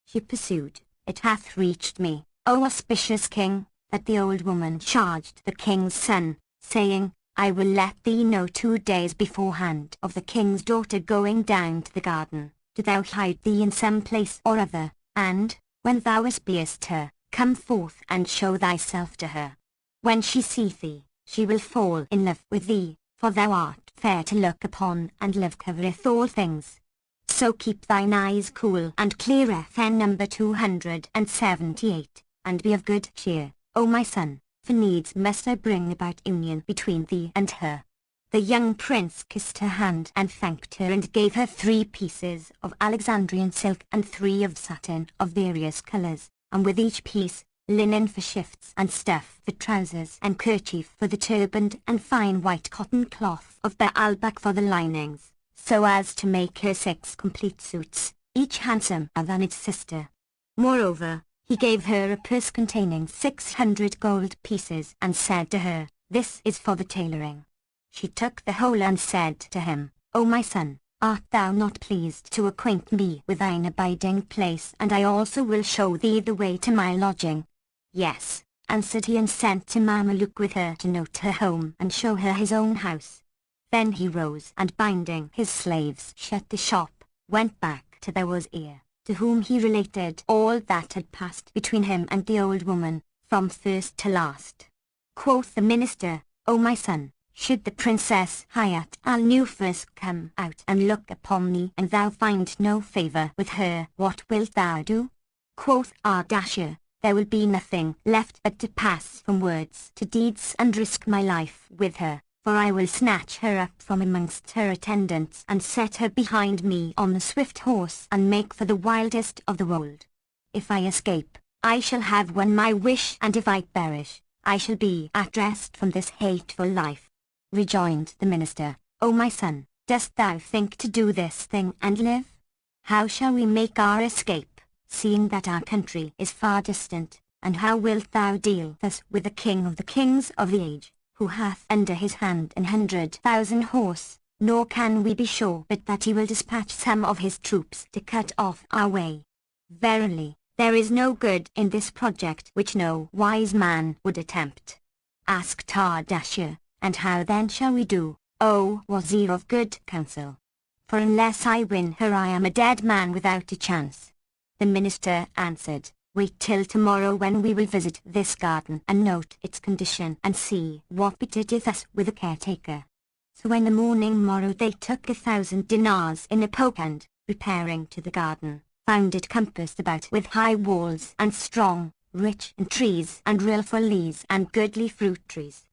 she pursued, it hath reached me, O auspicious king, that the old woman charged the king's son, saying, I will let thee know 2 days beforehand of the king's daughter going down to the garden, do thou hide thee in some place or other, and, when thou espiest her, come forth and show thyself to her. When she seeth thee, she will fall in love with thee, for thou art fair to look upon, and love covereth all things. So keep thine eyes cool and clear. FN number 278, and be of good cheer, O my son, for needs must I bring about union between thee and her. The young prince kissed her hand and thanked her and gave her 3 pieces of Alexandrian silk and 3 of satin of various colours, and with each piece, linen for shifts and stuff for trousers and kerchief for the turband and fine white cotton cloth of Baalbak for the linings, so as to make her 6 complete suits, each handsomer than its sister. Moreover, he gave her a purse containing 600 gold pieces and said to her, this is for the tailoring. She took the whole and said to him, O my son, art thou not pleased to acquaint me with thine abiding place, and I also will show thee the way to my lodging? Yes, answered he, and sent to Mameluke with her to note her home and show her his own house. Then he rose and binding his slaves shut the shop, went back to the wazir, to whom he related all that had passed between him and the old woman, from first to last. Quoth the minister, O my son, should the Princess Hayat al-Nufus come out and look upon thee, and thou find no favour with her, what wilt thou do? Quoth Ardashir, there will be nothing left but to pass from words to deeds and risk my life with her, for I will snatch her up from amongst her attendants and set her behind me on the swift horse and make for the wildest of the wold. If I escape, I shall have won my wish, and if I perish, I shall be at rest from this hateful life. Rejoined the minister, O my son, dost thou think to do this thing and live? How shall we make our escape, seeing that our country is far distant, and how wilt thou deal thus with the king of the kings of the age, who hath under his hand 100,000 horse, nor can we be sure but that he will dispatch some of his troops to cut off our way. Verily, there is no good in this project which no wise man would attempt. Asked Ardashir, and how then shall we do, O Wazir of good counsel? For unless I win her I am a dead man without a chance. The minister answered, wait till tomorrow, when we will visit this garden and note its condition and see what betideth us with the caretaker. So when the morning morrowed, they took 1,000 dinars in a poke, and, repairing to the garden, found it compassed about with high walls and strong, rich in trees and rilful leaves and goodly fruit trees.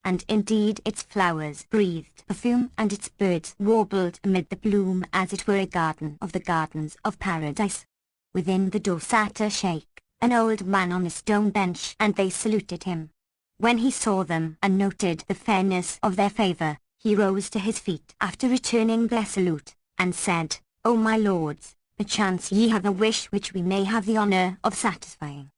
And indeed its flowers breathed perfume, and its birds warbled amid the bloom, as it were a garden of the gardens of paradise. Within the door sat a sheikh, an old man on a stone bench, and they saluted him. When he saw them and noted the fairness of their favour, he rose to his feet after returning their salute, and said, O my lords, perchance ye have a wish which we may have the honour of satisfying.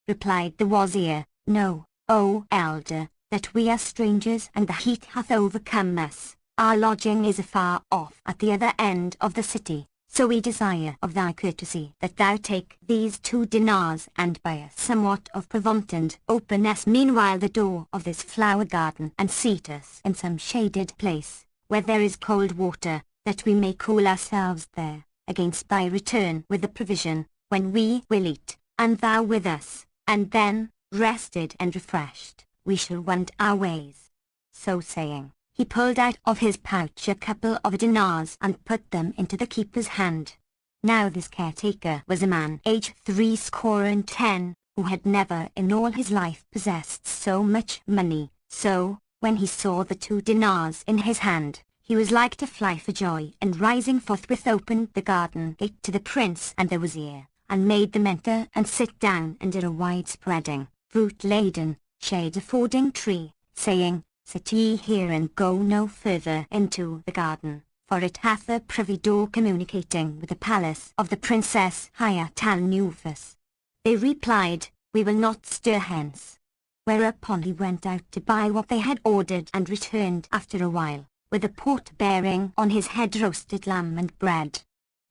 Replied the wazir, No, O elder, that we are strangers and the heat hath overcome us. Our lodging is afar off at the other end of the city. So we desire of thy courtesy that thou take these 2 dinars and buy us somewhat of provant, and open us meanwhile the door of this flower garden, and seat us in some shaded place, where there is cold water, that we may cool ourselves there, against thy return with the provision, when we will eat, and thou with us, and then, rested and refreshed, we shall wend our ways." So saying, he pulled out of his pouch a couple of dinars and put them into the keeper's hand. Now this caretaker was a man aged 70, who had never in all his life possessed so much money. So, when he saw the 2 dinars in his hand, he was like to fly for joy, and rising forthwith opened the garden gate to the prince and the wazir, and made them enter and sit down under a wide-spreading, fruit-laden, shade-affording tree, saying, "Sit ye here and go no further into the garden, for it hath a privy door communicating with the palace of the Princess Hayat al-Nufus." They replied, "We will not stir hence." Whereupon he went out to buy what they had ordered and returned after a while, with a pot bearing on his head roasted lamb and bread.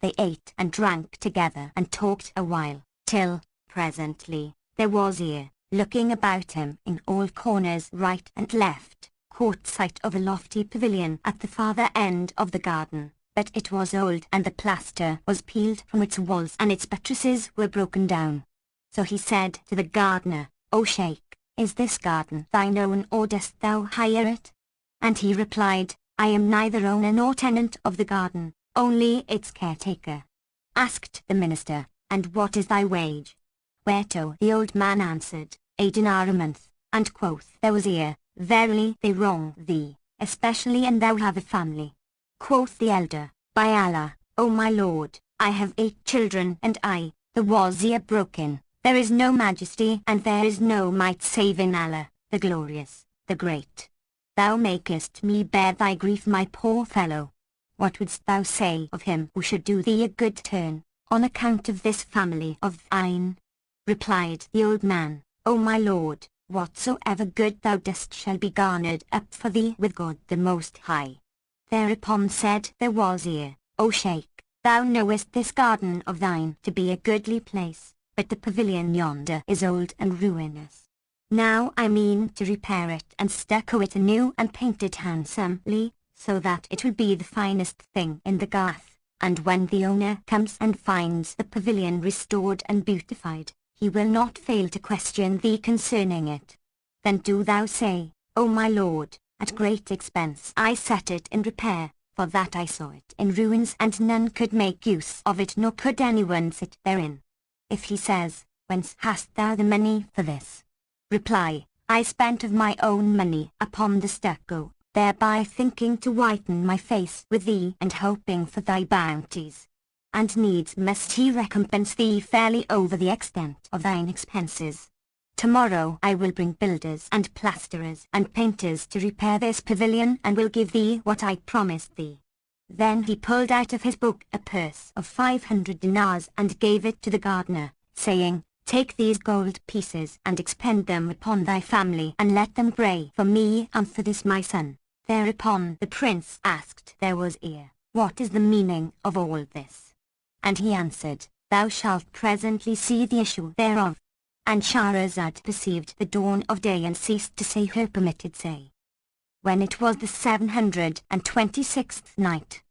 They ate and drank together and talked a while, till, presently, the wazir, looking about him in all corners right and left, caught sight of a lofty pavilion at the farther end of the garden, but it was old and the plaster was peeled from its walls and its buttresses were broken down. So he said to the gardener, "O Sheikh, is this garden thine own or dost thou hire it?" And he replied, "I am neither owner nor tenant of the garden, only its caretaker." Asked the minister, "And what is thy wage?" Whereto the old man answered, "A dinar a month." And quoth the wazir, "Verily they wrong thee, especially an thou have a family." Quoth the elder, "By Allah, O my lord, I have 8 children and I." The wazir broke in, "There is no majesty and there is no might save in Allah, the glorious, the great. Thou makest me bear thy grief, my poor fellow. What wouldst thou say of him who should do thee a good turn, on account of this family of thine?" Replied the old man, "O my lord, whatsoever good thou dost shall be garnered up for thee with God the Most High." Thereupon said the wazir, "O Sheikh, thou knowest this garden of thine to be a goodly place, but the pavilion yonder is old and ruinous. Now I mean to repair it and stucco it anew and paint it handsomely, so that it will be the finest thing in the garth, and when the owner comes and finds the pavilion restored and beautified, he will not fail to question thee concerning it. Then do thou say, O my lord, at great expense I set it in repair, for that I saw it in ruins and none could make use of it nor could anyone sit therein." If he says, "Whence hast thou the money for this?" reply, "I spent of my own money upon the stucco, thereby thinking to whiten my face with thee and hoping for thy bounties. And needs must he recompense thee fairly over the extent of thine expenses. Tomorrow I will bring builders and plasterers and painters to repair this pavilion and will give thee what I promised thee." Then he pulled out of his book a purse of 500 dinars and gave it to the gardener, saying, "Take these gold pieces and expend them upon thy family and let them pray for me and for this my son." Thereupon the prince asked the wazir, "What is the meaning of all this?" And he answered, "Thou shalt presently see the issue thereof." And Shahrazad perceived the dawn of day and ceased to say her permitted say. When it was the 726th night,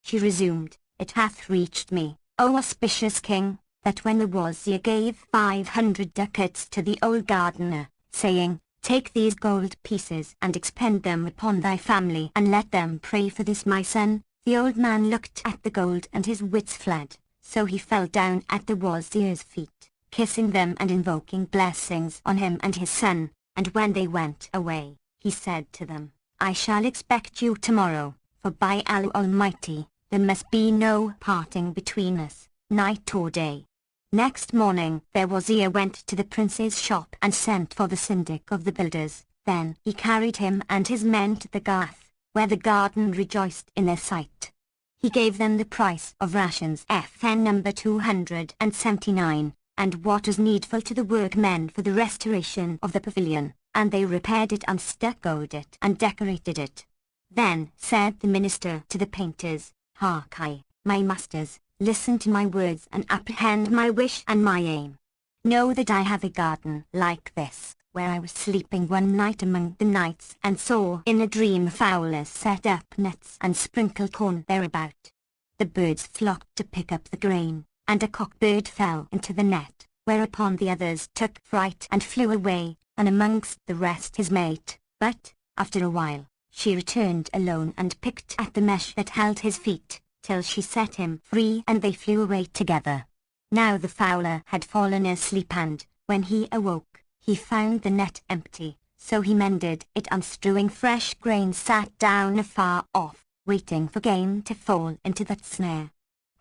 she resumed, "It hath reached me, O auspicious king, that when the wazir gave 500 ducats to the old gardener, saying, 'Take these gold pieces and expend them upon thy family and let them pray for this my son,' the old man looked at the gold and his wits fled, so he fell down at the wazir's feet, kissing them and invoking blessings on him and his son, and when they went away, he said to them, 'I shall expect you tomorrow, for by Allah Almighty, there must be no parting between us, night or day.'" Next morning the wazir went to the prince's shop and sent for the syndic of the builders. Then he carried him and his men to the garth, where the garden rejoiced in their sight. He gave them the price of rations FN number 279, and what was needful to the workmen for the restoration of the pavilion, and they repaired it and stuccoed it and decorated it. Then said the minister to the painters, "Harkye, my masters, listen to my words and apprehend my wish and my aim. Know that I have a garden like this, where I was sleeping one night among the nights and saw in a dream fowlers set up nets and sprinkle corn thereabout. The birds flocked to pick up the grain, and a cock-bird fell into the net, whereupon the others took fright and flew away, and amongst the rest his mate. But, after a while, she returned alone and picked at the mesh that held his feet, till she set him free and they flew away together. Now the fowler had fallen asleep and, when he awoke, he found the net empty, so he mended it and strewing fresh grain sat down afar off, waiting for game to fall into that snare.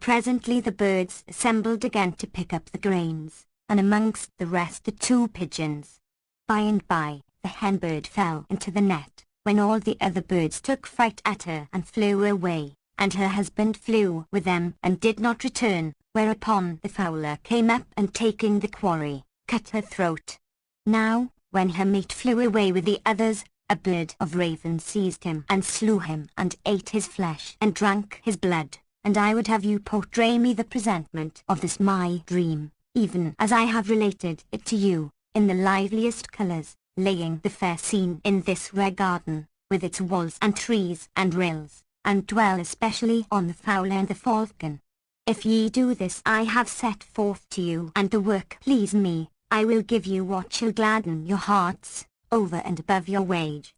Presently the birds assembled again to pick up the grains, and amongst the rest the 2 pigeons. By and by, the hen bird fell into the net, when all the other birds took fright at her and flew away, and her husband flew with them and did not return, whereupon the fowler came up and taking the quarry, cut her throat. Now, when her mate flew away with the others, a bird of raven seized him and slew him and ate his flesh and drank his blood. And I would have you portray me the presentment of this my dream, even as I have related it to you, in the liveliest colours, laying the fair scene in this rare garden, with its walls and trees and rills, and dwell especially on the fowler and the falcon. If ye do this I have set forth to you, and the work please me, I will give you what shall gladden your hearts, over and above your wage.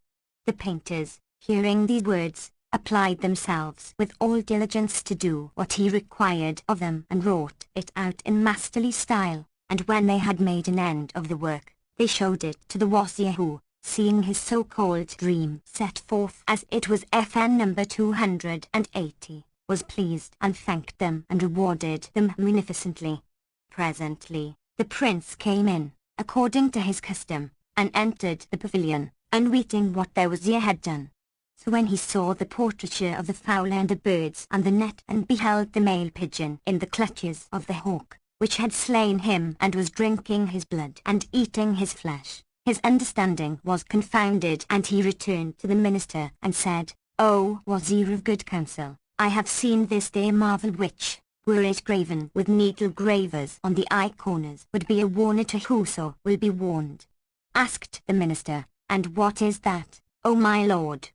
The painters, hearing these words, applied themselves with all diligence to do what he required of them and wrought it out in masterly style, and when they had made an end of the work, they showed it to the wazir who, seeing his so-called dream set forth as it was FN number 280, was pleased and thanked them and rewarded them munificently. Presently, the prince came in, according to his custom, and entered the pavilion, unwitting what their wazir had done. So when he saw the portraiture of the fowler and the birds and the net and beheld the male pigeon in the clutches of the hawk, which had slain him and was drinking his blood and eating his flesh, his understanding was confounded and he returned to the minister and said, O Wazir of good counsel, I have seen this day a marvel which, were it graven with needle gravers on the eye corners, would be a warner to whoso will be warned. Asked the minister, and what is that, O my lord?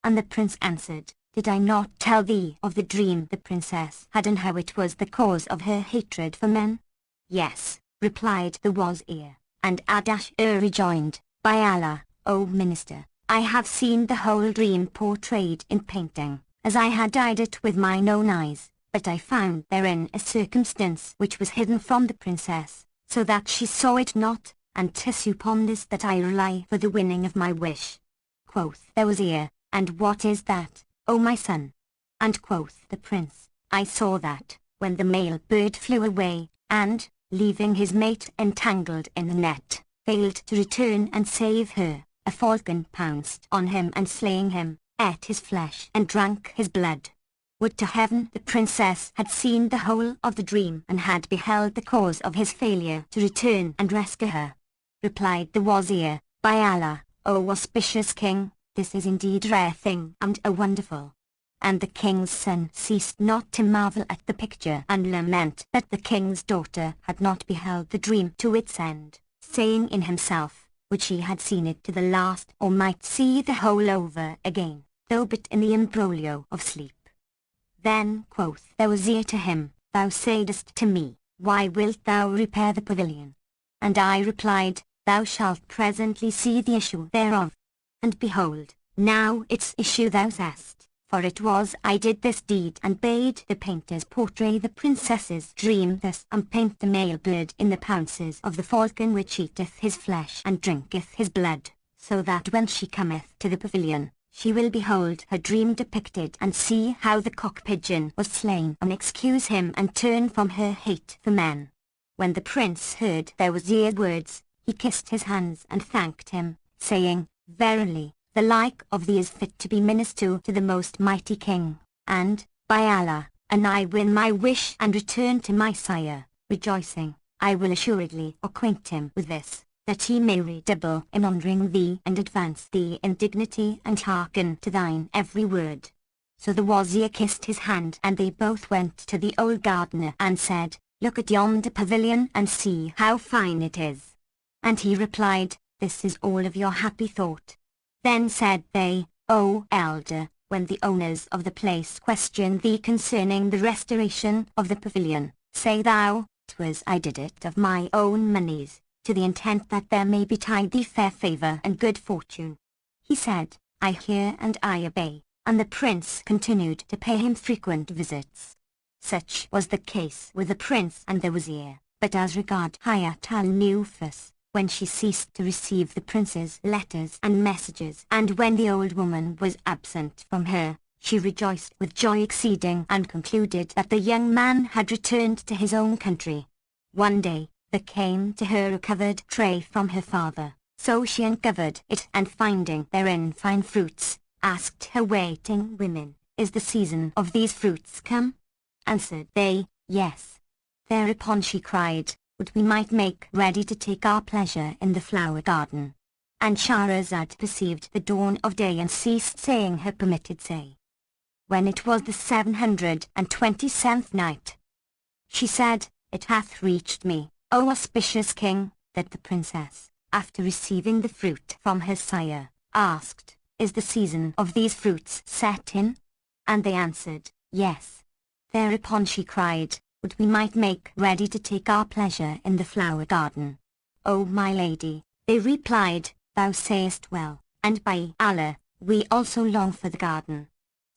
And the prince answered, Did I not tell thee of the dream the princess had and how it was the cause of her hatred for men? Yes, replied the wazir, and Adash-ur rejoined, By Allah, O minister, I have seen the whole dream portrayed in painting, as I had eyed it with mine own eyes, but I found therein a circumstance which was hidden from the princess, so that she saw it not, and 'tis upon this that I rely for the winning of my wish. Quoth the wazir, And what is that, O my son? And quoth the prince, I saw that, when the male bird flew away, and, leaving his mate entangled in the net, failed to return and save her, a falcon pounced on him and slaying him, ate his flesh and drank his blood. Would to heaven the princess had seen the whole of the dream and had beheld the cause of his failure to return and rescue her. Replied the wazir, By Allah, O auspicious king, this is indeed a rare thing and a wonderful. And the king's son ceased not to marvel at the picture and lament that the king's daughter had not beheld the dream to its end, saying in himself, would she had seen it to the last or might see the whole over again, though but in the imbroglio of sleep. Then quoth the wazir to him, Thou saidst to me, Why wilt thou repair the pavilion? And I replied, Thou shalt presently see the issue thereof. And behold, now its issue thou seest, for it was I did this deed and bade the painters portray the princess's dream thus and paint the male bird in the pounces of the falcon which eateth his flesh and drinketh his blood, so that when she cometh to the pavilion, she will behold her dream depicted and see how the cock-pigeon was slain and excuse him and turn from her hate for men. When the prince heard their wazir's words, he kissed his hands and thanked him, saying, Verily, the like of thee is fit to be minister to the most mighty king, and, by Allah, an I win my wish and return to my sire, rejoicing, I will assuredly acquaint him with this, that he may redouble in honouring thee and advance thee in dignity and hearken to thine every word. So the wazir kissed his hand and they both went to the old gardener and said, Look at yonder pavilion and see how fine it is. And he replied, This is all of your happy thought. Then said they, O elder, when the owners of the place question thee concerning the restoration of the pavilion, say thou, 'Twas I did it of my own monies, to the intent that there may betide thee fair favour and good fortune. He said, I hear and I obey, and the prince continued to pay him frequent visits. Such was the case with the prince and the wazir, but as regard Hayat al-Nufus, when she ceased to receive the prince's letters and messages, and when the old woman was absent from her, she rejoiced with joy exceeding and concluded that the young man had returned to his own country. One day, there came to her a covered tray from her father, so she uncovered it and finding therein fine fruits, asked her waiting women, Is the season of these fruits come? Answered they, Yes. Thereupon she cried, Would we might make ready to take our pleasure in the flower garden. And Shahrazad perceived the dawn of day and ceased saying her permitted say. When it was the 727th night, she said, It hath reached me, O auspicious king, that the princess, after receiving the fruit from her sire, asked, Is the season of these fruits set in? And they answered, Yes. Thereupon she cried, Would we might make ready to take our pleasure in the flower garden. O my lady, they replied, Thou sayest well, and by Allah, we also long for the garden.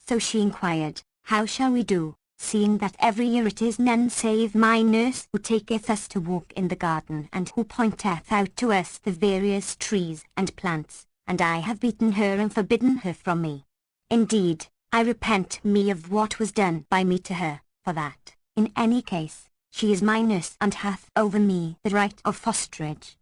So she inquired, How shall we do, seeing that every year it is none save my nurse who taketh us to walk in the garden and who pointeth out to us the various trees and plants, and I have beaten her and forbidden her from me. Indeed, I repent me of what was done by me to her, for that, in any case, she is my nurse and hath over me the right of fosterage.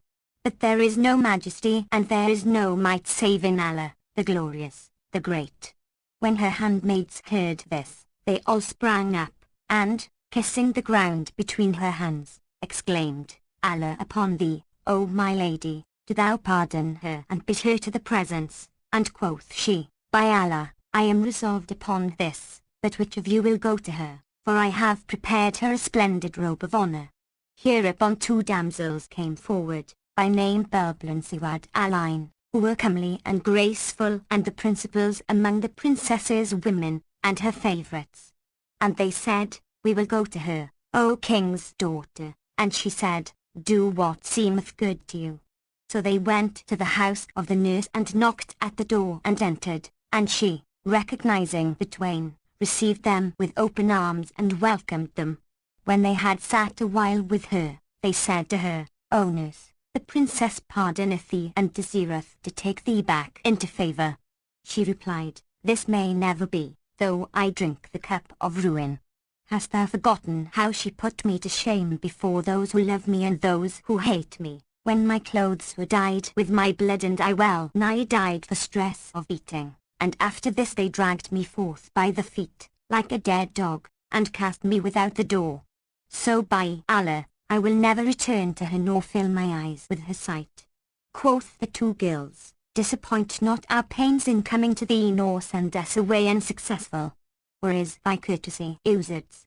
But there is no majesty and there is no might save in Allah, the glorious, the great. When her handmaids heard this, they all sprang up, and, kissing the ground between her hands, exclaimed, Allah upon thee, O my lady, do thou pardon her and bid her to the presence. And quoth she, By Allah, I am resolved upon this, but which of you will go to her, for I have prepared her a splendid robe of honour. Hereupon two damsels came forward, by name Bulbul and Siwad al-Ain, who were comely and graceful and the principals among the princess's women, and her favourites. And they said, We will go to her, O king's daughter. And she said, Do what seemeth good to you. So they went to the house of the nurse and knocked at the door and entered, and she, recognizing the twain, received them with open arms and welcomed them. When they had sat a while with her, they said to her, O nurse, the princess pardoneth thee and desireth to take thee back into favour. She replied, This may never be, though I drink the cup of ruin. Hast thou forgotten how she put me to shame before those who love me and those who hate me, when my clothes were dyed with my blood and I well nigh died for stress of beating, and after this they dragged me forth by the feet, like a dead dog, and cast me without the door. So by Allah, I will never return to her nor fill my eyes with her sight. Quoth the two girls, Disappoint not our pains in coming to thee nor send us away unsuccessful. Or is thy courtesy usurds?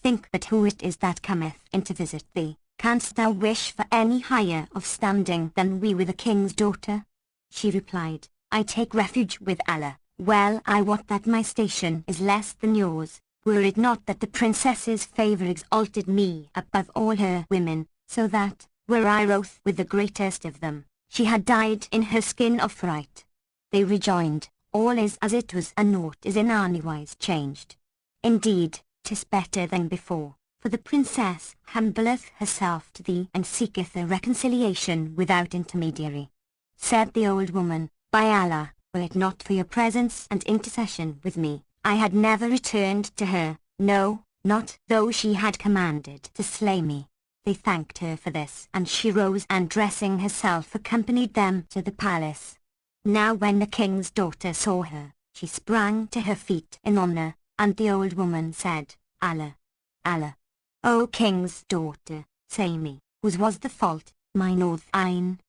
Think but who it is that cometh in to visit thee. Canst thou wish for any higher of standing than we with a king's daughter? She replied, I take refuge with Allah. Well I wot that my station is less than yours, were it not that the princess's favour exalted me above all her women, so that, were I wroth with the greatest of them, she had died in her skin of fright. They rejoined, All is as it was and naught is in anywise changed. Indeed, 'tis better than before, for the princess humbleth herself to thee and seeketh a reconciliation without intermediary. Said the old woman, By Allah, were it not for your presence and intercession with me, I had never returned to her, no, not though she had commanded to slay me. They thanked her for this, and she rose and dressing herself accompanied them to the palace. Now when the king's daughter saw her, she sprang to her feet in honour, and the old woman said, Allah, Allah, O king's daughter, say me, whose was the fault, mine or thine?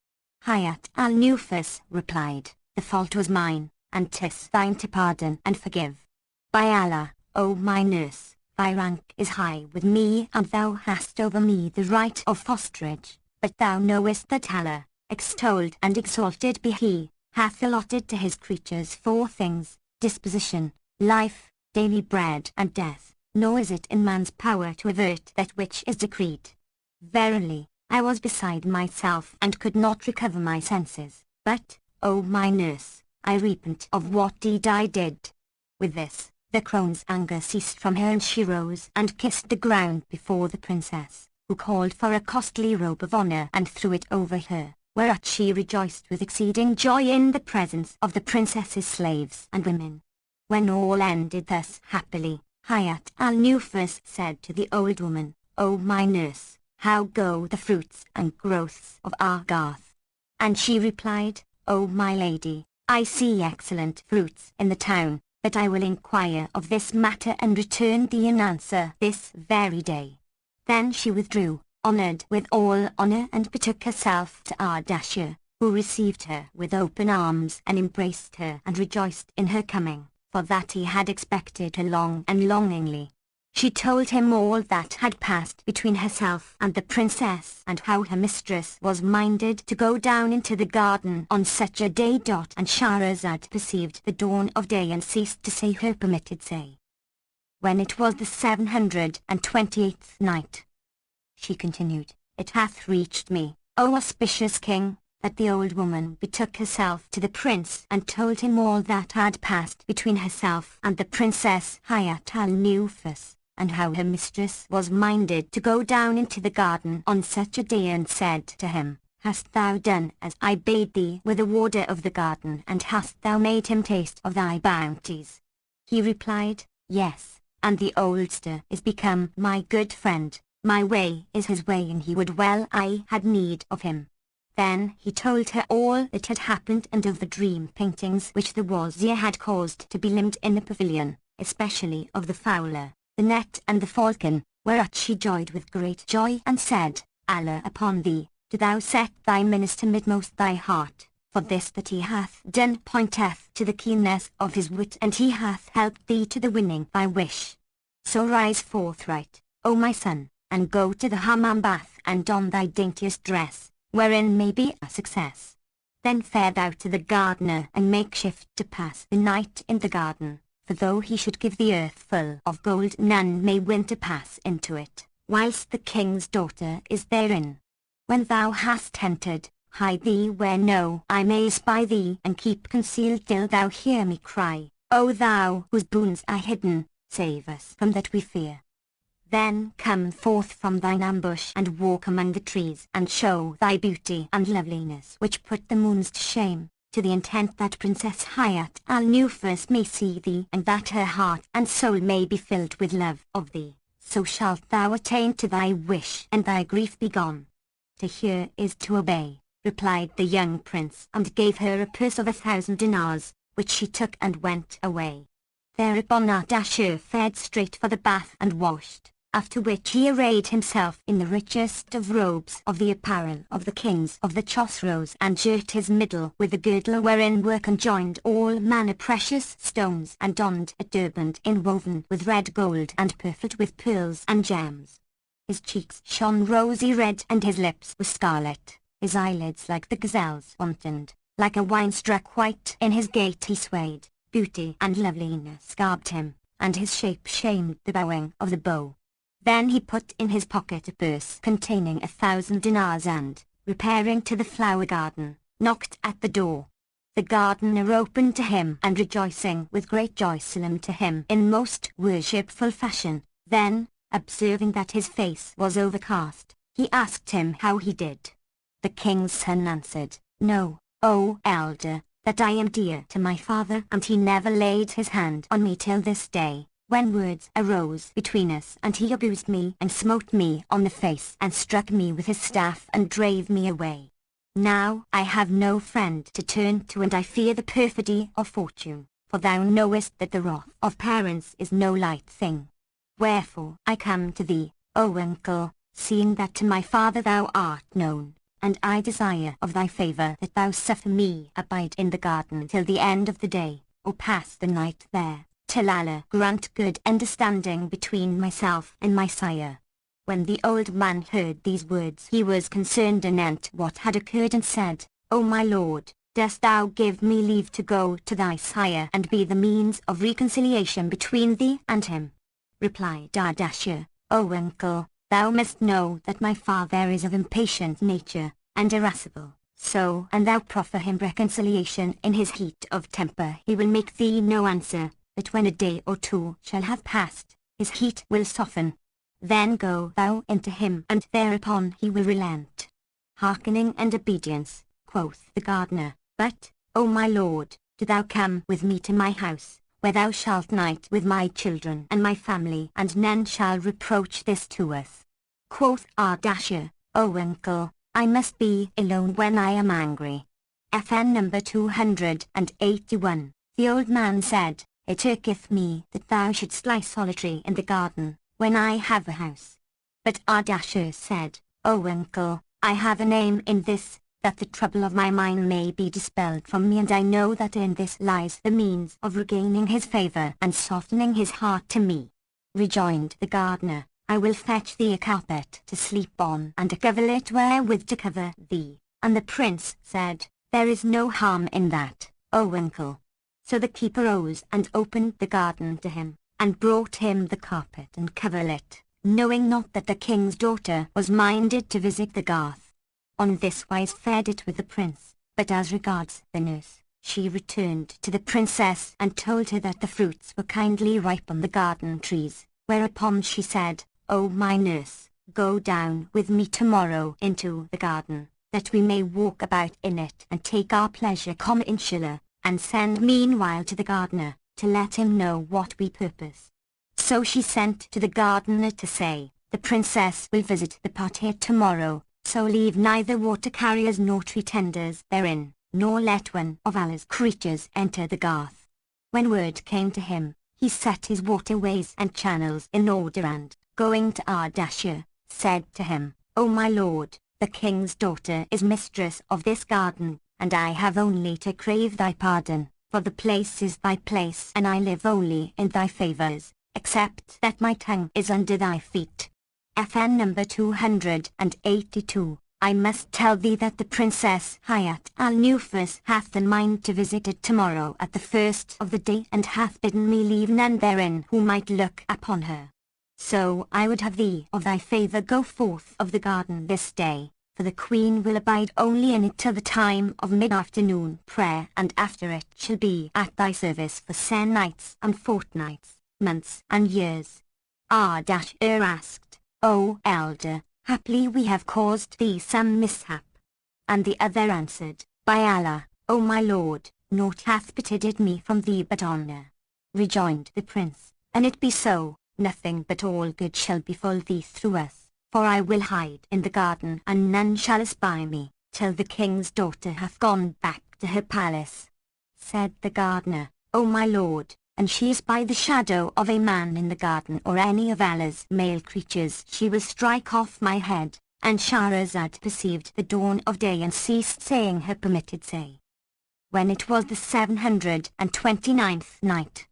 Hayat al-Nufus replied, The fault was mine, and 'tis thine to pardon and forgive. By Allah, O my nurse, thy rank is high with me and thou hast over me the right of fosterage, but thou knowest that Allah, extolled and exalted be He, hath allotted to His creatures four things, disposition, life, daily bread and death, nor is it in man's power to avert that which is decreed. Verily, I was beside myself and could not recover my senses, but, O my nurse, I repent of what deed I did. With this, the crone's anger ceased from her and she rose and kissed the ground before the princess, who called for a costly robe of honor and threw it over her, whereat she rejoiced with exceeding joy in the presence of the princess's slaves and women. When all ended thus happily, Hayat al-Nufus said to the old woman, O my nurse, how go the fruits and growths of our garth? And she replied, O my lady, I see excellent fruits in the town, but I will inquire of this matter and return thee an answer this very day. Then she withdrew, honored with all honor, and betook herself to Ardashir, who received her with open arms and embraced her and rejoiced in her coming, for that he had expected her long and longingly. She told him all that had passed between herself and the princess, and how her mistress was minded to go down into the garden on such a day. And Shahrazad perceived the dawn of day and ceased to say her permitted say. When it was the 728th night, she continued, it hath reached me, O auspicious king, that the old woman betook herself to the prince and told him all that had passed between herself and the princess Hayat al-Nufus, and how her mistress was minded to go down into the garden on such a day, and said to him, Hast thou done as I bade thee with the warder of the garden, and hast thou made him taste of thy bounties? He replied, Yes, and the oldster is become my good friend, my way is his way, and he would well I had need of him. Then he told her all that had happened, and of the dream paintings which the wazir had caused to be limned in the pavilion, especially of the fowler, the net and the falcon, whereat she joyed with great joy, and said, Allah upon thee, do thou set thy minister midmost thy heart, for this that he hath done pointeth to the keenness of his wit, and he hath helped thee to the winning thy wish. So rise forthright, O my son, and go to the hammam bath, and don thy daintiest dress, wherein may be a success. Then fare thou to the gardener, and make shift to pass the night in the garden, for though he should give the earth full of gold, none may win to pass into it, whilst the king's daughter is therein. When thou hast entered, hide thee where no eye may spy thee, and keep concealed till thou hear me cry, O thou whose boons are hidden, save us from that we fear. Then come forth from thine ambush, and walk among the trees, and show thy beauty and loveliness, which put the moons to shame, to the intent that Princess Hayat al-Nufus may see thee, and that her heart and soul may be filled with love of thee. So shalt thou attain to thy wish, and thy grief be gone. To hear is to obey, replied the young prince, and gave her a purse of 1,000 dinars, which she took and went away. Thereupon Ardashir fared straight for the bath and washed, after which he arrayed himself in the richest of robes of the apparel of the kings of the Chosroes, and girt his middle with a girdle wherein were conjoined all manner precious stones, and donned a turband inwoven with red gold and purfled with pearls and gems. His cheeks shone rosy red, and his lips were scarlet, his eyelids like the gazelle's wantoned, like a wine struck white in his gait he swayed, beauty and loveliness garbed him, and his shape shamed the bowing of the bow. Then he put in his pocket a purse containing 1,000 dinars, and, repairing to the flower garden, knocked at the door. The gardener opened to him, and rejoicing with great joy salamed to him in most worshipful fashion. Then, observing that his face was overcast, he asked him how he did. The king's son answered, Know, O elder, that I am dear to my father, and he never laid his hand on me till this day, when words arose between us, and he abused me and smote me on the face, and struck me with his staff and drave me away. Now I have no friend to turn to, and I fear the perfidy of fortune, for thou knowest that the wrath of parents is no light thing. Wherefore I come to thee, O uncle, seeing that to my father thou art known, and I desire of thy favour that thou suffer me abide in the garden till the end of the day, or pass the night there, till Allah grant good understanding between myself and my sire. When the old man heard these words, he was concerned anent what had occurred, and said, O my lord, dost thou give me leave to go to thy sire and be the means of reconciliation between thee and him? Replied Ardashir, O uncle, Thou must know that my father is of impatient nature, and irascible, so an thou proffer him reconciliation in his heat of temper he will make thee no answer, but when a day or two shall have passed, his heat will soften. Then go thou into him, and thereupon he will relent. Hearkening and obedience, quoth the gardener, but, O my lord, do thou come with me to my house, where thou shalt night with my children and my family, and none shall reproach this to us. Quoth Ardashir, O uncle, I must be alone when I am angry. FN number 281. The old man said, It irketh me that thou shouldst lie solitary in the garden, when I have a house. But Ardashir said, O uncle, I have an aim in this, that the trouble of my mind may be dispelled from me, and I know that in this lies the means of regaining his favour and softening his heart to me. Rejoined the gardener, I will fetch thee a carpet to sleep on and a coverlet wherewith to cover thee. And the prince said, There is no harm in that, O uncle. So the keeper rose and opened the garden to him, and brought him the carpet and coverlet, knowing not that the king's daughter was minded to visit the garth. On this wise fared it with the prince, but as regards the nurse, she returned to the princess and told her that the fruits were kindly ripe on the garden trees, whereupon she said, O my nurse, go down with me tomorrow into the garden, that we may walk about in it and take our pleasure inshallah, and send meanwhile to the gardener, to let him know what we purpose. So she sent to the gardener to say, The princess will visit the parterre tomorrow, so leave neither water carriers nor tree tenders therein, nor let one of Allah's creatures enter the garth. When word came to him, he set his waterways and channels in order and, going to Ardashir, said to him, O my lord, the king's daughter is mistress of this garden, and I have only to crave thy pardon, for the place is thy place and I live only in thy favours, except that my tongue is under thy feet. FN number 282. I must tell thee that the Princess Hayat al-Nufus hath the mind to visit it tomorrow at the first of the day, and hath bidden me leave none therein who might look upon her. So I would have thee of thy favour go forth of the garden this day, for the queen will abide only in it till the time of mid-afternoon prayer, and after it shall be at thy service for 10 nights and fortnights, months and years. Ardashir asked, O elder, haply we have caused thee some mishap. And the other answered, By Allah, O my lord, naught hath betided me from thee but honour. Rejoined the prince, An it be so, nothing but all good shall befall thee through us. For I will hide in the garden, and none shall espy me, till the king's daughter hath gone back to her palace. Said the gardener, O my lord, and she is by the shadow of a man in the garden or any of Allah's male creatures, she will strike off my head. And Shahrazad perceived the dawn of day and ceased saying her permitted say. When it was the 729th night,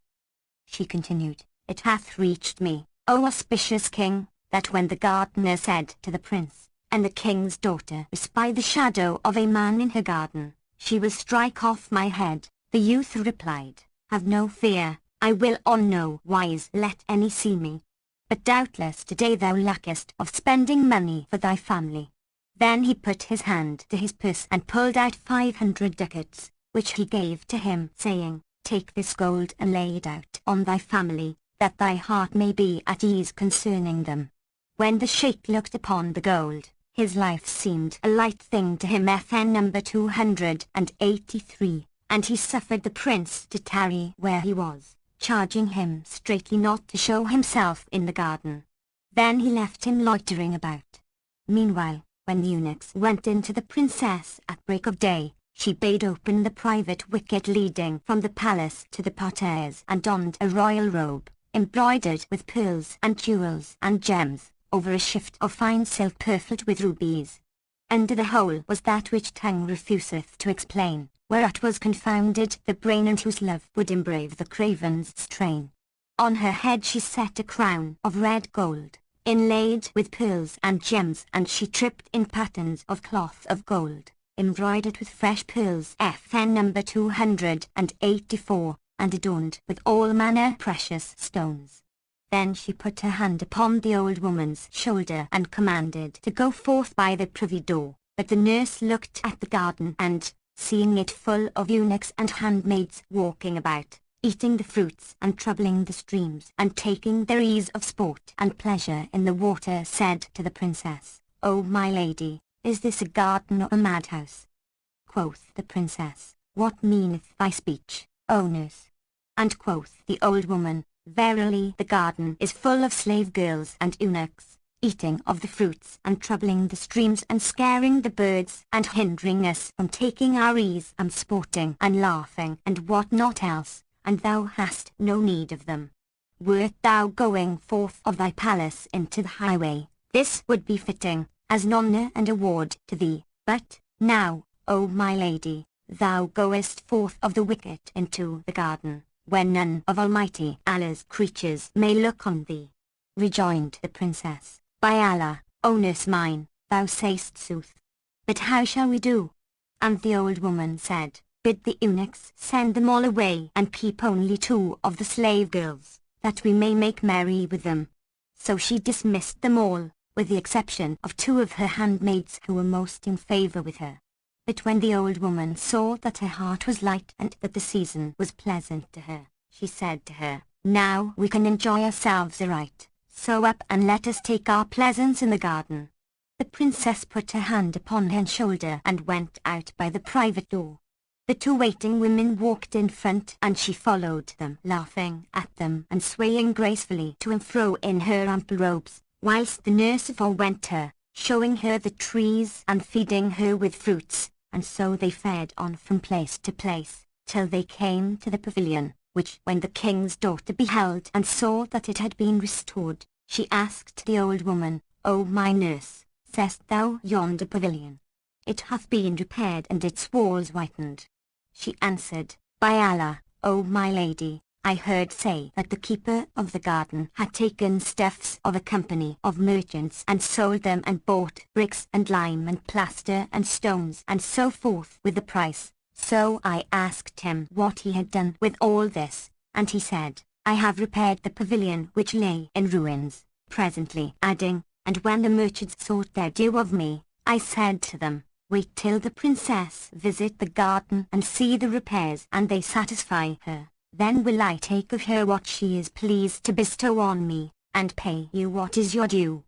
she continued, It hath reached me, O auspicious king, that when the gardener said to the prince, And the king's daughter espy the shadow of a man in her garden, she will strike off my head, the youth replied, Have no fear, I will on no wise let any see me. But doubtless today thou lackest of spending money for thy family. Then he put his hand to his purse and pulled out 500 ducats, which he gave to him, saying, Take this gold and lay it out on thy family, that thy heart may be at ease concerning them. When the sheikh looked upon the gold, his life seemed a light thing to him. FN number 283, and he suffered the prince to tarry where he was, charging him straitly not to show himself in the garden. Then he left him loitering about. Meanwhile, when the eunuchs went in to the princess at break of day, she bade open the private wicket leading from the palace to the parterres, and donned a royal robe, embroidered with pearls and jewels and gems, over a shift of fine silk purfled with rubies. Under the whole was that which tongue refuseth to explain, whereat was confounded the brain, and whose love would embrave the craven's strain. On her head she set a crown of red gold, inlaid with pearls and gems, and she tripped in patterns of cloth of gold, embroidered with fresh pearls. FN number 284, and adorned with all manner precious stones. Then she put her hand upon the old woman's shoulder and commanded to go forth by the privy door. But the nurse looked at the garden and, seeing it full of eunuchs and handmaids walking about, eating the fruits and troubling the streams and taking their ease of sport and pleasure in the water, said to the princess, "O my lady, is this a garden or a madhouse?" Quoth the princess, "What meaneth thy speech, O nurse?" And quoth the old woman, "Verily the garden is full of slave girls and eunuchs, eating of the fruits and troubling the streams and scaring the birds and hindering us from taking our ease and sporting and laughing and what not else, and thou hast no need of them. Wert thou going forth of thy palace into the highway, this would be fitting, as an honour and award to thee, but, now, O my lady, thou goest forth of the wicket into the garden, where none of Almighty Allah's creatures may look on thee." Rejoined the princess, "By Allah, O nurse mine, thou sayst sooth. But how shall we do?" And the old woman said, "Bid the eunuchs send them all away and keep only 2 of the slave girls, that we may make merry with them." So she dismissed them all, with the exception of 2 of her handmaids who were most in favour with her. But when the old woman saw that her heart was light and that the season was pleasant to her, she said to her, "Now we can enjoy ourselves aright, so up and let us take our pleasance in the garden." The princess put her hand upon her shoulder and went out by the private door. The 2 waiting women walked in front and she followed them, laughing at them and swaying gracefully to and fro in her ample robes, whilst the nurse forewent her, showing her the trees and feeding her with fruits, and so they fared on from place to place, till they came to the pavilion, which when the king's daughter beheld and saw that it had been restored, she asked the old woman, "O my nurse, seest thou yonder pavilion? It hath been repaired and its walls whitened." She answered, "By Allah, O my lady, I heard say that the keeper of the garden had taken stuffs of a company of merchants and sold them and bought bricks and lime and plaster and stones and so forth with the price. So I asked him what he had done with all this, and he said, I have repaired the pavilion which lay in ruins," presently adding, "And when the merchants sought their due of me, I said to them, Wait till the princess visit the garden and see the repairs and they satisfy her. Then will I take of her what she is pleased to bestow on me, and pay you what is your due."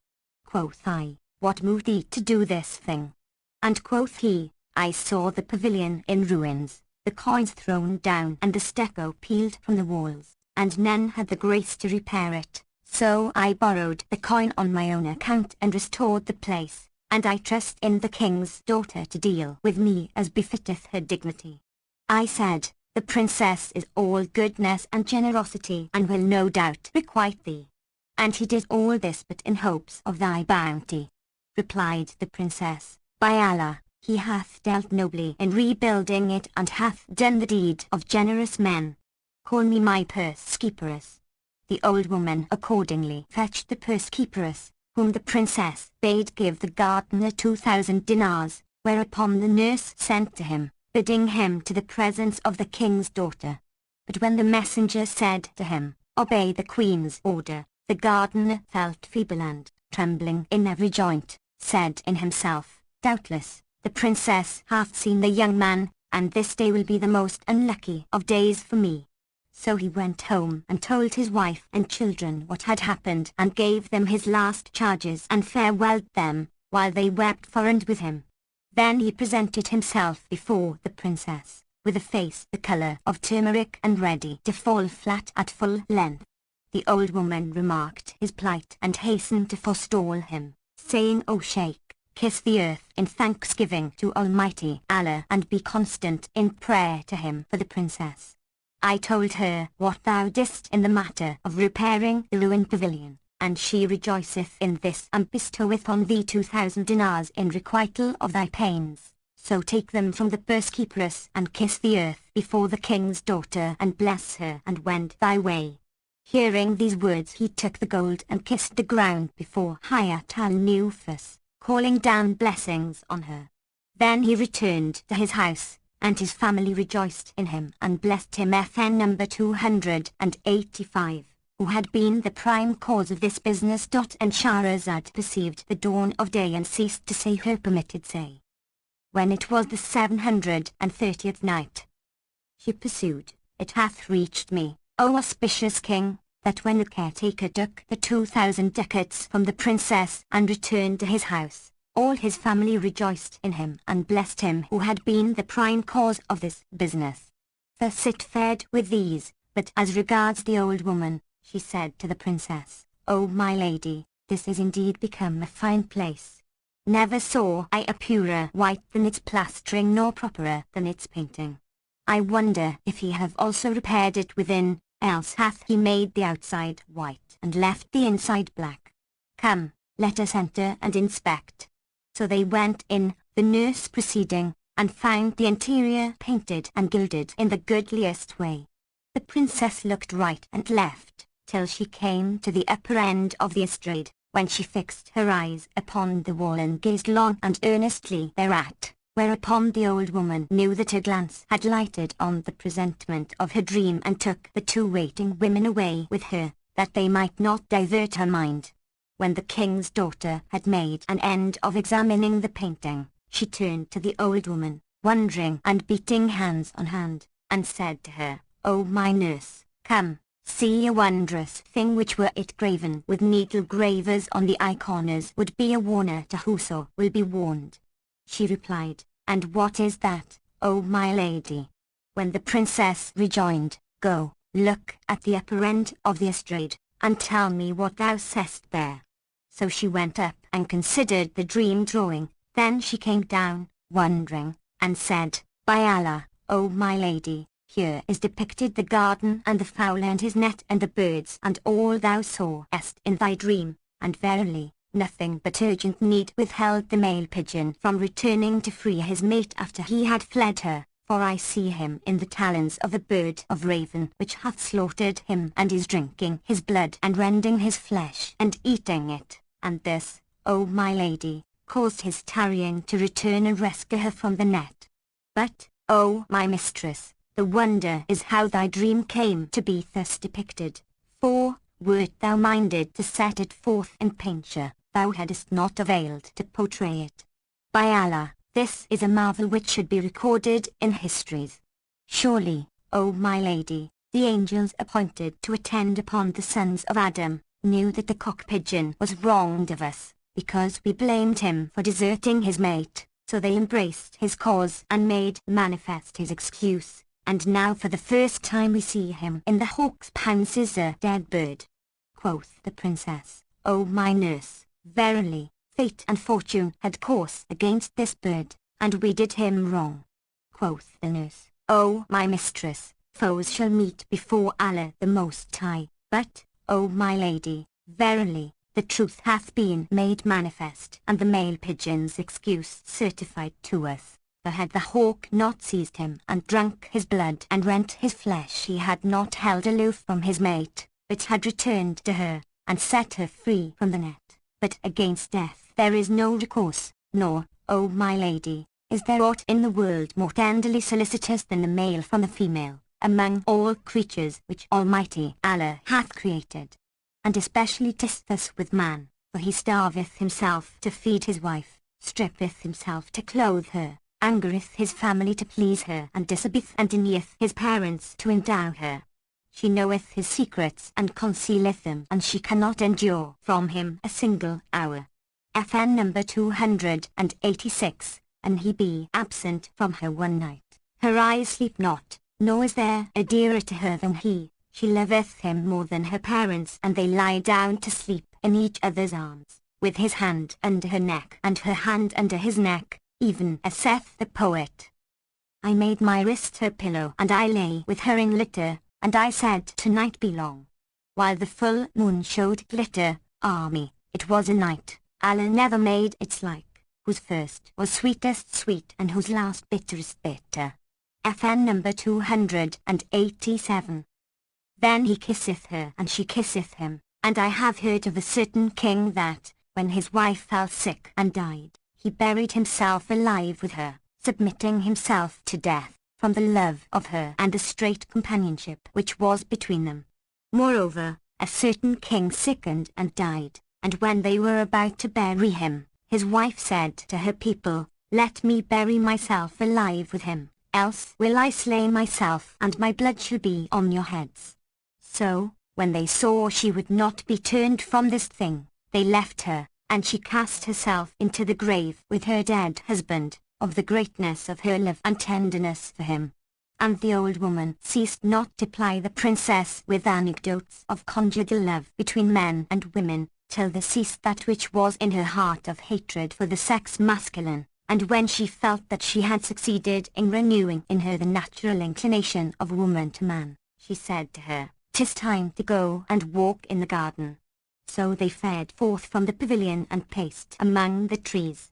Quoth I, "What moved thee to do this thing?" And quoth he, "I saw the pavilion in ruins, the coins thrown down and the stucco peeled from the walls, and none had the grace to repair it. So I borrowed the coin on my own account and restored the place, and I trust in the king's daughter to deal with me as befitteth her dignity." I said, "The princess is all goodness and generosity and will no doubt requite thee. And he did all this but in hopes of thy bounty." Replied the princess, "By Allah, he hath dealt nobly in rebuilding it and hath done the deed of generous men. Call me my purse-keeperess." The old woman accordingly fetched the purse-keeperess, whom the princess bade give the gardener 2,000 dinars, whereupon the nurse sent to him, bidding him to the presence of the king's daughter. But when the messenger said to him, "Obey the queen's order," the gardener felt feeble and, trembling in every joint, said in himself, "Doubtless, the princess hath seen the young man, and this day will be the most unlucky of days for me." So he went home and told his wife and children what had happened and gave them his last charges and farewelled them, while they wept for and with him. Then he presented himself before the princess, with a face the colour of turmeric and ready to fall flat at full length. The old woman remarked his plight and hastened to forestall him, saying, "O Sheikh, kiss the earth in thanksgiving to Almighty Allah and be constant in prayer to him for the princess." I told her what thou didst in the matter of repairing the ruined pavilion, and she rejoiceth in this and bestoweth on thee 2,000 dinars in requital of thy pains. So take them from the purse-keeperess and kiss the earth before the king's daughter and bless her and wend thy way." Hearing these words he took the gold and kissed the ground before Hayat al-Nufus, calling down blessings on her. Then he returned to his house, and his family rejoiced in him and blessed him. FN number 285. who had been the prime cause of this business. And Shahrazad perceived the dawn of day and ceased to say her permitted say. When it was the 730th night, she pursued, it hath reached me, O auspicious king, that when the caretaker took the 2,000 ducats from the princess and returned to his house, all his family rejoiced in him and blessed him who had been the prime cause of this business. Thus it fared with these, but as regards the old woman, she said to the princess, O my lady, this is indeed become a fine place. Never saw I a purer white than its plastering nor properer than its painting. I wonder if he have also repaired it within, else hath he made the outside white and left the inside black. Come, let us enter and inspect. So they went in, the nurse preceding, and found the interior painted and gilded in the goodliest way. The princess looked right and left, till she came to the upper end of the estrade, when she fixed her eyes upon the wall and gazed long and earnestly thereat, whereupon the old woman knew that a glance had lighted on the presentment of her dream and took the two waiting women away with her, that they might not divert her mind. When the king's daughter had made an end of examining the painting, she turned to the old woman, wondering and beating hands on hand, and said to her, O my nurse, come, see a wondrous thing which were it graven with needle gravers on the eye corners would be a warner to whoso will be warned. She replied, And what is that, O my lady? When the princess rejoined, Go, look at the upper end of the estrade, and tell me what thou seest there. So she went up and considered the dream drawing, then she came down, wondering, and said, By Allah, O my lady, here is depicted the garden and the fowler and his net and the birds and all thou sawest in thy dream, and verily, nothing but urgent need withheld the male pigeon from returning to free his mate after he had fled her, for I see him in the talons of a bird of raven which hath slaughtered him and is drinking his blood and rending his flesh and eating it, and this, O my lady, caused his tarrying to return and rescue her from the net. But, O my mistress, the wonder is how thy dream came to be thus depicted, for, wert thou minded to set it forth in painture, thou hadst not availed to portray it. By Allah, this is a marvel which should be recorded in histories. Surely, O my lady, the angels appointed to attend upon the sons of Adam, knew that the cock-pigeon was wronged of us, because we blamed him for deserting his mate, so they embraced his cause and made manifest his excuse, and now for the first time we see him in the hawk's pounces a dead bird. Quoth the princess, O my nurse, verily, fate and fortune had course against this bird, and we did him wrong. Quoth the nurse, O my mistress, foes shall meet before Allah the Most High, but, O my lady, verily, the truth hath been made manifest and the male pigeon's excuse certified to us. For had the hawk not seized him and drunk his blood and rent his flesh, he had not held aloof from his mate, but had returned to her, and set her free from the net. But against death there is no recourse, nor, O my lady, is there aught in the world more tenderly solicitous than the male from the female, among all creatures which Almighty Allah hath created. And especially 'tis thus with man, for he starveth himself to feed his wife, strippeth himself to clothe her, angereth his family to please her, and disobeyeth and denieth his parents to endow her. She knoweth his secrets and concealeth them, and she cannot endure from him a single hour. FN number 286, and he be absent from her one night. Her eyes sleep not, nor is there a dearer to her than he. She loveth him more than her parents, and they lie down to sleep in each other's arms, with his hand under her neck and her hand under his neck, even as saith the poet. I made my wrist her pillow, and I lay with her in litter, and I said tonight be long. While the full moon showed glitter, me, it was a night, Allah never made its like, whose first was sweetest sweet and whose last bitterest bitter. FN number 287. Then he kisseth her and she kisseth him, and I have heard of a certain king that, when his wife fell sick and died, he buried himself alive with her, submitting himself to death, from the love of her and the strait companionship which was between them. Moreover, a certain king sickened and died, and when they were about to bury him, his wife said to her people, "Let me bury myself alive with him, else will I slay myself and my blood shall be on your heads." So, when they saw she would not be turned from this thing, they left her, and she cast herself into the grave with her dead husband, of the greatness of her love and tenderness for him. And the old woman ceased not to ply the princess with anecdotes of conjugal love between men and women, till there ceased that which was in her heart of hatred for the sex masculine, and when she felt that she had succeeded in renewing in her the natural inclination of woman to man, she said to her, "'Tis time to go and walk in the garden." So they fared forth from the pavilion and paced among the trees.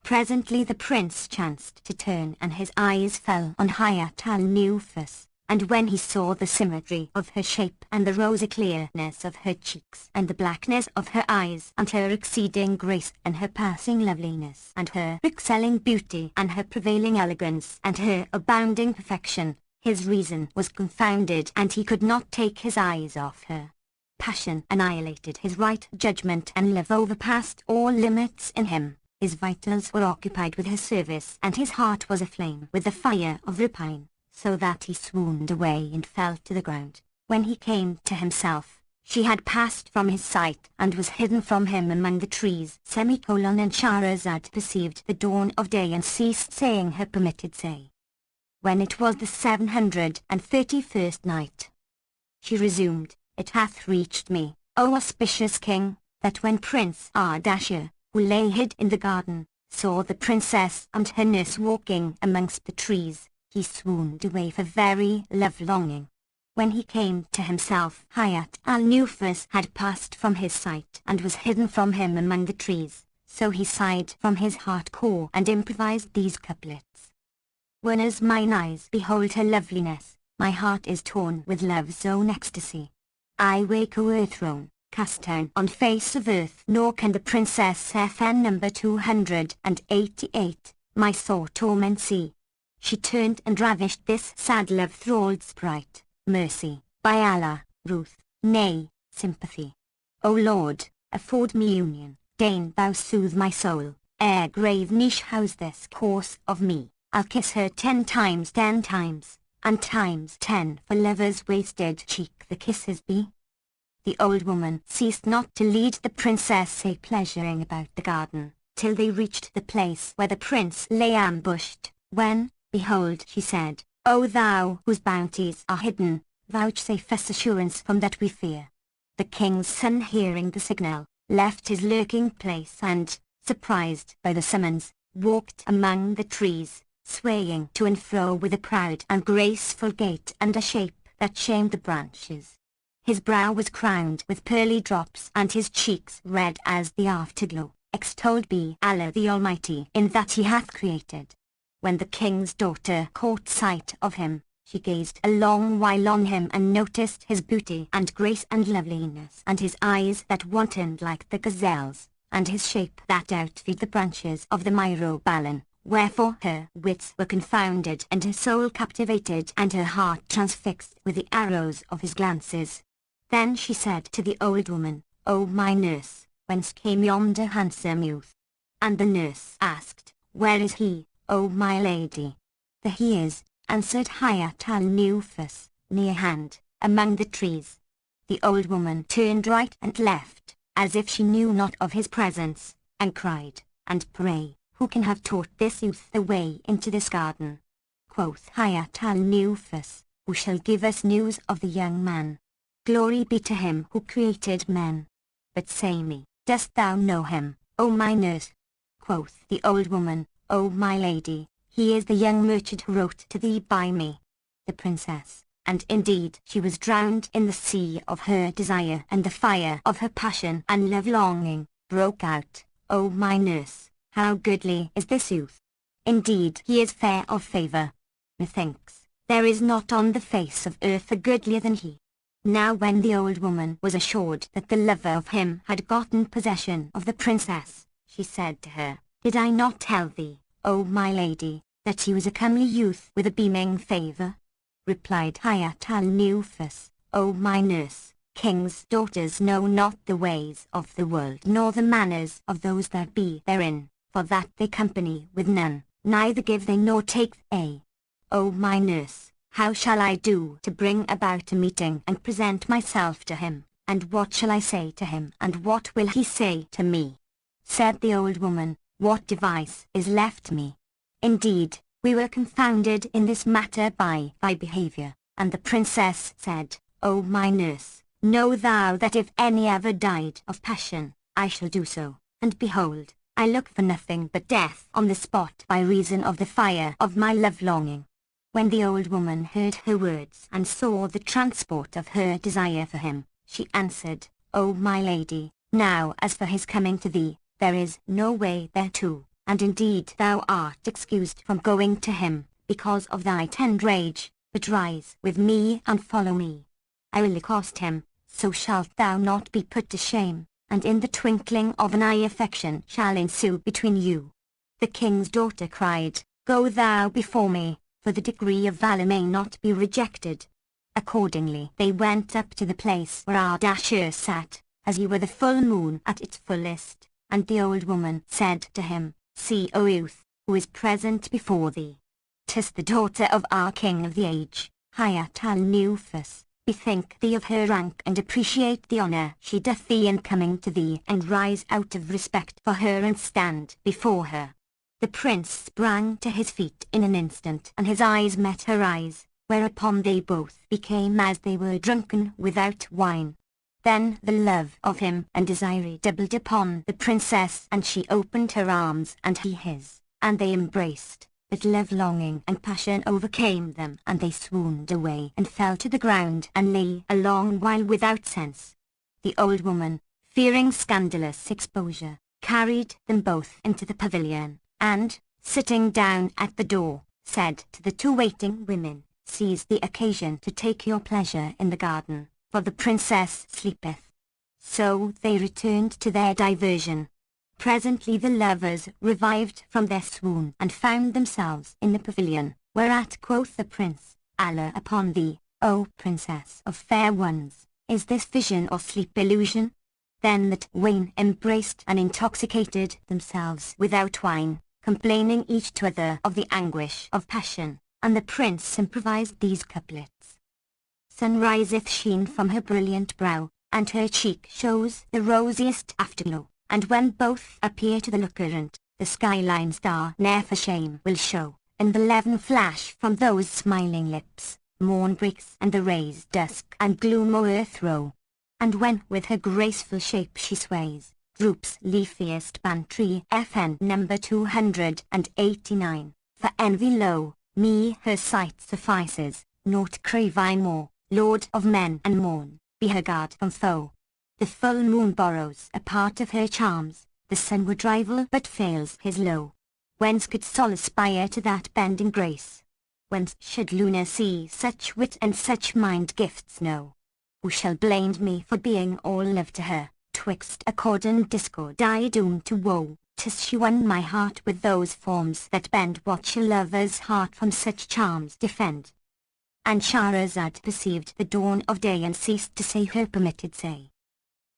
Presently the prince chanced to turn, and his eyes fell on Hayat al-Nufus, and when he saw the symmetry of her shape and the rosy clearness of her cheeks and the blackness of her eyes and her exceeding grace and her passing loveliness and her excelling beauty and her prevailing elegance and her abounding perfection, his reason was confounded and he could not take his eyes off her. Passion annihilated his right judgment and love overpassed all limits in him. His vitals were occupied with her service and his heart was aflame with the fire of rapine, so that he swooned away and fell to the ground. When he came to himself, she had passed from his sight and was hidden from him among the trees. And Shahrazad perceived the dawn of day and ceased saying her permitted say. When it was the 731st night, she resumed, "It hath reached me, O auspicious king, that when Prince Ardashir, who lay hid in the garden, saw the princess and her nurse walking amongst the trees, he swooned away for very love-longing. When he came to himself, Hayat al-Nufus had passed from his sight and was hidden from him among the trees, so he sighed from his heart core and improvised these couplets. Whenas mine eyes behold her loveliness, my heart is torn with love's own ecstasy. I wake o'erthrown, cast down on face of earth, nor can the princess FN number 288, my sore torment see. She turned and ravished this sad love-thralled sprite, mercy, by Allah, ruth, nay, sympathy. O Lord, afford me union, deign thou soothe my soul, ere grave niche house this corse of me, I'll kiss her 10 times, and times 10 for lover's wasted cheek the kisses be. The old woman ceased not to lead the princess a pleasuring about the garden, till they reached the place where the prince lay ambushed, when, behold, she said, O thou whose bounties are hidden, vouchsafe us assurance from that we fear. The king's son, hearing the signal, left his lurking place and, surprised by the summons, walked among the trees, swaying to and fro with a proud and graceful gait and a shape that shamed the branches. His brow was crowned with pearly drops and his cheeks red as the afterglow. Extolled be Allah the Almighty in that he hath created. When the king's daughter caught sight of him, she gazed a long while on him and noticed his beauty and grace and loveliness and his eyes that wantoned like the gazelle's, and his shape that outfed the branches of the myrobalan. Wherefore her wits were confounded and her soul captivated and her heart transfixed with the arrows of his glances. Then she said to the old woman, O my nurse, whence came yonder handsome youth? And the nurse asked, Where is he, O my lady? There he is, answered Hayat al-Nufus, near hand, among the trees. The old woman turned right and left, as if she knew not of his presence, and cried, And pray, who can have taught this youth the way into this garden? Quoth Hayat al-Nufus, Who shall give us news of the young man? Glory be to him who created men. But say me, dost thou know him, O my nurse? Quoth the old woman, O my lady, he is the young merchant who wrote to thee by me. The princess, and indeed she was drowned in the sea of her desire and the fire of her passion and love-longing, broke out, O my nurse, how goodly is this youth! Indeed he is fair of favour. Methinks, there is not on the face of earth a goodlier than he. Now when the old woman was assured that the lover of him had gotten possession of the princess, she said to her, Did I not tell thee, O my lady, that he was a comely youth with a beaming favour? Replied Hayat al-Nufus, O my nurse, King's daughters know not the ways of the world, nor the manners of those that be therein, for that they company with none, neither give they nor take they. O my nurse, how shall I do to bring about a meeting and present myself to him, and what shall I say to him, and what will he say to me? Said the old woman, what device is left me? Indeed, we were confounded in this matter by thy behaviour. And the princess said, O my nurse, know thou that if any ever died of passion, I shall do so, and behold, I look for nothing but death on the spot by reason of the fire of my love-longing. When the old woman heard her words and saw the transport of her desire for him, she answered, O my lady, now as for his coming to thee, there is no way thereto, and indeed thou art excused from going to him, because of thy tender age, but rise with me and follow me. I will accost him, so shalt thou not be put to shame, and in the twinkling of an eye affection shall ensue between you. The king's daughter cried, Go thou before me, for the degree of valour may not be rejected. Accordingly they went up to the place where Ardashir sat, as he were the full moon at its fullest, and the old woman said to him, See, O youth, who is present before thee. 'Tis the daughter of our king of the age, Hayat al-Nufus. Bethink thee of her rank and appreciate the honour she doth thee in coming to thee, and rise out of respect for her and stand before her. The prince sprang to his feet in an instant, and his eyes met her eyes, whereupon they both became as they were drunken without wine. Then the love of him and desire doubled upon the princess, and she opened her arms and he his, and they embraced. But love-longing and passion overcame them, and they swooned away and fell to the ground and lay a long while without sense. The old woman, fearing scandalous exposure, carried them both into the pavilion, and, sitting down at the door, said to the two waiting women, Seize the occasion to take your pleasure in the garden, for the princess sleepeth. So they returned to their diversion. Presently the lovers revived from their swoon and found themselves in the pavilion, whereat quoth the prince, Allah upon thee, O princess of fair ones, is this vision or sleep illusion? Then the twain embraced and intoxicated themselves without wine, complaining each to other of the anguish of passion, and the prince improvised these couplets. Sun riseth sheen from her brilliant brow, and her cheek shows the rosiest afterglow. And when both appear to the looker, the skyline star ne'er for shame will show, and the levin flash from those smiling lips, morn breaks and the rays dusk and gloom o'erthrow. And when with her graceful shape she sways, droops leafiest bantry FN number 289, for envy lo, me her sight suffices, naught crave I more, lord of men and morn, be her guard from foe. The full moon borrows a part of her charms, the sun would rival but fails his low. Whence could Sol aspire to that bending grace? Whence should Luna see such wit and such mind gifts know? Who shall blame me for being all love to her? Twixt accord and discord I doomed to woe, 'tis she won my heart with those forms that bend. What shall lover's heart from such charms defend? And Shahrazad perceived the dawn of day and ceased to say her permitted say.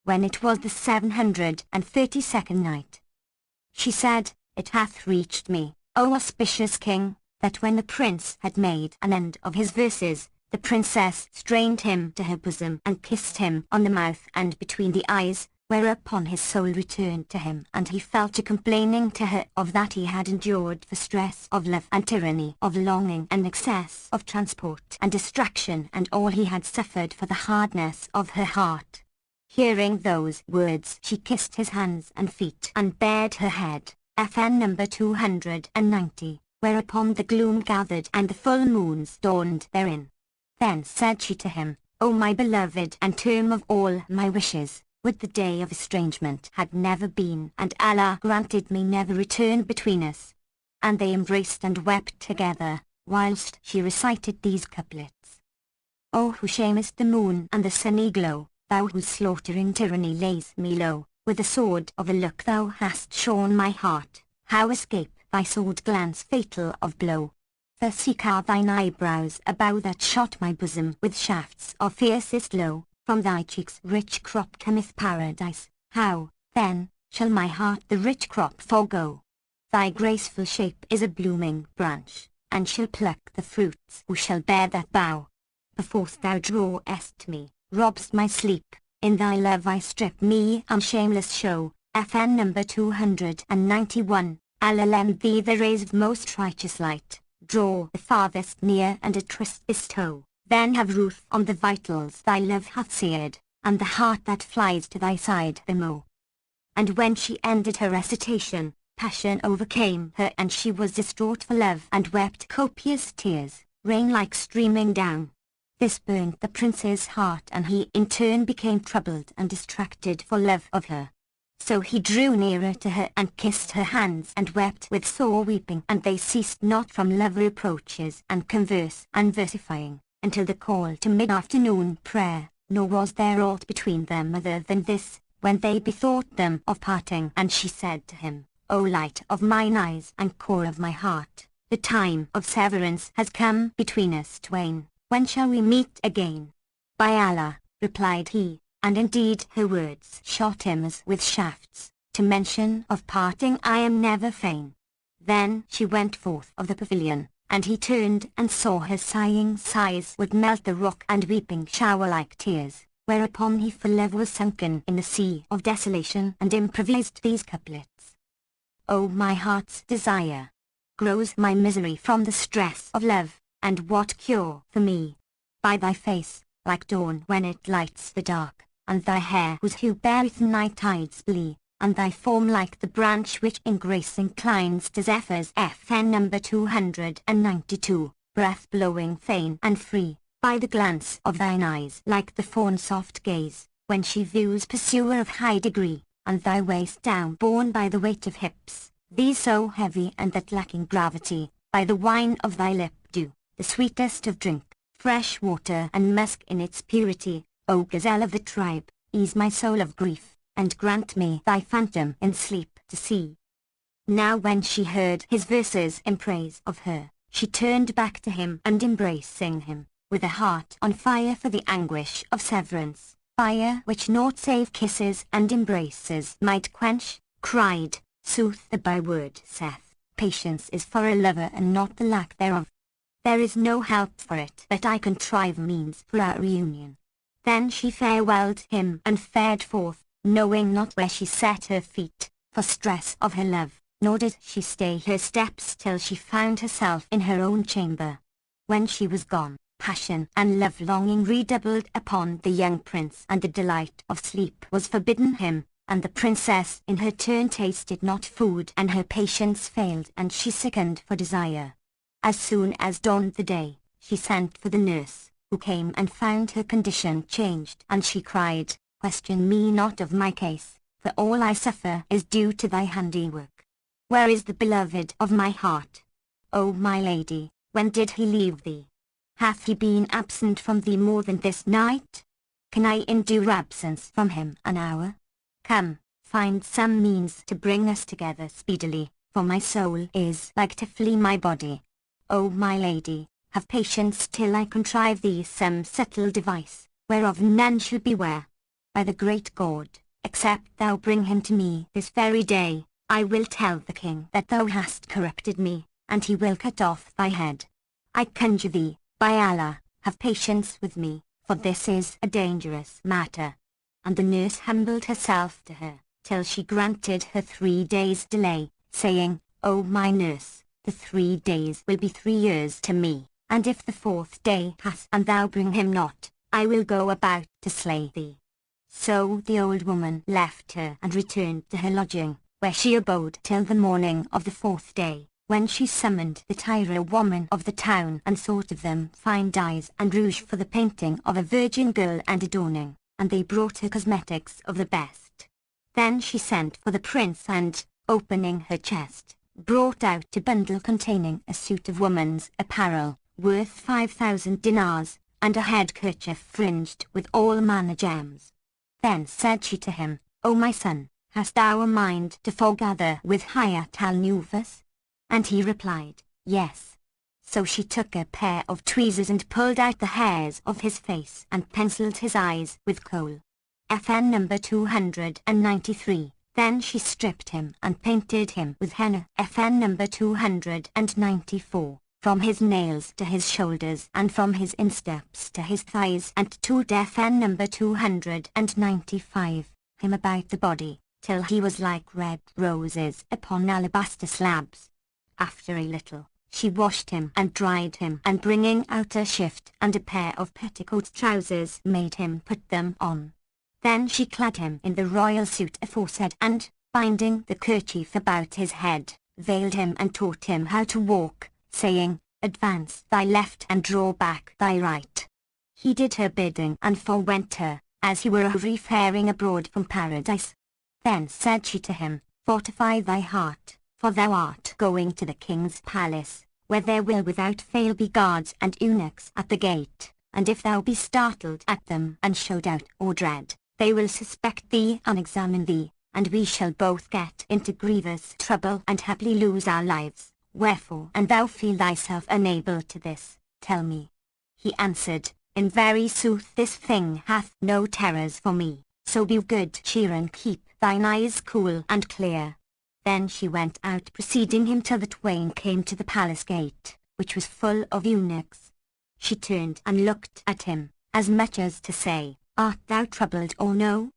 When it was the 732nd night, she said, It hath reached me, O auspicious king, that when the prince had made an end of his verses, the princess strained him to her bosom and kissed him on the mouth and between the eyes, whereupon his soul returned to him, and he fell to complaining to her of that he had endured for stress of love and tyranny of longing and excess of transport and distraction, and all he had suffered for the hardness of her heart. Hearing those words she kissed his hands and feet and bared her head, FN number 290, whereupon the gloom gathered and the full moons dawned therein. Then said she to him, O my beloved and term of all my wishes, would the day of estrangement had never been, and Allah granted me never return between us. And they embraced and wept together, whilst she recited these couplets. O who shamest the moon and the sunny glow, thou whose slaughtering tyranny lays me low, with the sword of a look thou hast shorn my heart, how escape thy sword glance fatal of blow? For seek are thine eyebrows a bow that shot my bosom with shafts of fiercest low, From thy cheeks rich crop cometh paradise, how, then, shall my heart the rich crop forego? Thy graceful shape is a blooming branch, and shall pluck the fruits who shall bear that bough. Perforce thou drawest me, robst my sleep, in thy love I strip me and shameless show. FN number 291, I'll lend thee the rays of most righteous light, draw the farthest near and a tryst bestow, then have ruth on the vitals thy love hath seared, and the heart that flies to thy side the more. And when she ended her recitation, passion overcame her and she was distraught for love and wept copious tears, rain like streaming down. This burnt the prince's heart and he in turn became troubled and distracted for love of her. So he drew nearer to her and kissed her hands and wept with sore weeping, and they ceased not from love reproaches and converse and versifying, until the call to mid-afternoon prayer, nor was there aught between them other than this, when they bethought them of parting, and she said to him, O light of mine eyes and core of my heart, the time of severance has come between us twain, when shall we meet again? By Allah, replied he, and indeed her words shot him as with shafts, to mention of parting I am never fain. Then she went forth of the pavilion, and he turned and saw her sighing sighs would melt the rock and weeping shower like tears, whereupon he for love was sunken in the sea of desolation and improvised these couplets. O my heart's desire! Grows my misery from the stress of love, and what cure for me? By thy face, like dawn when it lights the dark, and thy hair whose hue beareth night tide's blee, and thy form like the branch which in grace inclines to zephyrs. FN number 292, breath blowing fain and free, by the glance of thine eyes like the fawn's soft gaze, when she views pursuer of high degree, and thy waist down borne by the weight of hips, these so heavy and that lacking gravity, by the wine of thy lip dew, the sweetest of drink, fresh water and musk in its purity, O gazelle of the tribe, ease my soul of grief, and grant me thy phantom in sleep to see. Now when she heard his verses in praise of her, she turned back to him and embracing him, with a heart on fire for the anguish of severance, fire which naught save kisses and embraces might quench, cried, sooth the byword saith, patience is for a lover and not the lack thereof. There is no help for it but I contrive means for our reunion. Then she farewelled him and fared forth, knowing not where she set her feet, for stress of her love, nor did she stay her steps till she found herself in her own chamber. When she was gone, passion and love-longing redoubled upon the young prince, and the delight of sleep was forbidden him, and the princess in her turn tasted not food, and her patience failed and she sickened for desire. As soon as dawned the day, she sent for the nurse, who came and found her condition changed, and she cried, Question me not of my case, for all I suffer is due to thy handiwork. Where is the beloved of my heart? O my lady, when did he leave thee? Hath he been absent from thee more than this night? Can I endure absence from him an hour? Come, find some means to bring us together speedily, for my soul is like to flee my body. O my lady, have patience till I contrive thee some subtle device, whereof none shall beware. By the great God, except thou bring him to me this very day, I will tell the king that thou hast corrupted me, and he will cut off thy head. I conjure thee, by Allah, have patience with me, for this is a dangerous matter. And the nurse humbled herself to her, till she granted her 3 days' delay, saying, O my nurse, the 3 days will be 3 years to me, and if the 4th day pass and thou bring him not, I will go about to slay thee. So the old woman left her and returned to her lodging, where she abode till the morning of the 4th day, when she summoned the tire-woman of the town and sought of them fine dyes and rouge for the painting of a virgin girl and adorning, and they brought her cosmetics of the best. Then she sent for the prince and, opening her chest, brought out a bundle containing a suit of woman's apparel, worth 5,000 dinars, and a head kerchief fringed with all manner gems. Then said she to him, O my son, hast thou a mind to foregather with Hayat al-Nufus? And he replied, Yes. So she took a pair of tweezers and pulled out the hairs of his face and penciled his eyes with coal. FN number 293. Then she stripped him and painted him with henna. FN number 294. From his nails to his shoulders and from his insteps to his thighs, and to FN number 295. Him about the body, till he was like red roses upon alabaster slabs. After a little, she washed him and dried him, and bringing out a shift and a pair of petticoat trousers, made him put them on. Then she clad him in the royal suit aforesaid, and, binding the kerchief about his head, veiled him and taught him how to walk, saying, "Advance thy left and draw back thy right." He did her bidding and forewent her, as he were a refaring abroad from paradise. Then said she to him, "Fortify thy heart, for thou art going to the king's palace, where there will without fail be guards and eunuchs at the gate, and if thou be startled at them and show doubt or dread, they will suspect thee and examine thee, and we shall both get into grievous trouble and happily lose our lives. Wherefore, and thou feel thyself unable to this, tell me." He answered, "In very sooth this thing hath no terrors for me, so be good cheer and keep thine eyes cool and clear." Then she went out, preceding him till the twain came to the palace gate, which was full of eunuchs. She turned and looked at him, as much as to say, "Art thou troubled or no?"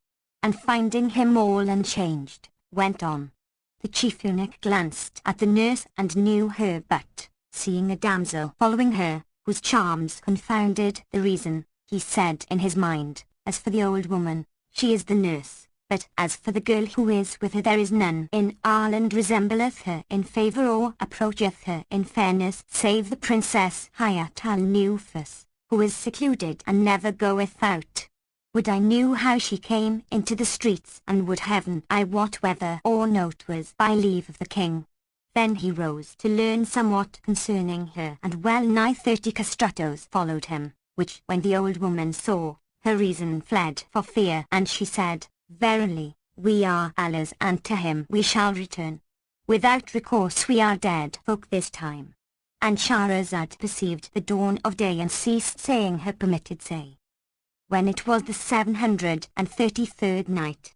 And finding him all unchanged, went on. The chief eunuch glanced at the nurse and knew her, but, seeing a damsel following her, whose charms confounded the reason, he said in his mind, "As for the old woman, she is the nurse, but as for the girl who is with her, there is none in Ireland resembleth her in favour or approacheth her in fairness, save the Princess Hayat al-Nufus, who is secluded and never goeth out. Would I knew how she came into the streets, and would heaven I wot whether or no 'twas by leave of the king." Then he rose to learn somewhat concerning her, and well nigh 30 castratos followed him, which when the old woman saw, her reason fled for fear, and she said, "Verily, we are Allah's, and to him we shall return. Without recourse we are dead folk this time." And Shahrazad perceived the dawn of day and ceased saying her permitted say. When it was the 733rd night,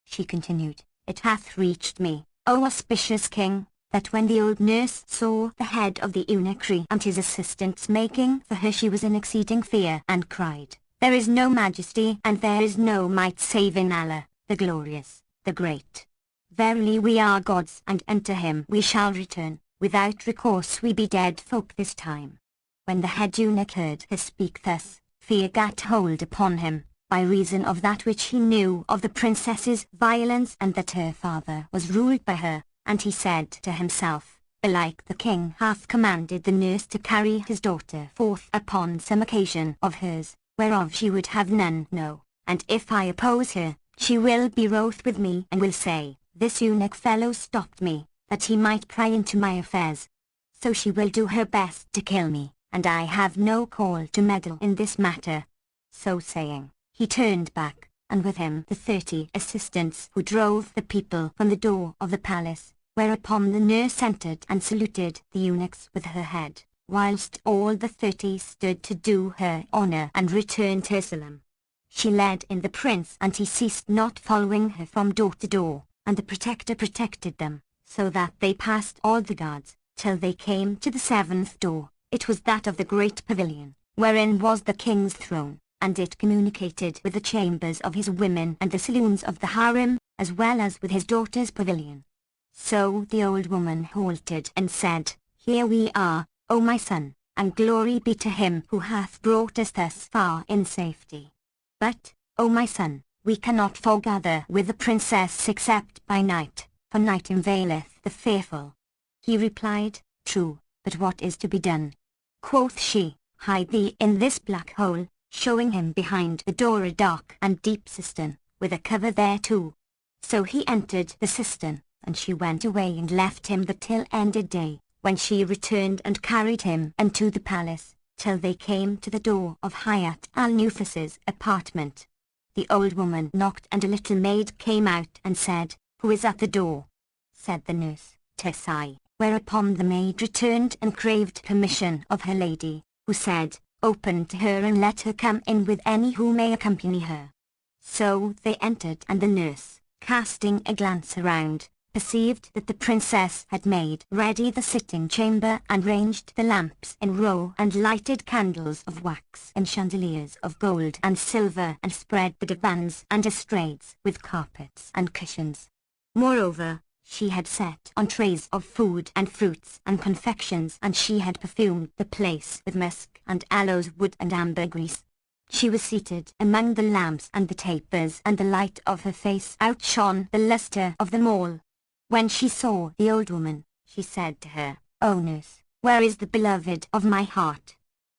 she continued, "It hath reached me, O auspicious king, that when the old nurse saw the head of the eunuchry and his assistants making for her, she was in exceeding fear, and cried, 'There is no majesty and there is no might save in Allah, the glorious, the great. Verily we are God's, and unto him we shall return. Without recourse we be dead folk this time.' When the head eunuch heard her speak thus, fear gat hold upon him, by reason of that which he knew of the princess's violence, and that her father was ruled by her, and he said to himself, 'Belike the king hath commanded the nurse to carry his daughter forth upon some occasion of hers, whereof she would have none know, and if I oppose her, she will be wroth with me, and will say, This eunuch fellow stopped me, that he might pry into my affairs. So she will do her best to kill me, and I have no call to meddle in this matter.' So saying, he turned back, and with him the 30 assistants who drove the people from the door of the palace, whereupon the nurse entered and saluted the eunuchs with her head, whilst all the 30 stood to do her honour and returned her salam. She led in the prince, and he ceased not following her from door to door, and the protector protected them, so that they passed all the guards, till they came to the 7th door. It was that of the great pavilion, wherein was the king's throne, and it communicated with the chambers of his women and the saloons of the harem, as well as with his daughter's pavilion. So the old woman halted and said, "Here we are, O my son, and glory be to him who hath brought us thus far in safety. But, O my son, we cannot foregather with the princess except by night, for night unveileth the fearful." He replied, "True, but what is to be done?" Quoth she, "Hide thee in this black hole," showing him behind the door a dark and deep cistern, with a cover thereto. So he entered the cistern, and she went away and left him the till ended day, when she returned and carried him unto the palace, till they came to the door of Hayat al-Nufus's apartment. The old woman knocked, and a little maid came out and said, "Who is at the door?" Said the nurse, "'Tis I, whereupon the maid returned and craved permission of her lady, who said, "Open to her and let her come in with any who may accompany her." So they entered, and the nurse, casting a glance around, perceived that the princess had made ready the sitting chamber and ranged the lamps in row and lighted candles of wax and chandeliers of gold and silver and spread the divans and estrades with carpets and cushions. Moreover, she had set on trays of food and fruits and confections, and she had perfumed the place with musk and aloes wood and ambergris. She was seated among the lamps and the tapers, and the light of her face outshone the lustre of them all. When she saw the old woman, she said to her, "O nurse, where is the beloved of my heart?"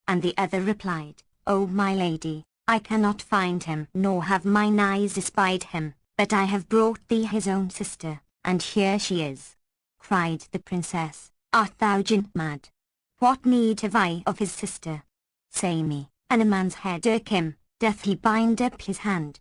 And the other replied, "O my lady, I cannot find him, nor have mine eyes espied him, but I have brought thee his own sister, and here she is." Cried the princess, "Art thou mad? What need have I of his sister? Say me, an a man's head irk him, doth he bind up his hand?"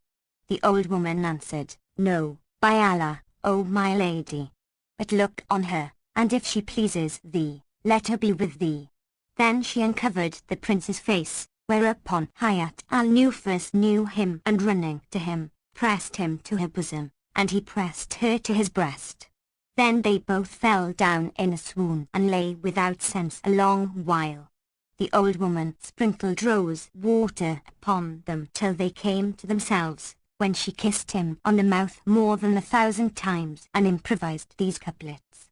The old woman answered, "No, by Allah, O my lady. But look on her, and if she pleases thee, let her be with thee." Then she uncovered the prince's face, whereupon Hayat al-Nufus knew him, and running to him, pressed him to her bosom, and he pressed her to his breast. Then they both fell down in a swoon and lay without sense a long while. The old woman sprinkled rose water upon them till they came to themselves, when she kissed him on the mouth more than 1,000 times and improvised these couplets.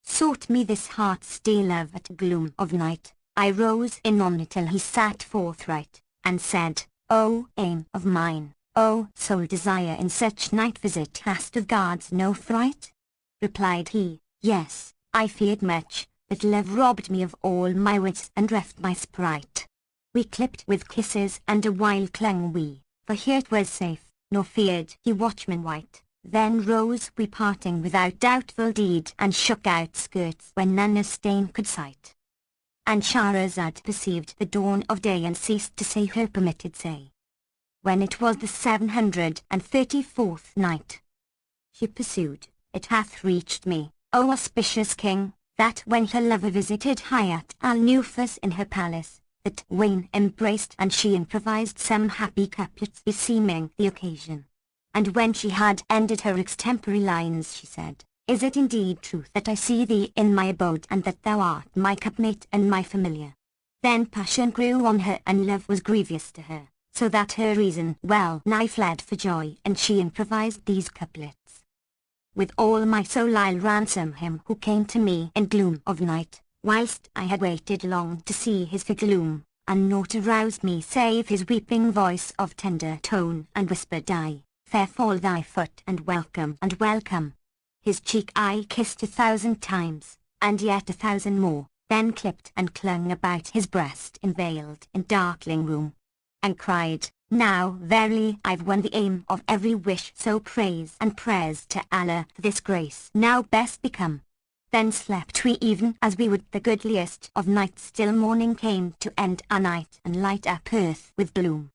"Sought me this heart's dear love at gloom of night, I rose in on it till he sat forthright, and said, O aim of mine, O sole desire, in such night visit hast of guards no fright?" Replied he, "Yes, I feared much, but love robbed me of all my wits and reft my sprite. We clipped with kisses and a while clung we, for here 'twas safe, nor feared he watchman wight. Then rose we parting without doubtful deed, and shook out skirts when none a stain could sight." And Shahrazad perceived the dawn of day and ceased to say her permitted say. When it was the 734th night, she pursued, "It hath reached me, O auspicious king, that when her lover visited Hayat al-Nufus in her palace, the twain embraced, and she improvised some happy couplets beseeming the occasion. And when she had ended her extempore lines, she said, "Is it indeed truth that I see thee in my abode, and that thou art my cupmate and my familiar?" Then passion grew on her, and love was grievous to her, so that her reason well nigh fled for joy, and she improvised these couplets. "With all my soul I'll ransom him who came to me in gloom of night, whilst I had waited long to see his figure loom, and naught aroused me save his weeping voice of tender tone, and whispered I, fair fall thy foot and welcome and welcome. His cheek I kissed 1,000 times, and yet 1,000 more, then clipped and clung about his breast in veiled and darkling room, and cried, Now verily I've won the aim of every wish, so praise and prayers to Allah for this grace now best become. Then slept we even as we would the goodliest of nights, till morning came to end our night and light up earth with bloom.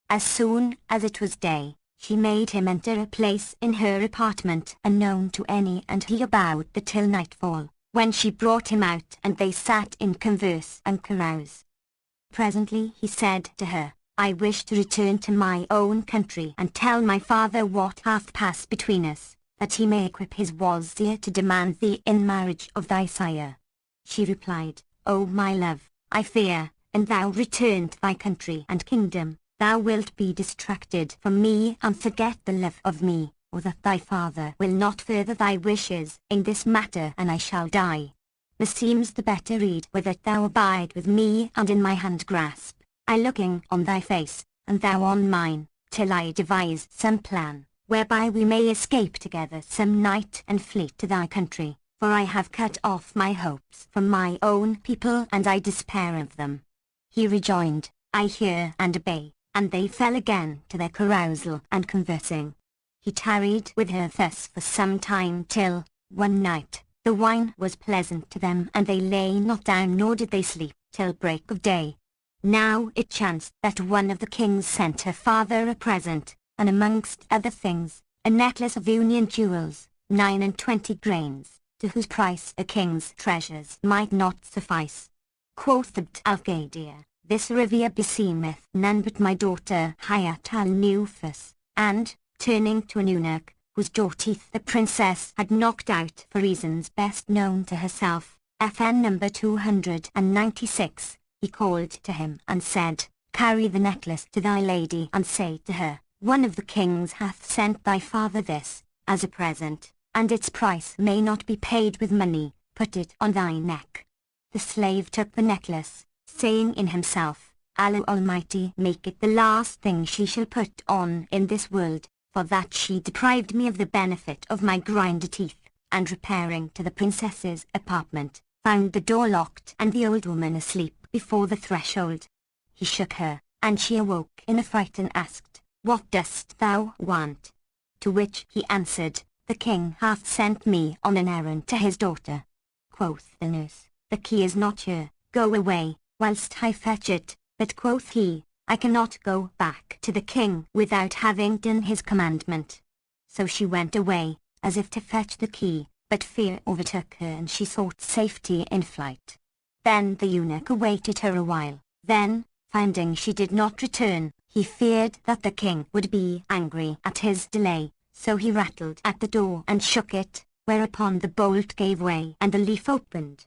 As soon as it was day, she made him enter a place in her apartment unknown to any, and he abode there till nightfall, when she brought him out, and they sat in converse and carouse. Presently he said to her, I wish to return to my own country and tell my father what hath passed between us, that he may equip his wazir to demand thee in marriage of thy sire. She replied, O my love, I fear, and thou return to thy country and kingdom, thou wilt be distracted from me and forget the love of me, or that thy father will not further thy wishes in this matter, and I shall die. Meseems the better rede were that thou abide with me and in my hand grasp, I looking on thy face, and thou on mine, till I devise some plan, whereby we may escape together some night and flee to thy country, for I have cut off my hopes from my own people and I despair of them. He rejoined, I hear and obey, and they fell again to their carousal and conversing. He tarried with her thus for some time till, one night, the wine was pleasant to them, and they lay not down nor did they sleep till break of day. Now it chanced that one of the kings sent her father a present, and amongst other things, a necklace of union jewels, 29 grains, to whose price a king's treasures might not suffice. Quoth Abd al-Qadir, this revere beseemeth none but my daughter Hayat al-Nufus, and, turning to an eunuch, whose jaw teeth the princess had knocked out for reasons best known to herself, FN number 296, he called to him and said, carry the necklace to thy lady and say to her, one of the kings hath sent thy father this, as a present, and its price may not be paid with money, put it on thy neck. The slave took the necklace, saying in himself, Allah Almighty make it the last thing she shall put on in this world, for that she deprived me of the benefit of my grinder teeth, and repairing to the princess's apartment, found the door locked and the old woman asleep before the threshold. He shook her, and she awoke in a fright and asked, what dost thou want? To which he answered, the king hath sent me on an errand to his daughter. Quoth the nurse, the key is not here, go away, whilst I fetch it, but quoth he, I cannot go back to the king without having done his commandment. So she went away, as if to fetch the key, but fear overtook her and she sought safety in flight. Then the eunuch awaited her a while, then, finding she did not return, he feared that the king would be angry at his delay, so he rattled at the door and shook it, whereupon the bolt gave way and the leaf opened.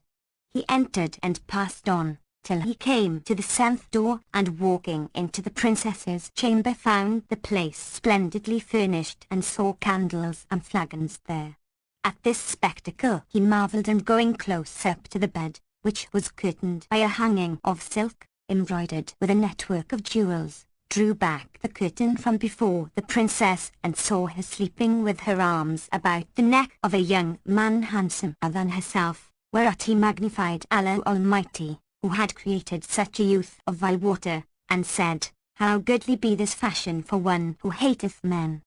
He entered and passed on, till he came to the 7th door, and walking into the princess's chamber found the place splendidly furnished and saw candles and flagons there. At this spectacle he marvelled, and going close up to the bed, which was curtained by a hanging of silk, embroidered with a network of jewels, drew back the curtain from before the princess and saw her sleeping with her arms about the neck of a young man handsomer than herself, whereat he magnified Allah Almighty, who had created such a youth of vile water, and said, how goodly be this fashion for one who hateth men.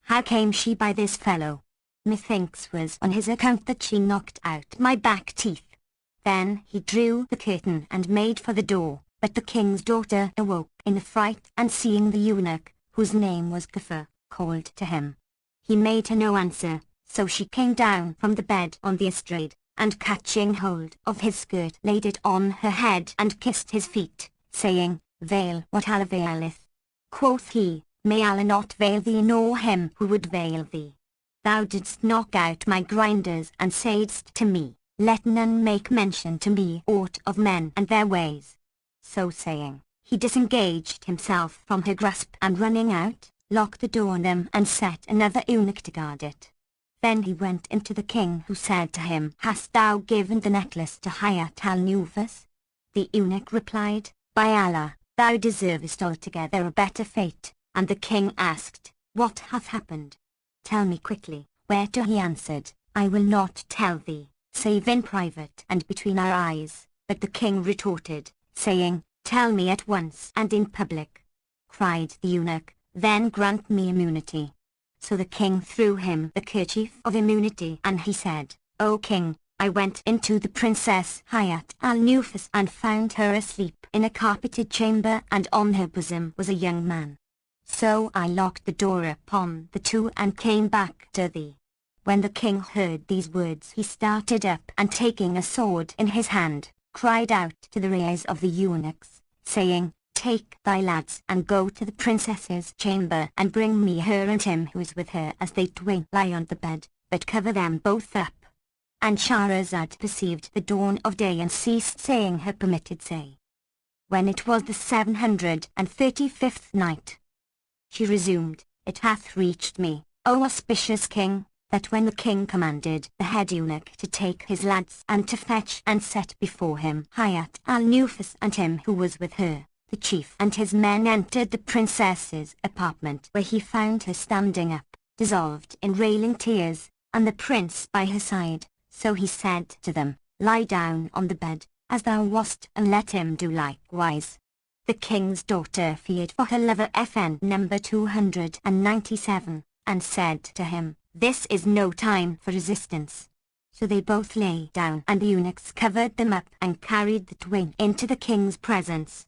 How came she by this fellow? Methinks was on his account that she knocked out my back teeth. Then he drew the curtain and made for the door, but the king's daughter awoke in a fright, and seeing the eunuch, whose name was Kafur, called to him. He made her no answer, so she came down from the bed on the estrade, and catching hold of his skirt laid it on her head and kissed his feet, saying, veil what Allah veileth. Quoth he, may Allah not veil thee nor him who would veil thee. Thou didst knock out my grinders and saidst to me, let none make mention to me aught of men and their ways. So saying, he disengaged himself from her grasp and running out, locked the door on them and set another eunuch to guard it. Then he went into the king, who said to him, hast thou given the necklace to Hayat al-Nufus? The eunuch replied, by Allah, thou deservest altogether a better fate. And the king asked, what hath happened? Tell me quickly. Whereto he answered, I will not tell thee, save in private and between our eyes. But the king retorted, saying, tell me at once and in public. Cried the eunuch, then grant me immunity. So the king threw him the kerchief of immunity, and he said, O king, I went into the princess Hayat al-Nufus and found her asleep in a carpeted chamber, and on her bosom was a young man. So I locked the door upon the two and came back to thee. When the king heard these words he started up, and taking a sword in his hand, cried out to the ears of the eunuchs, saying, take thy lads and go to the princess's chamber and bring me her and him who is with her, as they twain lie on the bed, but cover them both up. And Shahrazad perceived the dawn of day and ceased saying her permitted say. When it was the 735th night, she resumed, it hath reached me, O auspicious king, that when the king commanded the head eunuch to take his lads and to fetch and set before him Hayat al-Nufus and him who was with her, the chief and his men entered the princess's apartment, where he found her standing up, dissolved in railing tears, and the prince by her side. So he said to them, lie down on the bed, as thou wast, and let him do likewise. The king's daughter feared for her lover FN number 297, and said to him, this is no time for resistance. So they both lay down, and the eunuchs covered them up and carried the twain into the king's presence.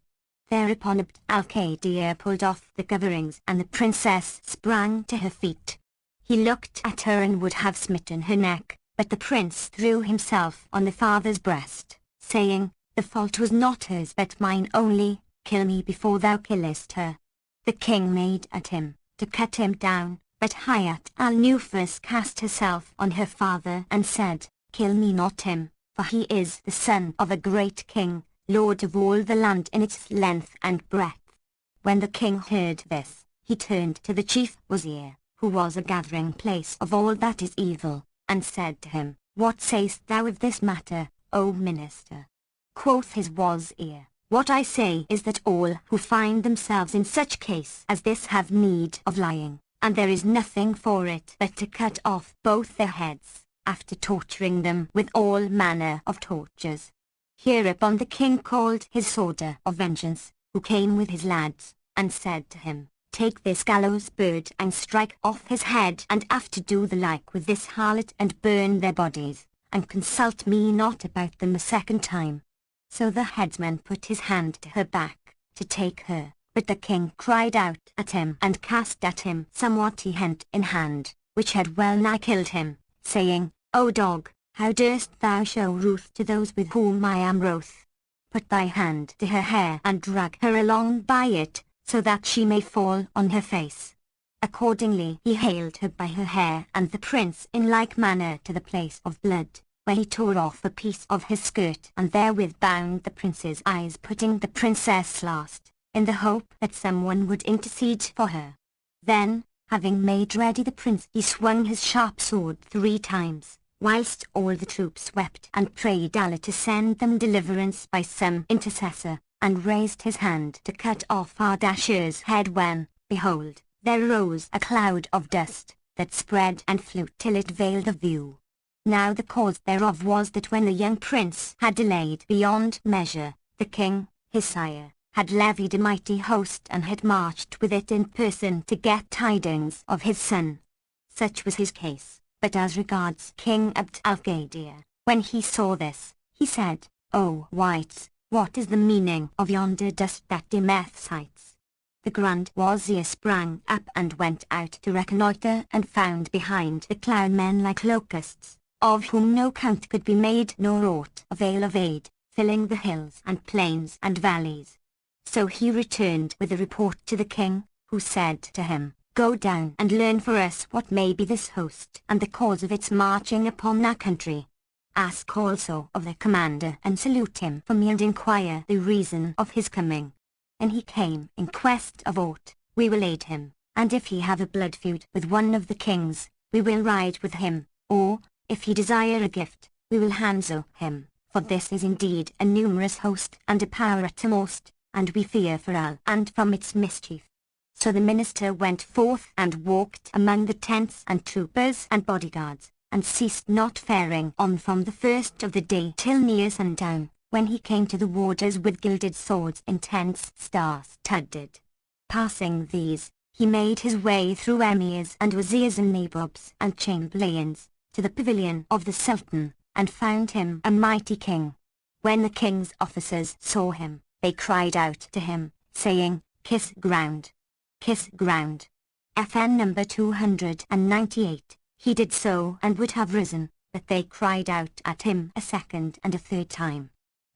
Thereupon Abd al-Qadir pulled off the coverings, and the princess sprang to her feet. He looked at her and would have smitten her neck, But the prince threw himself on the father's breast, saying, "The fault was not hers but mine only, kill me before thou killest her." The king made at him, to cut him down, but Hayat al-Nufus cast herself on her father and said, "Kill me not him, for he is the son of a great king, lord of all the land in its length and breadth." When the king heard this, he turned to the chief wazir, who was a gathering place of all that is evil, and said to him, "What sayest thou of this matter, O minister?" Quoth his wazir, "What I say is that all who find themselves in such case as this have need of lying, and there is nothing for it but to cut off both their heads, after torturing them with all manner of tortures." Hereupon the king called his soldier of vengeance, who came with his lads, and said to him, "Take this gallows bird and strike off his head, and after do the like with this harlot and burn their bodies, and consult me not about them a second time." So the headsman put his hand to her back, to take her, but the king cried out at him and cast at him somewhat he had in hand, which had well nigh killed him, saying, "O dog, how durst thou show ruth to those with whom I am wroth? Put thy hand to her hair and drag her along by it, so that she may fall on her face." Accordingly he haled her by her hair and the prince in like manner to the place of blood, where he tore off a piece of his skirt and therewith bound the prince's eyes, putting the princess last, in the hope that someone would intercede for her. Then, having made ready the prince, he swung his sharp sword 3 times, whilst all the troops wept and prayed Allah to send them deliverance by some intercessor, and raised his hand to cut off Ardashir's head when, behold, there rose a cloud of dust, that spread and flew till it veiled the view. Now the cause thereof was that when the young prince had delayed beyond measure, the king, his sire, had levied a mighty host and had marched with it in person to get tidings of his son. Such was his case, but as regards King Abd al-Qadir, when he saw this, he said, "O whites, what is the meaning of yonder dust that dimmeth sights?" The grand wazir sprang up and went out to reconnoitre, and found behind the cloud men like locusts, of whom no count could be made nor aught avail of aid, filling the hills and plains and valleys. So he returned with a report to the king, who said to him, "Go down and learn for us what may be this host and the cause of its marching upon our country. Ask also of their commander and salute him for me, and inquire the reason of his coming. And he came in quest of aught, we will aid him, and if he have a blood feud with one of the kings, we will ride with him, or, if he desire a gift, we will handsel him, for this is indeed a numerous host and a power uttermost, and we fear for Allah and from its mischief." So the minister went forth and walked among the tents and troopers and bodyguards, and ceased not faring on from the first of the day till near sundown, when he came to the warders with gilded swords in tents star-studded. Passing these, he made his way through emirs and wazirs and nabobs and chamberlains, to the pavilion of the sultan, and found him a mighty king. When the king's officers saw him, they cried out to him, saying, "Kiss ground! Kiss ground!" FN number 298. He did so and would have risen, but they cried out at him a second and a third time.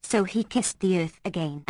So he kissed the earth again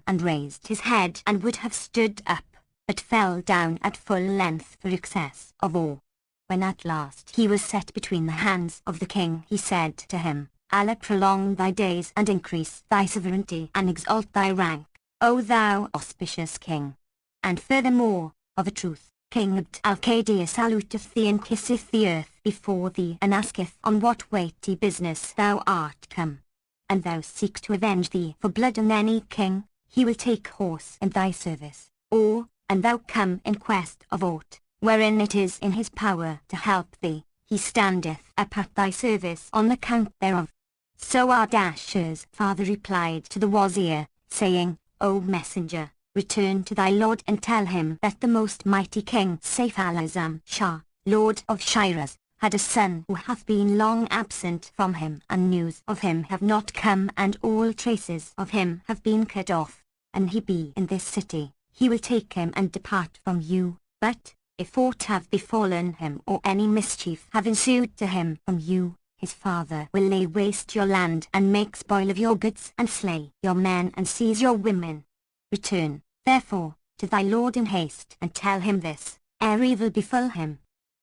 and raised his head and would have stood up, but fell down at full length for excess of awe. When at last he was set between the hands of the king, he said to him, "Allah prolong thy days and increase thy sovereignty and exalt thy rank, O thou auspicious king. And furthermore, of a truth, King Abd al-Qadir saluteth thee and kisseth the earth before thee, and asketh on what weighty business thou art come. And thou seek to avenge thee for blood on any king, he will take horse in thy service, or, and thou come in quest of aught, wherein it is in his power to help thee, he standeth up at thy service on account thereof." So Ardashir's father replied to the wazir, saying, "O messenger, return to thy lord and tell him that the most mighty king Saif al-Azam Shah, lord of Shiraz, had a son who hath been long absent from him, and news of him have not come, and all traces of him have been cut off, and he be in this city, he will take him and depart from you, but, if aught have befallen him or any mischief have ensued to him from you, his father will lay waste your land and make spoil of your goods and slay your men and seize your women. Return, therefore, to thy lord in haste and tell him this, ere evil befall him.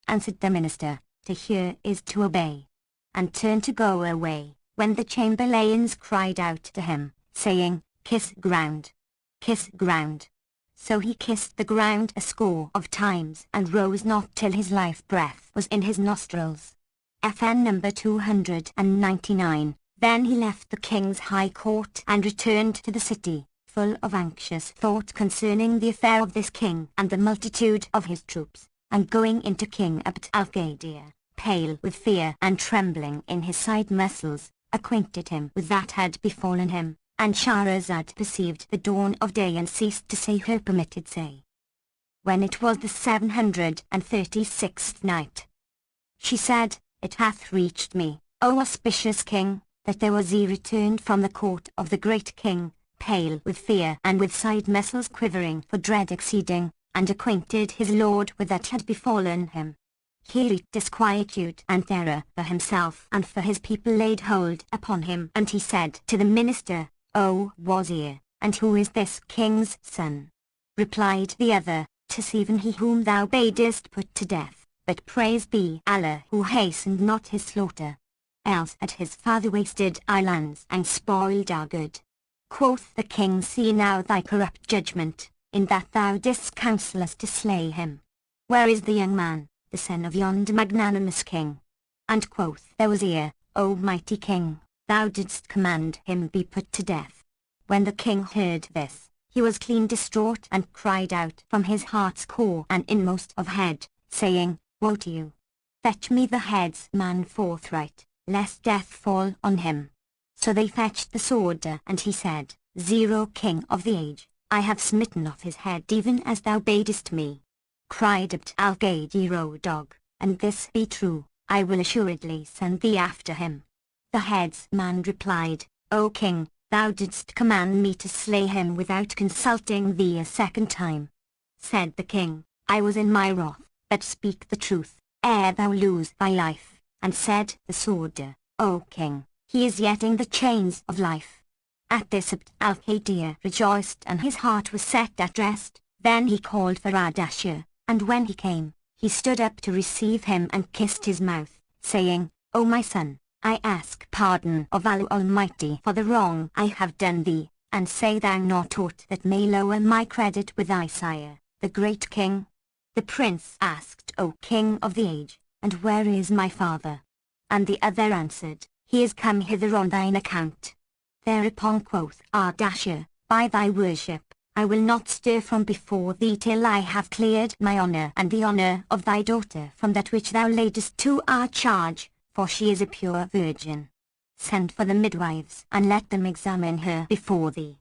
Answered the minister, to hear is to obey. And turned to go away, when the chamberlains cried out to him, saying, Kiss ground. Kiss ground. So he kissed the ground a score of times and rose not till his life breath was in his nostrils. FN number 299. Then he left the king's high court and returned to the city, full of anxious thought concerning the affair of this king and the multitude of his troops, and going into King Abd al-Qadir, pale with fear and trembling in his side muscles, acquainted him with that had befallen him. And Shahrazad perceived the dawn of day and ceased to say her permitted say. When it was the 736th night, she said, It hath reached me, O auspicious king, that there was returned from the court of the great king, pale with fear and with side muscles quivering for dread exceeding, and acquainted his lord with that had befallen him. He disquietude and terror for himself and for his people laid hold upon him, and he said to the minister, O Wazir, and who is this king's son? Replied the other, 'Tis even he whom thou badest put to death, but praise be Allah who hastened not his slaughter. Else had his father wasted our lands and spoiled our good. Quoth the king, See now thy corrupt judgment, in that thou didst counsel us to slay him. Where is the young man, the son of yonder magnanimous king? And quoth the Wazir, O mighty king, thou didst command him be put to death. When the king heard this, he was clean distraught and cried out from his heart's core and inmost of head, saying, Woe to you! Fetch me the headsman forthright, lest death fall on him. So they fetched the sworder, and he said, Zero king of the age, I have smitten off his head even as thou badest me. Cried Abd al-Qadir, O dog, and this be true, I will assuredly send thee after him. The headsman replied, O king, thou didst command me to slay him without consulting thee a second time. Said the king, I was in my wrath, but speak the truth, ere thou lose thy life. And said the sworder, O king, he is yet in the chains of life. At this Abd al-Qadir rejoiced and his heart was set at rest. Then he called for Ardashir, and when he came, he stood up to receive him and kissed his mouth, saying, O my son, I ask pardon of Allah Almighty for the wrong I have done thee, and say thou not aught that may lower my credit with thy sire, the great king. The prince asked, O king of the age, and where is my father? And the other answered, He is come hither on thine account. Thereupon quoth Ardashir, By thy worship, I will not stir from before thee till I have cleared my honour and the honour of thy daughter from that which thou laidest to our charge, for she is a pure virgin. Send for the midwives, and let them examine her before thee.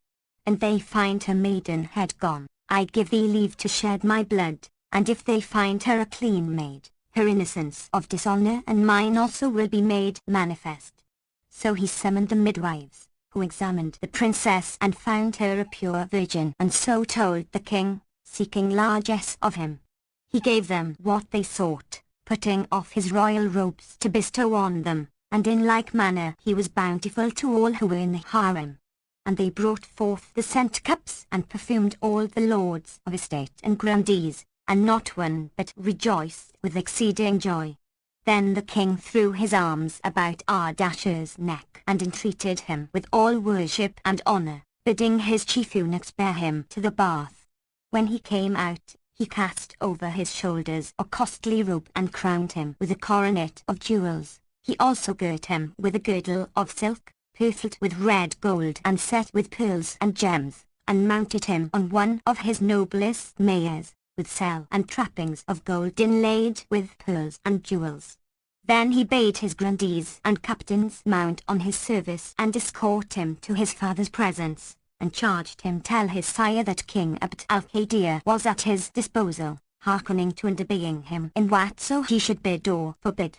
And they find her maidenhead gone, I give thee leave to shed my blood, and if they find her a clean maid, her innocence of dishonour and mine also will be made manifest. So he summoned the midwives, who examined the princess and found her a pure virgin, and so told the king, seeking largesse of him. He gave them what they sought, putting off his royal robes to bestow on them, and in like manner he was bountiful to all who were in the harem. And they brought forth the scent cups and perfumed all the lords of estate and grandees, and not one but rejoiced with exceeding joy. Then the king threw his arms about Ardashir's neck and entreated him with all worship and honour, bidding his chief eunuchs bear him to the bath. When he came out, he cast over his shoulders a costly robe and crowned him with a coronet of jewels. He also girt him with a girdle of silk, purfled with red gold and set with pearls and gems, and mounted him on one of his noblest mares, with sail and trappings of gold inlaid with pearls and jewels. Then he bade his grandees and captains mount on his service and escort him to his father's presence, and charged him tell his sire that King Abd al-Qadir was at his disposal, hearkening to and obeying him in whatso he should bid or forbid.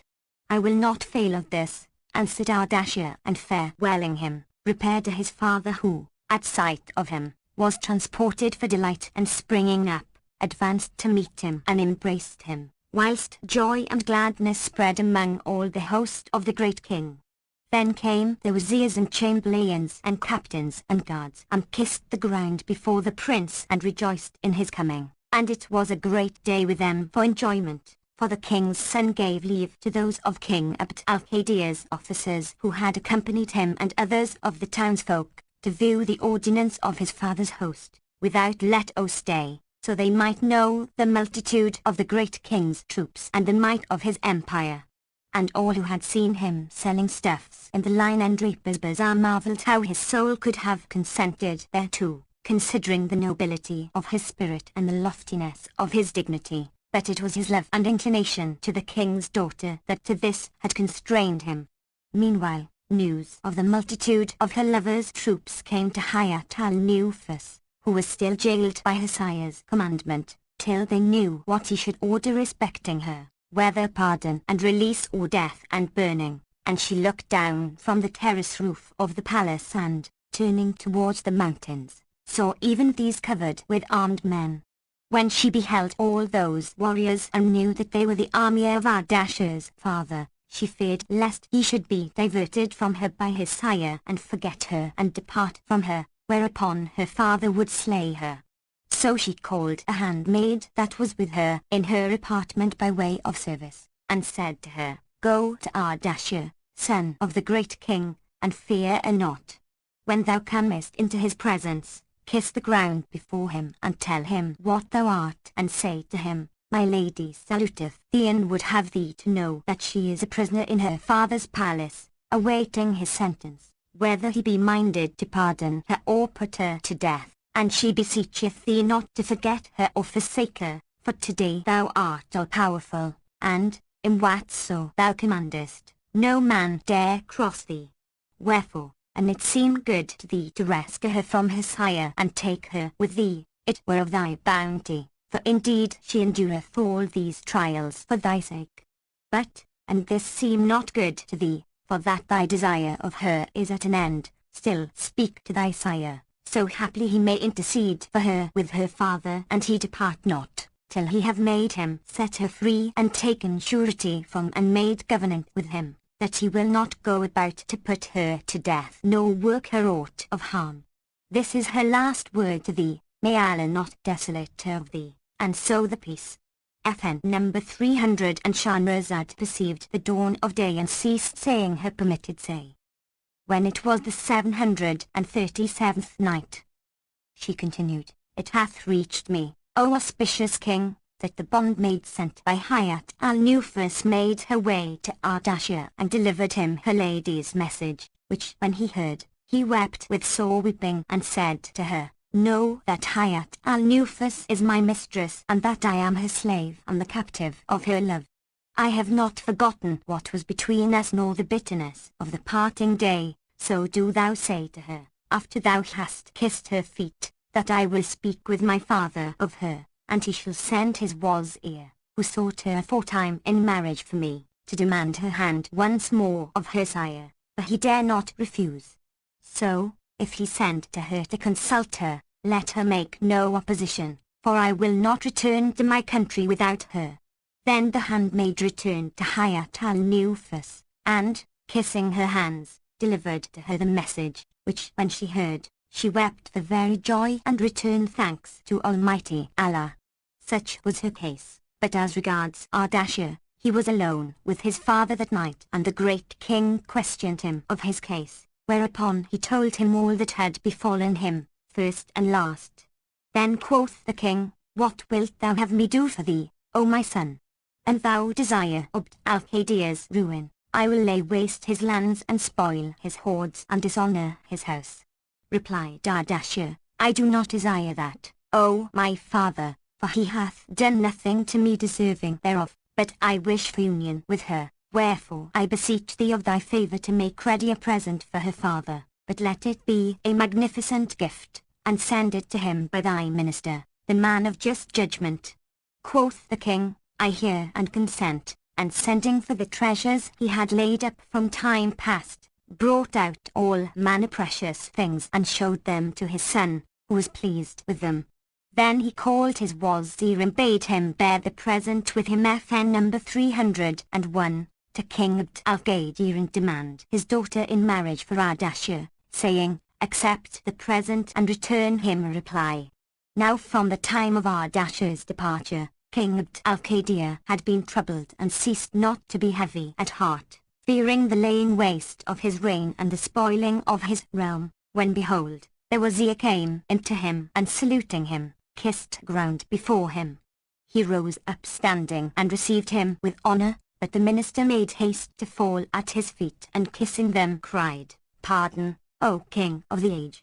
I will not fail of this, answered Ardashir, and farewelling him, repaired to his father who, at sight of him, was transported for delight, and springing up, advanced to meet him and embraced him, whilst joy and gladness spread among all the host of the great king. Then came the wazirs and chamberlains and captains and guards and kissed the ground before the prince and rejoiced in his coming. And it was a great day with them for enjoyment, for the king's son gave leave to those of King Abd al-Qadir's officers who had accompanied him and others of the townsfolk, to view the ordinance of his father's host, without let or stay, so they might know the multitude of the great king's troops and the might of his empire. And all who had seen him selling stuffs in the lion and draper's bazaar marvelled how his soul could have consented thereto, considering the nobility of his spirit and the loftiness of his dignity. But it was his love and inclination to the king's daughter that to this had constrained him. Meanwhile, news of the multitude of her lover's troops came to Hayat al-Nufus, who was still jailed by her sire's commandment, till they knew what he should order respecting her, whether pardon and release or death and burning. And she looked down from the terrace roof of the palace and, turning towards the mountains, saw even these covered with armed men. When she beheld all those warriors and knew that they were the army of Ardashir's father, she feared lest he should be diverted from her by his sire and forget her and depart from her, whereupon her father would slay her. So she called a handmaid that was with her in her apartment by way of service, and said to her, "Go to Ardashir, son of the great king, and fear not. When thou comest into his presence, kiss the ground before him and tell him what thou art, and say to him, My lady saluteth thee and would have thee to know that she is a prisoner in her father's palace, awaiting his sentence, whether he be minded to pardon her or put her to death, and she beseecheth thee not to forget her or forsake her, for today thou art all-powerful, and, in whatso thou commandest, no man dare cross thee. Wherefore, an it seem good to thee to rescue her from her sire and take her with thee, it were of thy bounty, for indeed she endureth all these trials for thy sake. But, and this seem not good to thee, for that thy desire of her is at an end, still speak to thy sire, so haply he may intercede for her with her father and he depart not, till he have made him set her free and taken surety from and made covenant with him, that he will not go about to put her to death nor work her aught of harm. This is her last word to thee, may Allah not desolate her of thee." And so the peace. FN number 300. And Shahrazad perceived the dawn of day and ceased saying her permitted say. When it was the 737th night, she continued, "It hath reached me, O auspicious king, that the bondmaid sent by Hayat al-Nufus made her way to Ardashir and delivered him her lady's message, which when he heard, he wept with sore weeping and said to her, Know that Hayat al-Nufus is my mistress and that I am her slave and the captive of her love. I have not forgotten what was between us nor the bitterness of the parting day, so do thou say to her, after thou hast kissed her feet, that I will speak with my father of her, and he shall send his wazir, who sought her aforetime in marriage for me, to demand her hand once more of her sire, for he dare not refuse. So, if he send to her to consult her, let her make no opposition, for I will not return to my country without her." Then the handmaid returned to Hayat al-Nufus, and, kissing her hands, delivered to her the message, which when she heard, she wept for very joy and returned thanks to Almighty Allah. Such was her case, but as regards Ardashir, he was alone with his father that night, and the great king questioned him of his case, whereupon he told him all that had befallen him, first and last. Then quoth the king, "What wilt thou have me do for thee, O my son? And thou desire Abd al-Qadir's ruin, I will lay waste his lands and spoil his hoards and dishonour his house." Replied Ardashir, "I do not desire that, O my father, for he hath done nothing to me deserving thereof, but I wish for union with her. Wherefore I beseech thee of thy favour to make ready a present for her father, but let it be a magnificent gift, and send it to him by thy minister, the man of just judgment." Quoth the king, "I hear and consent," and sending for the treasures he had laid up from time past, brought out all manner precious things and showed them to his son, who was pleased with them. Then he called his wazir and bade him bear the present with him FN number 301, to King Abd al-Qadir and demand his daughter in marriage for Ardashir, saying, accept the present and return him a reply. Now from the time of Ardashir's departure, King Abd al-Qadir had been troubled and ceased not to be heavy at heart, fearing the laying waste of his reign and the spoiling of his realm, when behold, the wazir came in to him and saluting him, kissed ground before him. He rose up standing and received him with honor, but the minister made haste to fall at his feet and kissing them cried, Pardon, O King of the age.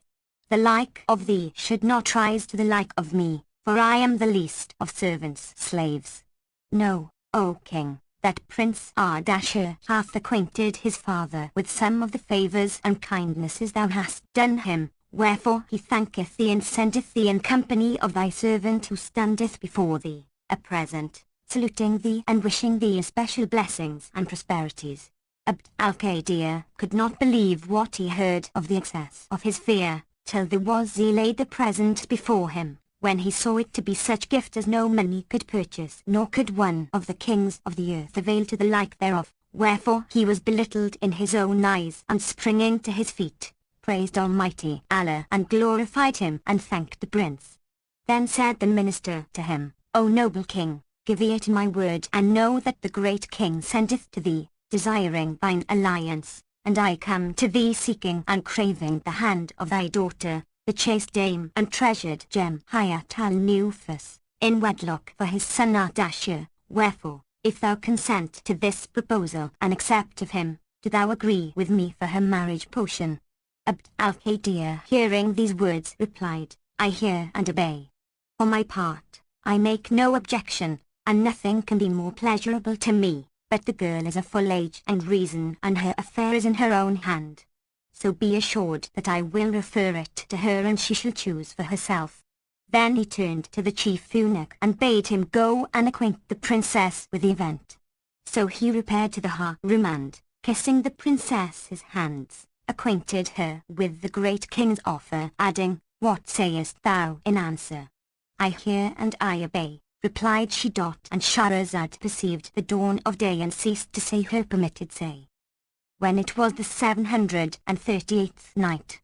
The like of thee should not rise to the like of me, for I am the least of servants' slaves. Know, O King, that Prince Ardashir hath acquainted his father with some of the favours and kindnesses thou hast done him, wherefore he thanketh thee and sendeth thee in company of thy servant who standeth before thee, a present, saluting thee and wishing thee especial blessings and prosperities. Abd al-Qadir could not believe what he heard of the excess of his fear, till the wazir laid the present before him, when he saw it to be such gift as no money could purchase, nor could one of the kings of the earth avail to the like thereof, wherefore he was belittled in his own eyes, and springing to his feet, praised Almighty Allah and glorified him and thanked the prince. Then said the minister to him, O noble king, give ear to my word and know that the great king sendeth to thee, desiring thine alliance, and I come to thee seeking and craving the hand of thy daughter, the chaste dame and treasured gem Hayat al-Nufus, in wedlock for his son Ardashir, wherefore, if thou consent to this proposal and accept of him, do thou agree with me for her marriage portion. Abd al-Qadir hearing these words replied, I hear and obey. For my part, I make no objection, and nothing can be more pleasurable to me, but the girl is of full age and reason and her affair is in her own hand. So be assured that I will refer it to her and she shall choose for herself. Then he turned to the chief eunuch and bade him go and acquaint the princess with the event. So he repaired to the harem and, kissing the princess's hands, acquainted her with the great king's offer, adding, What sayest thou in answer? I hear and I obey, replied she. And Shahrazad perceived the dawn of day and ceased to say her permitted say. When it was the 738th night,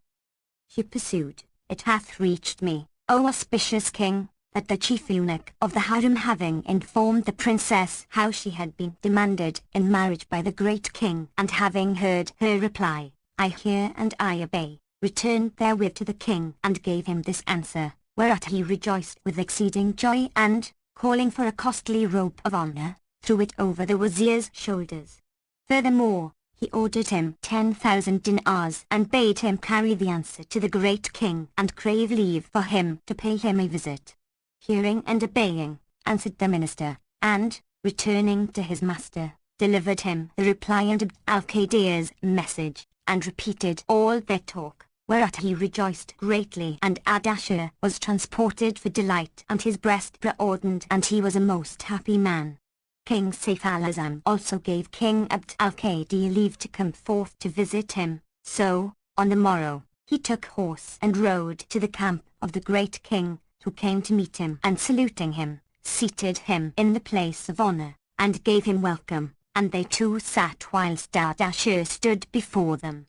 she pursued, It hath reached me, O auspicious king, that the chief eunuch of the harem having informed the princess how she had been demanded in marriage by the great king, and having heard her reply, I hear and I obey, returned therewith to the king and gave him this answer, whereat he rejoiced with exceeding joy and, calling for a costly robe of honor, threw it over the wazir's shoulders. Furthermore, he ordered him 10,000 dinars and bade him carry the answer to the great king and crave leave for him to pay him a visit. Hearing and obeying, answered the minister, and, returning to his master, delivered him the reply and Abd al-Qadir's message, and repeated all their talk, whereat he rejoiced greatly and Ardashir was transported for delight and his breast broadened and he was a most happy man. King Saif al-Azam also gave King Abd al-Qadir leave to come forth to visit him, so, on the morrow, he took horse and rode to the camp of the great king, who came to meet him and saluting him, seated him in the place of honor, and gave him welcome, and they two sat whilst Ardashir stood before them.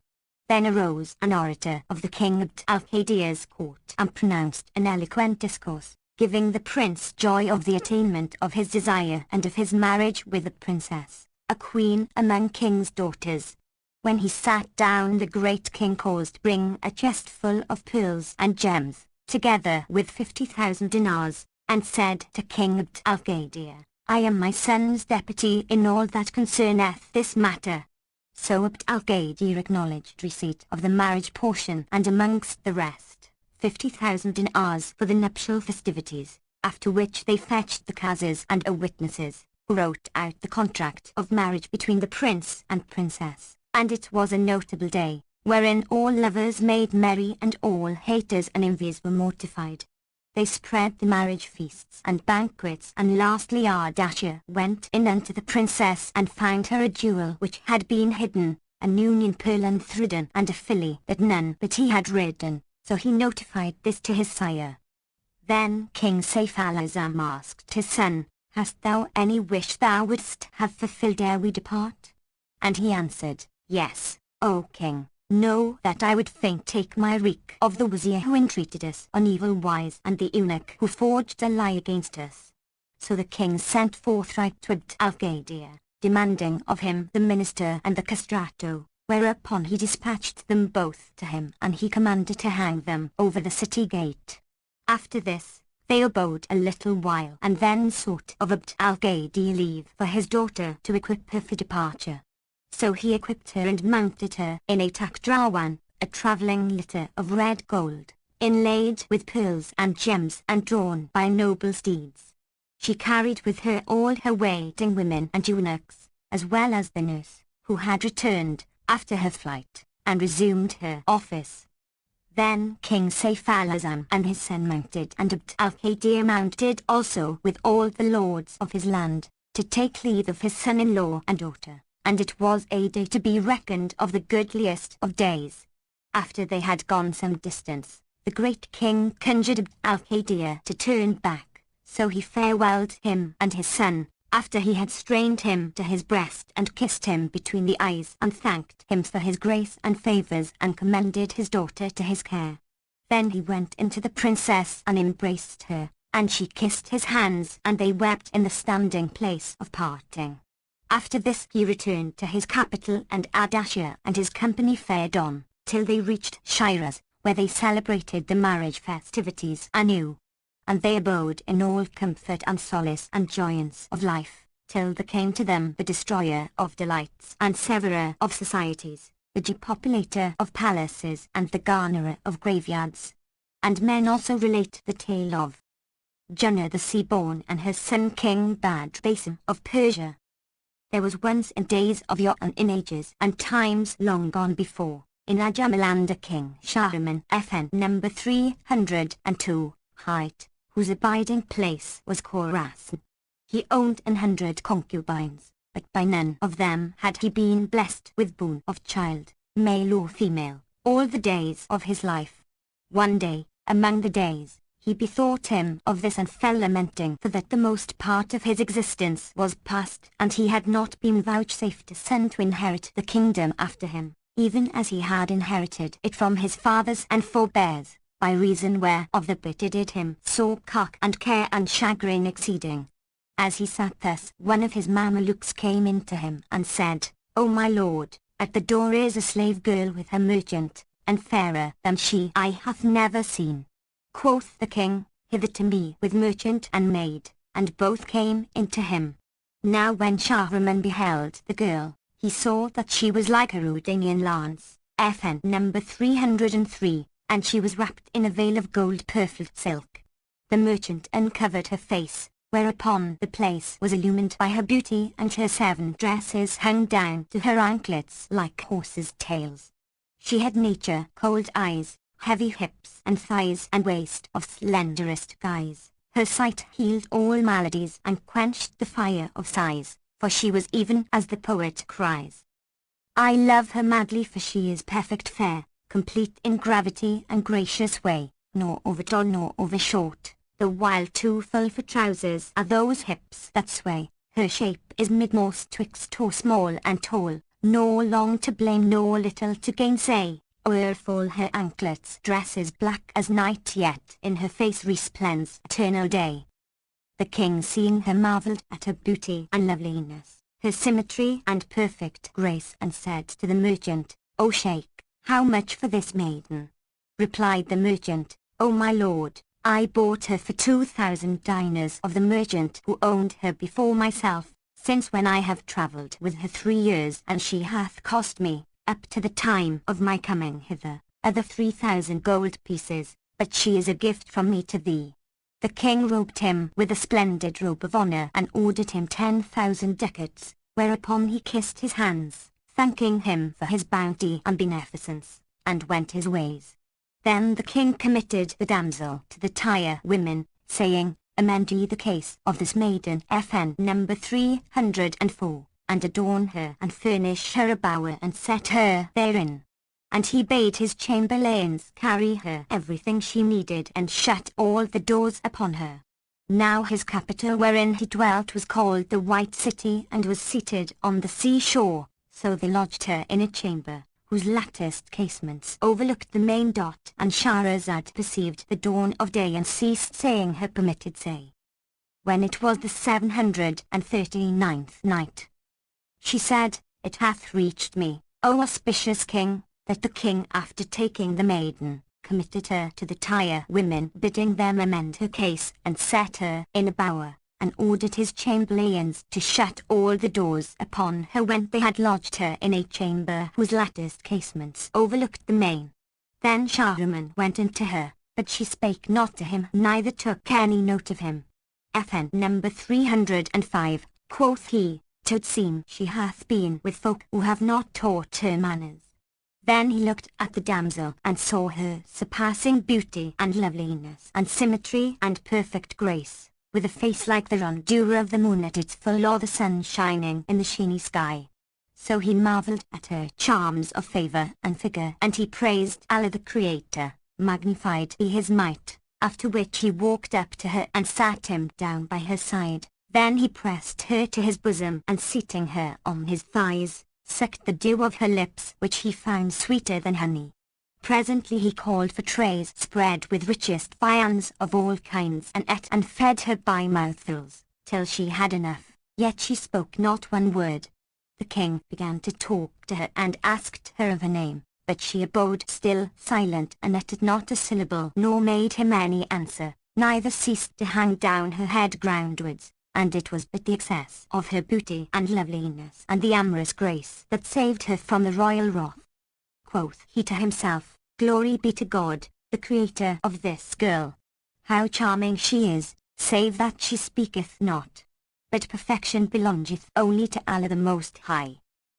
Then arose an orator of the King Abd al-Qadir's court and pronounced an eloquent discourse, giving the prince joy of the attainment of his desire and of his marriage with the princess, a queen among king's daughters. When he sat down, the great king caused bring a chest full of pearls and gems, together with 50,000 dinars, and said to King Abd al-Qadir, I am my son's deputy in all that concerneth this matter. So Abd al-Qadir acknowledged receipt of the marriage portion and amongst the rest, 50,000 dinars for the nuptial festivities, after which they fetched the qazis and witnesses, who wrote out the contract of marriage between the prince and princess, and it was a notable day, wherein all lovers made merry and all haters and envious were mortified. They spread the marriage feasts and banquets, and lastly Ardashir went in unto the princess and found her a jewel which had been hidden, an union pearl unthridden and a filly that none but he had ridden, so he notified this to his sire. Then King Saif-al-Azam asked his son, "Hast thou any wish thou wouldst have fulfilled ere we depart?" And he answered, "Yes, O king. Know that I would fain take my wreak of the wazir who entreated us on evil wise and the eunuch who forged a lie against us." So the king sent forthright to Abd al-Qadir, demanding of him the minister and the castrato, whereupon he dispatched them both to him and he commanded to hang them over the city gate. After this, they abode a little while and then sought of Abd al-Qadir leave for his daughter to equip her for departure. So he equipped her and mounted her in a takdrawan, a travelling litter of red gold, inlaid with pearls and gems and drawn by noble steeds. She carried with her all her waiting women and eunuchs, as well as the nurse, who had returned, after her flight, and resumed her office. Then King Saif-al-Azam and his son mounted and Abd al-Qadir mounted also with all the lords of his land, to take leave of his son-in-law and daughter. And it was a day to be reckoned of the goodliest of days. After they had gone some distance, the great king conjured Abd al-Qadir to turn back, so he farewelled him and his son, after he had strained him to his breast and kissed him between the eyes and thanked him for his grace and favours and commended his daughter to his care. Then he went into the princess and embraced her, and she kissed his hands and they wept in the standing place of parting. After this he returned to his capital and Ardashir and his company fared on, till they reached Shiraz, where they celebrated the marriage festivities anew. And they abode in all comfort and solace and joyance of life, till there came to them the destroyer of delights and severer of societies, the depopulator of palaces and the garnerer of graveyards. And men also relate the tale of Junna the sea-born and her son King Badr-Basim of Persia. There was once in days of yore and in ages and times long gone before, in Ajamiland a king Shahriman FN number 302, height, whose abiding place was Khorasan. He owned 100 concubines, but by none of them had he been blessed with boon of child, male or female, all the days of his life. One day, among the days, he bethought him of this and fell lamenting for that the most part of his existence was past and he had not been vouchsafed a son to inherit the kingdom after him, even as he had inherited it from his fathers and forebears, by reason whereof the bitter did him sore cark and care and chagrin exceeding. As he sat thus, one of his Mamelukes came in to him and said, "O my lord, at the door is a slave girl with her merchant, and fairer than she I hath never seen." Quoth the king, "Hither to me with merchant and maid," and both came in to him. Now when Shahriman beheld the girl, he saw that she was like a Rudanian lance, FN number 303, and she was wrapped in a veil of gold purfled silk. The merchant uncovered her face, whereupon the place was illumined by her beauty and her 7 dresses hung down to her anklets like horses' tails. She had nature cold eyes, heavy hips and thighs and waist of slenderest guise. Her sight healed all maladies and quenched the fire of sighs, for she was even as the poet cries. I love her madly for she is perfect fair, complete in gravity and gracious way, nor over tall nor over short, the while too full for trousers are those hips that sway. Her shape is midmost twixt or small and tall, nor long to blame nor little to gainsay. Wherefore her anklets dress is black as night, yet in her face resplends eternal day. The king seeing her marvelled at her beauty and loveliness, her symmetry and perfect grace, and said to the merchant, "O Sheikh, how much for this maiden?" Replied the merchant, "O my lord, I bought her for 2,000 dinars of the merchant who owned her before myself, since when I have travelled with her 3 years, and she hath cost me, up to the time of my coming hither, other 3,000 gold pieces, but she is a gift from me to thee." The king robed him with a splendid robe of honour and ordered him 10,000 ducats, whereupon he kissed his hands, thanking him for his bounty and beneficence, and went his ways. Then the king committed the damsel to the tire women, saying, "Amend ye the case of this maiden FN number 304, and adorn her and furnish her a bower and set her therein." And he bade his chamberlains carry her everything she needed and shut all the doors upon her. Now his capital wherein he dwelt was called the White City and was seated on the seashore, so they lodged her in a chamber, whose latticed casements overlooked the main dot, and Shahrazad perceived the dawn of day and ceased saying her permitted say. When it was the 739th night, she said, It hath reached me, O auspicious king, that the king after taking the maiden, committed her to the tire women, bidding them amend her case and set her in a bower, and ordered his chamberlains to shut all the doors upon her when they had lodged her in a chamber whose latticed casements overlooked the main. Then Shahriman went into her, but she spake not to him, neither took any note of him. FN number 305, quoth he, 'Twould seem she hath been with folk who have not taught her manners. Then he looked at the damsel and saw her surpassing beauty and loveliness and symmetry and perfect grace, with a face like the rondure of the moon at its full or the sun shining in the sheeny sky. So he marvelled at her charms of favour and figure, and he praised Allah the Creator, magnified be his might, after which he walked up to her and sat him down by her side. Then he pressed her to his bosom and seating her on his thighs, sucked the dew of her lips which he found sweeter than honey. Presently he called for trays spread with richest viands of all kinds and ate and fed her by mouthfuls, till she had enough, yet she spoke not one word. The king began to talk to her and asked her of her name, but she abode still silent and uttered not a syllable nor made him any answer, neither ceased to hang down her head groundwards. And it was but the excess of her beauty and loveliness and the amorous grace that saved her from the royal wrath. Quoth he to himself, Glory be to God, the creator of this girl. How charming she is, save that she speaketh not. But perfection belongeth only to Allah the Most High.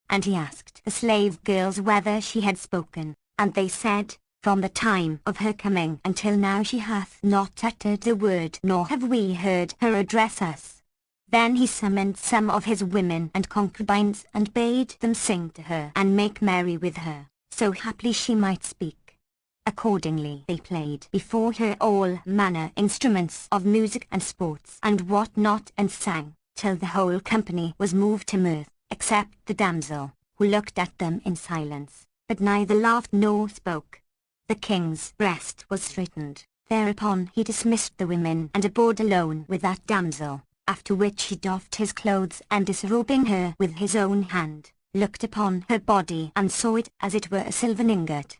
And he asked the slave girls whether she had spoken, and they said, From the time of her coming until now she hath not uttered a word, nor have we heard her address us. Then he summoned some of his women and concubines and bade them sing to her and make merry with her, so haply she might speak. Accordingly they played before her all manner instruments of music and sports and what not, and sang, till the whole company was moved to mirth, except the damsel, who looked at them in silence, but neither laughed nor spoke. The king's breast was straitened. Thereupon he dismissed the women and abode alone with that damsel. After which he doffed his clothes and disrobing her with his own hand, looked upon her body and saw it as it were a silvern ingot.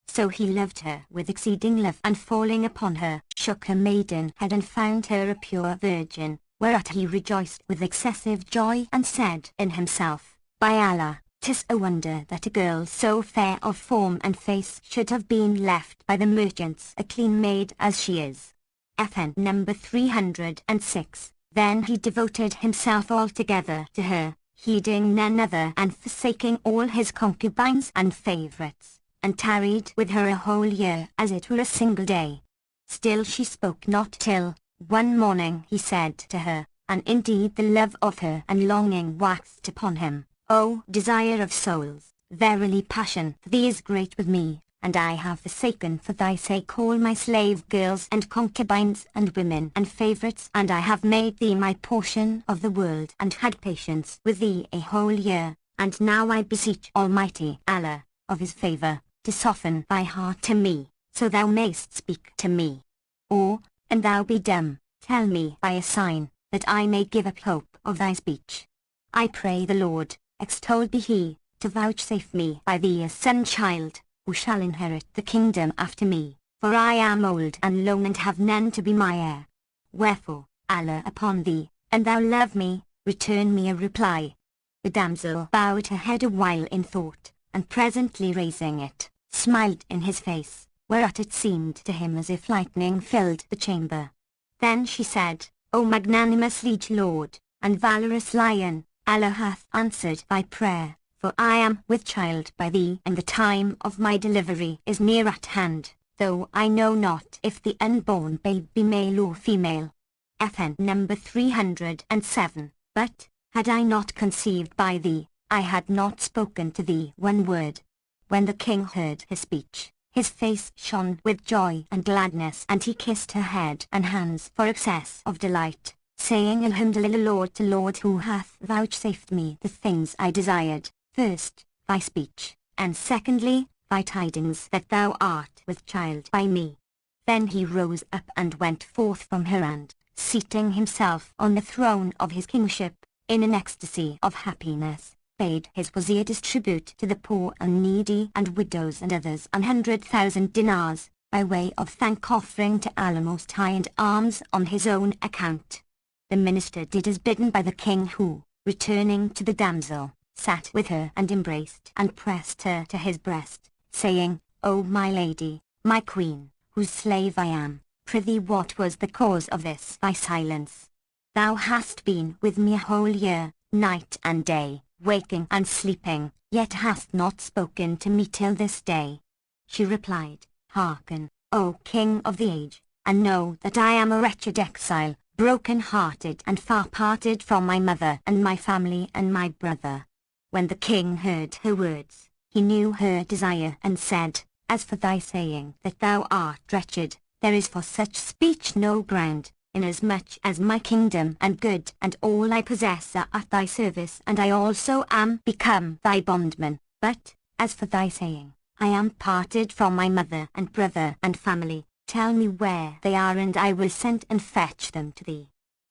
So he loved her with exceeding love, and falling upon her, shook her maiden head and found her a pure virgin, whereat he rejoiced with excessive joy and said in himself, By Allah, 'tis a wonder that a girl so fair of form and face should have been left by the merchants a clean maid as she is. FN number 306. Then he devoted himself altogether to her, heeding none other and forsaking all his concubines and favourites, and tarried with her a whole year as it were a single day. Still she spoke not till, one morning he said to her, and indeed the love of her and longing waxed upon him, O desire of souls, verily passion for thee is great with me, and I have forsaken for thy sake all my slave girls and concubines and women and favourites, and I have made thee my portion of the world and had patience with thee a whole year, and now I beseech Almighty Allah, of his favour, to soften thy heart to me, so thou mayst speak to me. Or, and thou be dumb, tell me by a sign, that I may give up hope of thy speech. I pray the Lord, extolled be he, to vouchsafe me by thee a son-child, who shall inherit the kingdom after me, for I am old and lone and have none to be my heir. Wherefore, Allah upon thee, and thou love me, return me a reply. The damsel bowed her head a while in thought, and presently raising it, smiled in his face, whereat it seemed to him as if lightning filled the chamber. Then she said, O magnanimous liege lord, and valorous lion, Allah hath answered thy prayer. For I am with child by thee, and the time of my delivery is near at hand, though I know not if the unborn babe be male or female. FN number 307. But, had I not conceived by thee, I had not spoken to thee one word. When the king heard her speech, his face shone with joy and gladness, and he kissed her head and hands for excess of delight, saying, Alhamdulillah, Lord to Lord, who hath vouchsafed me the things I desired, first, thy speech, and secondly, thy tidings that thou art with child by me. Then he rose up and went forth from her, and, seating himself on the throne of his kingship, in an ecstasy of happiness, bade his wazir distribute to the poor and needy and widows and others 100,000 dinars, by way of thank-offering to Allah Most High and alms on his own account. The minister did as bidden by the king, who, returning to the damsel, sat with her and embraced and pressed her to his breast, saying, O my lady, my queen, whose slave I am, prithee what was the cause of this thy silence? Thou hast been with me a whole year, night and day, waking and sleeping, yet hast not spoken to me till this day. She replied, Hearken, O king of the age, and know that I am a wretched exile, broken-hearted and far-parted from my mother and my family and my brother. When the king heard her words, he knew her desire and said, As for thy saying that thou art wretched, there is for such speech no ground, inasmuch as my kingdom and good and all I possess are at thy service, and I also am become thy bondman. But, as for thy saying, I am parted from my mother and brother and family, tell me where they are, and I will send and fetch them to thee.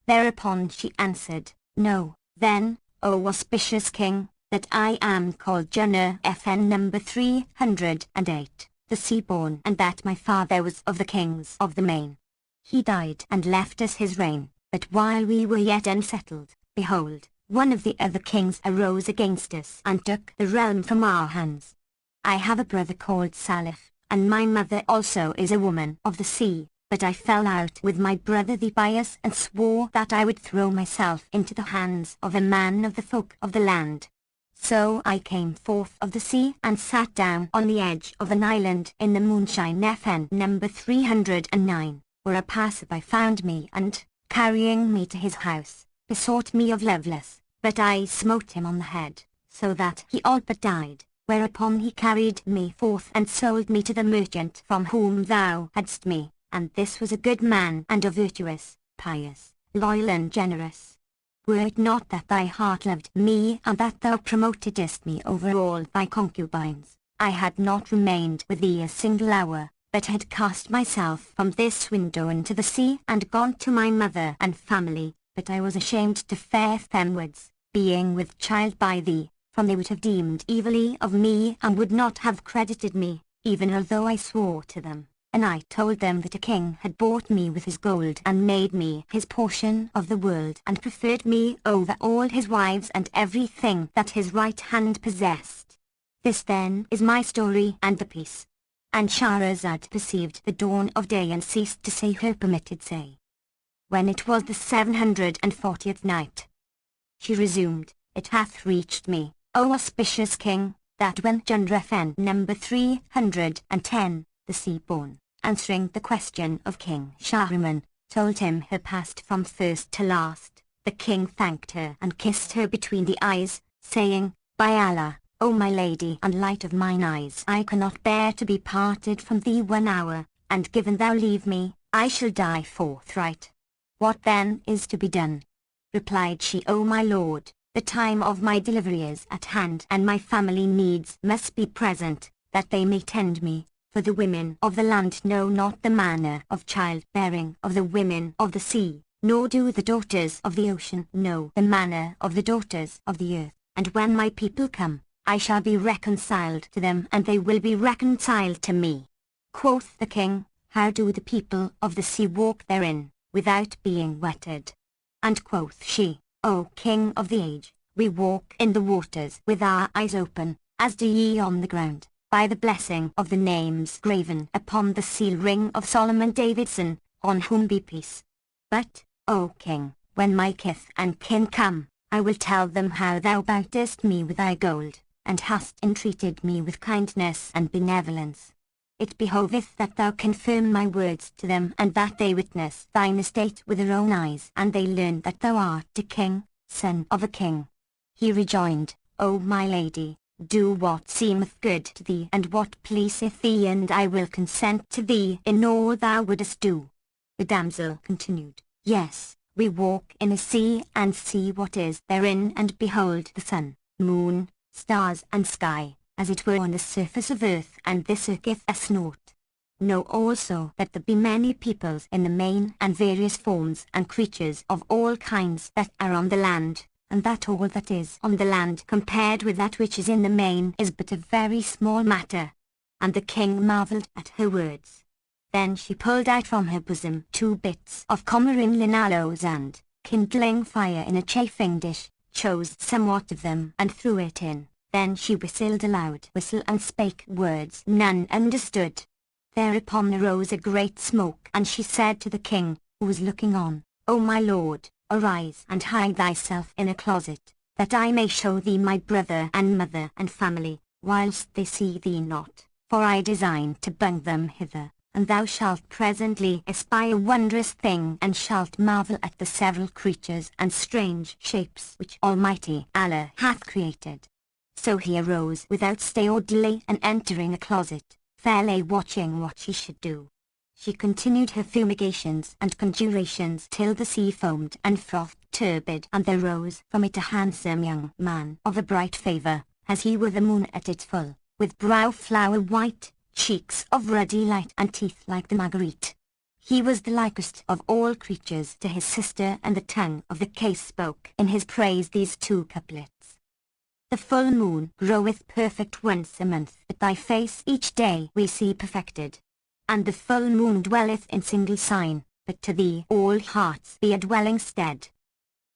Thereupon she answered, Know, then, O auspicious king, that I am called Jannah FN number 308, the sea-born, and that my father was of the kings of the main. He died and left us his reign, but while we were yet unsettled, behold, one of the other kings arose against us and took the realm from our hands. I have a brother called Salif, and my mother also is a woman of the sea, but I fell out with my brother the pious and swore that I would throw myself into the hands of a man of the folk of the land. So I came forth of the sea and sat down on the edge of an island in the moonshine FN number 309, where a passerby found me and, carrying me to his house, besought me of Lovelace, but I smote him on the head, so that he all but died, whereupon he carried me forth and sold me to the merchant from whom thou hadst me, and this was a good man and a virtuous, pious, loyal and generous. Were it not that thy heart loved me and that thou promotedst me over all thy concubines, I had not remained with thee a single hour, but had cast myself from this window into the sea and gone to my mother and family, but I was ashamed to fare themwards, being with child by thee, for they would have deemed evilly of me and would not have credited me, even although I swore to them. And I told them that a king had bought me with his gold and made me his portion of the world and preferred me over all his wives and everything that his right hand possessed. This then is my story and the peace. And Shahrazad perceived the dawn of day and ceased to say her permitted say. When it was the 740th night, she resumed, It hath reached me, O auspicious king, that when Jundrefen number 310, the sea-born, answering the question of King Shahriman, told him her past from first to last, the king thanked her and kissed her between the eyes, saying, By Allah, O my lady and light of mine eyes, I cannot bear to be parted from thee 1 hour, and given thou leave me, I shall die forthright. What then is to be done? Replied she, O my lord, the time of my delivery is at hand, and my family needs must be present, that they may tend me. For the women of the land know not the manner of childbearing of the women of the sea, nor do the daughters of the ocean know the manner of the daughters of the earth. And when my people come, I shall be reconciled to them, and they will be reconciled to me. Quoth the king, How do the people of the sea walk therein, without being wetted? And quoth she, O king of the age, we walk in the waters with our eyes open, as do ye on the ground, by the blessing of the names graven upon the seal ring of Solomon Davidson, on whom be peace. But, O king, when my kith and kin come, I will tell them how thou boutest me with thy gold, and hast entreated me with kindness and benevolence. It behoveth that thou confirm my words to them, and that they witness thine estate with their own eyes, and they learn that thou art a king, son of a king. He rejoined, O my lady, Do what seemeth good to thee and what pleaseth thee, and I will consent to thee in all thou wouldest do. The damsel continued, Yes, we walk in a sea and see what is therein, and behold the sun, moon, stars and sky, as it were on the surface of earth, and this irketh us naught. Know also that there be many peoples in the main, and various forms and creatures of all kinds that are on the land, and that all that is on the land compared with that which is in the main is but a very small matter. And the king marvelled at her words. Then she pulled out from her bosom 2 bits of commering linaloes, and, kindling fire in a chafing dish, chose somewhat of them and threw it in. Then she whistled a loud whistle and spake words none understood. Thereupon arose a great smoke, and she said to the king, who was looking on, O my lord, arise and hide thyself in a closet, that I may show thee my brother and mother and family, whilst they see thee not, for I design to bring them hither, and thou shalt presently espy a wondrous thing, and shalt marvel at the several creatures and strange shapes which Almighty Allah hath created. So he arose without stay or delay, and entering a closet, there lay watching what she should do. She continued her fumigations and conjurations till the sea foamed and frothed turbid, and there rose from it a handsome young man of a bright favour, as he were the moon at its full, with brow flower white, cheeks of ruddy light, and teeth like the marguerite. He was the likest of all creatures to his sister, and the tongue of the case spoke in his praise these 2 couplets. The full moon groweth perfect once a month, but thy face each day we see perfected. And the full moon dwelleth in single sign, but to thee all hearts be a dwelling stead.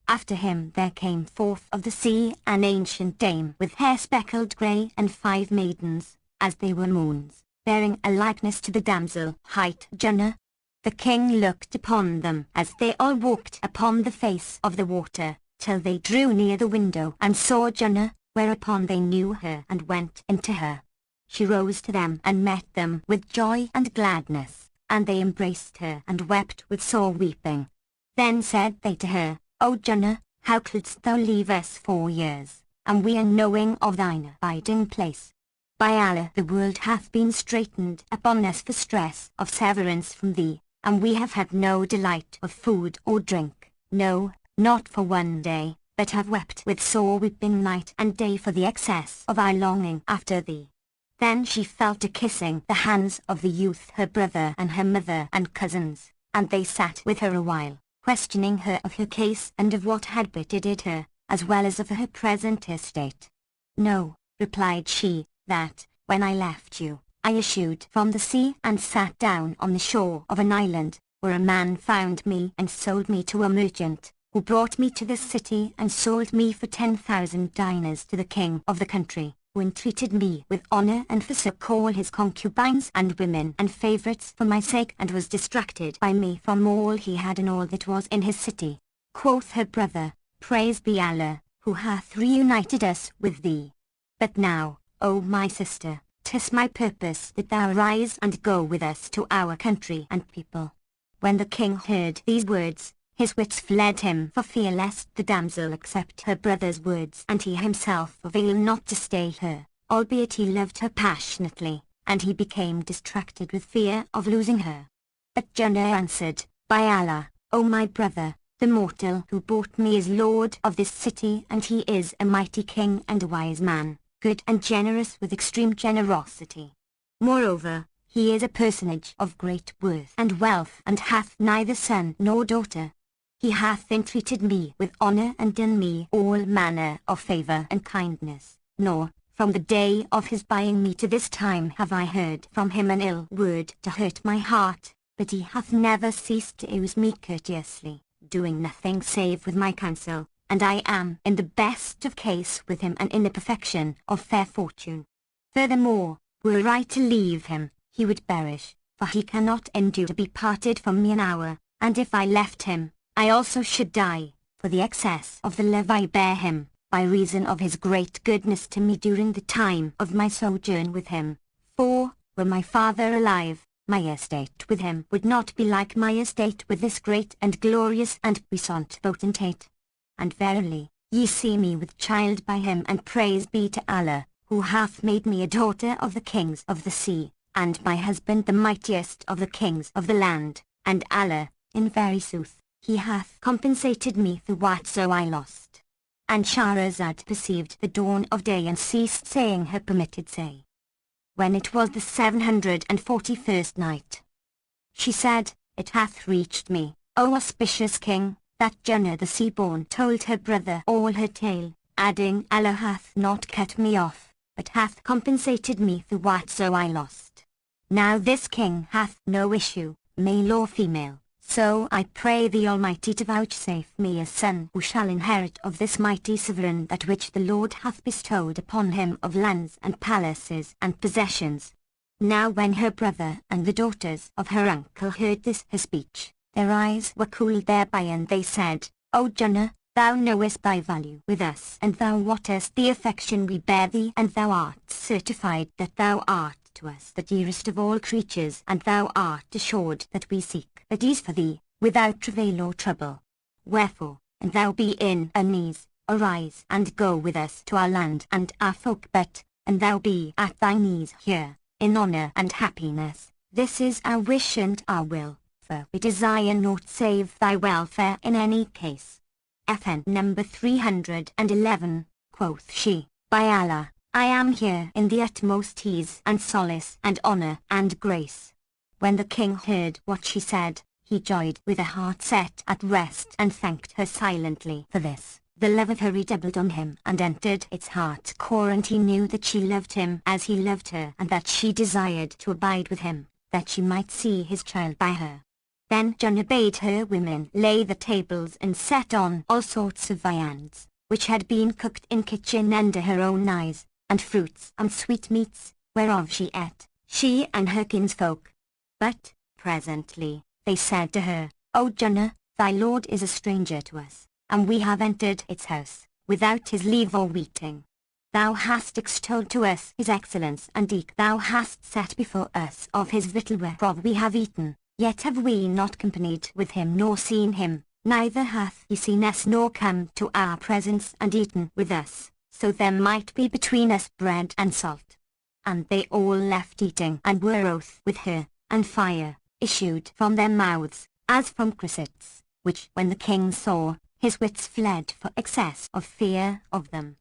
After him there came forth of the sea an ancient dame, with hair speckled grey, and 5 maidens, as they were moons, bearing a likeness to the damsel hight Junna. The king looked upon them as they all walked upon the face of the water, till they drew near the window and saw Junna, whereupon they knew her and went into her. She rose to them and met them with joy and gladness, and they embraced her and wept with sore weeping. Then said they to her, O Junna, how couldst thou leave us 4 years, and we unknowing of thine abiding place? By Allah, the world hath been straitened upon us for stress of severance from thee, and we have had no delight of food or drink, no, not for 1 day, but have wept with sore weeping night and day for the excess of our longing after thee. Then she fell to kissing the hands of the youth her brother and her mother and cousins, and they sat with her a while, questioning her of her case and of what had betided her, as well as of her present estate. No, replied she, that, when I left you, I issued from the sea and sat down on the shore of an island, where a man found me and sold me to a merchant, who brought me to this city and sold me for 10,000 dinars to the king of the country, who entreated me with honour and forsook all his concubines and women and favourites for my sake, and was distracted by me from all he had and all that was in his city. Quoth her brother, Praise be Allah, who hath reunited us with thee. But now, O my sister, 'tis my purpose that thou rise and go with us to our country and people. When the king heard these words, his wits fled him for fear lest the damsel accept her brother's words, and he himself avail not to stay her, albeit he loved her passionately, and he became distracted with fear of losing her. But Junna answered, By Allah, O my brother, the mortal who bought me is lord of this city, and he is a mighty king and a wise man, good and generous with extreme generosity. Moreover, he is a personage of great worth and wealth, and hath neither son nor daughter. He hath entreated me with honour and done me all manner of favour and kindness, nor, from the day of his buying me to this time, have I heard from him an ill word to hurt my heart, but he hath never ceased to use me courteously, doing nothing save with my counsel, and I am in the best of case with him and in the perfection of fair fortune. Furthermore, were I to leave him, he would perish, for he cannot endure to be parted from me an hour, and if I left him, I also should die, for the excess of the love I bear him, by reason of his great goodness to me during the time of my sojourn with him. For, were my father alive, my estate with him would not be like my estate with this great and glorious and puissant potentate. And verily, ye see me with child by him, and praise be to Allah, who hath made me a daughter of the kings of the sea, and my husband the mightiest of the kings of the land, and Allah, in very sooth, he hath compensated me for whatso I lost. And Shahrazad perceived the dawn of day and ceased saying her permitted say. When it was the 741st night, she said, It hath reached me, O auspicious king, that Jannah the sea-born told her brother all her tale, adding, Allah hath not cut me off, but hath compensated me for whatso I lost. Now this king hath no issue, male or female, so I pray the Almighty to vouchsafe me a son who shall inherit of this mighty sovereign that which the Lord hath bestowed upon him of lands and palaces and possessions. Now when her brother and the daughters of her uncle heard this her speech, their eyes were cooled thereby, and they said, O Jannah, thou knowest thy value with us, and thou wottest the affection we bear thee, and thou art certified that thou art to us the dearest of all creatures, and thou art assured that we seek at ease for thee, without travail or trouble. Wherefore, and thou be in unease, arise and go with us to our land and our folk, and thou be at thine ease here, in honour and happiness. This is our wish and our will, for we desire naught save thy welfare in any case. FN number 311, quoth she, By Allah, I am here in the utmost ease and solace and honour and grace. When the king heard what she said, he joyed with a heart set at rest and thanked her silently for this. The love of her redoubled on him and entered its heart core, and he knew that she loved him as he loved her, and that she desired to abide with him, that she might see his child by her. Then Jannah bade her women lay the tables and set on all sorts of viands, which had been cooked in kitchen under her own eyes, and fruits and sweetmeats, whereof she ate, she and her kinsfolk. But, presently, they said to her, O Jannah, thy Lord is a stranger to us, and we have entered its house, without his leave or weeting. Thou hast extolled to us his excellence, and eke thou hast set before us of his victual whereof we have eaten, yet have we not companied with him nor seen him, neither hath he seen us nor come to our presence and eaten with us, so there might be between us bread and salt. And they all left eating and were wroth with her, and fire issued from their mouths, as from cressets, which when the king saw, his wits fled for excess of fear of them.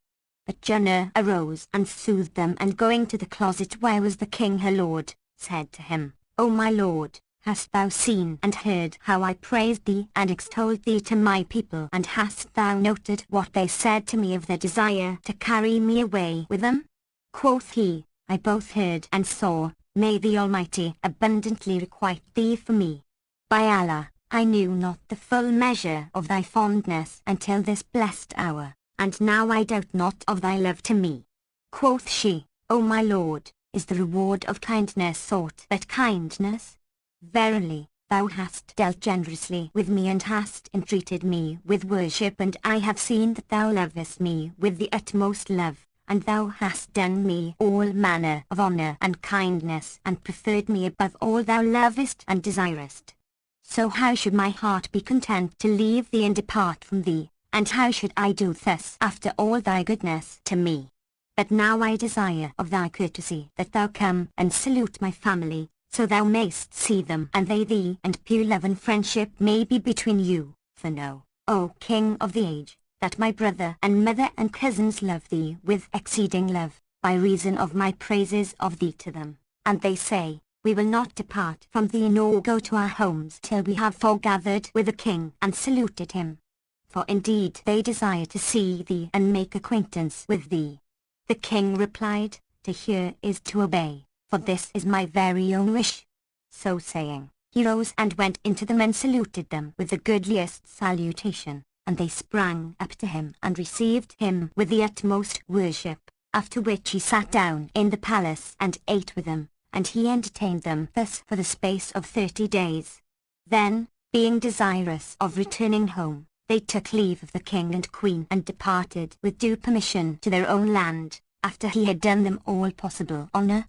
But Jannah arose and soothed them, and going to the closet where was the king her lord, said to him, O my lord, hast thou seen and heard how I praised thee and extolled thee to my people, and hast thou noted what they said to me of their desire to carry me away with them? Quoth he, I both heard and saw. May the Almighty abundantly requite thee for me. By Allah, I knew not the full measure of thy fondness until this blessed hour, and now I doubt not of thy love to me. Quoth she, O my lord, is the reward of kindness sought but kindness? Verily, thou hast dealt generously with me, and hast entreated me with worship, and I have seen that thou lovest me with the utmost love. And thou hast done me all manner of honour and kindness, and preferred me above all thou lovest and desirest. So how should my heart be content to leave thee and depart from thee, and how should I do thus after all thy goodness to me? But now I desire of thy courtesy that thou come and salute my family, so thou mayst see them and they thee, and pure love and friendship may be between you. For know, O King of the age, that my brother and mother and cousins love thee with exceeding love, by reason of my praises of thee to them. And they say, We will not depart from thee nor go to our homes till we have foregathered with the king and saluted him. For indeed they desire to see thee and make acquaintance with thee. The king replied, To hear is to obey, for this is my very own wish. So saying, he rose and went into them and saluted them with the goodliest salutation. And they sprang up to him and received him with the utmost worship, after which he sat down in the palace and ate with them, and he entertained them thus for the space of 30 days. Then, being desirous of returning home, they took leave of the king and queen and departed with due permission to their own land, after he had done them all possible honour.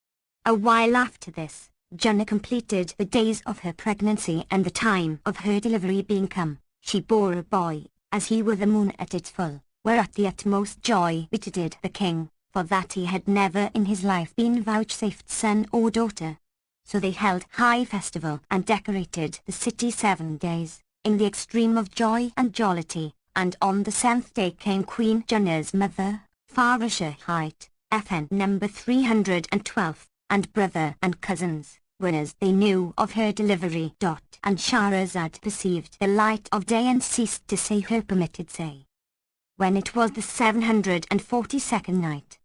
A while after this, Jannah completed the days of her pregnancy, and the time of her delivery being come, she bore a boy, as he were the moon at its full, whereat the utmost joy visited the king, for that he had never in his life been vouchsafed son or daughter. So they held high festival and decorated the city 7 days, in the extreme of joy and jollity, and on the 7th day came Queen Junna's mother, Farashahite, FN number 312, and brother and cousins, whenas they knew of her delivery. And Shahrazad perceived the light of day and ceased to say her permitted say. When it was the 742nd night,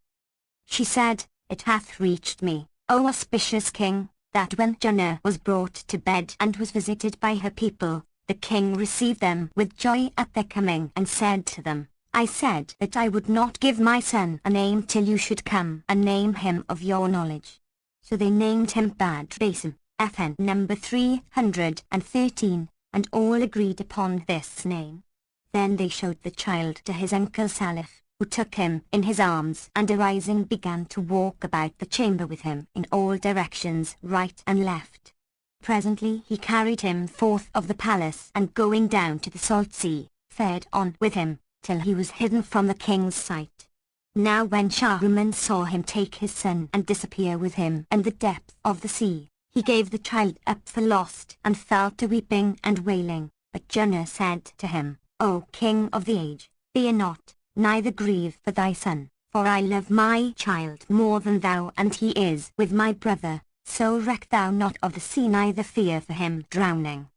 she said, It hath reached me, O auspicious king, that when Junna was brought to bed and was visited by her people, the king received them with joy at their coming and said to them, I said that I would not give my son a name till you should come and name him of your knowledge. So they named him Badr-Basim, FN number 313, and all agreed upon this name. Then they showed the child to his uncle Salih, who took him in his arms and arising began to walk about the chamber with him in all directions, right and left. Presently he carried him forth of the palace and going down to the salt sea, fared on with him, till he was hidden from the king's sight. Now when Shahriman saw him take his son and disappear with him in the depth of the sea, he gave the child up for lost and fell to weeping and wailing. But Junna said to him, O king of the age, fear not, neither grieve for thy son, for I love my child more than thou, and he is with my brother, so reck thou not of the sea, neither fear for him drowning.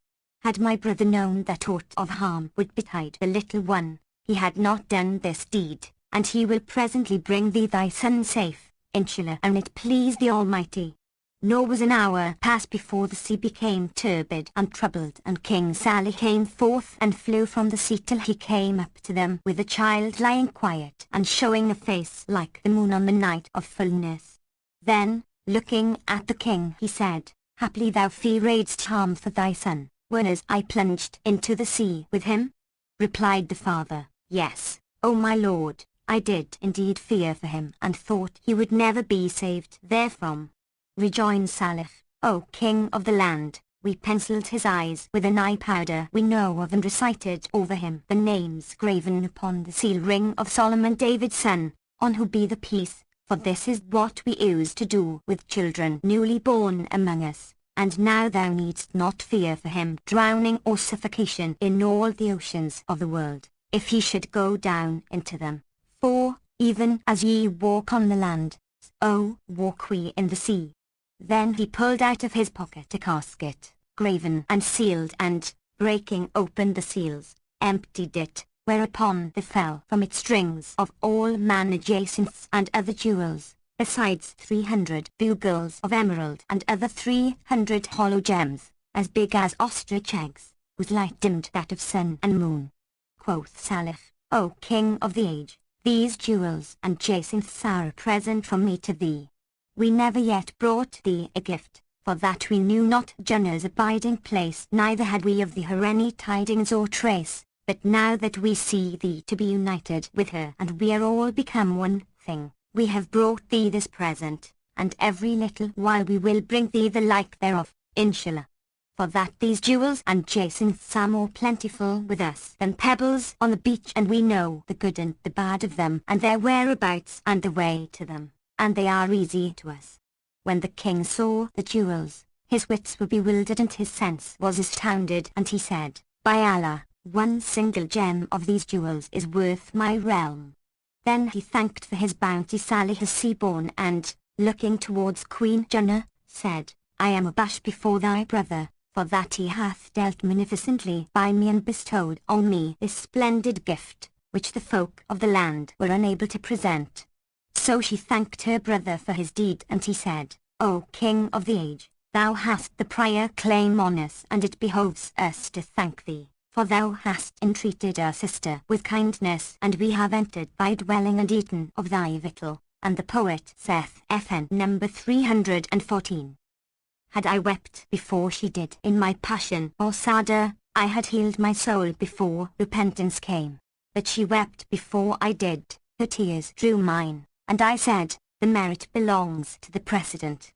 Had my brother known that aught of harm would betide the little one, he had not done this deed, and he will presently bring thee thy son safe, Inshallah, and it please the Almighty. Nor was an hour passed before the sea became turbid and troubled, and King Salih came forth and flew from the sea till he came up to them with the child lying quiet and showing a face like the moon on the night of fullness. Then, looking at the king, he said, Haply thou fearedst harm for thy son, whenas I plunged into the sea with him? Replied the father, Yes, O my lord, I did indeed fear for him and thought he would never be saved therefrom. Rejoined Salih, O king of the land, we penciled his eyes with an eye powder we know of and recited over him the names graven upon the seal ring of Solomon David's son, on who be the peace, for this is what we used to do with children newly born among us, and now thou needst not fear for him drowning or suffocation in all the oceans of the world, if he should go down into them. For, even as ye walk on the land, so walk we in the sea. Then he pulled out of his pocket a casket, graven and sealed, and, breaking open the seals, emptied it, whereupon there fell from it strings of all manner jacinths and other jewels, besides 300 bugles of emerald and other 300 hollow gems, as big as ostrich eggs, whose light dimmed that of sun and moon. Quoth Salih, O king of the age, these jewels and jacinths are a present from me to thee. We never yet brought thee a gift, for that we knew not Junna's abiding place, neither had we of her any tidings or trace, but now that we see thee to be united with her and we are all become one thing, we have brought thee this present, and every little while we will bring thee the like thereof, Inshallah. For that these jewels and jacinths are more plentiful with us than pebbles on the beach, and we know the good and the bad of them and their whereabouts and the way to them, and they are easy to us. When the king saw the jewels, his wits were bewildered and his sense was astounded, and he said, By Allah, one single gem of these jewels is worth my realm. Then he thanked for his bounty Salih as sea-born and, looking towards Queen Junna, said, I am abashed before thy brother, for that he hath dealt munificently by me and bestowed on me this splendid gift, which the folk of the land were unable to present. So she thanked her brother for his deed, and he said, O king of the age, thou hast the prior claim on us, and it behoves us to thank thee, for thou hast entreated our sister with kindness, and we have entered thy dwelling and eaten of thy victual. And the poet saith, FN number 314. Had I wept before she did in my passion or sadder, I had healed my soul before repentance came. But she wept before I did, her tears drew mine, and I said, the merit belongs to the precedent.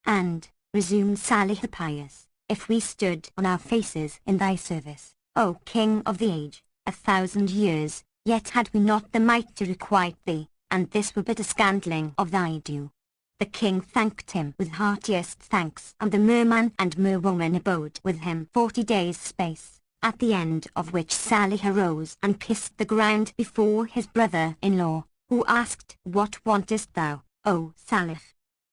And, resumed Salih the pious, if we stood on our faces in thy service, O king of the age, 1,000 years, yet had we not the might to requite thee, and this were but a scantling of thy due. The king thanked him with heartiest thanks, and the merman and merwoman abode with him 40 days' space, at the end of which Salih arose and kissed the ground before his brother-in-law, who asked, What wantest thou, O Salih?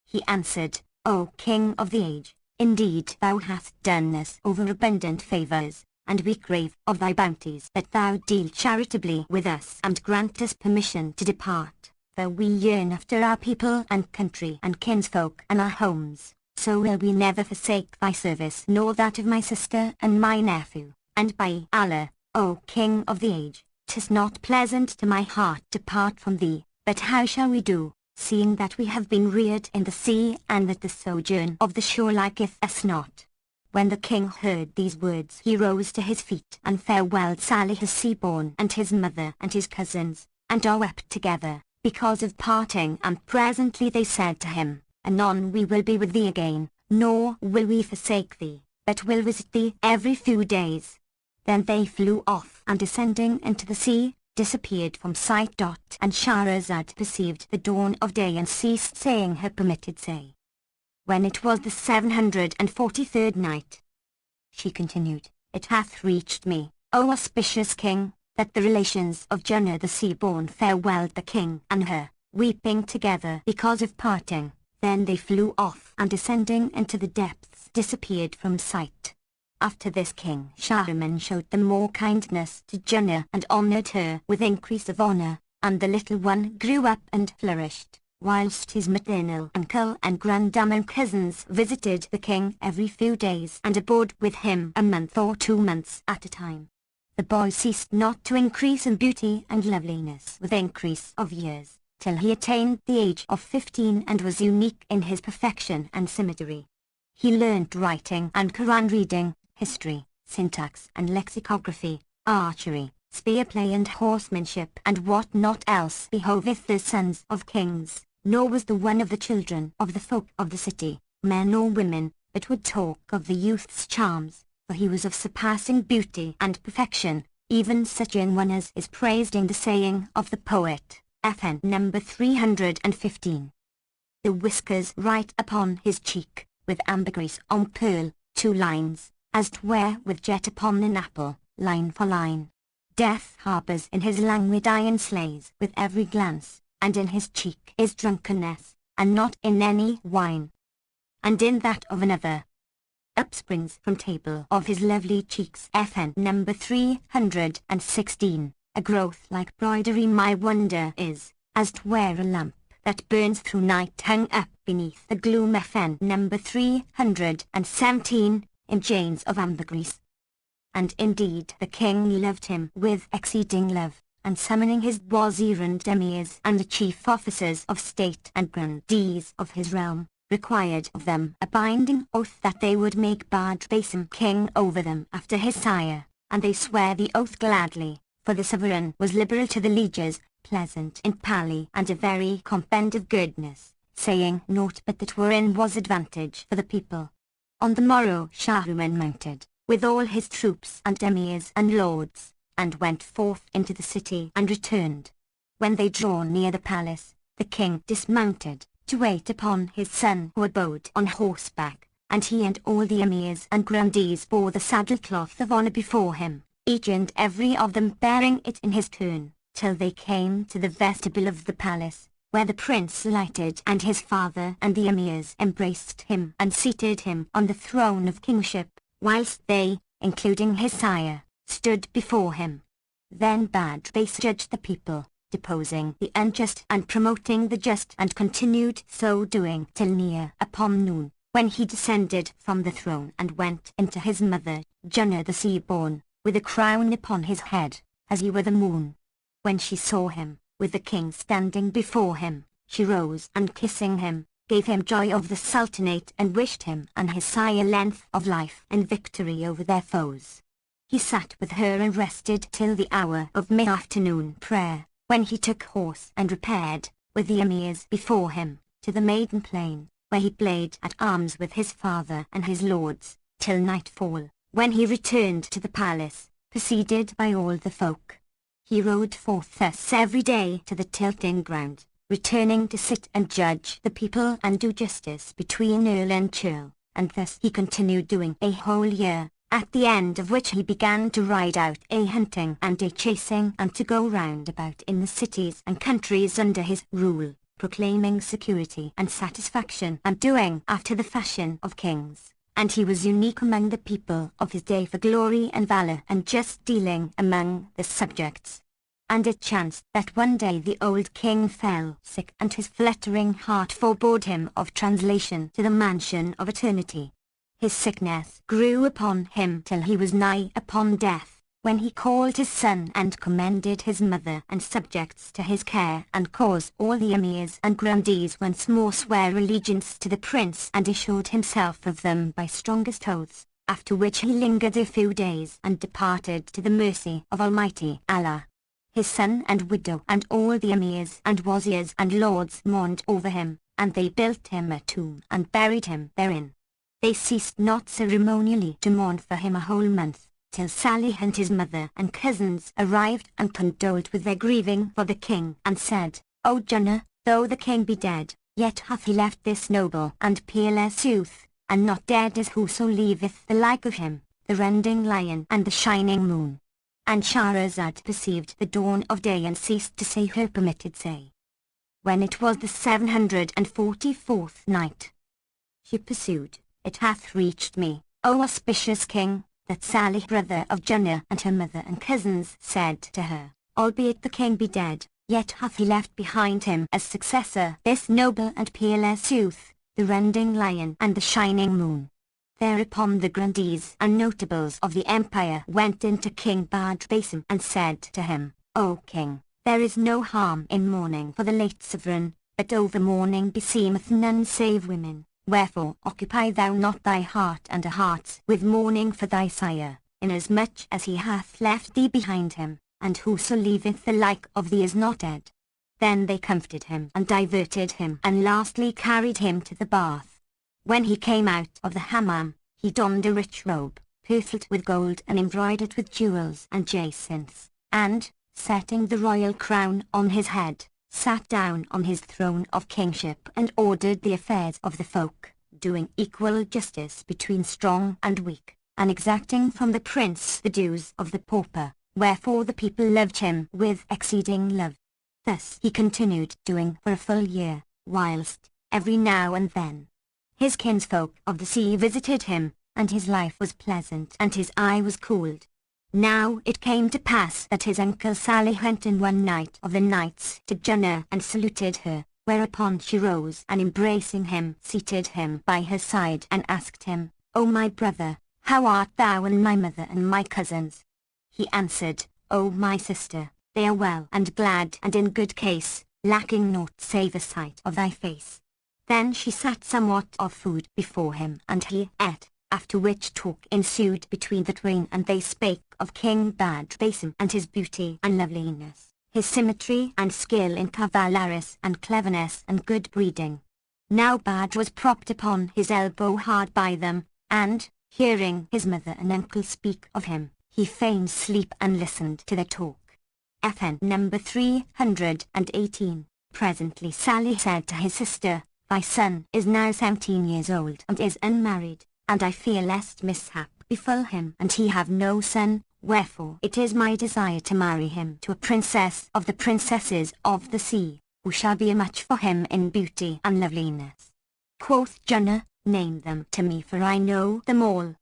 He answered, O king of the age, indeed thou hast done us overabundant favours, and we crave of thy bounties that thou deal charitably with us and grant us permission to depart. For we yearn after our people and country and kinsfolk and our homes, so will we never forsake thy service nor that of my sister and my nephew, and by Allah, O King of the age, 'tis not pleasant to my heart to part from thee, but how shall we do, seeing that we have been reared in the sea and that the sojourn of the shore liketh us not. When the king heard these words he rose to his feet and farewelled Salih his sea-born and his mother and his cousins, and all wept together, because of parting, and presently they said to him, Anon we will be with thee again, nor will we forsake thee, but will visit thee every few days. Then they flew off, and descending into the sea, disappeared from sight. And Shahrazad perceived the dawn of day and ceased saying her permitted say. When it was the 743rd night, she continued, It hath reached me, O auspicious king, that the relations of Junna the sea-born farewelled the king and her, weeping together because of parting. Then they flew off, and descending into the depths disappeared from sight. After this King Shahriman showed them more kindness to Junna and honoured her with increase of honour, and the little one grew up and flourished, whilst his maternal uncle and grandam and cousins visited the king every few days and abode with him a month or 2 months at a time. The boy ceased not to increase in beauty and loveliness with increase of years, till he attained the age of 15 and was unique in his perfection and symmetry. He learnt writing and Quran reading, history, syntax and lexicography, archery, spear play and horsemanship, and what not else behoveth the sons of kings, nor was the one of the children of the folk of the city, men or women, that would talk of the youth's charms, for he was of surpassing beauty and perfection, even such an one as is praised in the saying of the poet, FN number 315. The whiskers right upon his cheek, with ambergris on pearl, 2 lines, as 'twere with jet upon an apple, line for line. Death harbours in his languid eye and slays with every glance, and in his cheek is drunkenness, and not in any wine, and in that of another upsprings from table of his lovely cheeks. FN number 316, a growth like broidery my wonder is, as 'twere a lamp that burns through night hung up beneath the gloom. FN number 317, in chains of ambergris. And indeed the king loved him with exceeding love, and summoning his wazir and emirs and the chief officers of state and grandees of his realm, required of them a binding oath that they would make Badr Basim king over them after his sire, and they sware the oath gladly, for the sovereign was liberal to the lieges, pleasant in pally and a very compend of goodness, saying naught but that wherein was advantage for the people. On the morrow Shahriman mounted, with all his troops and emirs and lords, and went forth into the city and returned. When they drew near the palace, the king dismounted, to wait upon his son who abode on horseback, and he and all the emirs and grandees bore the saddle-cloth of honour before him, each and every of them bearing it in his turn, till they came to the vestibule of the palace, where the prince alighted and his father and the emirs embraced him and seated him on the throne of kingship, whilst they, including his sire, stood before him. Then Badr Bas judged the people, deposing the unjust and promoting the just, and continued so doing till near upon noon, when he descended from the throne and went into his mother, Junna the sea-born, with a crown upon his head, as he were the moon. When she saw him, with the king standing before him, she rose and kissing him, gave him joy of the sultanate and wished him and his sire length of life and victory over their foes. He sat with her and rested till the hour of mid-afternoon prayer, when he took horse and repaired, with the emirs before him, to the maiden plain, where he played at arms with his father and his lords, till nightfall, when he returned to the palace, preceded by all the folk. He rode forth thus every day to the tilting ground, returning to sit and judge the people and do justice between earl and churl, and thus he continued doing a whole year, at the end of which he began to ride out a hunting and a chasing and to go round about in the cities and countries under his rule, proclaiming security and satisfaction and doing after the fashion of kings. And he was unique among the people of his day for glory and valor and just dealing among the subjects. And it chanced that one day the old king fell sick, and his fluttering heart forebode him of translation to the mansion of eternity. His sickness grew upon him till he was nigh upon death, when he called his son and commended his mother and subjects to his care, and caused all the emirs and grandees once more swear allegiance to the prince, and assured himself of them by strongest oaths, after which he lingered a few days and departed to the mercy of Almighty Allah. His son and widow and all the emirs and wazirs and lords mourned over him, and they built him a tomb and buried him therein. They ceased not ceremonially to mourn for him a whole month, till Salih and his mother and cousins arrived and condoled with their grieving for the king, and said, O Jannah, though the king be dead, yet hath he left this noble and peerless youth, and not dead is whoso leaveth the like of him, the rending lion and the shining moon. And Shahrazad perceived the dawn of day and ceased to say her permitted say. When it was the 744th night, she pursued, It hath reached me, O auspicious king, that Salih brother of Jannah and her mother and cousins said to her, Albeit the king be dead, yet hath he left behind him as successor this noble and peerless youth, the rending lion and the shining moon. Thereupon the grandees and notables of the empire went into King Badr Basim and said to him, O king, there is no harm in mourning for the late sovereign, but over mourning beseemeth none save women. Wherefore occupy thou not thy heart and hearts with mourning for thy sire, inasmuch as he hath left thee behind him, and whoso leaveth the like of thee is not dead. Then they comforted him and diverted him, and lastly carried him to the bath. When he came out of the hammam, he donned a rich robe, purfled with gold and embroidered with jewels and jacinths, and, setting the royal crown on his head, sat down on his throne of kingship and ordered the affairs of the folk, doing equal justice between strong and weak, and exacting from the prince the dues of the pauper, wherefore the people loved him with exceeding love. Thus he continued doing for a full year, whilst, every now and then, his kinsfolk of the sea visited him, and his life was pleasant and his eye was cooled. Now it came to pass that his uncle Salih went in one night of the nights to Jannah and saluted her, whereupon she rose and embracing him seated him by her side and asked him, O my brother, how art thou and my mother and my cousins? He answered, O my sister, they are well and glad and in good case, lacking naught save the sight of thy face. Then she set somewhat of food before him, and he ate, after which talk ensued between the twain, and they spake of King Badr Basim and his beauty and loveliness, his symmetry and skill in cavalarice and cleverness and good breeding. Now Badr was propped upon his elbow hard by them, and, hearing his mother and uncle speak of him, he feigned sleep and listened to their talk. FN number 318. Presently Salih said to his sister, Thy son is now 17 years old and is unmarried, and I fear lest mishap befall him and he have no son, wherefore it is my desire to marry him to a princess of the princesses of the sea, who shall be a match for him in beauty and loveliness. Quoth Jannah, Name them to me, for I know them all.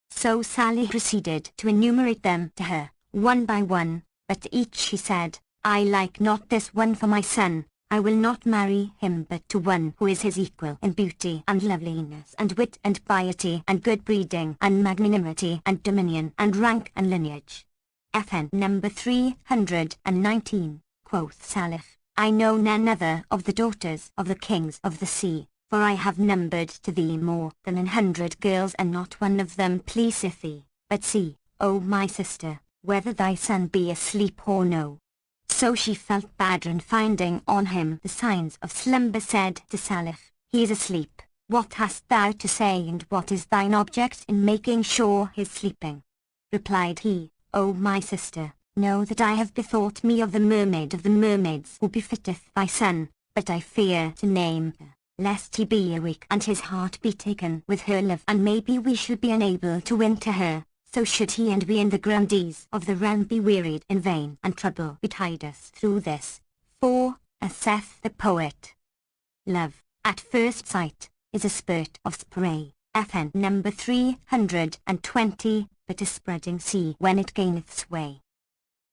So Salih proceeded to enumerate them to her, one by one, but to each she said, I like not this one for my son. I will not marry him but to one who is his equal in beauty and loveliness and wit and piety and good breeding and magnanimity and dominion and rank and lineage. FN number 319. Quoth Salih, I know none other of the daughters of the kings of the sea, for I have numbered to thee more than 100 girls, and not one of them pleaseth thee. But see, O my sister, whether thy son be asleep or no. So she felt bad, and finding on him the signs of slumber said to Salih, He is asleep. What hast thou to say, and what is thine object in making sure his sleeping? Replied he, O my sister, Know that I have bethought me of the mermaid of the mermaids who befitteth thy son, but I fear to name her, lest he be awake and his heart be taken with her love, and maybe we should be unable to win to her, so should he and we in the grandees of the realm be wearied in vain, and trouble betide us through this. For, as saith the poet, love, at first sight, is a spurt of spray, FN number 320, but a spreading sea when it gaineth sway.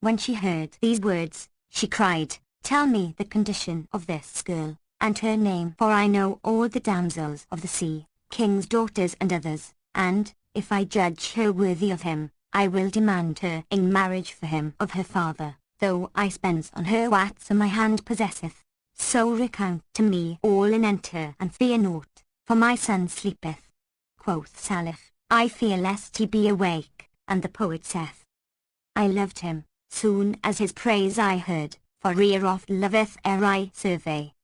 When she heard these words, she cried, Tell me the condition of this girl, and her name, for I know all the damsels of the sea, kings' daughters and others, and, if I judge her worthy of him, I will demand her in marriage for him of her father, though I spends on her whatso my hand possesseth. So recount to me all anent her, and fear naught, for my son sleepeth. Quoth Salif, I fear lest he be awake, and the poet saith, I loved him, soon as his praise I heard, for rear oft loveth ere I survey.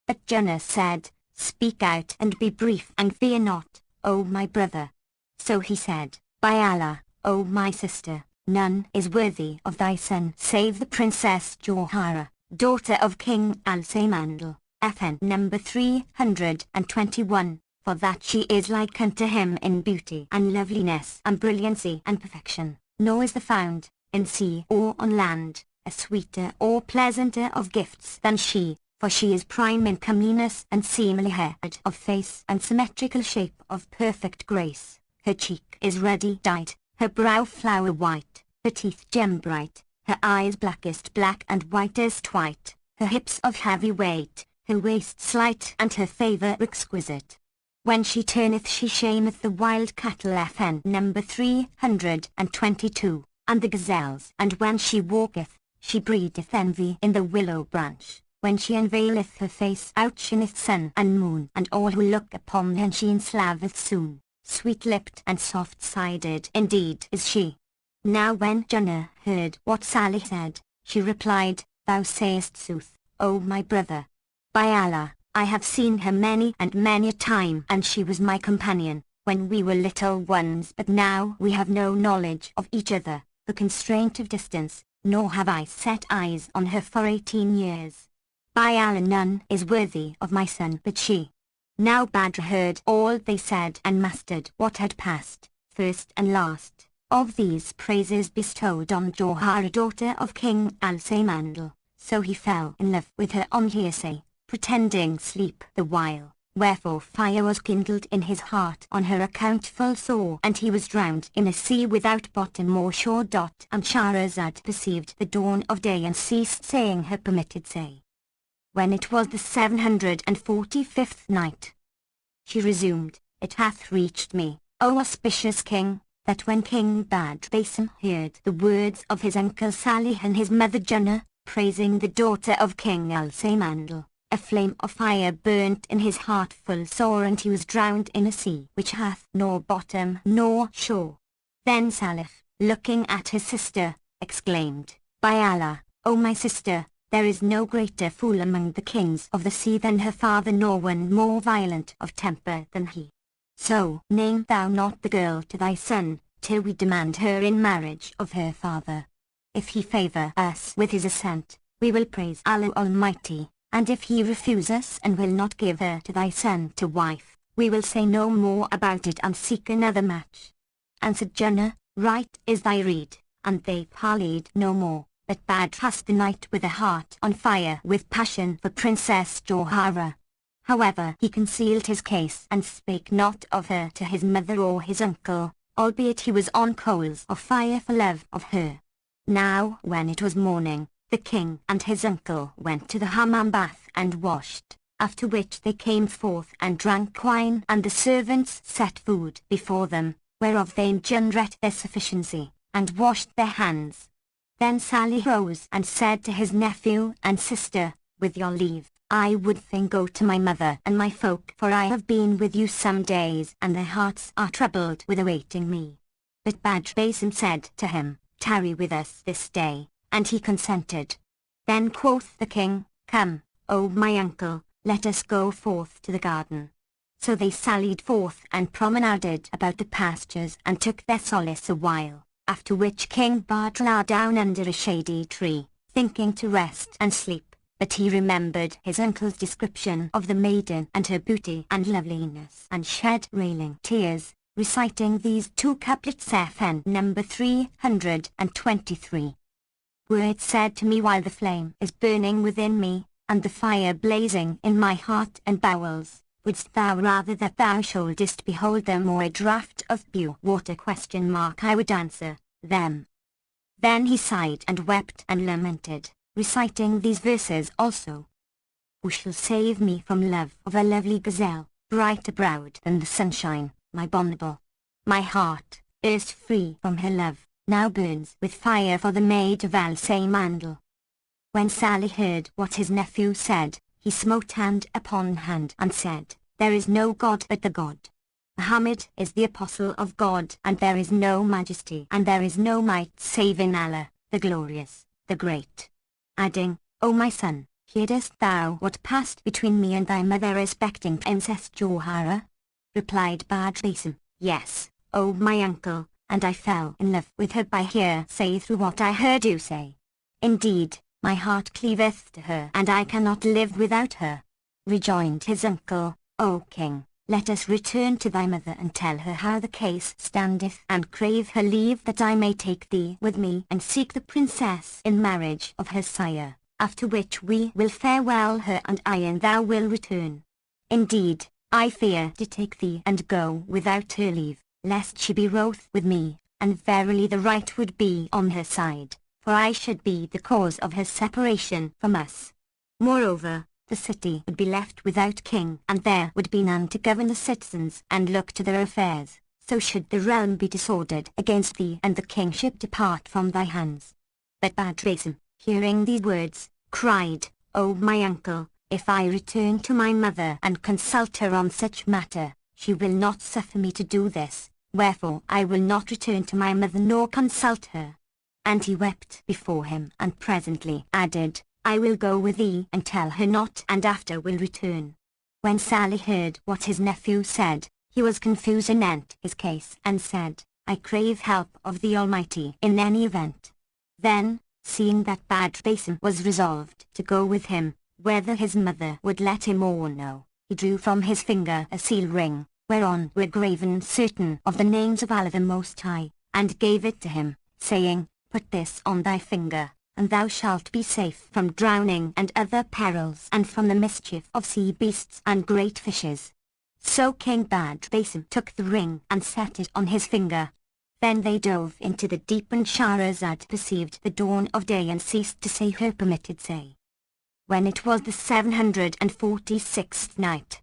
But Junna said, Speak out and be brief, and fear not, O my brother. So he said, By Allah, O my sister, none is worthy of thy son save the Princess Jawhara, daughter of King Al-Samandal, FN number 321, for that she is like unto him in beauty and loveliness and brilliancy and perfection, nor is there found, in sea or on land, a sweeter or pleasanter of gifts than she, for she is prime in comeliness and seemly haired of face and symmetrical shape of perfect grace. Her cheek is ruddy dyed, her brow flower white, her teeth gem bright, her eyes blackest black and whitest white, her hips of heavy weight, her waist slight and her favour exquisite. When she turneth she shameth the wild cattle, FN number 322, and the gazelles, and when she walketh, she breedeth envy in the willow branch. When she unveileth her face outshineth sun and moon, and all who look upon her she enslaveth soon. Sweet-lipped and soft-sided indeed is she. Now when Junna heard what Salih said, she replied, Thou sayest sooth, O my brother. By Allah, I have seen her many and many a time, and she was my companion, when we were little ones, but now we have no knowledge of each other, the constraint of distance, nor have I set eyes on her for 18 years. By Allah, none is worthy of my son but she. Now Badr heard all they said and mastered what had passed, first and last, of these praises bestowed on Jawhara, daughter of King Al-Samandal, so he fell in love with her on hearsay, pretending sleep the while, wherefore fire was kindled in his heart on her account full sore, and he was drowned in a sea without bottom or shore. And Shahrazad perceived the dawn of day and ceased saying her permitted say. When it was the 745th night, she resumed, It hath reached me, O auspicious king, that when King Badr Basim heard the words of his uncle Salih and his mother Junna, praising the daughter of King Al-Samandal, a flame of fire burnt in his heart full sore, and he was drowned in a sea which hath nor bottom nor shore. Then Salih, looking at his sister, exclaimed, By Allah, O my sister, there is no greater fool among the kings of the sea than her father, nor one more violent of temper than he. So name thou not the girl to thy son, till we demand her in marriage of her father. If he favour us with his assent, we will praise Allah Almighty, and if he refuse us and will not give her to thy son to wife, we will say no more about it and seek another match. Answered Junna, Right is thy rede, and they parleyed no more. But Badr passed the night with a heart on fire with passion for Princess Jawhara. However, he concealed his case and spake not of her to his mother or his uncle, albeit he was on coals of fire for love of her. Now when it was morning, the king and his uncle went to the hammam bath and washed, after which they came forth and drank wine, and the servants set food before them, whereof they engendered their sufficiency, and washed their hands. Then Salih rose and said to his nephew and sister, With your leave, I would fain go to my mother and my folk, for I have been with you some days, and their hearts are troubled with awaiting me. But Badr Basim said to him, Tarry with us this day, and he consented. Then quoth the king, Come, O my uncle, let us go forth to the garden. So they sallied forth and promenaded about the pastures and took their solace a while. after which King Bard lay down under a shady tree, thinking to rest and sleep, but he remembered his uncle's description of the maiden and her beauty and loveliness, and shed railing tears, reciting these two couplets FN number 323. Words said to me while the flame is burning within me, and the fire blazing in my heart and bowels, wouldst thou rather that thou shouldest behold them or a draught of pure water? I would answer, them. Then he sighed and wept and lamented, reciting these verses also. Who shall save me from love of a lovely gazelle, brighter browed than the sunshine, my bonnibel? My heart, erst free from her love, now burns with fire for the maid of Alsamandel. When Sally heard what his nephew said, he smote hand upon hand and said, There is no God but the God. Muhammad is the apostle of God, and there is no majesty and there is no might save in Allah, the glorious, the great. Adding, O my son, heardest thou what passed between me and thy mother respecting Princess Johara? Replied Badr Basim, Yes, O my uncle, and I fell in love with her by hearsay through what I heard you say. Indeed, my heart cleaveth to her, and I cannot live without her. Rejoined his uncle, O king, let us return to thy mother and tell her how the case standeth, and crave her leave that I may take thee with me and seek the princess in marriage of her sire, after which we will farewell her and thou will return. Indeed, I fear to take thee and go without her leave, lest she be wroth with me, and verily the right would be on her side, for I should be the cause of her separation from us. Moreover, the city would be left without king, and there would be none to govern the citizens and look to their affairs, so should the realm be disordered against thee and the kingship depart from thy hands. But Badr Basim, hearing these words, cried, O my uncle, if I return to my mother and consult her on such matter, she will not suffer me to do this, wherefore I will not return to my mother nor consult her. And he wept before him and presently added, I will go with thee and tell her not, and after will return. When Salih heard what his nephew said, he was confused anent his case and said, I crave help of the Almighty in any event. Then, seeing that Badr Basim was resolved to go with him, whether his mother would let him or no, he drew from his finger a seal ring, whereon were graven certain of the names of Allah the Most High, and gave it to him, saying, Put this on thy finger, and thou shalt be safe from drowning and other perils and from the mischief of sea beasts and great fishes. So King Badr Basim took the ring and set it on his finger. Then they dove into the deep, and Shahrazad perceived the dawn of day and ceased to say her permitted say. When it was the 746th night,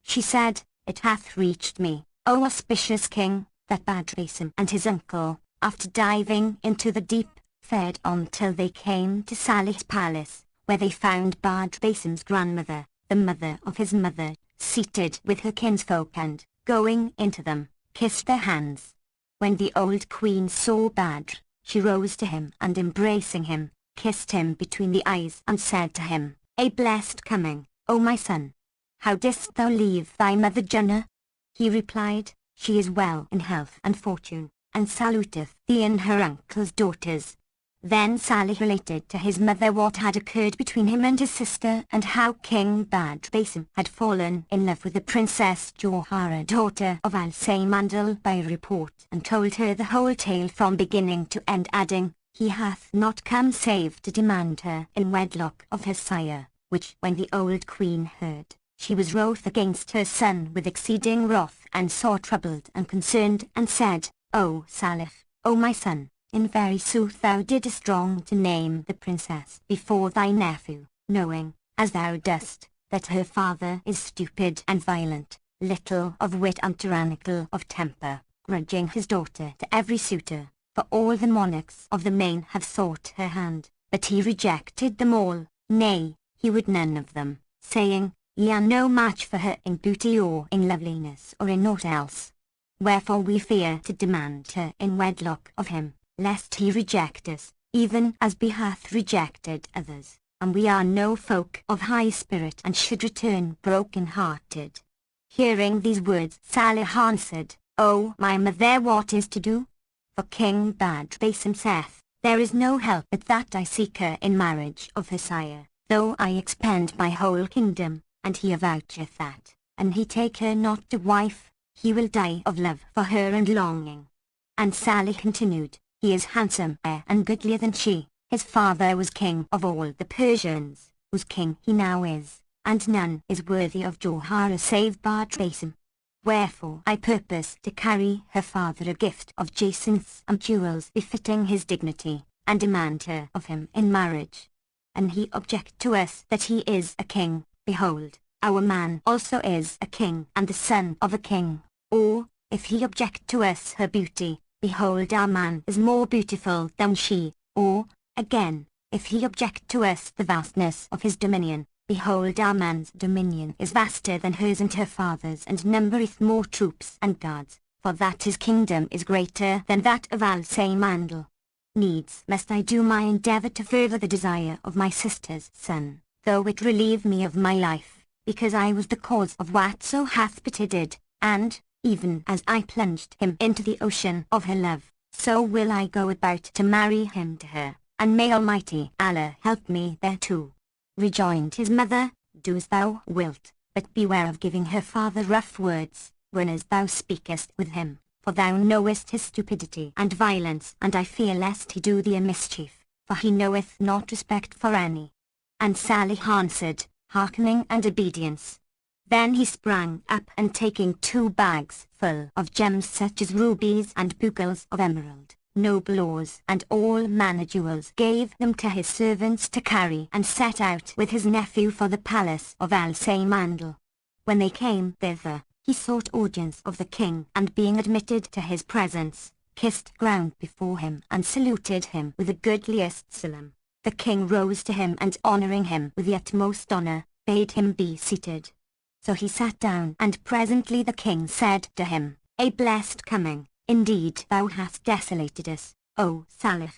she said, It hath reached me, O auspicious king, that Badr Basim and his uncle, after diving into the deep, fared on till they came to Salih's palace, where they found Badr Basim's grandmother, the mother of his mother, seated with her kinsfolk, and, going into them, kissed their hands. When the old queen saw Badr, she rose to him and embracing him, kissed him between the eyes and said to him, A blessed coming, O my son. How didst thou leave thy mother Jannah? He replied, She is well in health and fortune, and saluteth thee and her uncle's daughters. Then Salih related to his mother what had occurred between him and his sister, and how King Badr Basim had fallen in love with the Princess Johara, daughter of Al-Samandal, by report, and told her the whole tale from beginning to end, adding, He hath not come save to demand her in wedlock of her sire, which when the old queen heard, she was wroth against her son with exceeding wrath, and sore troubled and concerned, and said, O Salih, O my son, in very sooth thou didst wrong to name the princess before thy nephew, knowing, as thou dost, that her father is stupid and violent, little of wit and tyrannical of temper, grudging his daughter to every suitor, for all the monarchs of the main have sought her hand, but he rejected them all, nay, he would none of them, saying, Ye are no match for her in beauty or in loveliness or in aught else. Wherefore we fear to demand her in wedlock of him, lest he reject us, even as he hath rejected others, and we are no folk of high spirit and should return broken-hearted. Hearing these words, Salih answered, O my mother, what is to do? For King Basim saith, there is no help but that I seek her in marriage of her sire, though I expend my whole kingdom, and he avoucheth that, an he take her not to wife, he will die of love for her and longing. And Sally continued, he is handsomer and goodlier than she, his father was king of all the Persians, whose king he now is, and none is worthy of Johara save Basim. Wherefore I purpose to carry her father a gift of jacinths and jewels befitting his dignity, and demand her of him in marriage. And he object to us that he is a king, behold, our man also is a king and the son of a king. Or, if he object to us her beauty, behold our man is more beautiful than she. Or, again, if he object to us the vastness of his dominion, behold our man's dominion is vaster than hers and her father's, and numbereth more troops and guards, for that his kingdom is greater than that of Al-Samandal. Needs must I do my endeavour to further the desire of my sister's son, though it relieve me of my life, because I was the cause of whatso hath betided, and, even as I plunged him into the ocean of her love, so will I go about to marry him to her, and may Almighty Allah help me thereto. Rejoined his mother, do as thou wilt, but beware of giving her father rough words, whenas thou speakest with him, for thou knowest his stupidity and violence, and I fear lest he do thee a mischief, for he knoweth not respect for any. And Sally answered, hearkening and obedience. Then he sprang up, and taking 2 bags full of gems such as rubies and bugles of emerald, noble ores and all manner jewels, gave them to his servants to carry, and set out with his nephew for the palace of Al-Samandal. When they came thither, he sought audience of the king, and being admitted to his presence, kissed ground before him and saluted him with the goodliest salam. The king rose to him, and honouring him with the utmost honour, bade him be seated. So he sat down, and presently the king said to him, a blessed coming. Indeed thou hast desolated us, O Salih.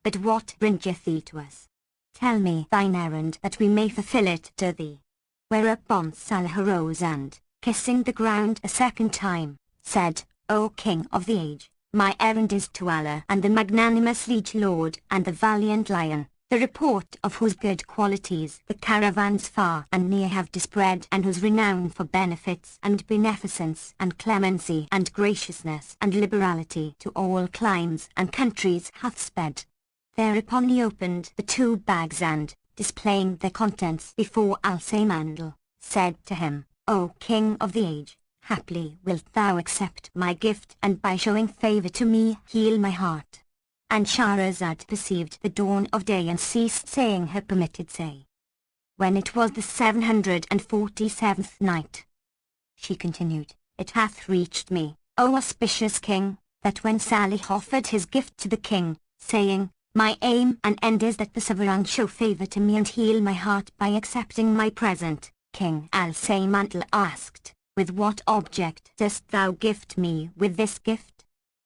But what bringeth thee to us? Tell me thine errand, that we may fulfill it to thee. Whereupon Salih arose and, kissing the ground a second time, said, O King of the age, my errand is to Allah and the magnanimous liege lord and the valiant lion, the report of whose good qualities the caravans far and near have dispread, and whose renown for benefits and beneficence and clemency and graciousness and liberality to all climes and countries hath sped. Thereupon he opened the 2 bags, and, displaying their contents before Al-Samandal, said to him, O King of the age, haply wilt thou accept my gift, and by showing favour to me heal my heart. And Shahrazad perceived the dawn of day and ceased saying her permitted say. When it was the 747th night, she continued, it hath reached me, O auspicious king, that when Salih offered his gift to the king, saying, my aim and end is that the sovereign show favour to me and heal my heart by accepting my present, King Al-Samandal asked, with what object dost thou gift me with this gift?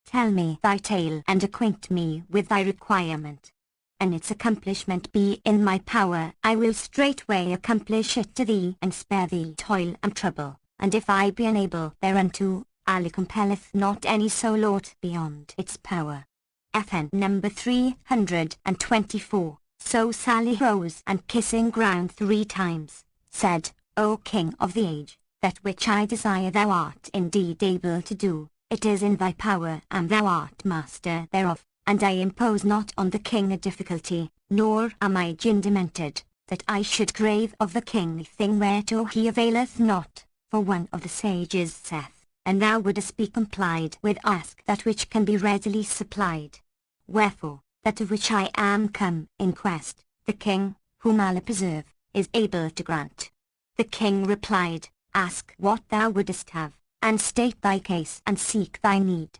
Tell me thy tale and acquaint me with thy requirement. And its accomplishment be in my power, I will straightway accomplish it to thee, and spare thee toil and trouble. And if I be unable thereunto, Allah compelleth not any so lot beyond its power. FN number 324. So Sally rose, and kissing ground 3 times, said, O King of the age, that which I desire thou art indeed able to do. It is in thy power, and thou art master thereof, and I impose not on the king a difficulty, nor am I demented, that I should crave of the king a thing whereto he availeth not. For one of the sages saith, and thou wouldest be complied with, ask that which can be readily supplied. Wherefore, that of which I am come in quest, the king, whom Allah preserve, is able to grant. The king replied, ask what thou wouldest have, and state thy case and seek thy need.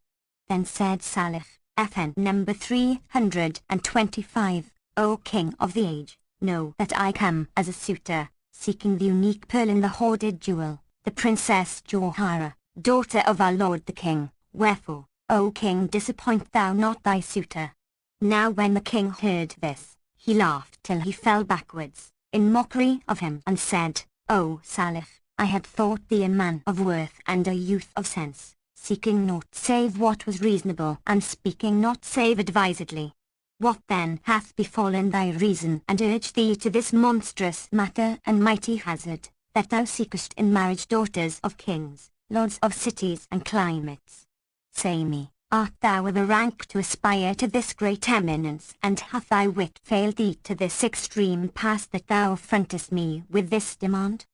Then said Salih, FN number 325, O King of the age, know that I come as a suitor, seeking the unique pearl in the hoarded jewel, the Princess Johara, daughter of our lord the king. Wherefore, O king, disappoint thou not thy suitor. Now when the king heard this, he laughed till he fell backwards, in mockery of him, and said, O Salih, I had thought thee a man of worth and a youth of sense, seeking naught save what was reasonable, and speaking not save advisedly. What then hath befallen thy reason, and urged thee to this monstrous matter and mighty hazard, that thou seekest in marriage daughters of kings, lords of cities and climates? Say me, art thou of a rank to aspire to this great eminence, and hath thy wit failed thee to this extreme pass that thou affrontest me with this demand?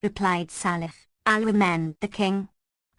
Replied Salih, I'll amend the king.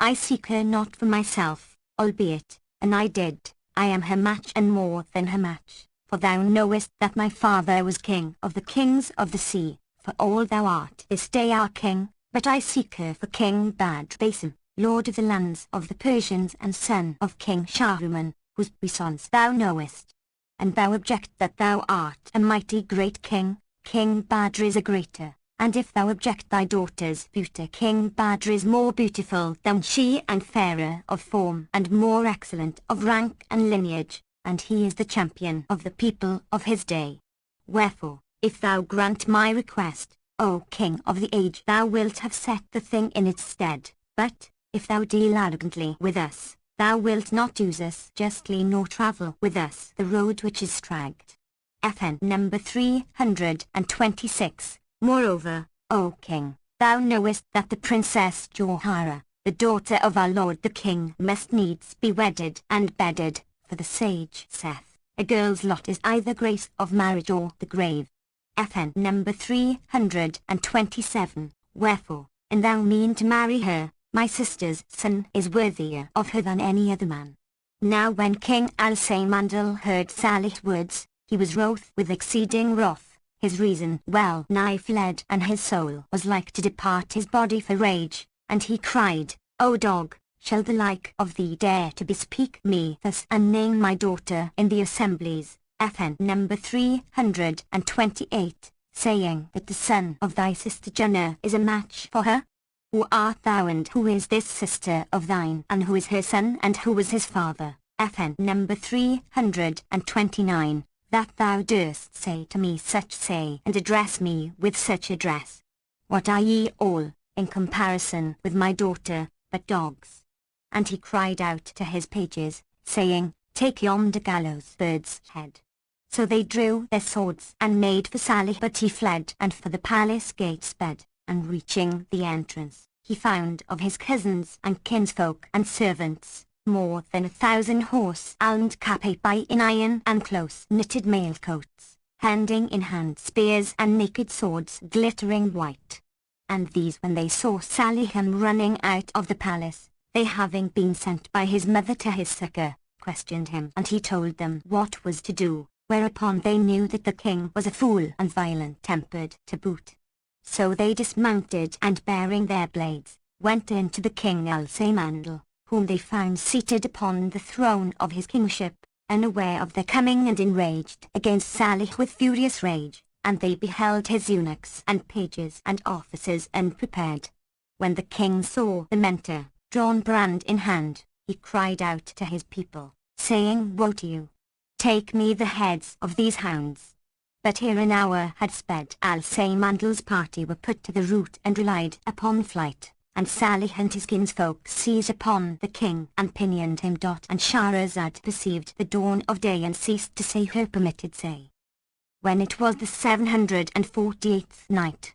I seek her not for myself, albeit, and I did, I am her match and more than her match, for thou knowest that my father was king of the kings of the sea, for all thou art this day our king, but I seek her for King Badr Basim, lord of the lands of the Persians and son of King Shahriman, whose puissance thou knowest. And thou object that thou art a mighty great king, King Badr is a greater. And if thou object thy daughter's beauty, King Badr is more beautiful than she, and fairer of form, and more excellent of rank and lineage, and he is the champion of the people of his day. Wherefore, if thou grant my request, O King of the age, thou wilt have set the thing in its stead, but, if thou deal arrogantly with us, thou wilt not use us justly nor travel with us the road which is stragged. FN number 326. Moreover, O king, thou knowest that the Princess Johara, the daughter of our lord the king, must needs be wedded and bedded, for the sage saith, a girl's lot is either grace of marriage or the grave. FN number 327. Wherefore, an thou mean to marry her, my sister's son is worthier of her than any other man. Now when King Al-Samandal heard Salih's words, he was wroth with exceeding wrath. His reason well nigh fled, and his soul was like to depart his body for rage, and he cried, O dog, shall the like of thee dare to bespeak me thus, and name my daughter in the assemblies? FN number 328, saying that the son of thy sister Jannah is a match for her? Who art thou, and who is this sister of thine, and who is her son, and who was his father? FN number 329. That thou durst say to me such say, and address me with such address. What are ye all, in comparison with my daughter, but dogs? And he cried out to his pages, saying, Take yonder gallows bird's head. So they drew their swords and made for Salih, but he fled and for the palace gate sped, and reaching the entrance, he found of his cousins and kinsfolk and servants, more than 1,000 horse armed capae in iron and close-knitted mailcoats, handing in hand spears and naked swords glittering white. And these, when they saw Salih running out of the palace, they having been sent by his mother to his succor, questioned him, and he told them what was to do, whereupon they knew that the king was a fool and violent-tempered to boot. So they dismounted, and bearing their blades, went in to the King Al-Samandal, whom they found seated upon the throne of his kingship, unaware of their coming and enraged against Salih with furious rage, and they beheld his eunuchs and pages and officers unprepared. When the king saw the mentor, drawn brand in hand, he cried out to his people, saying, Woe to you! Take me the heads of these hounds. But ere an hour had sped, Al-Samandal's party were put to the rout and relied upon flight. And Salih and his kinsfolk seized upon the king and pinioned him. And Shahrazad perceived the dawn of day and ceased to say her permitted say. When it was the 748th night,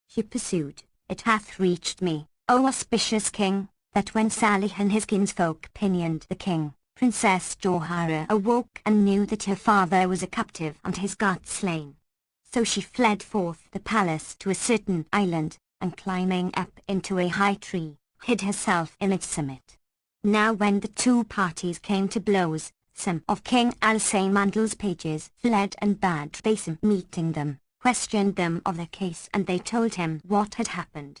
she pursued, It hath reached me, O auspicious king, that when Salih and his kinsfolk pinioned the king, Princess Johara awoke and knew that her father was a captive and his guard slain. So she fled forth the palace to a certain island, and climbing up into a high tree, hid herself in its summit. Now when the two parties came to blows, some of King Al-Samandal's pages fled, and Badr Basim, meeting them, questioned them of their case, and they told him what had happened.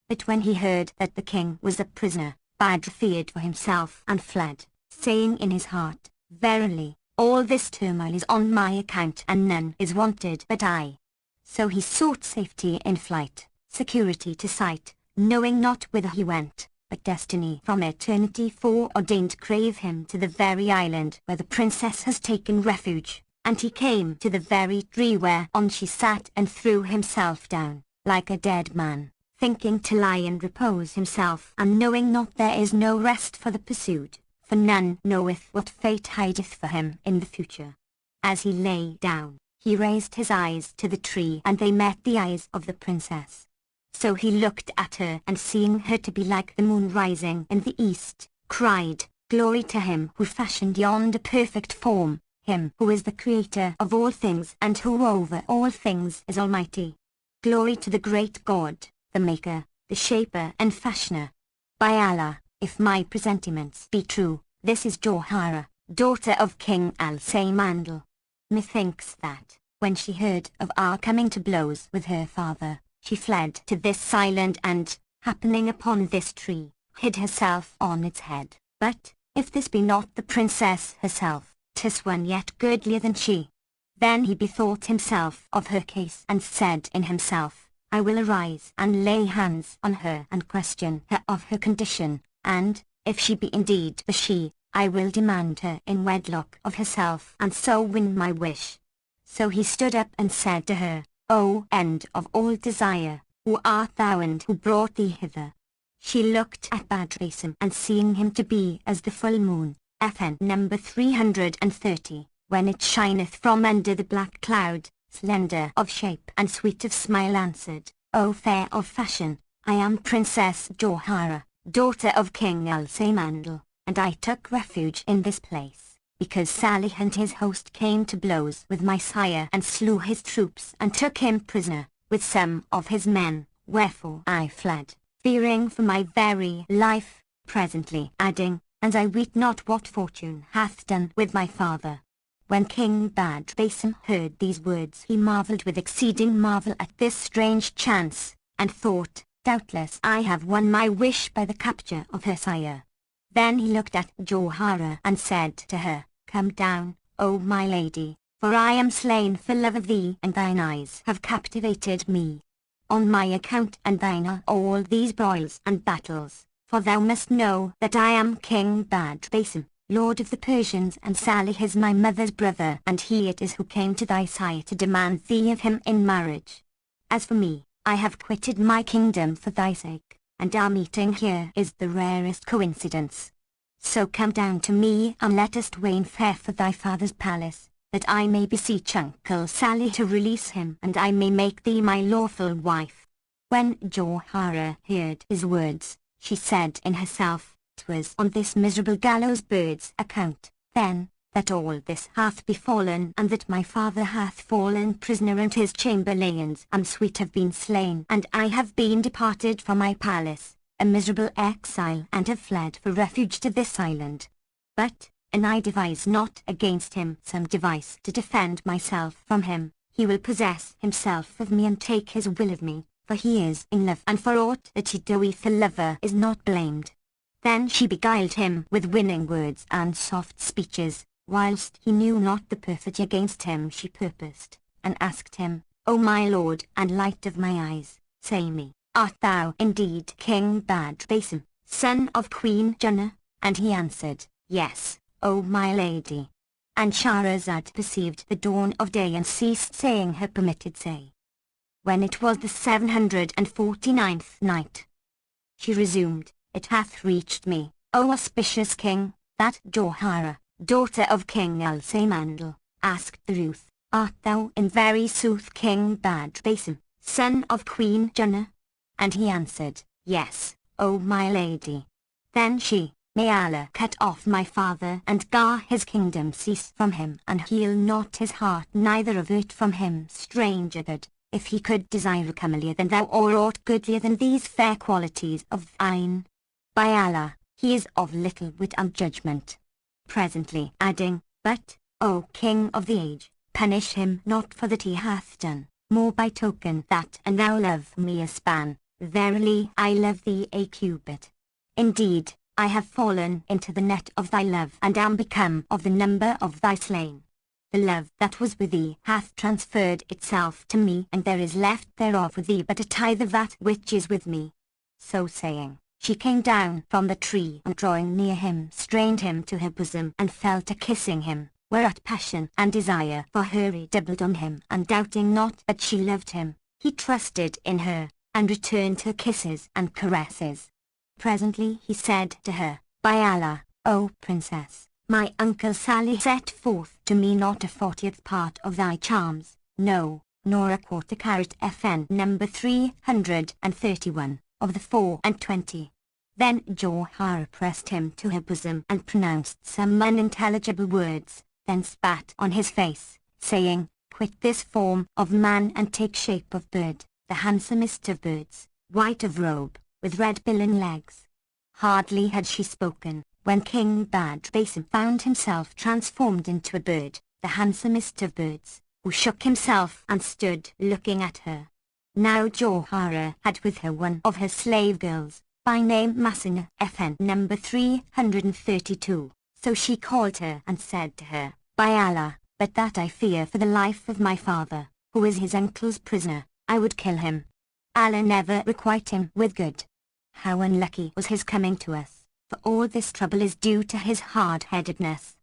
But when he heard that the king was a prisoner, Badr feared for himself and fled, saying in his heart, Verily, all this turmoil is on my account, and none is wanted but I. So he sought safety in flight, security to sight, knowing not whither he went, but destiny from eternity foreordained crave him to the very island where the princess has taken refuge, and he came to the very tree whereon she sat and threw himself down, like a dead man, thinking to lie and repose himself, and knowing not there is no rest for the pursued, for none knoweth what fate hideth for him in the future. As he lay down, he raised his eyes to the tree, and they met the eyes of the princess. So he looked at her, and seeing her to be like the moon rising in the east, cried, "Glory to him who fashioned yonder perfect form, him who is the creator of all things and who over all things is almighty. Glory to the great God, the maker, the shaper and fashioner. By Allah, if my presentiments be true, this is Jawhara, daughter of King Al-Samandal." Methinks that, when she heard of our coming to blows with her father, she fled to this island and, happening upon this tree, hid herself on its head. But, if this be not the princess herself, 'tis one yet goodlier than she. Then he bethought himself of her case, and said in himself, I will arise and lay hands on her and question her of her condition, and, if she be indeed the she, I will demand her in wedlock of herself, and so win my wish. So he stood up and said to her, O end of all desire, who art thou and who brought thee hither? She looked at Badrasim, and seeing him to be as the full moon, FN number 330, when it shineth from under the black cloud, slender of shape and sweet of smile, answered, O fair of fashion, I am Princess Jawhara, daughter of King Al-Samandal, and I took refuge in this place, because Salih and his host came to blows with my sire and slew his troops and took him prisoner, with some of his men, wherefore I fled, fearing for my very life, presently adding, and I weet not what fortune hath done with my father. When King Badrasim heard these words, he marvelled with exceeding marvel at this strange chance, and thought, doubtless I have won my wish by the capture of her sire. Then he looked at Jawhara and said to her, Come down, O my lady, for I am slain for love of thee, and thine eyes have captivated me. On my account and thine are all these broils and battles, for thou must know that I am King Badrasim, Lord of the Persians, and Salih is my mother's brother, and he it is who came to thy sire to demand thee of him in marriage. As for me, I have quitted my kingdom for thy sake, and our meeting here is the rarest coincidence. So come down to me and let us twain fare for thy father's palace, that I may beseech Uncle Salih to release him, and I may make thee my lawful wife. When Jawhara heard his words, she said in herself, 'Twas on this miserable gallows bird's account, then, that all this hath befallen, and that my father hath fallen prisoner, and his chamberlains and suite have been slain, and I have been departed from my palace, a miserable exile, and have fled for refuge to this island. But, an I devise not against him some device to defend myself from him, he will possess himself of me and take his will of me, for he is in love, and for aught that he doeth the lover is not blamed. Then she beguiled him with winning words and soft speeches, whilst he knew not the perfidy against him she purposed, and asked him, O my lord and light of my eyes, say me, art thou indeed King Badrasim, son of Queen Jannah? And he answered, Yes, O my lady. And Shahrazad perceived the dawn of day and ceased saying her permitted say. When it was the 749th night, she resumed, It hath reached me, O auspicious king, that Jawhara, daughter of King Al-Samandal, asked the youth, Art thou in very sooth King Badrasim, son of Queen Jannah? And he answered, Yes, O my lady. Then she, May Allah cut off my father and gar his kingdom cease from him, and heal not his heart, neither avert from him stranger good, if he could desire comelier than thou, or aught goodlier than these fair qualities of thine. By Allah, he is of little wit and judgment. Presently adding, But, O King of the age, punish him not for that he hath done, more by token that and thou love me a span, verily I love thee a cubit. Indeed, I have fallen into the net of thy love, and am become of the number of thy slain. The love that was with thee hath transferred itself to me, and there is left thereof with thee but a tithe of that which is with me. So saying, she came down from the tree, and drawing near him strained him to her bosom, and fell to kissing him, whereat passion and desire for her redoubled on him, and doubting not that she loved him, he trusted in her, and returned her kisses and caresses. Presently he said to her, "By Allah, O Princess, my uncle Salih set forth to me not a 40th part of thy charms, no, nor a quarter carat FN number 331, of the 24. Then Jawhara pressed him to her bosom and pronounced some unintelligible words, then spat on his face, saying, "Quit this form of man and take shape of bird, the handsomest of birds, white of robe, with red bill and legs." Hardly had she spoken, when King Badr Basim found himself transformed into a bird, the handsomest of birds, who shook himself and stood looking at her. Now Jawhara had with her one of her slave girls, by name Masina FN number 332, so she called her and said to her, "By Allah, but that I fear for the life of my father, who is his uncle's prisoner, I would kill him. Allah never requite him with good. How unlucky was his coming to us, for all this trouble is due to his hard-headedness.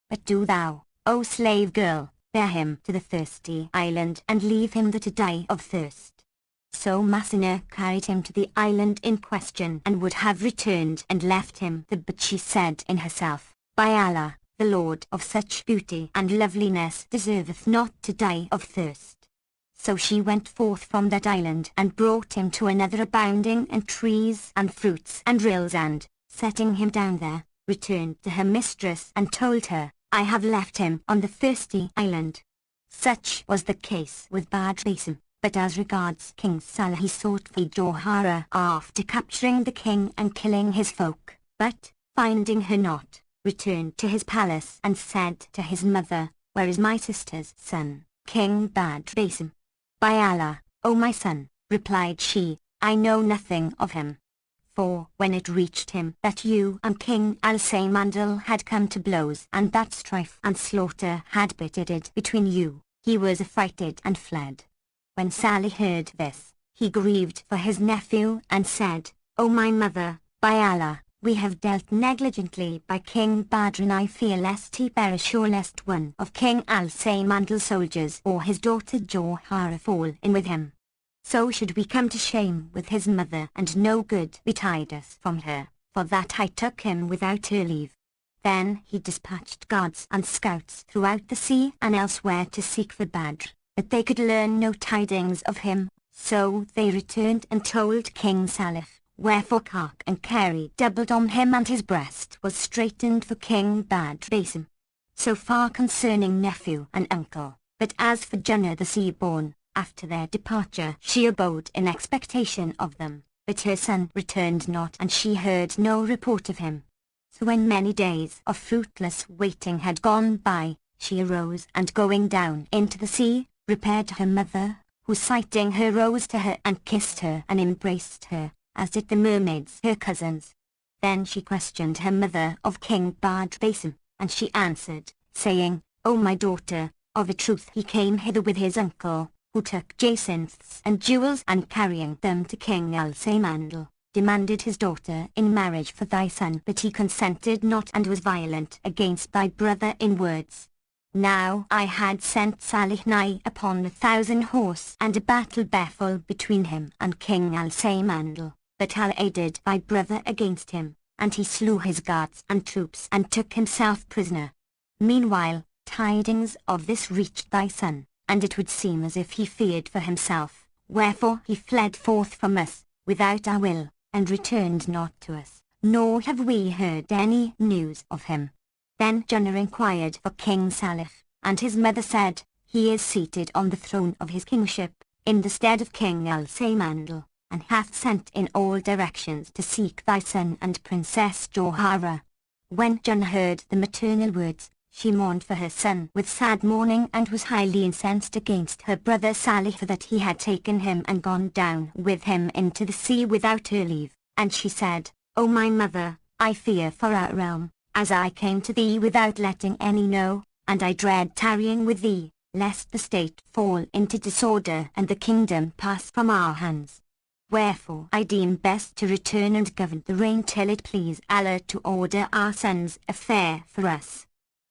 But do thou, O slave girl, bear him to the thirsty island and leave him there to die of thirst." So Masina carried him to the island in question and would have returned and left him there, but she said in herself, "By Allah, the Lord of such beauty and loveliness deserveth not to die of thirst." So she went forth from that island and brought him to another abounding in trees and fruits and rills, and, setting him down there, returned to her mistress and told her, "I have left him on the thirsty island." Such was the case with Badr Basim. But as regards King Salih, he sought for Jawhara after capturing the king and killing his folk, but, finding her not, returned to his palace and said to his mother, "Where is my sister's son, King Badr Basim?" "By Allah, O my son," replied she, "I know nothing of him. For when it reached him that you and King Al-Samandal had come to blows and that strife and slaughter had betided between you, he was affrighted and fled." When Salih heard this, he grieved for his nephew and said, "O my mother, by Allah, we have dealt negligently by King Badr, and I fear lest he perish, or lest one of King Al-Samandal's soldiers or his daughter Jawhara fall in with him. So should we come to shame with his mother, and no good betide us from her, for that I took him without her leave." Then he dispatched guards and scouts throughout the sea and elsewhere to seek for Badr, but they could learn no tidings of him, so they returned and told King Salih, wherefore cark and carry doubled on him, and his breast was straitened for King Badr Basim. So far concerning nephew and uncle, but as for Junna the sea-born, after their departure she abode in expectation of them, but her son returned not, and she heard no report of him. So when many days of fruitless waiting had gone by, she arose and going down into the sea, repaired to her mother, who sighting her rose to her and kissed her and embraced her, as did the mermaids her cousins. Then she questioned her mother of King Badr Basim, and she answered, saying, "O my daughter, of a truth he came hither with his uncle, who took jacinths and jewels, and carrying them to King Al-Samandal, demanded his daughter in marriage for thy son, but he consented not and was violent against thy brother in words. Now I had sent Salih nigh upon 1,000 horse and a battle baffle between him and King Al-Samandal, but Allah aided thy brother against him, and he slew his guards and troops and took himself prisoner. Meanwhile, tidings of this reached thy son, and it would seem as if he feared for himself, wherefore he fled forth from us, without our will, and returned not to us, nor have we heard any news of him." Then Junna inquired for King Salih, and his mother said, "He is seated on the throne of his kingship, in the stead of King Al-Samandal, and hath sent in all directions to seek thy son and Princess Jawhara." When Junna heard the maternal words, she mourned for her son with sad mourning, and was highly incensed against her brother Salih for that he had taken him and gone down with him into the sea without her leave, and she said, "O my mother, I fear for our realm, as I came to thee without letting any know, and I dread tarrying with thee, lest the state fall into disorder and the kingdom pass from our hands. Wherefore I deem best to return and govern the reign till it please Allah to order our son's affair for us.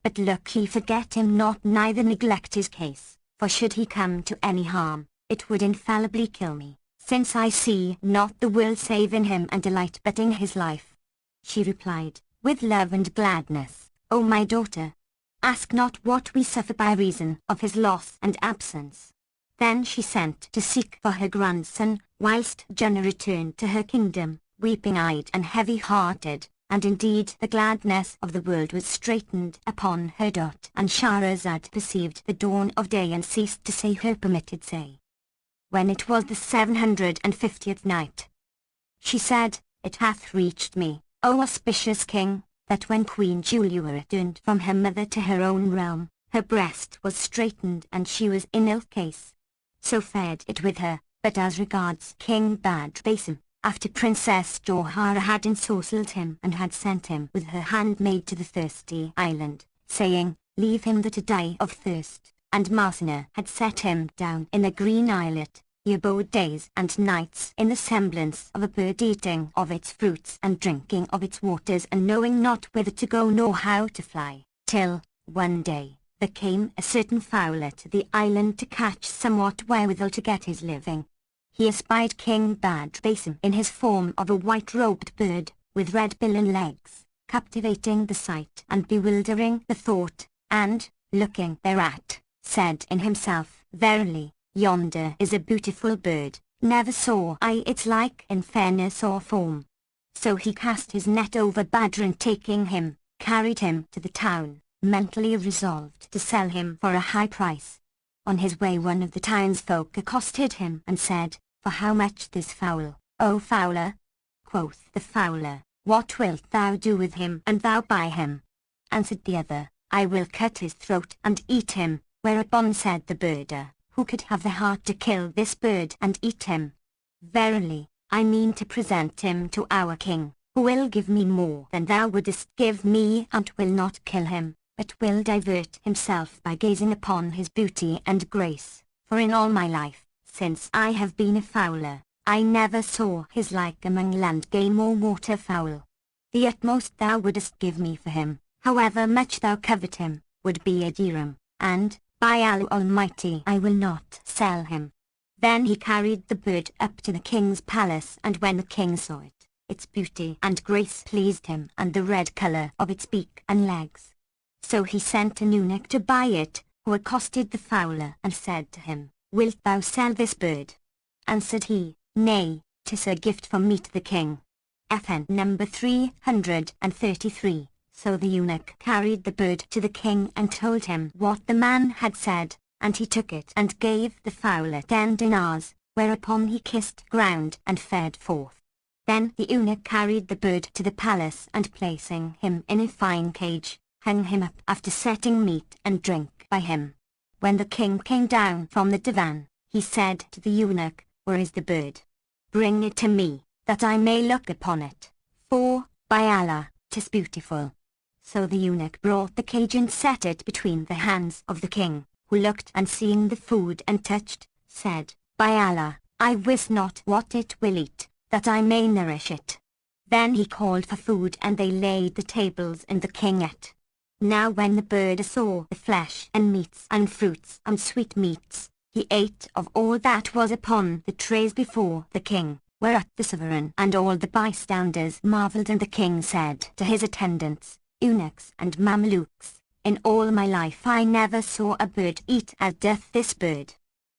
But look he forget him not, neither neglect his case, for should he come to any harm, it would infallibly kill me, since I see not the world save in him and delight but in his life. She replied, with love and gladness, O my daughter, ask not what we suffer by reason of his loss and absence. Then she sent to seek for her grandson, whilst Jannah returned to her kingdom, weeping-eyed and heavy-hearted, and indeed the gladness of the world was straitened upon her. And Shahrazad perceived the dawn of day and ceased to say her permitted say. When it was the 750th night, she said, It hath reached me, O auspicious king, that when Queen Julia returned from her mother to her own realm, her breast was straitened and she was in ill case. So fared it with her, but as regards King Badr Basim, after Princess Johara had ensorcelled him and had sent him with her handmaid to the thirsty island, saying, Leave him there to die of thirst, and Marsina had set him down in a green islet, he abode days and nights in the semblance of a bird, eating of its fruits and drinking of its waters, and knowing not whither to go nor how to fly, till, one day, there came a certain fowler to the island to catch somewhat wherewithal to get his living. He espied King Badr Basim in his form of a white-robed bird, with red bill and legs, captivating the sight and bewildering the thought, and, looking thereat, said in himself, Verily, yonder is a beautiful bird, never saw I its like in fairness or form. So he cast his net over Badr and taking him, carried him to the town, mentally resolved to sell him for a high price. On his way one of the townsfolk accosted him and said, For how much this fowl, O fowler? Quoth the fowler, What wilt thou do with him and thou buy him? Answered the other, I will cut his throat and eat him. Whereupon said the birder, Who could have the heart to kill this bird and eat him? Verily, I mean to present him to our king, who will give me more than thou wouldest give me, and will not kill him, but will divert himself by gazing upon his beauty and grace. For in all my life, since I have been a fowler, I never saw his like among land game or water fowl. The utmost thou wouldest give me for him, however much thou covet him, would be a dirham, and, by Allah Almighty, I will not sell him. Then he carried the bird up to the king's palace, and when the king saw it, its beauty and grace pleased him, and the red colour of its beak and legs. So he sent an eunuch to buy it, who accosted the fowler and said to him, Wilt thou sell this bird? Answered he, Nay, 'tis a gift from me to the king. FN number 333. So the eunuch carried the bird to the king and told him what the man had said, and he took it and gave the fowler 10 dinars, whereupon he kissed ground and fared forth. Then the eunuch carried the bird to the palace, and placing him in a fine cage, hung him up after setting meat and drink by him. When the king came down from the divan, he said to the eunuch, Where is the bird? Bring it to me, that I may look upon it, for, by Allah, 'tis beautiful. So the eunuch brought the cage and set it between the hands of the king, who looked and seeing the food and touched, said, By Allah, I wis not what it will eat, that I may nourish it. Then he called for food, and they laid the tables, and the king ate. Now when the bird saw the flesh and meats and fruits and sweetmeats, he ate of all that was upon the trays before the king, whereat the sovereign and all the bystanders marvelled, and the king said to his attendants, eunuchs and Mamelukes, In all my life I never saw a bird eat as doth this bird.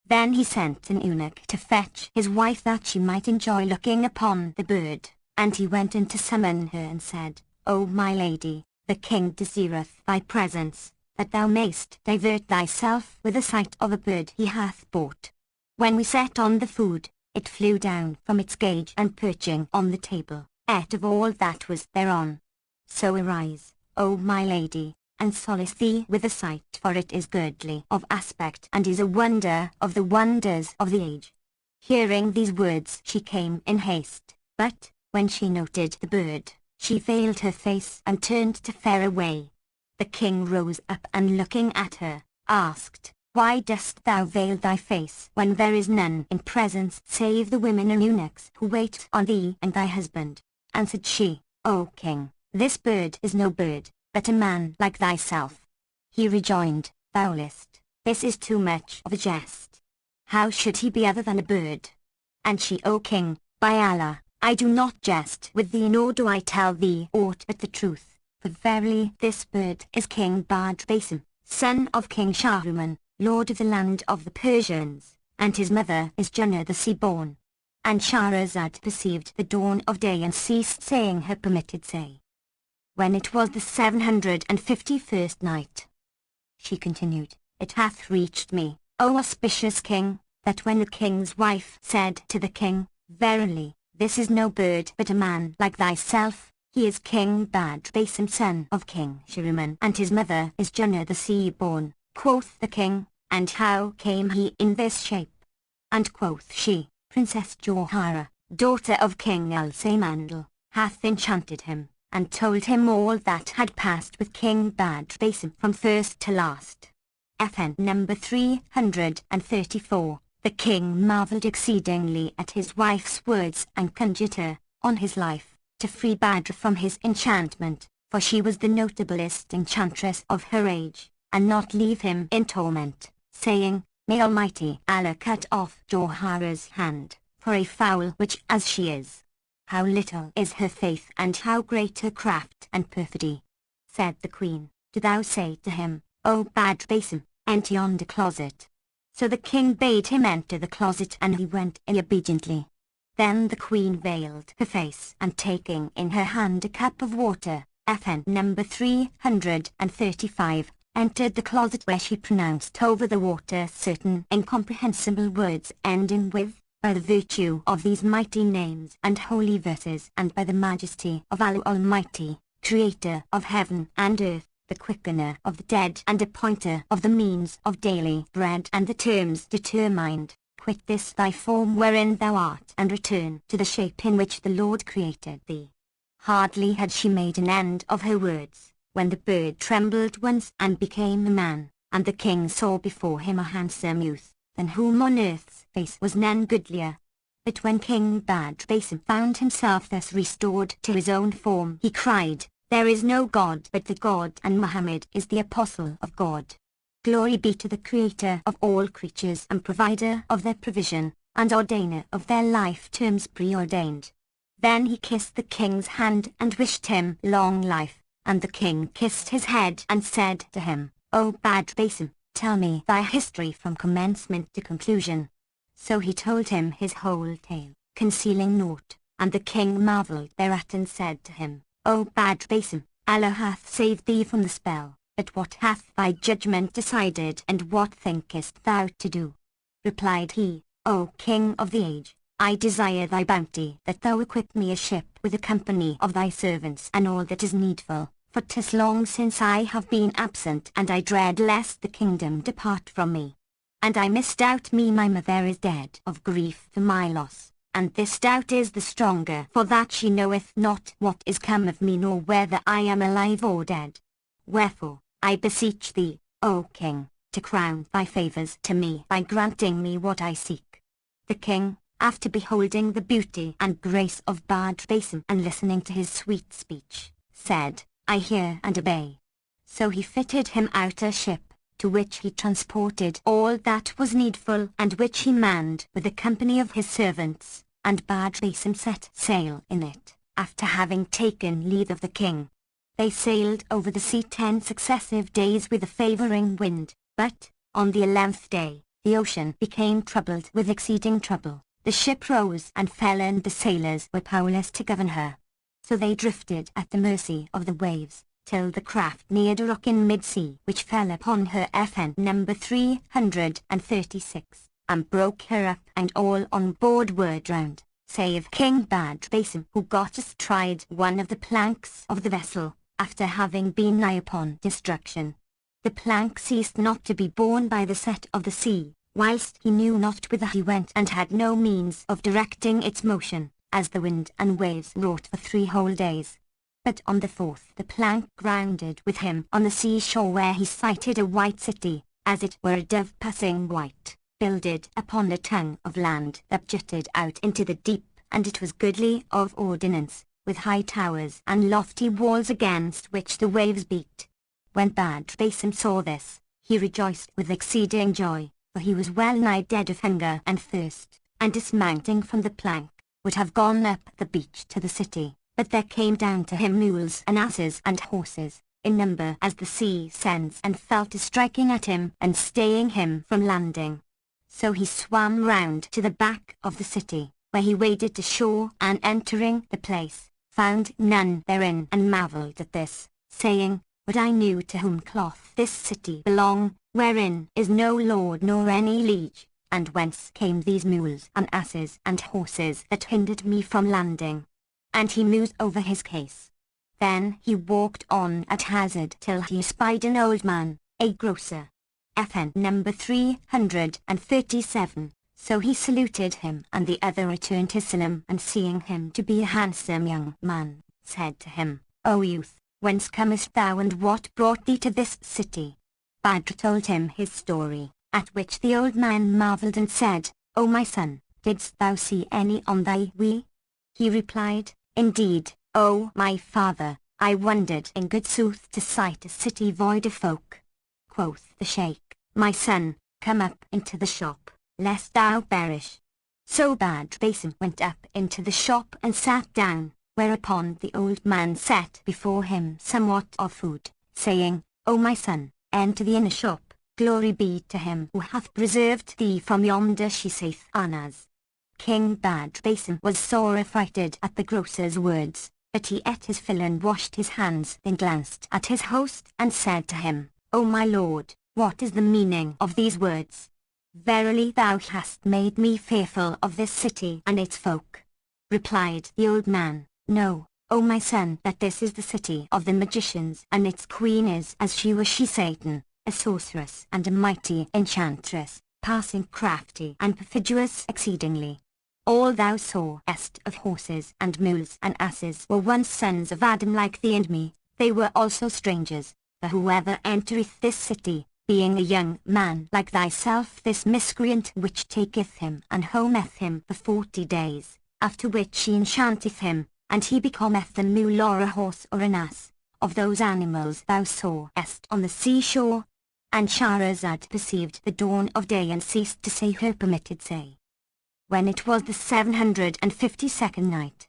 Then he sent an eunuch to fetch his wife that she might enjoy looking upon the bird, and he went in to summon her and said, O my lady, the king desireth thy presence, that thou mayst divert thyself with the sight of a bird he hath bought. When we set on the food, it flew down from its cage, and perching on the table, ate of all that was thereon. So arise, O my lady, and solace thee with the sight, for it is goodly of aspect, and is a wonder of the wonders of the age. Hearing these words she came in haste, but, when she noted the bird, she veiled her face and turned to fare away. The king rose up and looking at her, asked, Why dost thou veil thy face when there is none in presence save the women and eunuchs who wait on thee and thy husband? Answered she, O king, this bird is no bird, but a man like thyself. He rejoined, Thou list, this is too much of a jest. How should he be other than a bird? And she, O king, by Allah, I do not jest with thee nor do I tell thee aught but the truth, for verily this bird is King Badr Basim, son of King Shahriman, lord of the land of the Persians, and his mother is Junna the sea-born. And Shahrazad perceived the dawn of day and ceased saying her permitted say. When it was the 751st night, she continued, it hath reached me, O auspicious king, that when the king's wife said to the king, verily, this is no bird but a man like thyself, he is King Badr Basim son of King Shahriman, and his mother is Junna the sea-born. Quoth the king, and how came he in this shape? And quoth she, Princess Jawhara, daughter of King Al-Samandal, hath enchanted him, and told him all that had passed with King Badr Basim from first to last. FN number 334. The king marvelled exceedingly at his wife's words and conjured her, on his life, to free Badr from his enchantment, for she was the notablest enchantress of her age, and not leave him in torment, saying, May Almighty Allah cut off Jawhara's hand, for a fowl which as she is. How little is her faith and how great her craft and perfidy. Said the queen, do thou say to him, O Badr Basim, enter yonder closet. So the king bade him enter the closet and he went in obediently. Then the queen veiled her face and taking in her hand a cup of water, FN number 335, entered the closet where she pronounced over the water certain incomprehensible words ending with, by the virtue of these mighty names and holy verses and by the majesty of Allah Almighty, creator of heaven and earth, the quickener of the dead and appointer of the means of daily bread and the terms determined, quit this thy form wherein thou art and return to the shape in which the Lord created thee. Hardly had she made an end of her words, when the bird trembled once and became a man, and the king saw before him a handsome youth, than whom on earth's face was none goodlier. But when King Badr Basim found himself thus restored to his own form, he cried, There is no God but the God, and Muhammad is the apostle of God. Glory be to the creator of all creatures and provider of their provision, and ordainer of their life terms preordained. Then he kissed the king's hand and wished him long life, and the king kissed his head and said to him, O Badr Basim, tell me thy history from commencement to conclusion. So he told him his whole tale, concealing naught, and the king marvelled thereat and said to him, O Badr Basim, Allah hath saved thee from the spell, but what hath thy judgment decided and what thinkest thou to do? Replied he, O king of the age, I desire thy bounty that thou equip me a ship with a company of thy servants and all that is needful, for 'tis long since I have been absent and I dread lest the kingdom depart from me. And I misdoubt me my mother is dead of grief for my loss, and this doubt is the stronger for that she knoweth not what is come of me nor whether I am alive or dead. Wherefore, I beseech thee, O king, to crown thy favours to me by granting me what I seek. The king, after beholding the beauty and grace of Badr Basim and listening to his sweet speech, said, I hear and obey. So he fitted him out a ship, to which he transported all that was needful and which he manned with a company of his servants, and Badr Basim set sail in it, after having taken leave of the king. They sailed over the sea 10 successive days with a favouring wind, but, on the 11th day, the ocean became troubled with exceeding trouble. The ship rose and fell and the sailors were powerless to govern her. So they drifted at the mercy of the waves, till the craft neared a rock in mid-sea which fell upon her FN number 336, and broke her up and all on board were drowned, save King Badr Basim who got astride one of the planks of the vessel, after having been nigh upon destruction. The plank ceased not to be borne by the set of the sea, whilst he knew not whither he went and had no means of directing its motion, as the wind and waves wrought for 3 whole days. But on the 4th the plank grounded with him on the seashore where he sighted a white city, as it were a dove passing white, builded upon a tongue of land that jutted out into the deep, and it was goodly of ordinance, with high towers and lofty walls against which the waves beat. When Badr Basim saw this, he rejoiced with exceeding joy, for he was well nigh dead of hunger and thirst, and dismounting from the plank, would have gone up the beach to the city, but there came down to him mules and asses and horses, in number as the sea sends, and fell to striking at him and staying him from landing. So he swam round to the back of the city, where he waded to shore, and entering the place, found none therein, and marvelled at this, saying, Would I knew to whom cloth this city belong, wherein is no lord nor any liege, and whence came these mules and asses and horses that hindered me from landing. And he mused over his case. Then he walked on at hazard till he espied an old man, a grocer. FN number 337. So he saluted him, and the other returned his salam, and seeing him to be a handsome young man, said to him, O youth, whence comest thou, and what brought thee to this city? Badr told him his story, at which the old man marvelled and said, O my son, didst thou see any on thy way? He replied, Indeed, O my father, I wondered in good sooth to sight a city void of folk. Quoth the sheikh, My son, come up into the shop, lest thou perish. So Badr Basim went up into the shop and sat down, whereupon the old man set before him somewhat of food, saying, O my son, enter the inner shop, glory be to him who hath preserved thee from yonder Shaytanas. King Badr Basim was sore affrighted at the grocer's words, but he ate his fill and washed his hands, then glanced at his host and said to him, O my lord, what is the meaning of these words? Verily thou hast made me fearful of this city and its folk. Replied the old man, Know, O my son, that this is the city of the magicians, and its queen is as she was Satan, a sorceress and a mighty enchantress, passing crafty and perfidious exceedingly. All thou sawest of horses and mules and asses were once sons of Adam like thee and me, they were also strangers, for whoever entereth this city, being a young man like thyself, this miscreant which taketh him and hometh him for 40 days, after which he enchanteth him, and he becometh a mule or a horse or an ass, of those animals thou sawest on the seashore. And Shahrazad perceived the dawn of day and ceased to say her permitted say. When it was the 752nd night,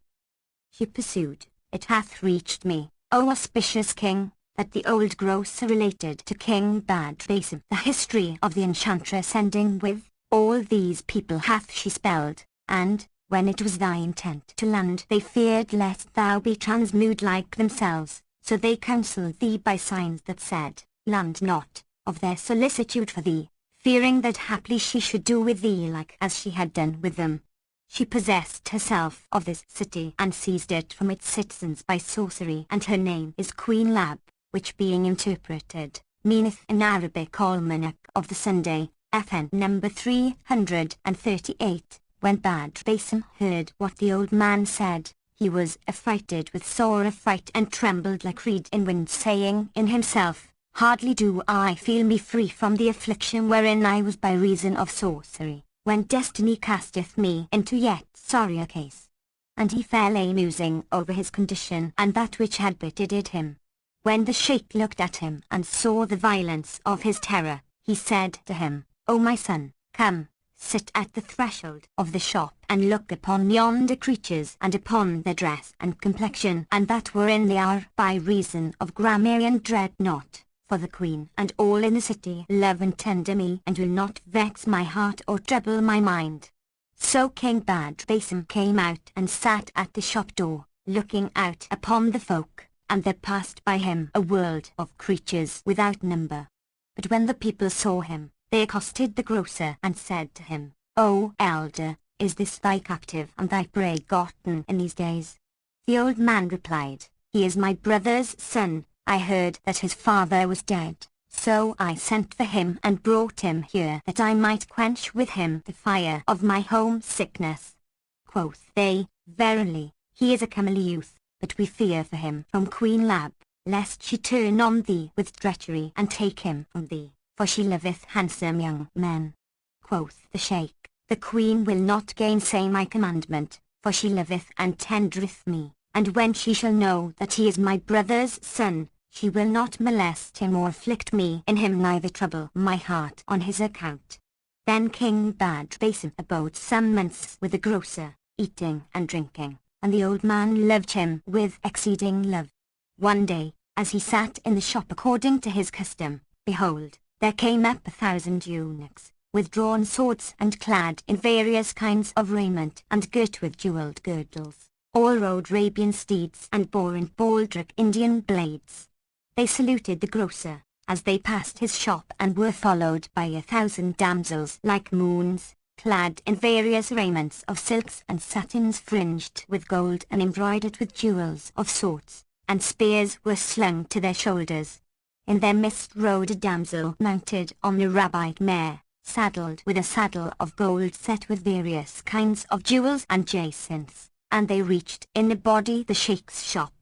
she pursued, It hath reached me, O auspicious king, that the old grocer related to King Badr Basim the history of the enchantress, ending with, All these people hath she spelled, and, when it was thy intent to land, they feared lest thou be transmuted like themselves, so they counselled thee by signs that said, Land not, of their solicitude for thee, fearing that haply she should do with thee like as she had done with them. She possessed herself of this city and seized it from its citizens by sorcery, and her name is Queen Lab, which being interpreted, meaneth in Arabic Almanac of the Sunday, FN number 338. When Badr Basim heard what the old man said, he was affrighted with sore affright and trembled like reed in wind, saying in himself, Hardly do I feel me free from the affliction wherein I was by reason of sorcery, when destiny casteth me into yet sorrier case. And he fell a musing over his condition and that which had betided him. When the sheikh looked at him and saw the violence of his terror, he said to him, O my son, come, sit at the threshold of the shop and look upon yonder creatures and upon their dress and complexion, and that wherein they are, by reason of grammarian dread not. For the queen and all in the city love and tender me, and will not vex my heart or trouble my mind. So King Badr Basim came out and sat at the shop door, looking out upon the folk, and there passed by him a world of creatures without number. But when the people saw him, they accosted the grocer and said to him, O elder, is this thy captive and thy prey gotten in these days? The old man replied, He is my brother's son. I heard that his father was dead, so I sent for him and brought him here that I might quench with him the fire of my homesickness. Quoth they, Verily, he is a comely youth, but we fear for him from Queen Lab, lest she turn on thee with treachery and take him from thee, for she loveth handsome young men. Quoth the sheikh, The queen will not gainsay my commandment, for she loveth and tendereth me, and when she shall know that he is my brother's son, she will not molest him or afflict me in him, neither trouble my heart on his account. Then King Badrbasim abode some months with the grocer, eating and drinking, and the old man loved him with exceeding love. One day, as he sat in the shop according to his custom, behold, there came up 1,000 eunuchs, with drawn swords and clad in various kinds of raiment and girt with jewelled girdles. All rode Arabian steeds and bore in baldric Indian blades. They saluted the grocer, as they passed his shop, and were followed by 1,000 damsels like moons, clad in various raiments of silks and satins fringed with gold and embroidered with jewels of sorts, and spears were slung to their shoulders. In their midst rode a damsel mounted on a rabbite mare, saddled with a saddle of gold set with various kinds of jewels and jacinths, and they reached in a body the sheikh's shop.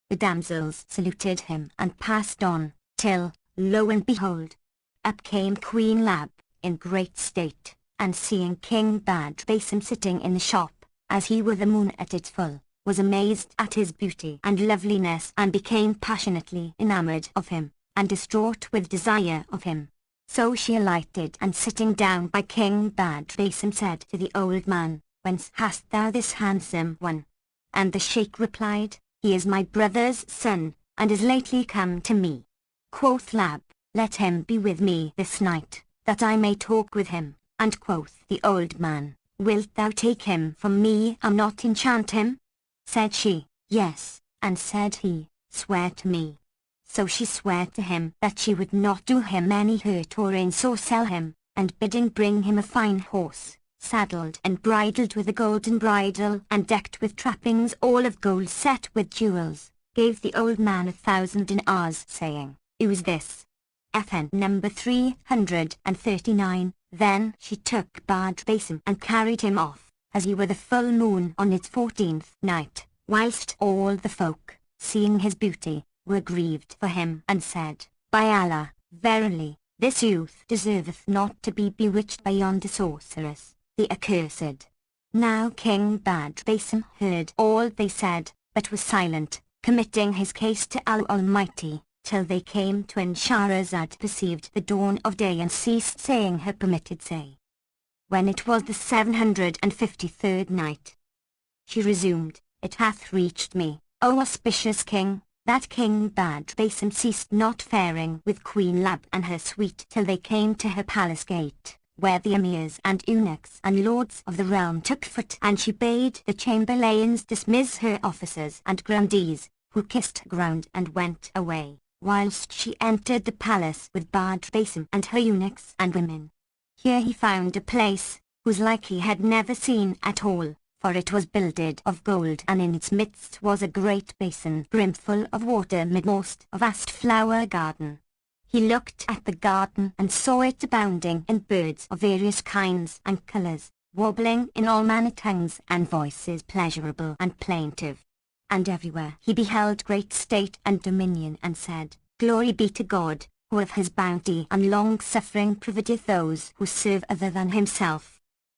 The damsels saluted him and passed on, till, lo and behold, up came Queen Lab, in great state, and seeing King Badrbasim sitting in the shop, as he were the moon at its full, was amazed at his beauty and loveliness, and became passionately enamoured of him, and distraught with desire of him. So she alighted, and sitting down by King Badrbasim said to the old man, "Whence hast thou this handsome one?" And the sheikh replied, "He is my brother's son, and is lately come to me." Quoth Lab, "Let him be with me this night, that I may talk with him." And quoth the old man, "Wilt thou take him from me and not enchant him?" Said she, "Yes." And said he, "Swear to me." So she sware to him that she would not do him any hurt or ensorcel him, and bidding bring him a fine horse, saddled and bridled with a golden bridle and decked with trappings all of gold set with jewels, gave the old man 1,000 dinars, saying, "Use this." FN number 339. Then she took Badrbasim and carried him off, as he were the full moon on its 14th night, whilst all the folk, seeing his beauty, were grieved for him, and said, "By Allah, verily, this youth deserveth not to be bewitched by yonder sorceress, the accursed." Now King Badrbasim heard all they said, but was silent, committing his case to Allah Almighty, till they came to when Shahrazad perceived the dawn of day and ceased saying her permitted say. When it was the 753rd night, she resumed, "It hath reached me, O auspicious King, that King Badrbasim ceased not faring with Queen Lab and her suite till they came to her palace gate, where the emirs and eunuchs and lords of the realm took foot, and she bade the chamberlains dismiss her officers and grandees, who kissed ground and went away, whilst she entered the palace with Badrbasim and her eunuchs and women. Here he found a place, whose like he had never seen at all, for it was builded of gold, and in its midst was a great basin brimful of water midmost a vast flower garden. He looked at the garden and saw it abounding in birds of various kinds and colours, warbling in all manner tongues and voices pleasurable and plaintive. And everywhere he beheld great state and dominion, and said, "Glory be to God, who of his bounty and long-suffering provideth those who serve other than himself."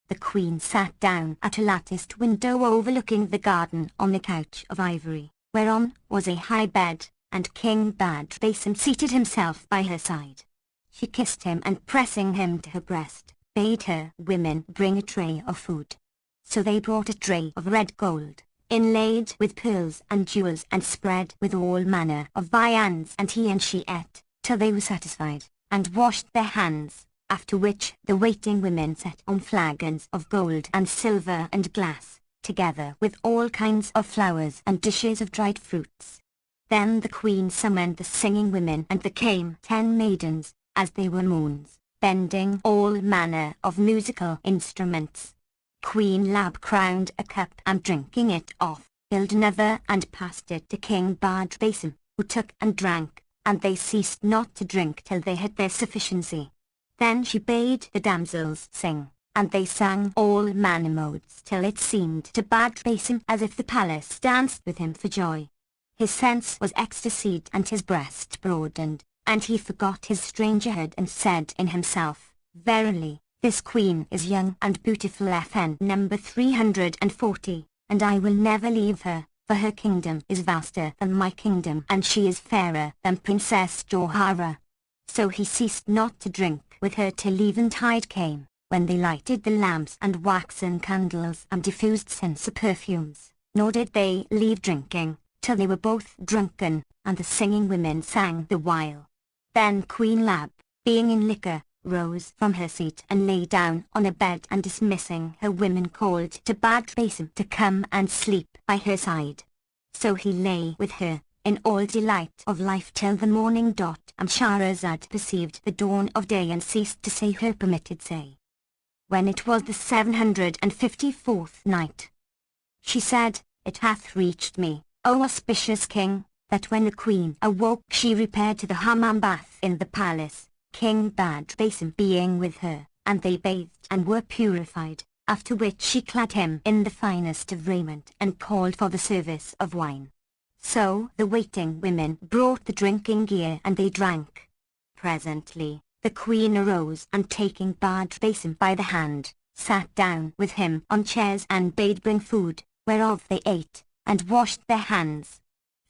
The queen sat down at a latticed window overlooking the garden on a couch of ivory, whereon was a high bed, and King Badrbasim seated himself by her side. She kissed him, and pressing him to her breast, bade her women bring a tray of food. So they brought a tray of red gold, inlaid with pearls and jewels, and spread with all manner of viands, and he and she ate, till they were satisfied, and washed their hands, after which the waiting women set on flagons of gold and silver and glass, together with all kinds of flowers and dishes of dried fruits. Then the queen summoned the singing women, and there came 10 maidens, as they were moons, bending all manner of musical instruments. Queen Lab crowned a cup, and drinking it off, filled another and passed it to King Badrbasim, who took and drank, and they ceased not to drink till they had their sufficiency. Then she bade the damsels sing, and they sang all manner modes till it seemed to Badrbasim as if the palace danced with him for joy. His sense was ecstasied and his breast broadened, and he forgot his strangerhood and said in himself, "Verily, this queen is young and beautiful." FN number 340, and I will never leave her, for her kingdom is vaster than my kingdom, and she is fairer than Princess Johara. So he ceased not to drink with her till eventide came, when they lighted the lamps and waxen candles and diffused censer perfumes, nor did they leave drinking, till they were both drunken, and the singing women sang the while. Then Queen Lab, being in liquor, rose from her seat and lay down on a bed, and dismissing her women called to Bad Basim to come and sleep by her side. So he lay with her, in all delight of life till the morning dot, and Shahrazad perceived the dawn of day and ceased to say her permitted say. When it was the 754th night, she said, It hath reached me, O auspicious king, that when the queen awoke she repaired to the hammam bath in the palace, King Bad Basim being with her, and they bathed and were purified, after which she clad him in the finest of raiment and called for the service of wine. So the waiting women brought the drinking gear and they drank. Presently, the queen arose and taking Bad Basim by the hand, sat down with him on chairs and bade bring food, whereof they ate, and washed their hands.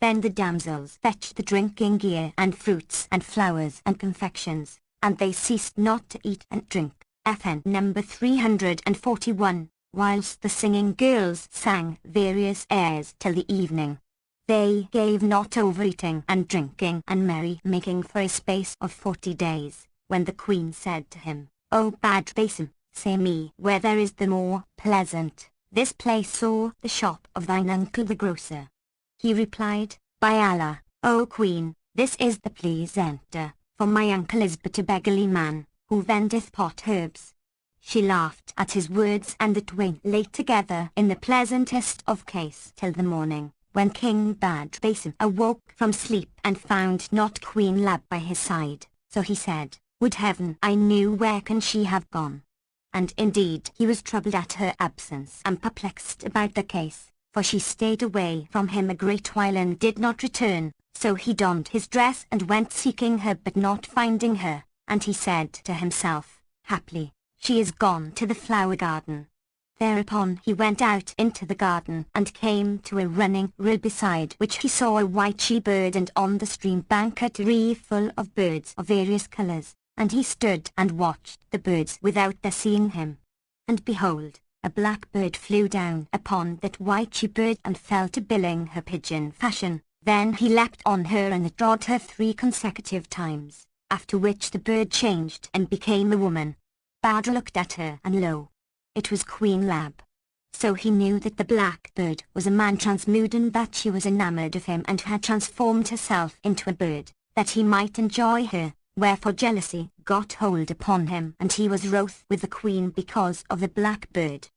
Then the damsels fetched the drinking gear and fruits and flowers and confections, and they ceased not to eat and drink. FN number 341, whilst the singing girls sang various airs till the evening. They gave not over eating and drinking and merry-making for a space of 40 days, when the queen said to him, O Bad Basim, say me where there is the more pleasant, this place or the shop of thine uncle the grocer. He replied, By Allah, O Queen, this is the pleasenter, for my uncle is but a beggarly man, who vendeth pot herbs. She laughed at his words, and the twain lay together in the pleasantest of case till the morning, when King Bad Basim awoke from sleep and found not Queen Lab by his side, so he said, Would heaven I knew where can she have gone. And indeed he was troubled at her absence and perplexed about the case, for she stayed away from him a great while and did not return. So he donned his dress and went seeking her, but not finding her, and he said to himself, Haply, she is gone to the flower garden. Thereupon he went out into the garden and came to a running rill, beside which he saw a white she-bird, and on the stream bank a tree full of birds of various colours, and he stood and watched the birds without their seeing him. And behold, a blackbird flew down upon that white she-bird and fell to billing her pigeon fashion. Then he leapt on her and trod her 3 consecutive times, after which the bird changed and became a woman. Badr looked at her, and lo, it was Queen Lab. So he knew that the blackbird was a man transmuted, and that she was enamoured of him and had transformed herself into a bird, that he might enjoy her, wherefore jealousy got hold upon him, and he was wroth with the queen because of the blackbird.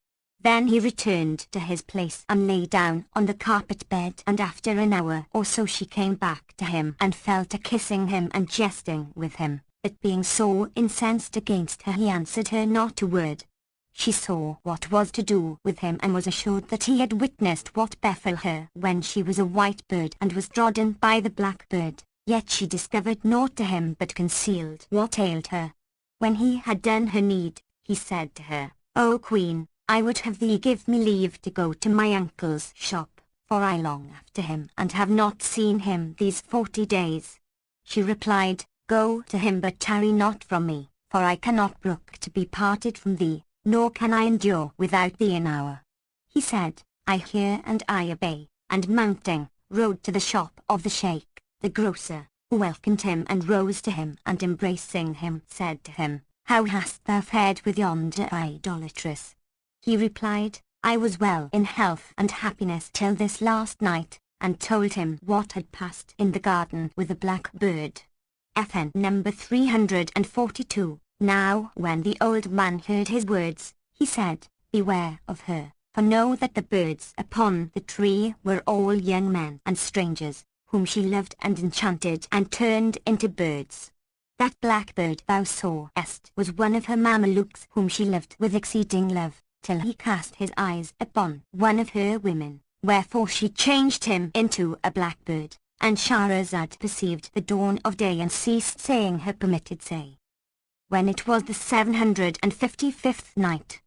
Then he returned to his place and lay down on the carpet bed, and after an hour or so she came back to him and fell to kissing him and jesting with him, but being so incensed against her he answered her not a word. She saw what was to do with him, and was assured that he had witnessed what befell her when she was a white bird and was trodden by the blackbird, yet she discovered naught to him but concealed what ailed her. When he had done her need, he said to her, O Queen, I would have thee give me leave to go to my uncle's shop, for I long after him and have not seen him these 40 days. She replied, Go to him, but tarry not from me, for I cannot brook to be parted from thee, nor can I endure without thee an hour. He said, I hear and I obey, and mounting, rode to the shop of the sheikh, the grocer, who welcomed him and rose to him, and embracing him said to him, How hast thou fared with yonder idolatress? He replied, I was well in health and happiness till this last night, and told him what had passed in the garden with the blackbird. FN number 342. Now when the old man heard his words, he said, Beware of her, for know that the birds upon the tree were all young men and strangers, whom she loved and enchanted and turned into birds. That blackbird thou sawest was one of her Mamelukes, whom she loved with exceeding love, till he cast his eyes upon one of her women, wherefore she changed him into a blackbird, and Shahrazad perceived the dawn of day and ceased saying her permitted say. When it was the 755th night,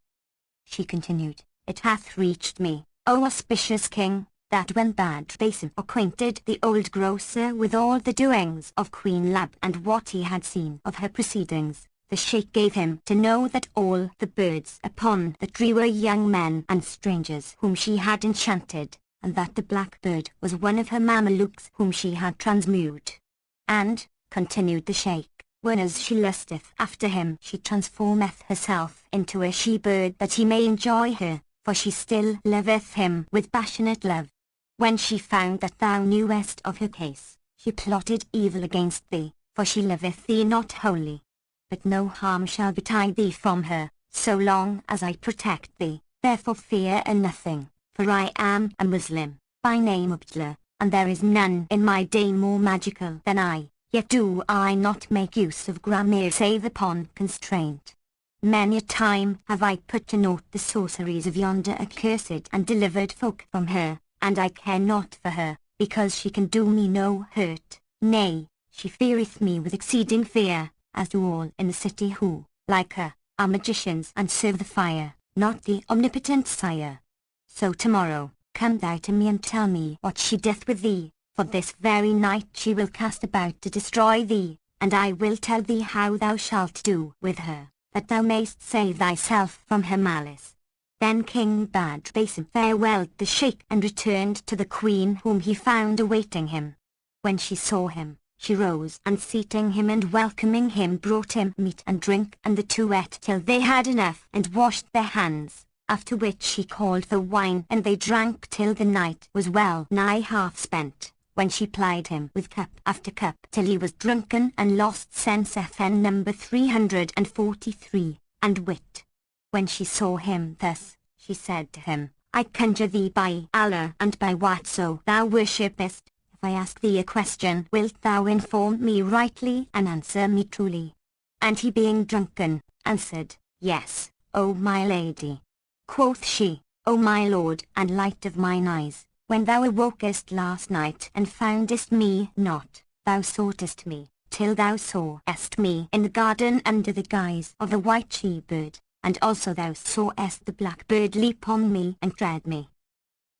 she continued, It hath reached me, O auspicious king, that when Bad Basim acquainted the old grocer with all the doings of Queen Lab and what he had seen of her proceedings, the sheikh gave him to know that all the birds upon the tree were young men and strangers whom she had enchanted, and that the blackbird was one of her mamelukes whom she had transmuted. And, continued the sheikh, whenas she lusteth after him she transformeth herself into a she-bird that he may enjoy her, for she still loveth him with passionate love. When she found that thou knewest of her case, she plotted evil against thee, for she loveth thee not wholly. But no harm shall betide thee from her, so long as I protect thee, therefore fear nothing, for I am a Muslim, by name Abdullah, and there is none in my deen more magical than I, yet do I not make use of grammar save upon constraint. Many a time have I put to naught the sorceries of yonder accursed and delivered folk from her, and I care not for her, because she can do me no hurt, nay, she feareth me with exceeding fear, as do all in the city who, like her, are magicians and serve the fire, not the omnipotent sire. So tomorrow, come thou to me and tell me what she doth with thee, for this very night she will cast about to destroy thee, and I will tell thee how thou shalt do with her, that thou mayst save thyself from her malice. Then King Badr Basim farewelled the sheikh and returned to the queen whom he found awaiting him. When she saw him, she rose and seating him and welcoming him brought him meat and drink, and the two ate till they had enough and washed their hands, after which she called for wine and they drank till the night was well nigh half spent, when she plied him with cup after cup till he was drunken and lost sense. FN number 343, and wit. When she saw him thus, she said to him, I conjure thee by Allah and by whatso thou worshippest, if I ask thee a question wilt thou inform me rightly and answer me truly? And he being drunken, answered, Yes, O my lady. Quoth she, O my lord and light of mine eyes, when thou awokest last night and foundest me not, thou soughtest me, till thou sawest me in the garden under the guise of the white she-bird, and also thou sawest the blackbird leap on me and tread me.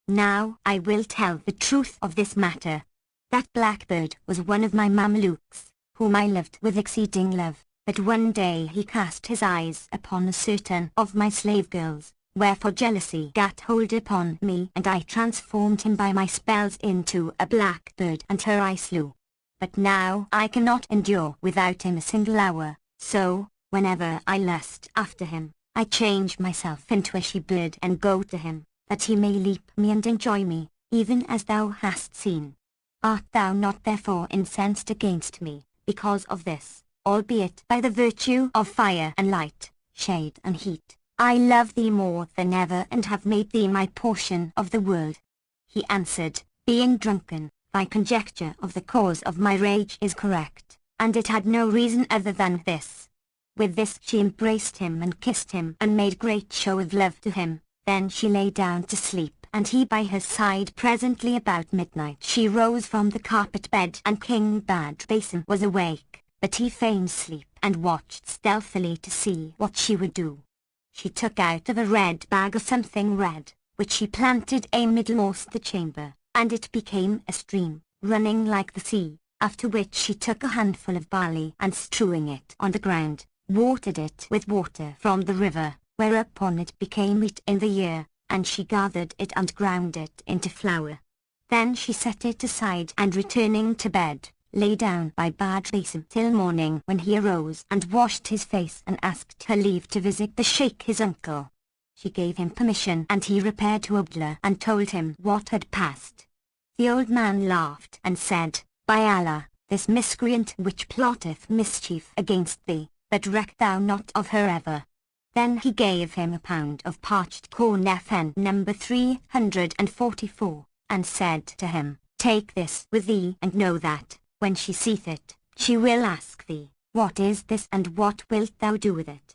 Now I will tell the truth of this matter. That blackbird was one of my mamelukes, whom I loved with exceeding love, but one day he cast his eyes upon a certain of my slave girls, wherefore jealousy gat hold upon me and I transformed him by my spells into a blackbird and her I slew. But now I cannot endure without him a single hour, so, whenever I lust after him, I change myself into a she-bird and go to him, that he may leap me and enjoy me, even as thou hast seen. Art thou not therefore incensed against me, because of this, albeit by the virtue of fire and light, shade and heat, I love thee more than ever and have made thee my portion of the world? He answered, being drunken, thy conjecture of the cause of my rage is correct, and it had no reason other than this. With this she embraced him and kissed him and made great show of love to him, then she lay down to sleep, and he by her side. Presently about midnight she rose from the carpet bed and King Badr Basim was awake, but he feigned sleep and watched stealthily to see what she would do. She took out of a red bag or something red, which she planted amiddlemost the chamber, and it became a stream, running like the sea, after which she took a handful of barley and strewing it on the ground, watered it with water from the river, whereupon it became wheat in the ear, and she gathered it and ground it into flour. Then she set it aside and returning to bed, lay down by Badr Basim till morning, when he arose and washed his face and asked her leave to visit the sheikh his uncle. She gave him permission and he repaired to Abdullah and told him what had passed. The old man laughed and said, By Allah, this miscreant which plotteth mischief against thee, but reck thou not of her ever. Then he gave him a pound of parched corn FN number 344, and said to him, Take this with thee and know that, when she seeth it, she will ask thee, What is this and what wilt thou do with it?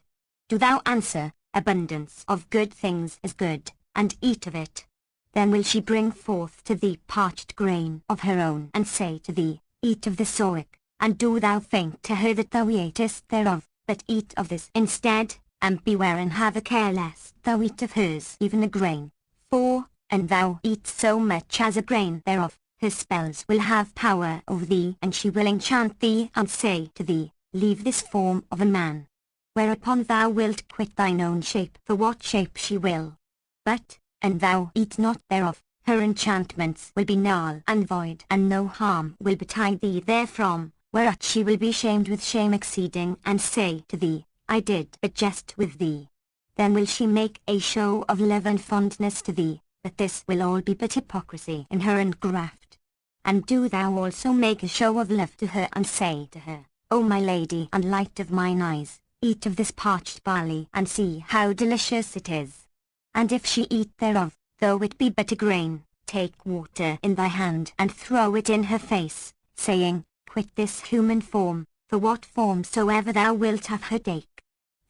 Do thou answer, Abundance of good things is good, and eat of it. Then will she bring forth to thee parched grain of her own and say to thee, Eat of this sorrock, and do thou think to her that thou eatest thereof, but eat of this instead, and beware and have a care lest thou eat of hers even a grain, for, an thou eat so much as a grain thereof, her spells will have power over thee and she will enchant thee and say to thee, Leave this form of a man, whereupon thou wilt quit thine own shape for what shape she will. But, an thou eat not thereof, her enchantments will be null and void, and no harm will betide thee therefrom, whereat she will be shamed with shame exceeding, and say to thee, I did but jest with thee. Then will she make a show of love and fondness to thee, but this will all be but hypocrisy in her and graft. And do thou also make a show of love to her, and say to her, O my lady and light of mine eyes, eat of this parched barley, and see how delicious it is. And if she eat thereof, though it be but a grain, take water in thy hand and throw it in her face, saying, Quit this human form, for what form soever thou wilt have her take.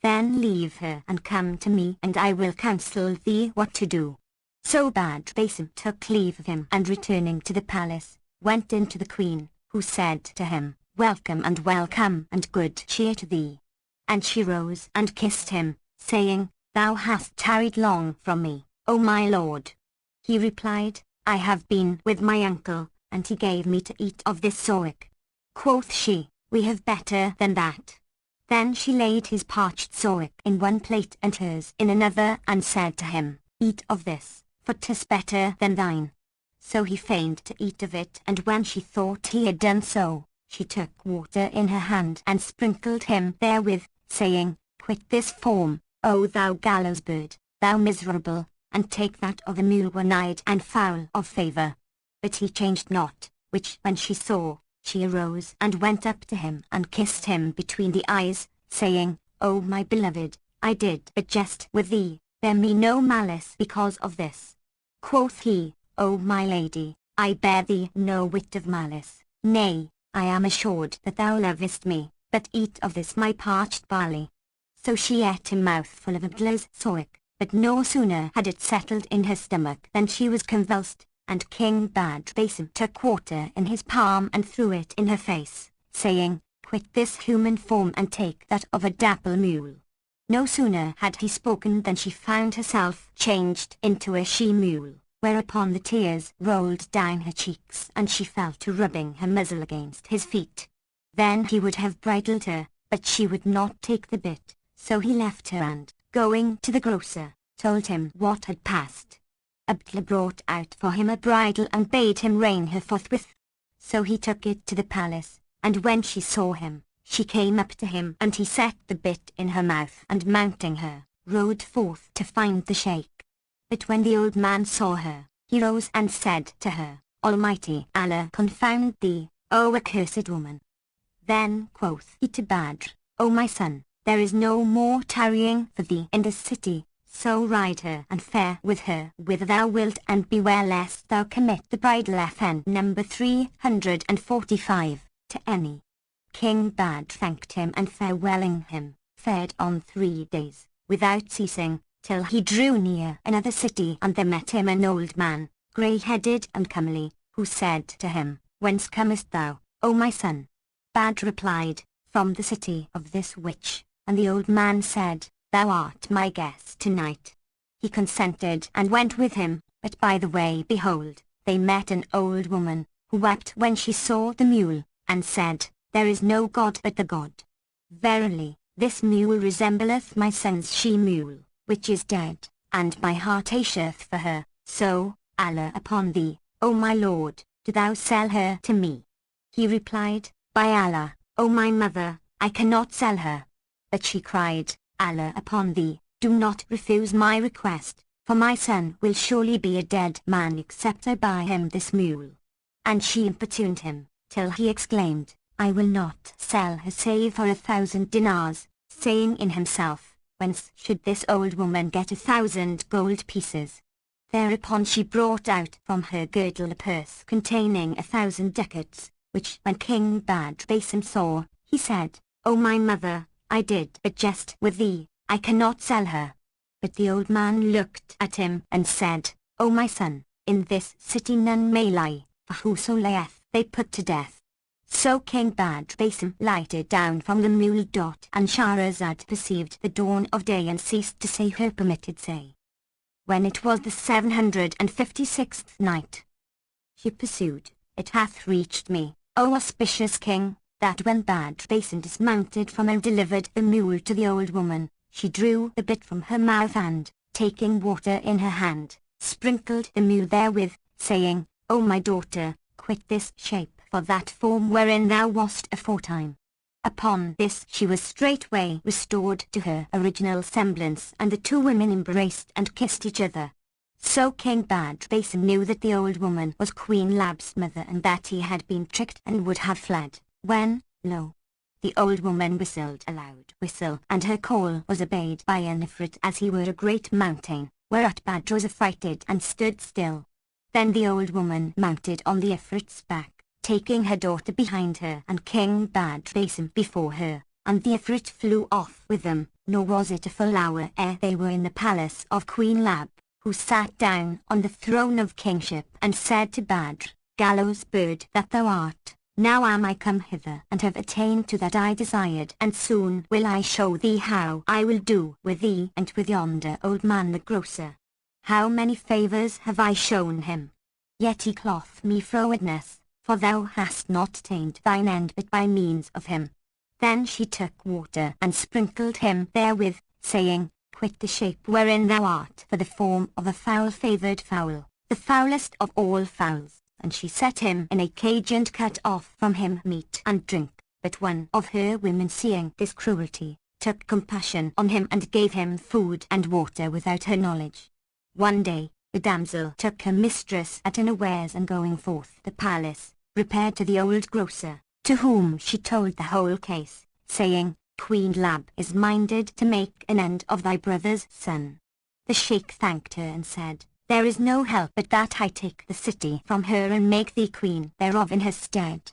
Then leave her and come to me, and I will counsel thee what to do. So Basim took leave of him, and returning to the palace, went in to the queen, who said to him, Welcome and good cheer to thee. And she rose and kissed him, saying, Thou hast tarried long from me, O my lord. He replied, I have been with my uncle, and he gave me to eat of this sorek. Quoth she, We have better than that. Then she laid his parched sorek in one plate and hers in another, and said to him, Eat of this, for 'tis better than thine. So he feigned to eat of it, and when she thought he had done so, she took water in her hand and sprinkled him therewith, saying, Quit this form, O thou gallows bird, thou miserable, and take that of a mule one-eyed and foul of favour. But he changed not, which when she saw, she arose and went up to him and kissed him between the eyes, saying, O my beloved, I did but jest with thee, bear me no malice because of this. Quoth he, O my lady, I bear thee no whit of malice, nay, I am assured that thou lovest me, but eat of this my parched barley. So she ate a mouthful of Abdallah's sorek, but no sooner had it settled in her stomach than she was convulsed, and King Basim took water in his palm and threw it in her face, saying, Quit this human form and take that of a dapple mule. No sooner had he spoken than she found herself changed into a she-mule, whereupon the tears rolled down her cheeks, and she fell to rubbing her muzzle against his feet. Then he would have bridled her, but she would not take the bit, so he left her and, going to the grocer, told him what had passed. Abdallah brought out for him a bridle and bade him rein her forthwith. So he took it to the palace, and when she saw him, she came up to him, and he set the bit in her mouth, and mounting her, rode forth to find the sheikh. But when the old man saw her, he rose and said to her, Almighty Allah confound thee, O accursed woman. Then quoth he to Badr, O my son, there is no more tarrying for thee in this city, so ride her and fare with her whither thou wilt, and beware lest thou commit the bridal FN number 345, to any. King Badr thanked him, and farewelling him, fared on 3 days, without ceasing, till he drew near another city, and there met him an old man, grey-headed and comely, who said to him, Whence comest thou, O my son? Badr replied, From the city of this witch, and the old man said, Thou art my guest tonight. He consented and went with him, but by the way behold, they met an old woman, who wept when she saw the mule, and said, There is no God but the God. Verily, this mule resembleth my son's she-mule, which is dead, and my heart acheth for her, so, Allah upon thee, O my lord, do thou sell her to me. He replied, By Allah, O my mother, I cannot sell her. But she cried, Allah upon thee, do not refuse my request, for my son will surely be a dead man except I buy him this mule. And she importuned him, till he exclaimed, I will not sell her save for 1,000 dinars, saying in himself, Whence should this old woman get 1,000 gold pieces? Thereupon she brought out from her girdle a purse containing 1,000 ducats, which when King Basim saw, he said, O my mother, I did but jest with thee, I cannot sell her. But the old man looked at him and said, O my son, in this city none may lie, for whoso lieth they put to death. So King Basim lighted down from the mule. And Shahrazad perceived the dawn of day and ceased to say her permitted say. When it was the 756th night, she pursued, It hath reached me, O auspicious king, that when Badr Basin dismounted from and delivered the mule to the old woman, she drew the bit from her mouth and, taking water in her hand, sprinkled the mule therewith, saying, O my daughter, quit this shape for that form wherein thou wast aforetime. Upon this she was straightway restored to her original semblance, and the two women embraced and kissed each other. So King Badr Basin knew that the old woman was Queen Lab's mother, and that he had been tricked and would have fled, when, lo! The old woman whistled a loud whistle, and her call was obeyed by an Ifrit as he were a great mountain, whereat Badr was affrighted and stood still. Then the old woman mounted on the Ifrit's back, taking her daughter behind her and King Badr Basin before her, and the Ifrit flew off with them, nor was it a full hour ere they were in the palace of Queen Lab, who sat down on the throne of kingship and said to Badr, Gallows bird that thou art, now am I come hither and have attained to that I desired, and soon will I show thee how I will do with thee and with yonder old man the grocer. How many favours have I shown him? Yet he cloth me frowardness, for thou hast not attained thine end but by means of him. Then she took water and sprinkled him therewith, saying, Quit the shape wherein thou art for the form of a foul-favoured fowl, the foulest of all fowls. And she set him in a cage and cut off from him meat and drink. But one of her women, seeing this cruelty, took compassion on him and gave him food and water without her knowledge. One day, the damsel took her mistress at unawares, and going forth the palace, repaired to the old grocer, to whom she told the whole case, saying, Queen Lab is minded to make an end of thy brother's son. The sheikh thanked her and said, There is no help but that I take the city from her and make thee queen thereof in her stead.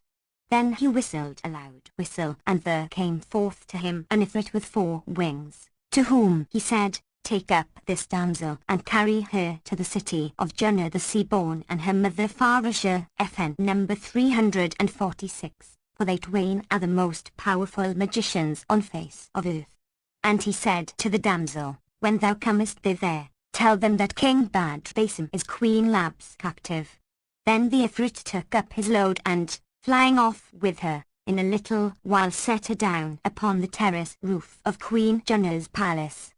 Then he whistled a loud whistle, and there came forth to him an Ifrit with 4 wings, to whom he said, Take up this damsel and carry her to the city of Junna the sea-born and her mother Farashah, FN number 346, for they twain are the most powerful magicians on face of earth. And he said to the damsel, When thou comest thither, tell them that King Badr Basin is Queen Lab's captive. Then the Ifrit took up his load and, flying off with her, in a little while set her down upon the terrace roof of Queen Junna's palace.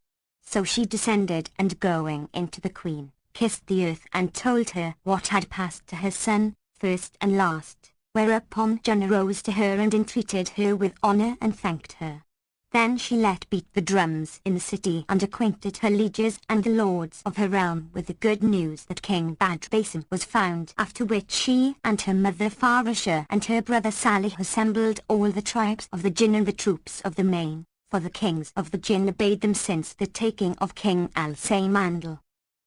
So she descended, and going into the queen, kissed the earth and told her what had passed to her son, first and last, whereupon Junna rose to her and entreated her with honour and thanked her. Then she let beat the drums in the city and acquainted her lieges and the lords of her realm with the good news that King Badr Basin was found, after which she and her mother Farashah and her brother Salih assembled all the tribes of the Jinn and the troops of the main, for the kings of the Jinn obeyed them since the taking of King Al-Saymandal.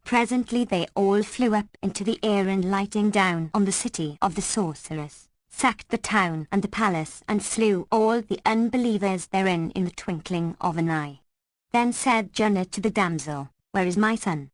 Presently they all flew up into the air, and lighting down on the city of the sorceress, sacked the town and the palace and slew all the unbelievers therein in the twinkling of an eye. Then said Junna to the damsel, Where is my son?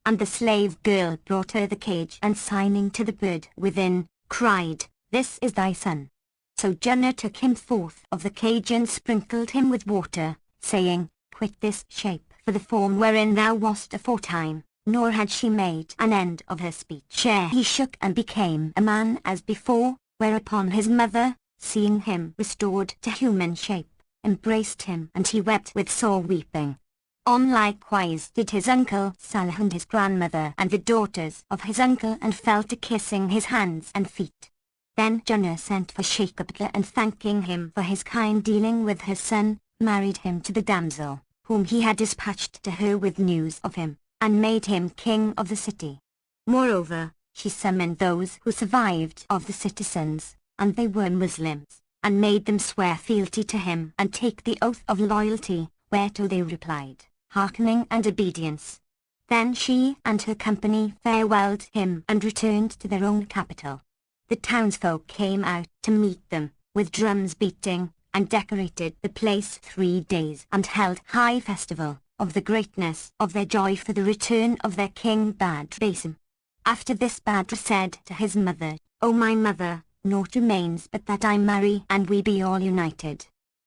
And the slave girl brought her the cage, and signing to the bird within, cried, This is thy son. So Junna took him forth of the cage and sprinkled him with water, saying, Quit this shape for the form wherein thou wast aforetime. Nor had she made an end of her speech ere he shook and became a man as before, whereupon his mother, seeing him restored to human shape, embraced him, and he wept with sore weeping. On likewise did his uncle Salih and his grandmother and the daughters of his uncle, and fell to kissing his hands and feet. Then Junna sent for Sheikh Abdullah, and thanking him for his kind dealing with her son, married him to the damsel, whom he had dispatched to her with news of him, and made him king of the city. Moreover, she summoned those who survived of the citizens, and they were Muslims, and made them swear fealty to him and take the oath of loyalty, whereto they replied, hearkening and obedience. Then she and her company farewelled him and returned to their own capital. The townsfolk came out to meet them, with drums beating, and decorated the place 3 days, and held high festival of the greatness of their joy for the return of their king Badr Basin. After this Badr said to his mother, O my mother, naught remains but that I marry and we be all united.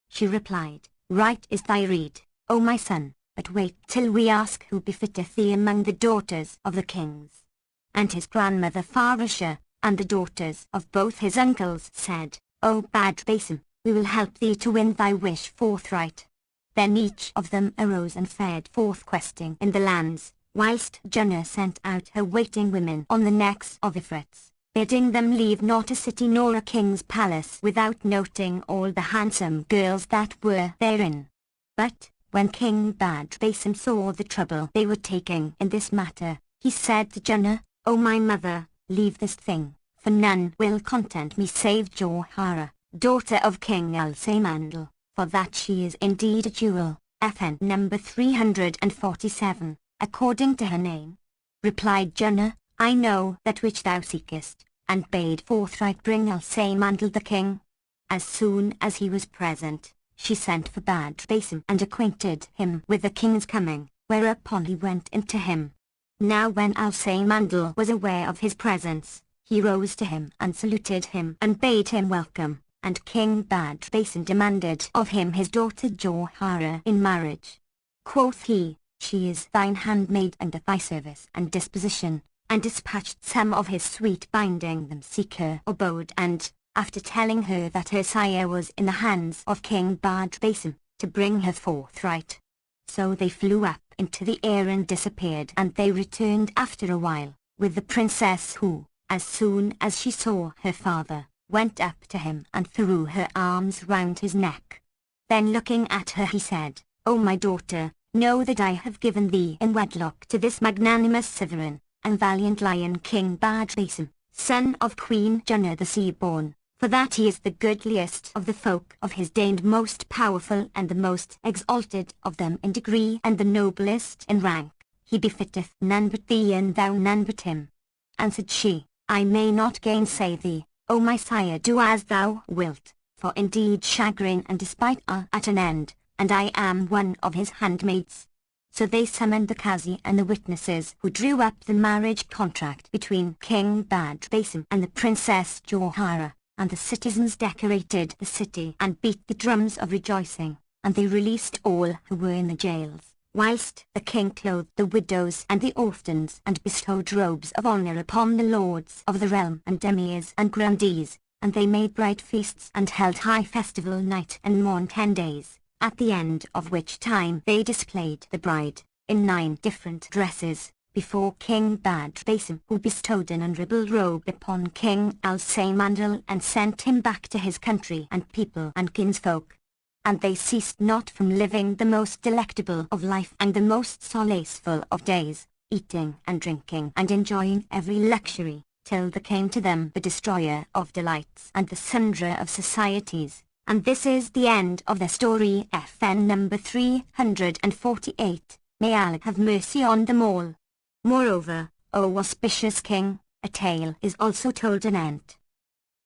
She replied, Right is thy rede, O my son, but wait till we ask who befitteth thee among the daughters of the kings. And his grandmother Farashah, and the daughters of both his uncles said, O Badr Basin, we will help thee to win thy wish forthright. Then each of them arose and fared forth questing in the lands, whilst Junna sent out her waiting women on the necks of Ifrits, bidding them leave not a city nor a king's palace without noting all the handsome girls that were therein. But, when King Badr-Basim saw the trouble they were taking in this matter, he said to Junna, O my mother, leave this thing, for none will content me save Jawhara, daughter of King Al-Samandal, for that she is indeed a jewel. FN number 347, according to her name. Replied Junna, I know that which thou seekest, and bade forthright bring Al-Samandal the king. As soon as he was present, she sent for Badr-Basim and acquainted him with the king's coming, whereupon he went in to him. Now when Al-Samandal was aware of his presence, he rose to him and saluted him and bade him welcome, and King Badr-Basim demanded of him his daughter Jawhara in marriage. Quoth he, she is thine handmaid and at thy service and disposition, and dispatched some of his suite binding them seek her abode and, after telling her that her sire was in the hands of King Badr-Basim, to bring her forthright. So they flew up into the air and disappeared, and they returned after a while, with the princess who, as soon as she saw her father, went up to him and threw her arms round his neck. Then looking at her he said, O my daughter, know that I have given thee in wedlock to this magnanimous sovereign, and valiant lion King Badr-Basim, son of Queen Junna the Sea-born, for that he is the goodliest of the folk of his day and most powerful and the most exalted of them in degree and the noblest in rank. He befitteth none but thee and thou none but him. Answered she, I may not gainsay thee, O my sire, do as thou wilt, for indeed chagrin and despite are at an end, and I am one of his handmaids. So they summoned the Qazi and the witnesses who drew up the marriage contract between King Badr-Basim and the Princess Jawhara, and the citizens decorated the city and beat the drums of rejoicing, and they released all who were in the jails, whilst the king clothed the widows and the orphans and bestowed robes of honour upon the lords of the realm and emirs and grandees, and they made bright feasts and held high festival night and morn 10 days, at the end of which time they displayed the bride, in 9 different dresses, before King Badr-Basim, who bestowed an honourable robe upon King Al-Samandal and sent him back to his country and people and kinsfolk. And they ceased not from living the most delectable of life and the most solaceful of days, eating and drinking and enjoying every luxury, till there came to them the destroyer of delights and the sunderer of societies. And this is the end of their story. FN number 348. May Allah have mercy on them all. Moreover, O auspicious king, a tale is also told anent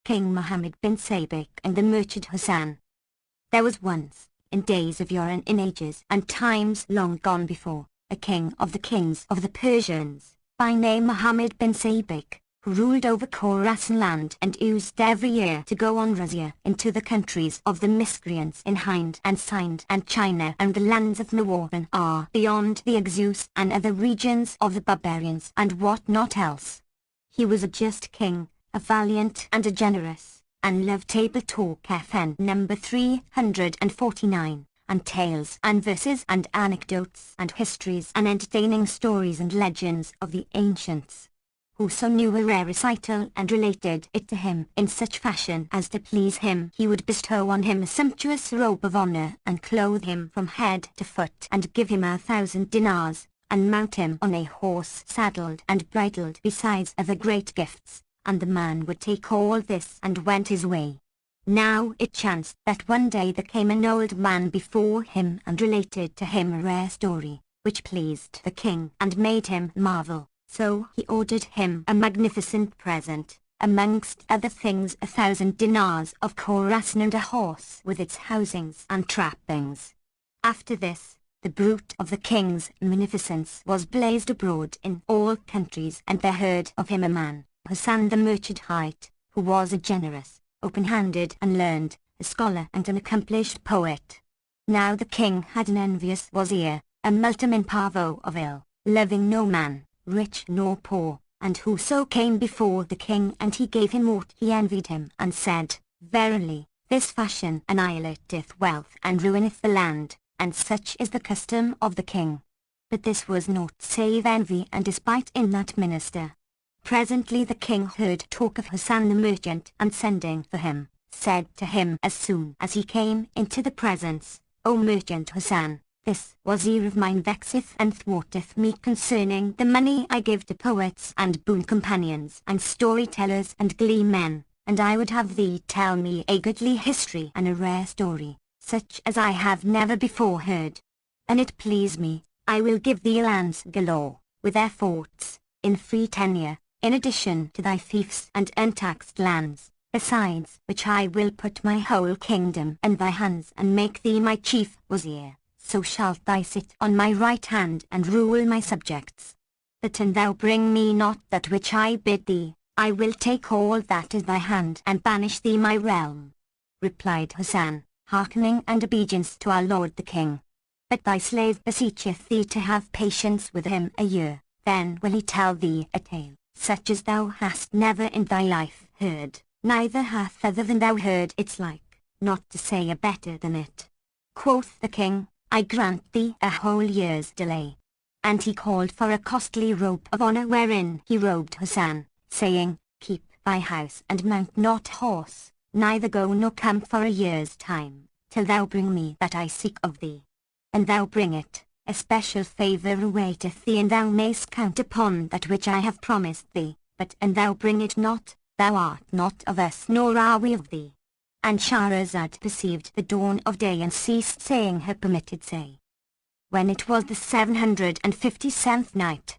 King Muhammad bin Sabik and the merchant Hassan. There was once, in days of yore and in ages and times long gone before, a king of the kings of the Persians, by name Muhammad bin Sabik, who ruled over Khorasan land and used every year to go on razzia into the countries of the miscreants in Hind and Sind and China and the lands of Nawar and Ar beyond the Oxus and other regions of the barbarians and what not else. He was a just king, a valiant and a generous, and loved table talk. FN number 349, and tales and verses and anecdotes and histories and entertaining stories and legends of the ancients. Whoso knew a rare recital and related it to him in such fashion as to please him, he would bestow on him a sumptuous robe of honour and clothe him from head to foot and give him 1,000 dinars, and mount him on a horse saddled and bridled besides other great gifts, and the man would take all this and went his way. Now it chanced that one day there came an old man before him and related to him a rare story, which pleased the king and made him marvel. So he ordered him a magnificent present, amongst other things 1,000 dinars of Khorasan and a horse with its housings and trappings. After this, the bruit of the king's munificence was blazed abroad in all countries, and there heard of him a man, Hassan the merchant hight, who was a generous, open-handed and learned, a scholar and an accomplished poet. Now the king had an envious wazir, a multum parvo of ill, loving no man, rich nor poor, and whoso came before the king and he gave him aught he envied him and said, Verily, This fashion annihilateth wealth and ruineth the land, and such is the custom of the king. But this was naught save envy and despite in that minister. Presently the king heard talk of Hassan the merchant, and sending for him, said to him as soon as he came into the presence, O merchant Hassan, this wazir of mine vexeth and thwarteth me concerning the money I give to poets and boon companions and storytellers and glee men, and I would have thee tell me a goodly history and a rare story, such as I have never before heard. An it please me, I will give thee lands galore, with their forts, in free tenure, in addition to thy fiefs and untaxed lands, besides which I will put my whole kingdom in thy hands and make thee my chief wazir, so shalt thou sit on my right hand and rule my subjects. But an thou bring me not that which I bid thee, I will take all that is thy hand and banish thee my realm. Replied Hassan, hearkening and obedience to our lord the king. But thy slave beseecheth thee to have patience with him a year, then will he tell thee a tale, such as thou hast never in thy life heard, neither hath other than thou heard its like, not to say a better than it. Quoth the king, I grant thee a whole year's delay. And he called for a costly robe of honor wherein he robed Hassan, saying, Keep thy house and mount not horse, neither go nor come for a year's time, till thou bring me that I seek of thee. And thou bring it, a special favour awaiteth thee, and thou mayst count upon that which I have promised thee, but an thou bring it not, thou art not of us nor are we of thee. And Shahrazad perceived the dawn of day and ceased saying her permitted say. When it was the 757th night,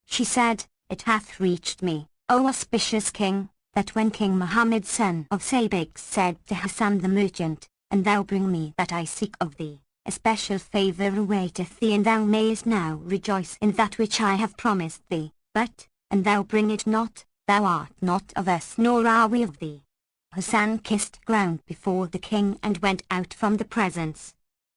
she said, It hath reached me, O auspicious king, that when King Muhammad son of Sabik said to Hassan the merchant, And thou bring me that I seek of thee, a special favour awaiteth thee, and thou mayest now rejoice in that which I have promised thee, but, and thou bring it not, thou art not of us nor are we of thee. Hassan kissed ground before the king and went out from the presence.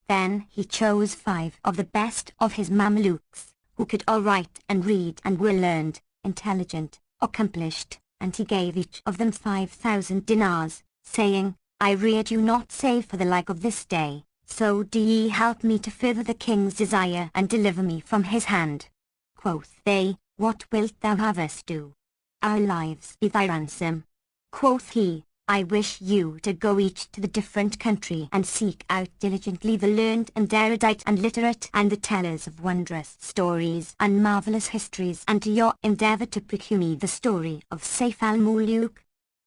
Then he chose 5 of the best of his Mamelukes, who could all write and read and were learned, intelligent, accomplished, and he gave each of them 5,000 dinars, saying, I reared you not save for the like of this day, so do ye help me to further the king's desire and deliver me from his hand. Quoth they, What wilt thou have us do? Our lives be thy ransom. Quoth he, I wish you to go each to the different country and seek out diligently the learned and erudite and literate and the tellers of wondrous stories and marvellous histories, and to your endeavour to procure me the story of Saif al-Muluk.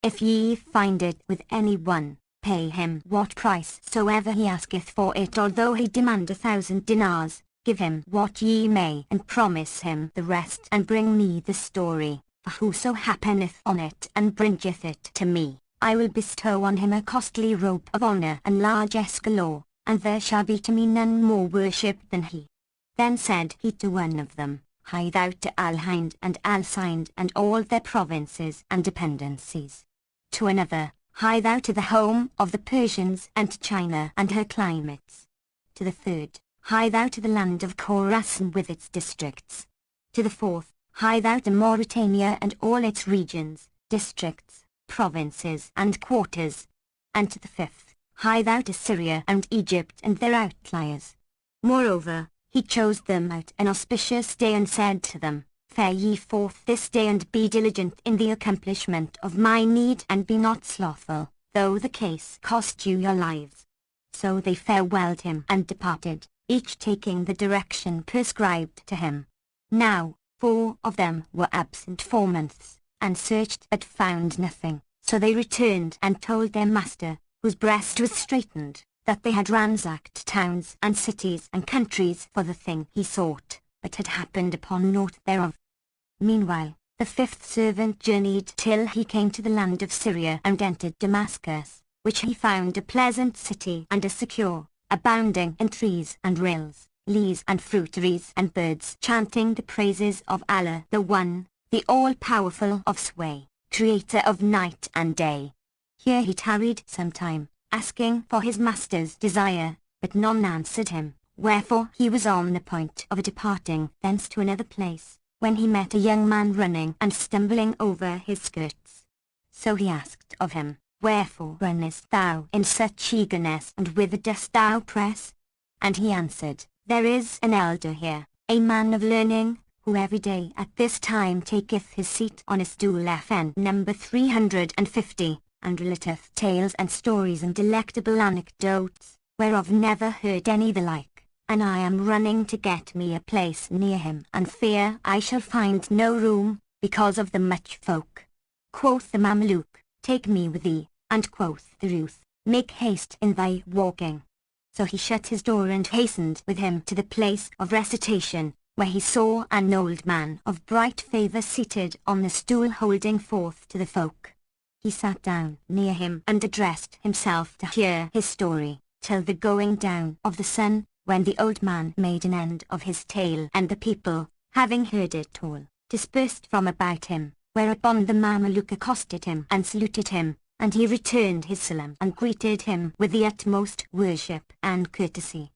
If ye find it with any one, pay him what price soever he asketh for it, although he demand 1,000 dinars, give him what ye may and promise him the rest, and bring me the story, for whoso happeneth on it and bringeth it to me, I will bestow on him a costly robe of honor and largesse galore, and there shall be to me none more worshipped than he. Then said he to one of them, Hie thou to Al-Hind and Al-Sind and all their provinces and dependencies. To another, Hie thou to the home of the Persians and to China and her climates. To the third, Hie thou to the land of Khorasan with its districts. To the fourth, Hie thou to Mauritania and all its regions, districts, provinces and quarters. And to the fifth, Hie thou to Syria and Egypt and their outliers. Moreover, he chose them out an auspicious day and said to them, Fare ye forth this day and be diligent in the accomplishment of my need and be not slothful, though the case cost you your lives. So they farewelled him and departed, each taking the direction prescribed to him. Now, 4 of them were absent 4 months, and searched but found nothing, so they returned and told their master, whose breast was straitened, that they had ransacked towns and cities and countries for the thing he sought, but had happened upon naught thereof. Meanwhile, the 5th servant journeyed till he came to the land of Syria and entered Damascus, which he found a pleasant city and a secure, abounding in trees and rills, leas and fruiteries and birds chanting the praises of Allah the One, the all-powerful of sway, creator of night and day. Here he tarried some time, asking for his master's desire, but none answered him, wherefore he was on the point of departing thence to another place, when he met a young man running and stumbling over his skirts. So he asked of him, Wherefore runnest thou in such eagerness, and whither dost thou press? And he answered, There is an elder here, a man of learning, who every day at this time taketh his seat on a stool FN number 350, and relateth tales and stories and delectable anecdotes, whereof never heard any the like, and I am running to get me a place near him, and fear I shall find no room, because of the much folk. Quoth the Mameluke, Take me with thee, and quoth the youth, Make haste in thy walking. So he shut his door and hastened with him to the place of recitation, where he saw an old man of bright favour seated on the stool holding forth to the folk. He sat down near him and addressed himself to hear his story, till the going down of the sun, when the old man made an end of his tale, and the people, having heard it all, dispersed from about him, whereupon the Mameluke accosted him and saluted him, and he returned his salam and greeted him with the utmost worship and courtesy.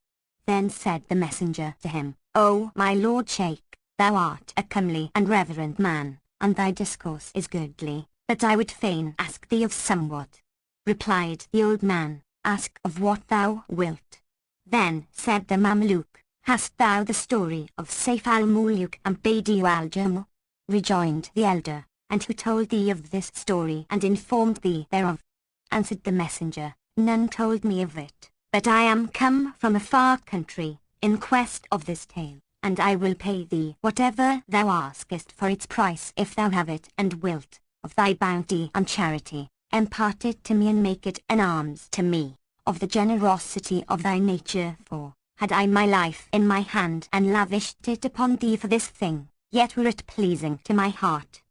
Then said the messenger to him, O my lord Sheikh, thou art a comely and reverend man, and thy discourse is goodly, but I would fain ask thee of somewhat. Replied the old man, Ask of what thou wilt. Then said the Mameluke, Hast thou the story of Saif al-Muluk and Badiu al-Jamal? Rejoined the elder, And who told thee of this story and informed thee thereof? Answered the messenger, None told me of it, but I am come from a far country, in quest of this tale, and I will pay thee whatever thou askest for its price if thou have it and wilt, of thy bounty and charity, impart it to me and make it an alms to me, of the generosity of thy nature, for, had I my life in my hand and lavished it upon thee for this thing, yet were it pleasing to my heart.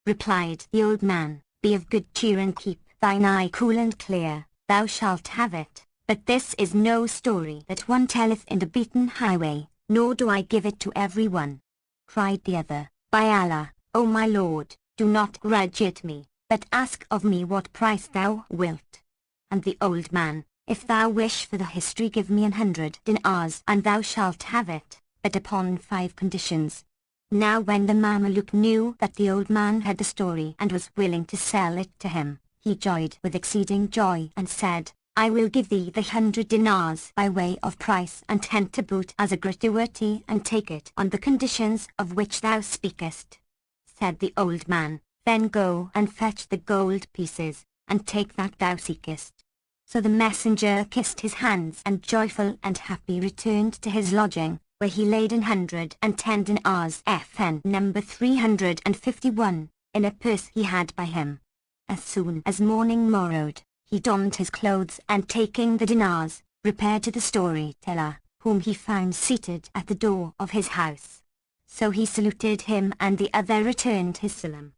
Replied the old man, Be of good cheer and keep thine eye cool and clear, thou shalt have it, but this is no story that one telleth in the beaten highway, nor do I give it to every one. Cried the other, By Allah, O my lord, do not grudge it me, but ask of me what price thou wilt. And the old man, If thou wish for the history, give me 100 dinars, and thou shalt have it, but upon 5 conditions. Now when the Mameluke knew that the old man had the story and was willing to sell it to him, he joyed with exceeding joy and said, I will give thee the 100 dinars by way of price and 10 to boot as a gratuity, and take it on the conditions of which thou speakest. Said the old man, Then go and fetch the gold pieces, and take that thou seekest. So the messenger kissed his hands and joyful and happy returned to his lodging, where he laid 110 dinars FN number 351, in a purse he had by him. As soon as morning morrowed, he donned his clothes and taking the dinars, repaired to the storyteller, whom he found seated at the door of his house. So he saluted him and the other returned his salam.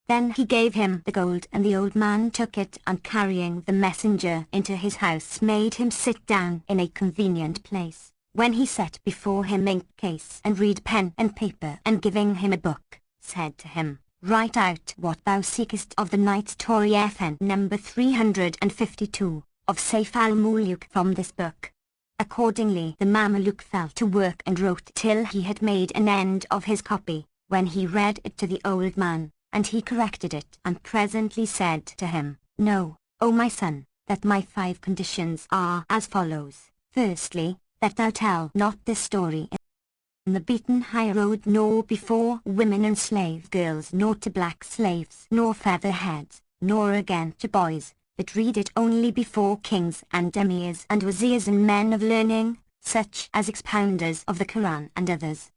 Then he gave him the gold and the old man took it and carrying the messenger into his house made him sit down in a convenient place, when he set before him ink case and reed pen and paper and giving him a book, said to him, Write out what thou seekest of the night story FN number 352, of Saif al-Muluk from this book. Accordingly the Mameluke fell to work and wrote till he had made an end of his copy, when he read it to the old man, and he corrected it and presently said to him, Know, O my son, that my 5 conditions are as follows. Firstly, that thou tell not this story in the beaten high road, nor before women and slave girls, nor to black slaves, nor featherheads, nor again to boys, but read it only before kings and emirs and wazirs and men of learning, such as expounders of the Quran and others.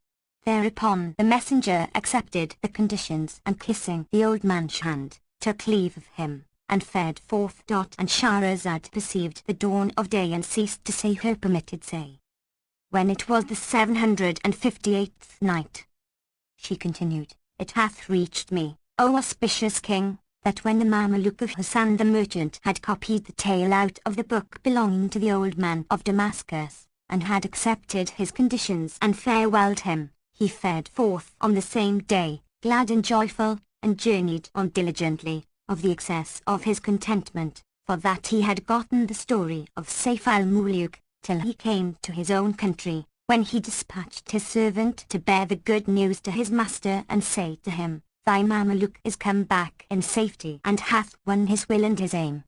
Thereupon the messenger accepted the conditions and kissing the old man's hand, took leave of him, and fared forth. And Shahrazad perceived the dawn of day and ceased to say her permitted say. When it was the 758th night, she continued, It hath reached me, O auspicious king, that when the Mameluke of Hassan the merchant had copied the tale out of the book belonging to the old man of Damascus, and had accepted his conditions and farewelled him, he fared forth on the same day, glad and joyful, and journeyed on diligently, of the excess of his contentment, for that he had gotten the story of Saif al-Muluk, till he came to his own country, when he dispatched his servant to bear the good news to his master and say to him, Thy Mameluke is come back in safety and hath won his will and his aim.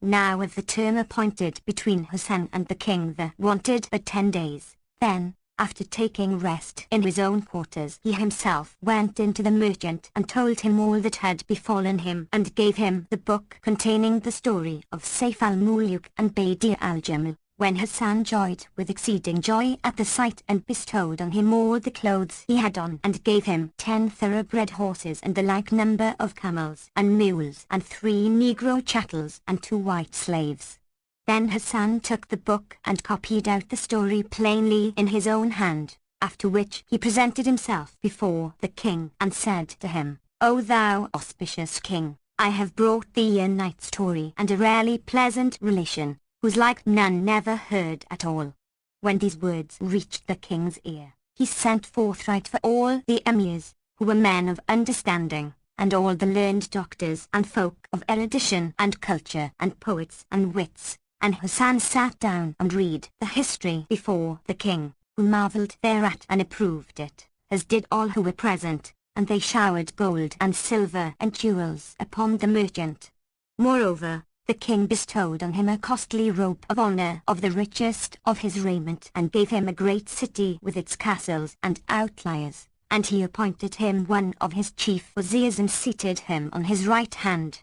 Now with the term appointed between Hassan and the king there wanted but 10 days, then, after taking rest in his own quarters, he himself went into the merchant and told him all that had befallen him and gave him the book containing the story of Saif al-Muluk and Badi al-Jamal. When Hassan joyed with exceeding joy at the sight and bestowed on him all the clothes he had on and gave him 10 thoroughbred horses and the like number of camels and mules and 3 negro chattels and 2 white slaves. Then Hassan took the book and copied out the story plainly in his own hand, after which he presented himself before the king and said to him, "O thou auspicious king, I have brought thee a night story and a rarely pleasant relation, whose like none never heard at all." When these words reached the king's ear, he sent forthright for all the emirs, who were men of understanding, and all the learned doctors and folk of erudition and culture and poets and wits, and Hassan sat down and read the history before the king, who marvelled thereat and approved it, as did all who were present, and they showered gold and silver and jewels upon the merchant. Moreover, the king bestowed on him a costly robe of honor of the richest of his raiment and gave him a great city with its castles and outliers, and he appointed him one of his chief wazirs and seated him on his right hand.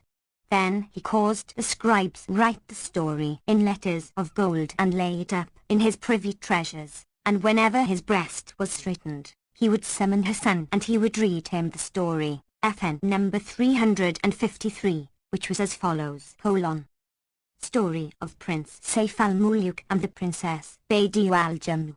Then he caused the scribes write the story in letters of gold and lay it up in his privy treasures, and whenever his breast was straitened, he would summon Hassan and he would read him the story, FN number 353, which was as follows: Story of Prince Saif al-Muluk and the Princess Badi al-Jamal.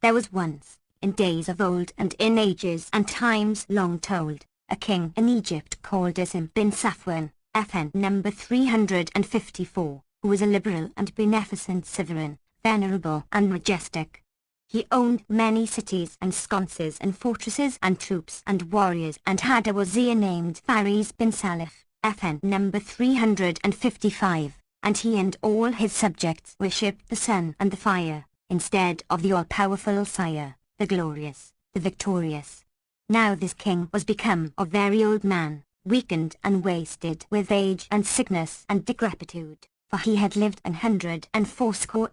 There was once, in days of old and in ages and times long told, a king in Egypt called Asim bin Safwan, FN number 354, who was a liberal and beneficent sovereign, venerable and majestic. He owned many cities and sconces and fortresses and troops and warriors and had a wazir named Faris bin Salif, FN number 355, and he and all his subjects worshipped the sun and the fire, instead of the all-powerful sire, the glorious, the victorious. Now this king was become a very old man, weakened and wasted with age and sickness and decrepitude, for he had lived 180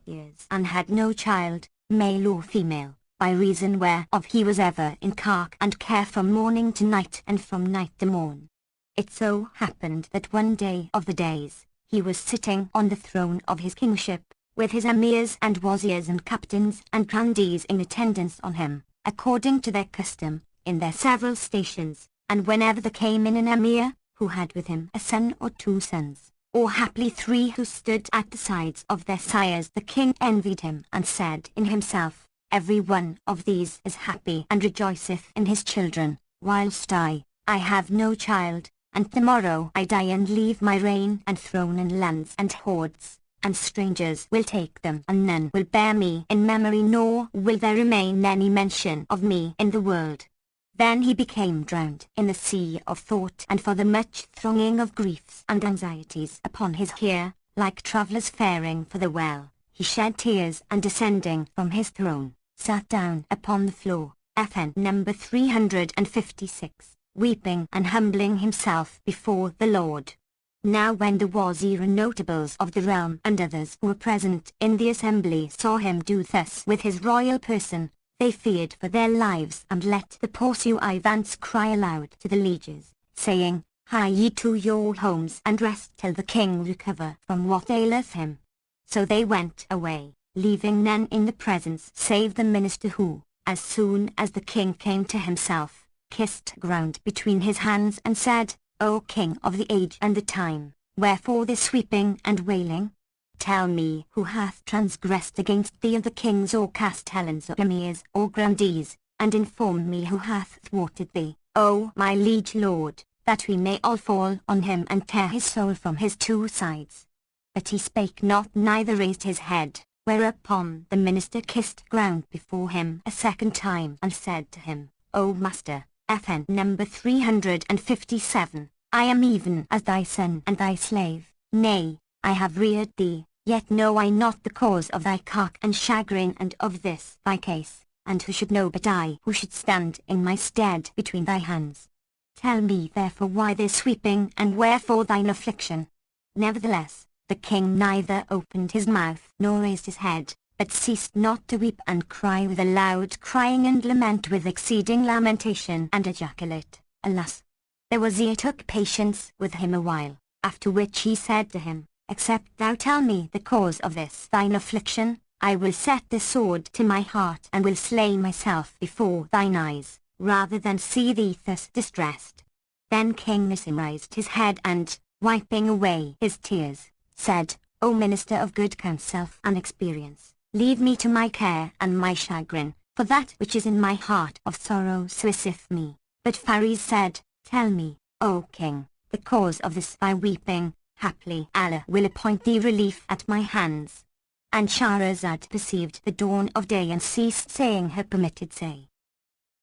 years and had no child, male or female, by reason whereof he was ever in cark and care from morning to night and from night to morn. It so happened that one day of the days, he was sitting on the throne of his kingship, with his emirs and wazirs and captains and grandees in attendance on him, according to their custom, in their several stations, and whenever there came in an emir, who had with him a son or 2 sons, or haply 3 who stood at the sides of their sires, the king envied him and said in himself, "Every one of these is happy and rejoiceth in his children, whilst I have no child, and tomorrow I die and leave my reign and throne and lands and hoards, and strangers will take them and none will bear me in memory, nor will there remain any mention of me in the world." Then he became drowned in the sea of thought, and for the much thronging of griefs and anxieties upon his hair, like travellers faring for the well, he shed tears and descending from his throne, sat down upon the floor, FN number 356, weeping and humbling himself before the Lord. Now when the wazir and notables of the realm and others who were present in the assembly saw him do thus with his royal person, they feared for their lives and let the pursuivants cry aloud to the lieges, saying, "Hie ye to your homes and rest till the king recover from what aileth him." So they went away, leaving none in the presence save the minister who, as soon as the king came to himself, kissed ground between his hands and said, "O king of the age and the time, wherefore this weeping and wailing? Tell me who hath transgressed against thee of the kings or castellans or emirs or grandees, and inform me who hath thwarted thee, O my liege lord, that we may all fall on him and tear his soul from his 2 sides." But he spake not, neither raised his head, whereupon the minister kissed ground before him a second time and said to him, "O master, FN number 357, I am even as thy son and thy slave, nay, I have reared thee, yet know I not the cause of thy cark and chagrin and of this thy case, and who should know but I who should stand in my stead between thy hands? Tell me therefore why this weeping and wherefore thine affliction?" Nevertheless, The king neither opened his mouth nor raised his head, but ceased not to weep and cry with a loud crying and lament with exceeding lamentation and ejaculate, Alas! The wazir took patience with him a while, after which he said to him, Except thou tell me the cause of this thine affliction, I will set this sword to my heart and will slay myself before thine eyes, rather than see thee thus distressed. Then King Nisim raised his head and, wiping away his tears, said, O minister of good counsel and experience, leave me to my care and my chagrin, for that which is in my heart of sorrow soiceth me. But Faris said, Tell me, O king, the cause of this thy weeping, haply Allah will appoint thee relief at my hands. And Shahrazad perceived the dawn of day and ceased saying her permitted say.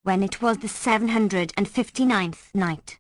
When it was the 759th night,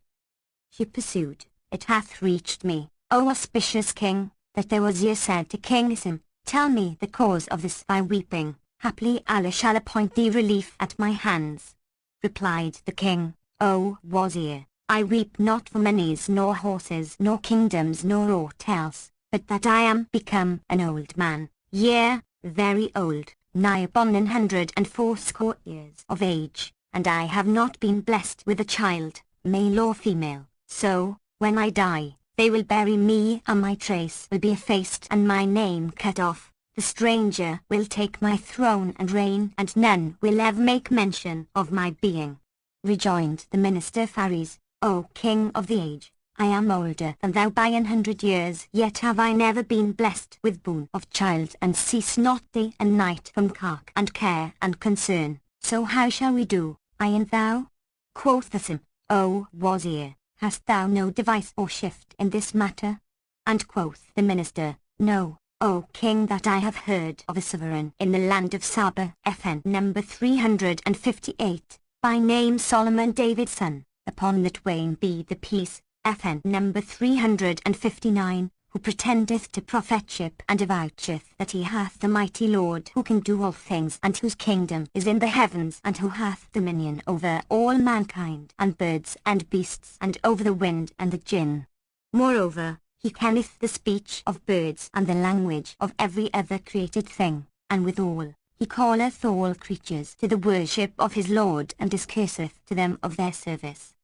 she pursued, It hath reached me, O auspicious king, that the wazir said to King Nisim, Tell me the cause of this thy weeping, haply Allah shall appoint thee relief at my hands. Replied the king, O wazir, I weep not for monies nor horses nor kingdoms nor aught else, but that I am become an old man, yea, very old, nigh upon 180 years of age, and I have not been blessed with a child, male or female, so, when I die, they will bury me and my trace will be effaced and my name cut off, the stranger will take my throne and reign and none will ever make mention of my being. Rejoined the minister Faris, O king of the age, I am older than thou by 100 years, yet have I never been blessed with boon of child and cease not day and night from cark and care and concern, so how shall we do, I and thou? Quoth Nisim, O wazir, hast thou no device or shift in this matter? And quoth the minister, No, O king, that I have heard of a sovereign in the land of Saba, FN number 358, by name Solomon David's son, upon the twain be the peace, FN number 359, who pretendeth to prophetship and avoucheth that he hath the mighty Lord who can do all things and whose kingdom is in the heavens and who hath dominion over all mankind and birds and beasts and over the wind and the jinn. Moreover, he kenneth the speech of birds and the language of every other created thing, and withal, he calleth all creatures to the worship of his Lord and discourseth to them of their service.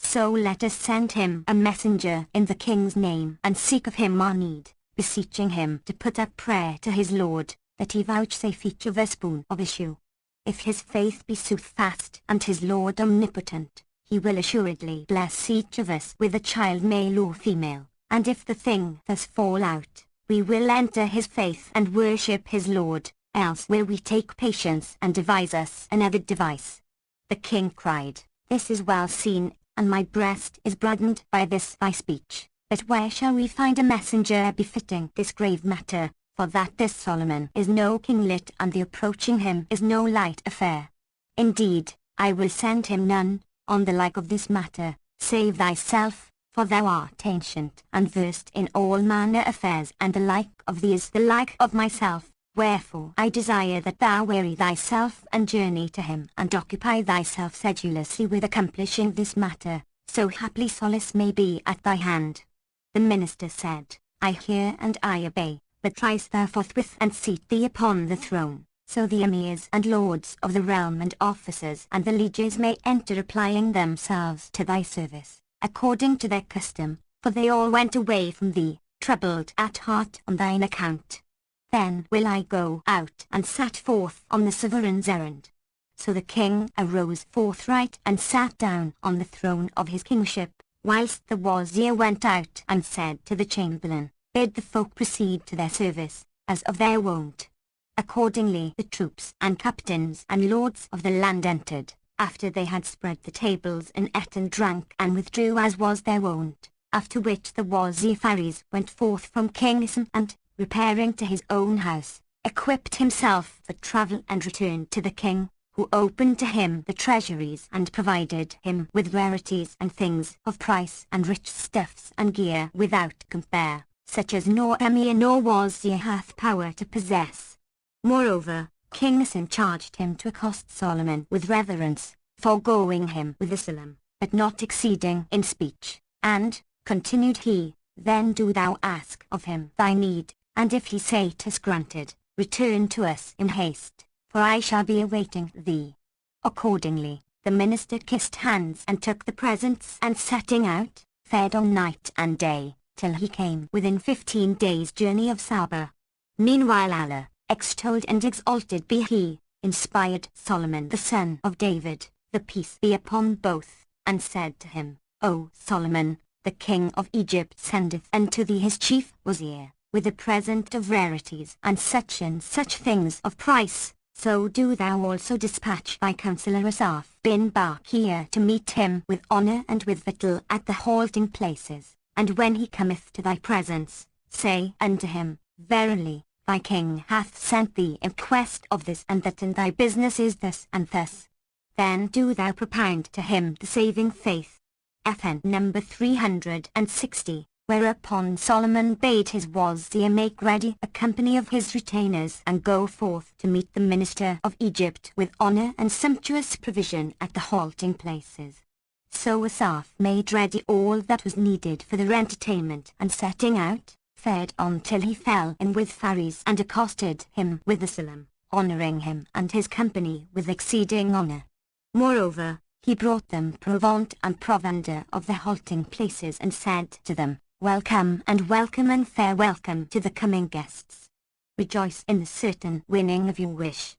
So let us send him a messenger in the king's name and seek of him our need, beseeching him to put up prayer to his Lord, that he vouchsafe each of us boon of issue. If his faith be soothfast and his Lord omnipotent, he will assuredly bless each of us with a child male or female, and if the thing thus fall out, we will enter his faith and worship his Lord, else will we take patience and devise us another device. The king cried, This is well seen, and my breast is burdened by this thy speech, but where shall we find a messenger befitting this grave matter, for that this Solomon is no kinglet and the approaching him is no light affair. Indeed, I will send him none, on the like of this matter, save thyself, for thou art ancient and versed in all manner affairs and the like of thee is the like of myself. Wherefore I desire that thou weary thyself and journey to him and occupy thyself sedulously with accomplishing this matter, so haply solace may be at thy hand. The minister said, I hear and I obey, but rise thou forthwith and seat thee upon the throne, so the emirs and lords of the realm and officers and the lieges may enter applying themselves to thy service, according to their custom, for they all went away from thee, troubled at heart on thine account. Then will I go out and sat forth on the sovereign's errand. So the king arose forthright and sat down on the throne of his kingship, whilst the wazir went out and said to the chamberlain, Bid the folk proceed to their service, as of their wont. Accordingly the troops and captains and lords of the land entered, after they had spread the tables and ate and drank and withdrew as was their wont, after which the wazir Faris went forth from King Nisim and, repairing to his own house, equipped himself for travel and returned to the king, who opened to him the treasuries and provided him with rarities and things of price and rich stuffs and gear without compare, such as nor emir nor wazir hath power to possess. Moreover, King Nisim charged him to accost Solomon with reverence, foregoing him with the salam, but not exceeding in speech, and, continued he, Then do thou ask of him thy need, and if he say 'tis granted, return to us in haste, for I shall be awaiting thee. Accordingly, the minister kissed hands and took the presents, and setting out, fared on night and day, till he came within 15 days' journey of Saba. Meanwhile Allah, extolled and exalted be he, inspired Solomon the son of David, the peace be upon both, and said to him, O Solomon, the king of Egypt sendeth unto thee his chief wazir, with a present of rarities and such things of price, so do thou also dispatch thy counselor Asaph bin Barkir to meet him with honour and with victual at the halting places, and when he cometh to thy presence, say unto him, Verily, thy king hath sent thee in quest of this and that, and thy business is thus and thus. Then do thou propound to him the saving faith. FN number 360, whereupon Solomon bade his wazir make ready a company of his retainers and go forth to meet the minister of Egypt with honour and sumptuous provision at the halting places. So Asaph made ready all that was needed for their entertainment, and setting out, fared on till he fell in with Faris and accosted him with a salam, honouring him and his company with exceeding honour. Moreover, he brought them provant and provender of the halting places, and said to them, Welcome and fair welcome to the coming guests. Rejoice in the certain winning of your wish.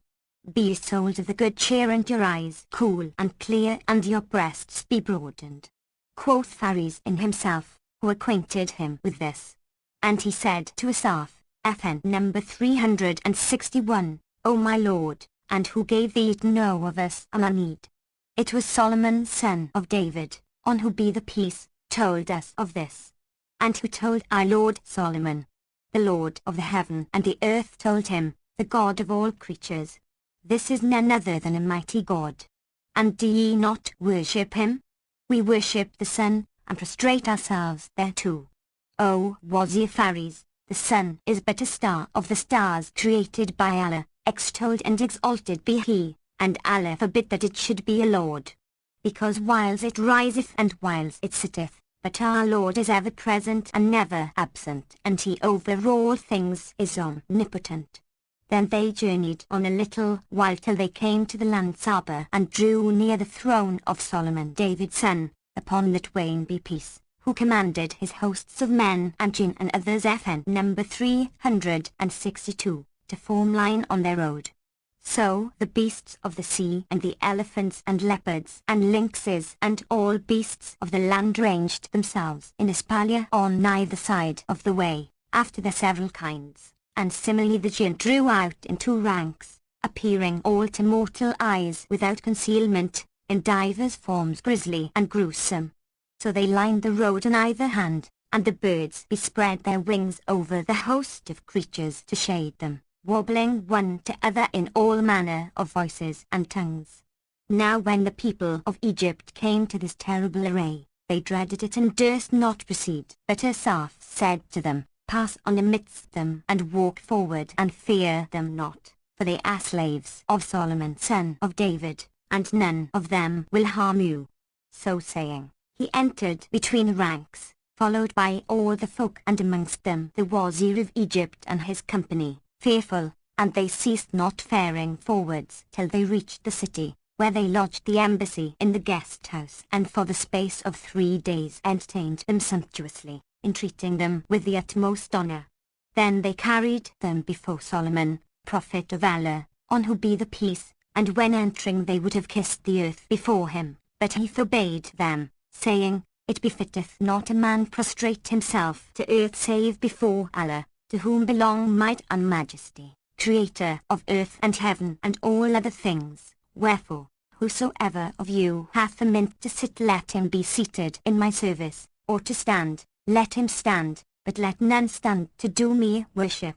Be ye souls of the good cheer, and your eyes cool and clear, and your breasts be broadened. Quoth Faris in himself, who acquainted him with this. And he said to Asaph, FN number 361, O my lord, and who gave thee to know of us our need? It was Solomon son of David, on who be the peace, told us of this. And who told our lord Solomon? The Lord of the heaven and the earth told him, the God of all creatures. This is none other than a mighty God. And do ye not worship him? We worship the sun, and prostrate ourselves thereto. O Wazir Faris, the sun is but a star of the stars created by Allah, extolled and exalted be he, and Allah forbid that it should be a lord. Because whiles it riseth and whiles it sitteth, but our Lord is ever present and never absent, and he over all things is omnipotent. Then they journeyed on a little while till they came to the land Saba, and drew near the throne of Solomon David's son, upon the twain be peace, who commanded his hosts of men and jinn and others FN number 362, to form line on their road. So the beasts of the sea and the elephants and leopards and lynxes and all beasts of the land ranged themselves in espalier on neither side of the way, after their several kinds, and similarly the jinn drew out in 2 ranks, appearing all to mortal eyes without concealment, in divers forms grisly and gruesome. So they lined the road on either hand, and the birds bespread their wings over the host of creatures to shade them, wobbling one to other in all manner of voices and tongues. Now when the people of Egypt came to this terrible array, they dreaded it and durst not proceed. But Asaph said to them, Pass on amidst them and walk forward, and fear them not, for they are slaves of Solomon son of David, and none of them will harm you. So saying, he entered between the ranks, followed by all the folk, and amongst them the Wazir of Egypt and his company, fearful, and they ceased not faring forwards till they reached the city, where they lodged the embassy in the guest house, and for the space of 3 days entertained them sumptuously, entreating them with the utmost honour. Then they carried them before Solomon, prophet of Allah, on who be the peace, and when entering they would have kissed the earth before him, but he forbade them, saying, It befitteth not a man prostrate himself to earth save before Allah, to whom belong might and majesty, creator of earth and heaven and all other things. Wherefore, whosoever of you hath a mint to sit, let him be seated in my service, or to stand, let him stand, but let none stand to do me worship.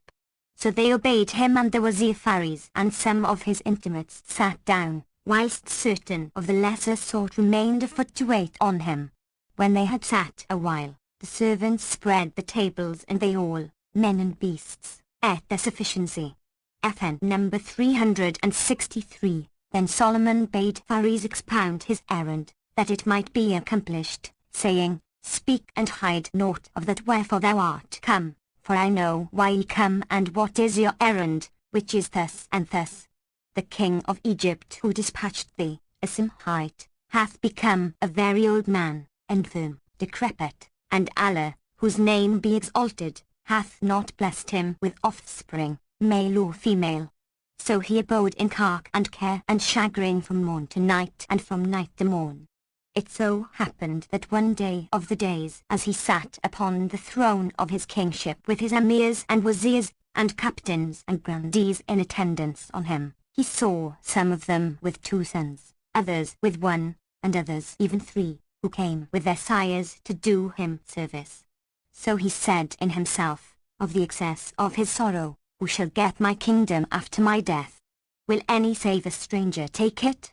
So they obeyed him, and the Wazir Faris and some of his intimates sat down, whilst certain of the lesser sort remained afoot to wait on him. When they had sat a while, the servants spread the tables, and they all, men and beasts, ate their sufficiency. FN number 363. Then Solomon bade Faris expound his errand, that it might be accomplished, saying, Speak and hide naught of that wherefore thou art come, for I know why ye come and what is your errand, which is thus and thus. The king of Egypt who dispatched thee, a Simhite, hath become a very old man, infirm, decrepit, and Allah, whose name be exalted, hath not blessed him with offspring, male or female. So he abode in cark and care and chagrin from morn to night and from night to morn. It so happened that one day of the days, as he sat upon the throne of his kingship with his emirs and wazirs, and captains and grandees in attendance on him, he saw some of them with 2 sons, others with 1, and others even 3, who came with their sires to do him service. So he said in himself, of the excess of his sorrow, who shall get my kingdom after my death? Will any save a stranger take it?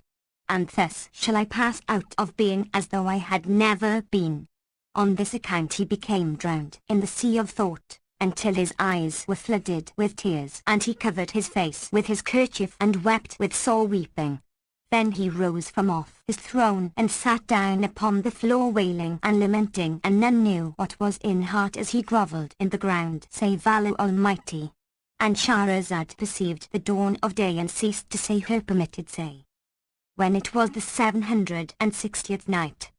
And thus shall I pass out of being as though I had never been. On this account he became drowned in the sea of thought, until his eyes were flooded with tears, and he covered his face with his kerchief and wept with sore weeping. Then he rose from off his throne and sat down upon the floor wailing and lamenting, and none knew what was in heart as he grovelled in the ground save Allah Almighty. And Shahrazad perceived the dawn of day and ceased to say her permitted say. When it was the 760th night,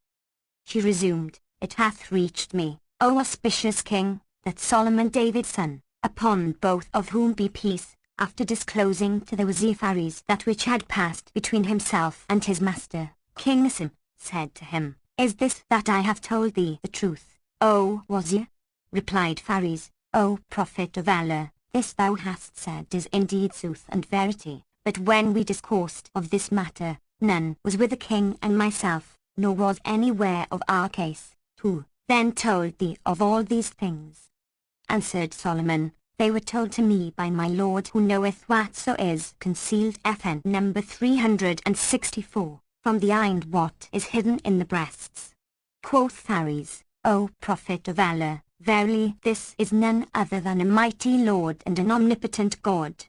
she resumed, It hath reached me, O auspicious king, that Solomon David's son, upon both of whom be peace, after disclosing to the Wazir Faris that which had passed between himself and his master, King Asim, said to him, Is this that I have told thee the truth, O Wazir? Replied Faris, O Prophet of Allah, this thou hast said is indeed sooth and verity, but when we discoursed of this matter, none was with the king and myself, nor was anywhere of our case, who then told thee of all these things. Answered Solomon, They were told to me by my Lord who knoweth whatso is concealed. FN number 364, from the and what is hidden in the breasts. Quoth Faris, O Prophet of Allah, verily this is none other than a mighty Lord and an omnipotent God.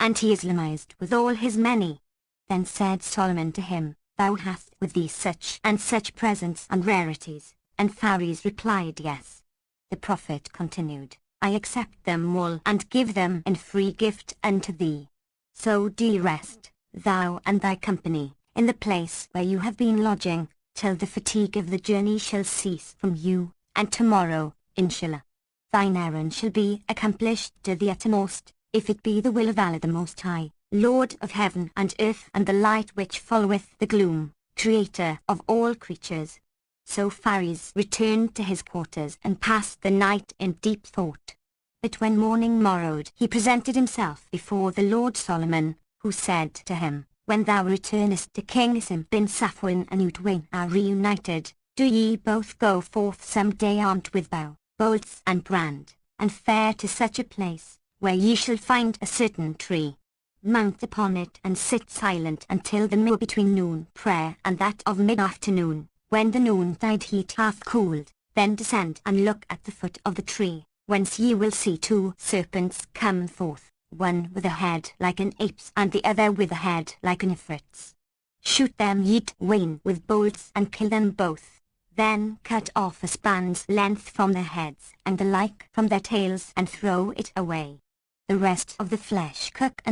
And he Islamized with all his many. Then said Solomon to him, Thou hast with thee such and such presents and rarities. And Faris replied, Yes. The Prophet continued, I accept them all and give them in free gift unto thee. So do rest, thou and thy company, in the place where you have been lodging, till the fatigue of the journey shall cease from you, and tomorrow, Inshallah, thine errand shall be accomplished to the uttermost, if it be the will of Allah the Most High, Lord of heaven and earth and the light which followeth the gloom, Creator of all creatures. So Faris returned to his quarters and passed the night in deep thought. But when morning morrowed he presented himself before the Lord Solomon, who said to him, When thou returnest to King Asim bin Safwan and you twain are reunited, do ye both go forth some day armed with bow, bolts and brand, and fare to such a place, where ye shall find a certain tree. Mount upon it and sit silent until the meal between noon prayer and that of mid-afternoon. When the noontide heat hath cooled, then descend and look at the foot of the tree, whence ye will see 2 serpents come forth, one with a head like an ape's and the other with a head like an ifrit's. Shoot them ye twain with bolts and kill them both. Then cut off a span's length from their heads and the like from their tails and throw it away. The rest of the flesh cook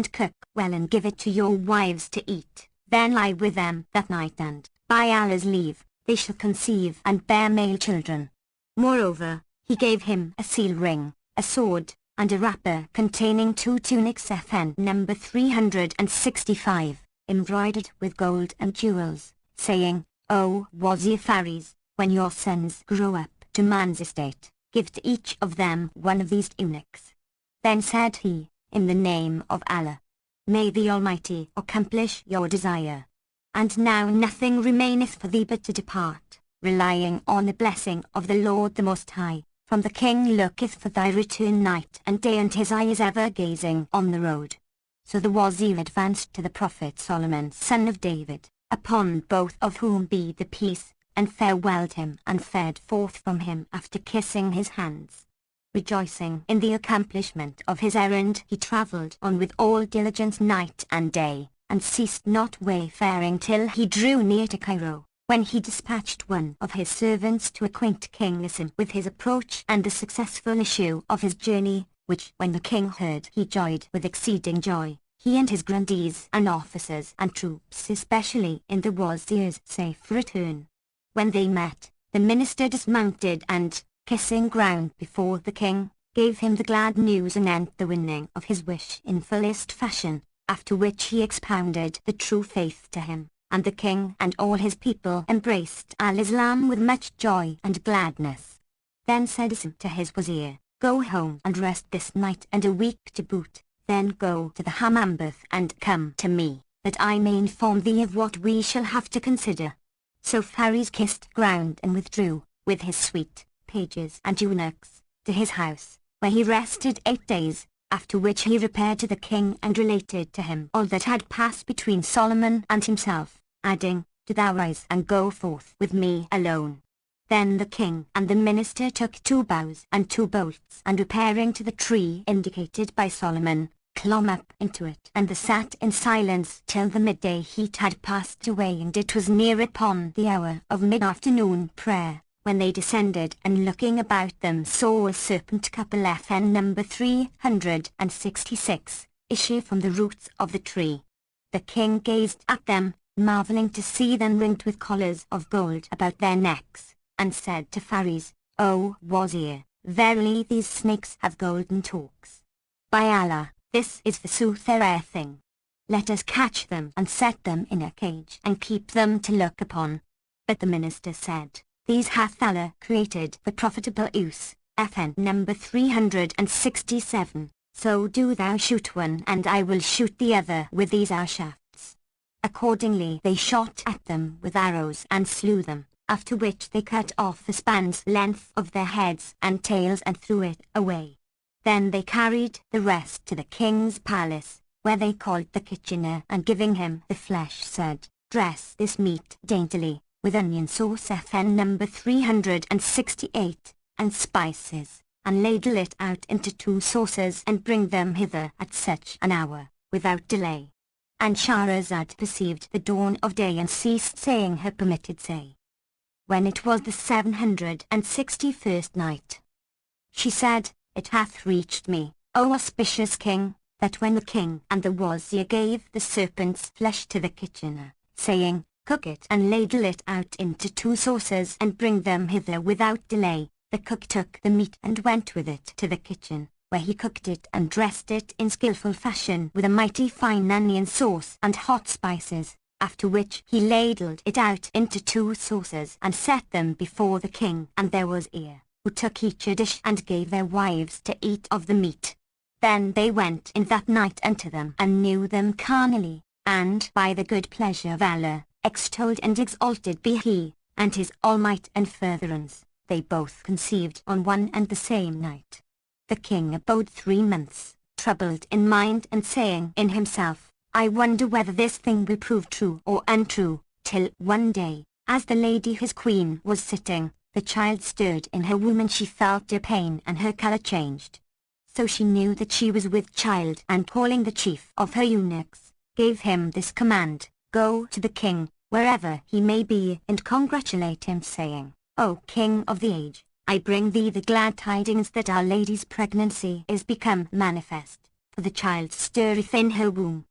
well and give it to your wives to eat. Then lie with them that night and, by Allah's leave, they shall conceive and bear male children. Moreover, he gave him a seal ring, a sword, and a wrapper containing 2 tunics. FN number 365, embroidered with gold and jewels, saying, O Wazir Faris, when your sons grow up to man's estate, give to each of them one of these tunics. Then said he, In the name of Allah, may the Almighty accomplish your desire. And now nothing remaineth for thee but to depart, relying on the blessing of the Lord the Most High, from the king looketh for thy return night and day, and his eye is ever gazing on the road. So the Wazir advanced to the Prophet Solomon son of David, upon both of whom be the peace, and farewelled him and fared forth from him after kissing his hands. Rejoicing in the accomplishment of his errand, he travelled on with all diligence night and day, and ceased not wayfaring till he drew near to Cairo. when he dispatched one of his servants to acquaint King Asim with his approach and the successful issue of his journey, which when the king heard he joyed with exceeding joy, he and his grandees and officers and troops especially in the wazir's safe return. When they met, the minister dismounted and, kissing ground before the king, gave him the glad news anent the winning of his wish in fullest fashion, after which he expounded the true faith to him, and the king and all his people embraced al-Islam with much joy and gladness. Then said Asim to his wazir, "Go home and rest this night and a week to boot, then go to the hammam bath and come to me, that I may inform thee of what we shall have to consider." So Faris kissed ground and withdrew, with his suite, pages and eunuchs, to his house, where he rested 8 days, after which he repaired to the king and related to him all that had passed between Solomon and himself, adding, "Do thou rise and go forth with me alone." Then the king and the minister took 2 bows and 2 bolts and repairing to the tree indicated by Solomon, clomb up into it and they sat in silence till the midday heat had passed away and it was near upon the hour of mid-afternoon prayer, when they descended and looking about them saw a serpent couple FN number 366, issue from the roots of the tree. The king gazed at them, marveling to see them ringed with collars of gold about their necks, and said to Faris, "O Wazir, verily these snakes have golden talks. By Allah, this is forsooth a rare thing. Let us catch them and set them in a cage and keep them to look upon." But the minister said, "These hath Allah created for profitable use, FN number 367, so do thou shoot one and I will shoot the other with these our shafts." Accordingly they shot at them with arrows and slew them, after which they cut off the span's length of their heads and tails and threw it away. Then they carried the rest to the king's palace, where they called the kitchener and giving him the flesh said, "Dress this meat daintily, with onion sauce FN number 368, and spices, and ladle it out into 2 saucers and bring them hither at such an hour, without delay." And Shahrazad perceived the dawn of day and ceased saying her permitted say. When it was the 761st night, she said, "It hath reached me, O auspicious king, that when the king and the wazir gave the serpent's flesh to the kitchener, saying, 'Cook it and ladle it out into 2 saucers and bring them hither without delay,' the cook took the meat and went with it to the kitchen, where he cooked it and dressed it in skilful fashion with a mighty fine onion sauce and hot spices, after which he ladled it out into 2 saucers and set them before the king and their wazir, who took each a dish and gave their wives to eat of the meat. Then they went in that night unto them and knew them carnally, and by the good pleasure of Allah, extolled and exalted be He, and His all-might and furtherance, they both conceived on one and the same night. The king abode 3 months, troubled in mind and saying in himself, "I wonder whether this thing will prove true or untrue," till one day, as the lady his queen was sitting, the child stirred in her womb and she felt a pain and her colour changed. So she knew that she was with child and calling the chief of her eunuchs, gave him this command, "Go to the king, wherever he may be, and congratulate him saying, 'O king of the age, I bring thee the glad tidings that our lady's pregnancy is become manifest, for the child stirreth in her womb.'"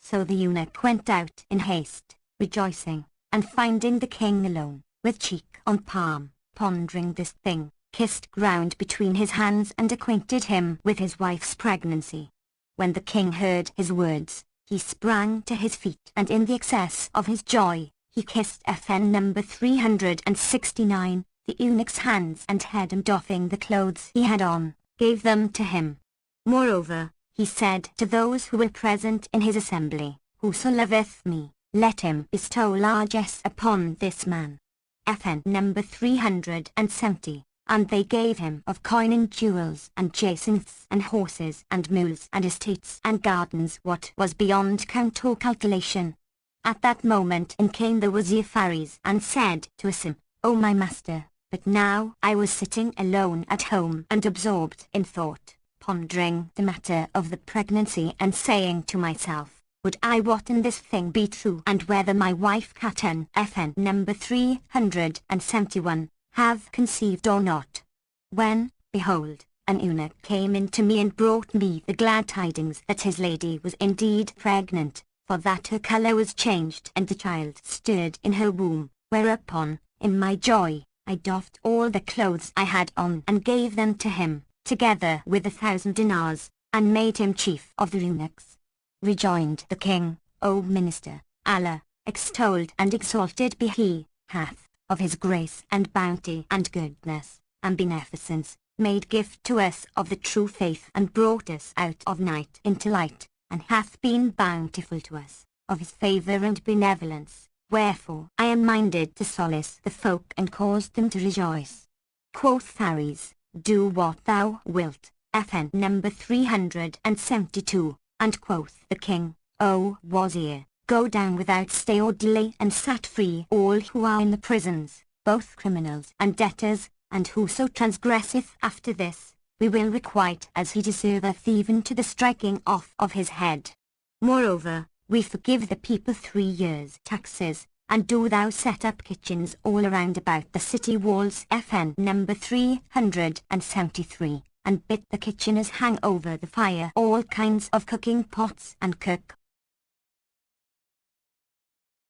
So the eunuch went out in haste, rejoicing, and finding the king alone, with cheek on palm, pondering this thing, kissed ground between his hands and acquainted him with his wife's pregnancy. When the king heard his words, he sprang to his feet and in the excess of his joy, he kissed FN number 369, the eunuch's hands and head and doffing the clothes he had on, gave them to him. Moreover, he said to those who were present in his assembly, "Whoso loveth me, let him bestow largesse upon this man." FN number 370, and they gave him of coin and jewels and jacinths and horses and mules and estates and gardens what was beyond count or calculation. At that moment in came the Wazir Faris and said to Asim, "O my master, but now I was sitting alone at home and absorbed in thought, pondering the matter of the pregnancy and saying to myself, would I wotton this thing be true, and whether my wife Catan FN number 371 have conceived or not. When, behold, an eunuch came in to me and brought me the glad tidings that his lady was indeed pregnant, for that her colour was changed and the child stirred in her womb, whereupon, in my joy, I doffed all the clothes I had on and gave them to him, together with 1,000 dinars, and made him chief of the eunuchs. Rejoined the king, O minister, Allah, extolled and exalted be he, hath, of his grace and bounty and goodness, and beneficence, made gift to us of the true faith and brought us out of night into light, and hath been bountiful to us, of his favour and benevolence, wherefore I am minded to solace the folk and cause them to rejoice. Quoth Faris, do what thou wilt, FN number 372. And quoth the king, O Wazir, go down without stay or delay and set free all who are in the prisons, both criminals and debtors, and whoso transgresseth after this, we will requite as he deserveth even to the striking off of his head. Moreover, we forgive the people 3 years' taxes, and do thou set up kitchens all around about the city walls FN number 373. And bid the kitcheners hang over the fire all kinds of cooking pots and cook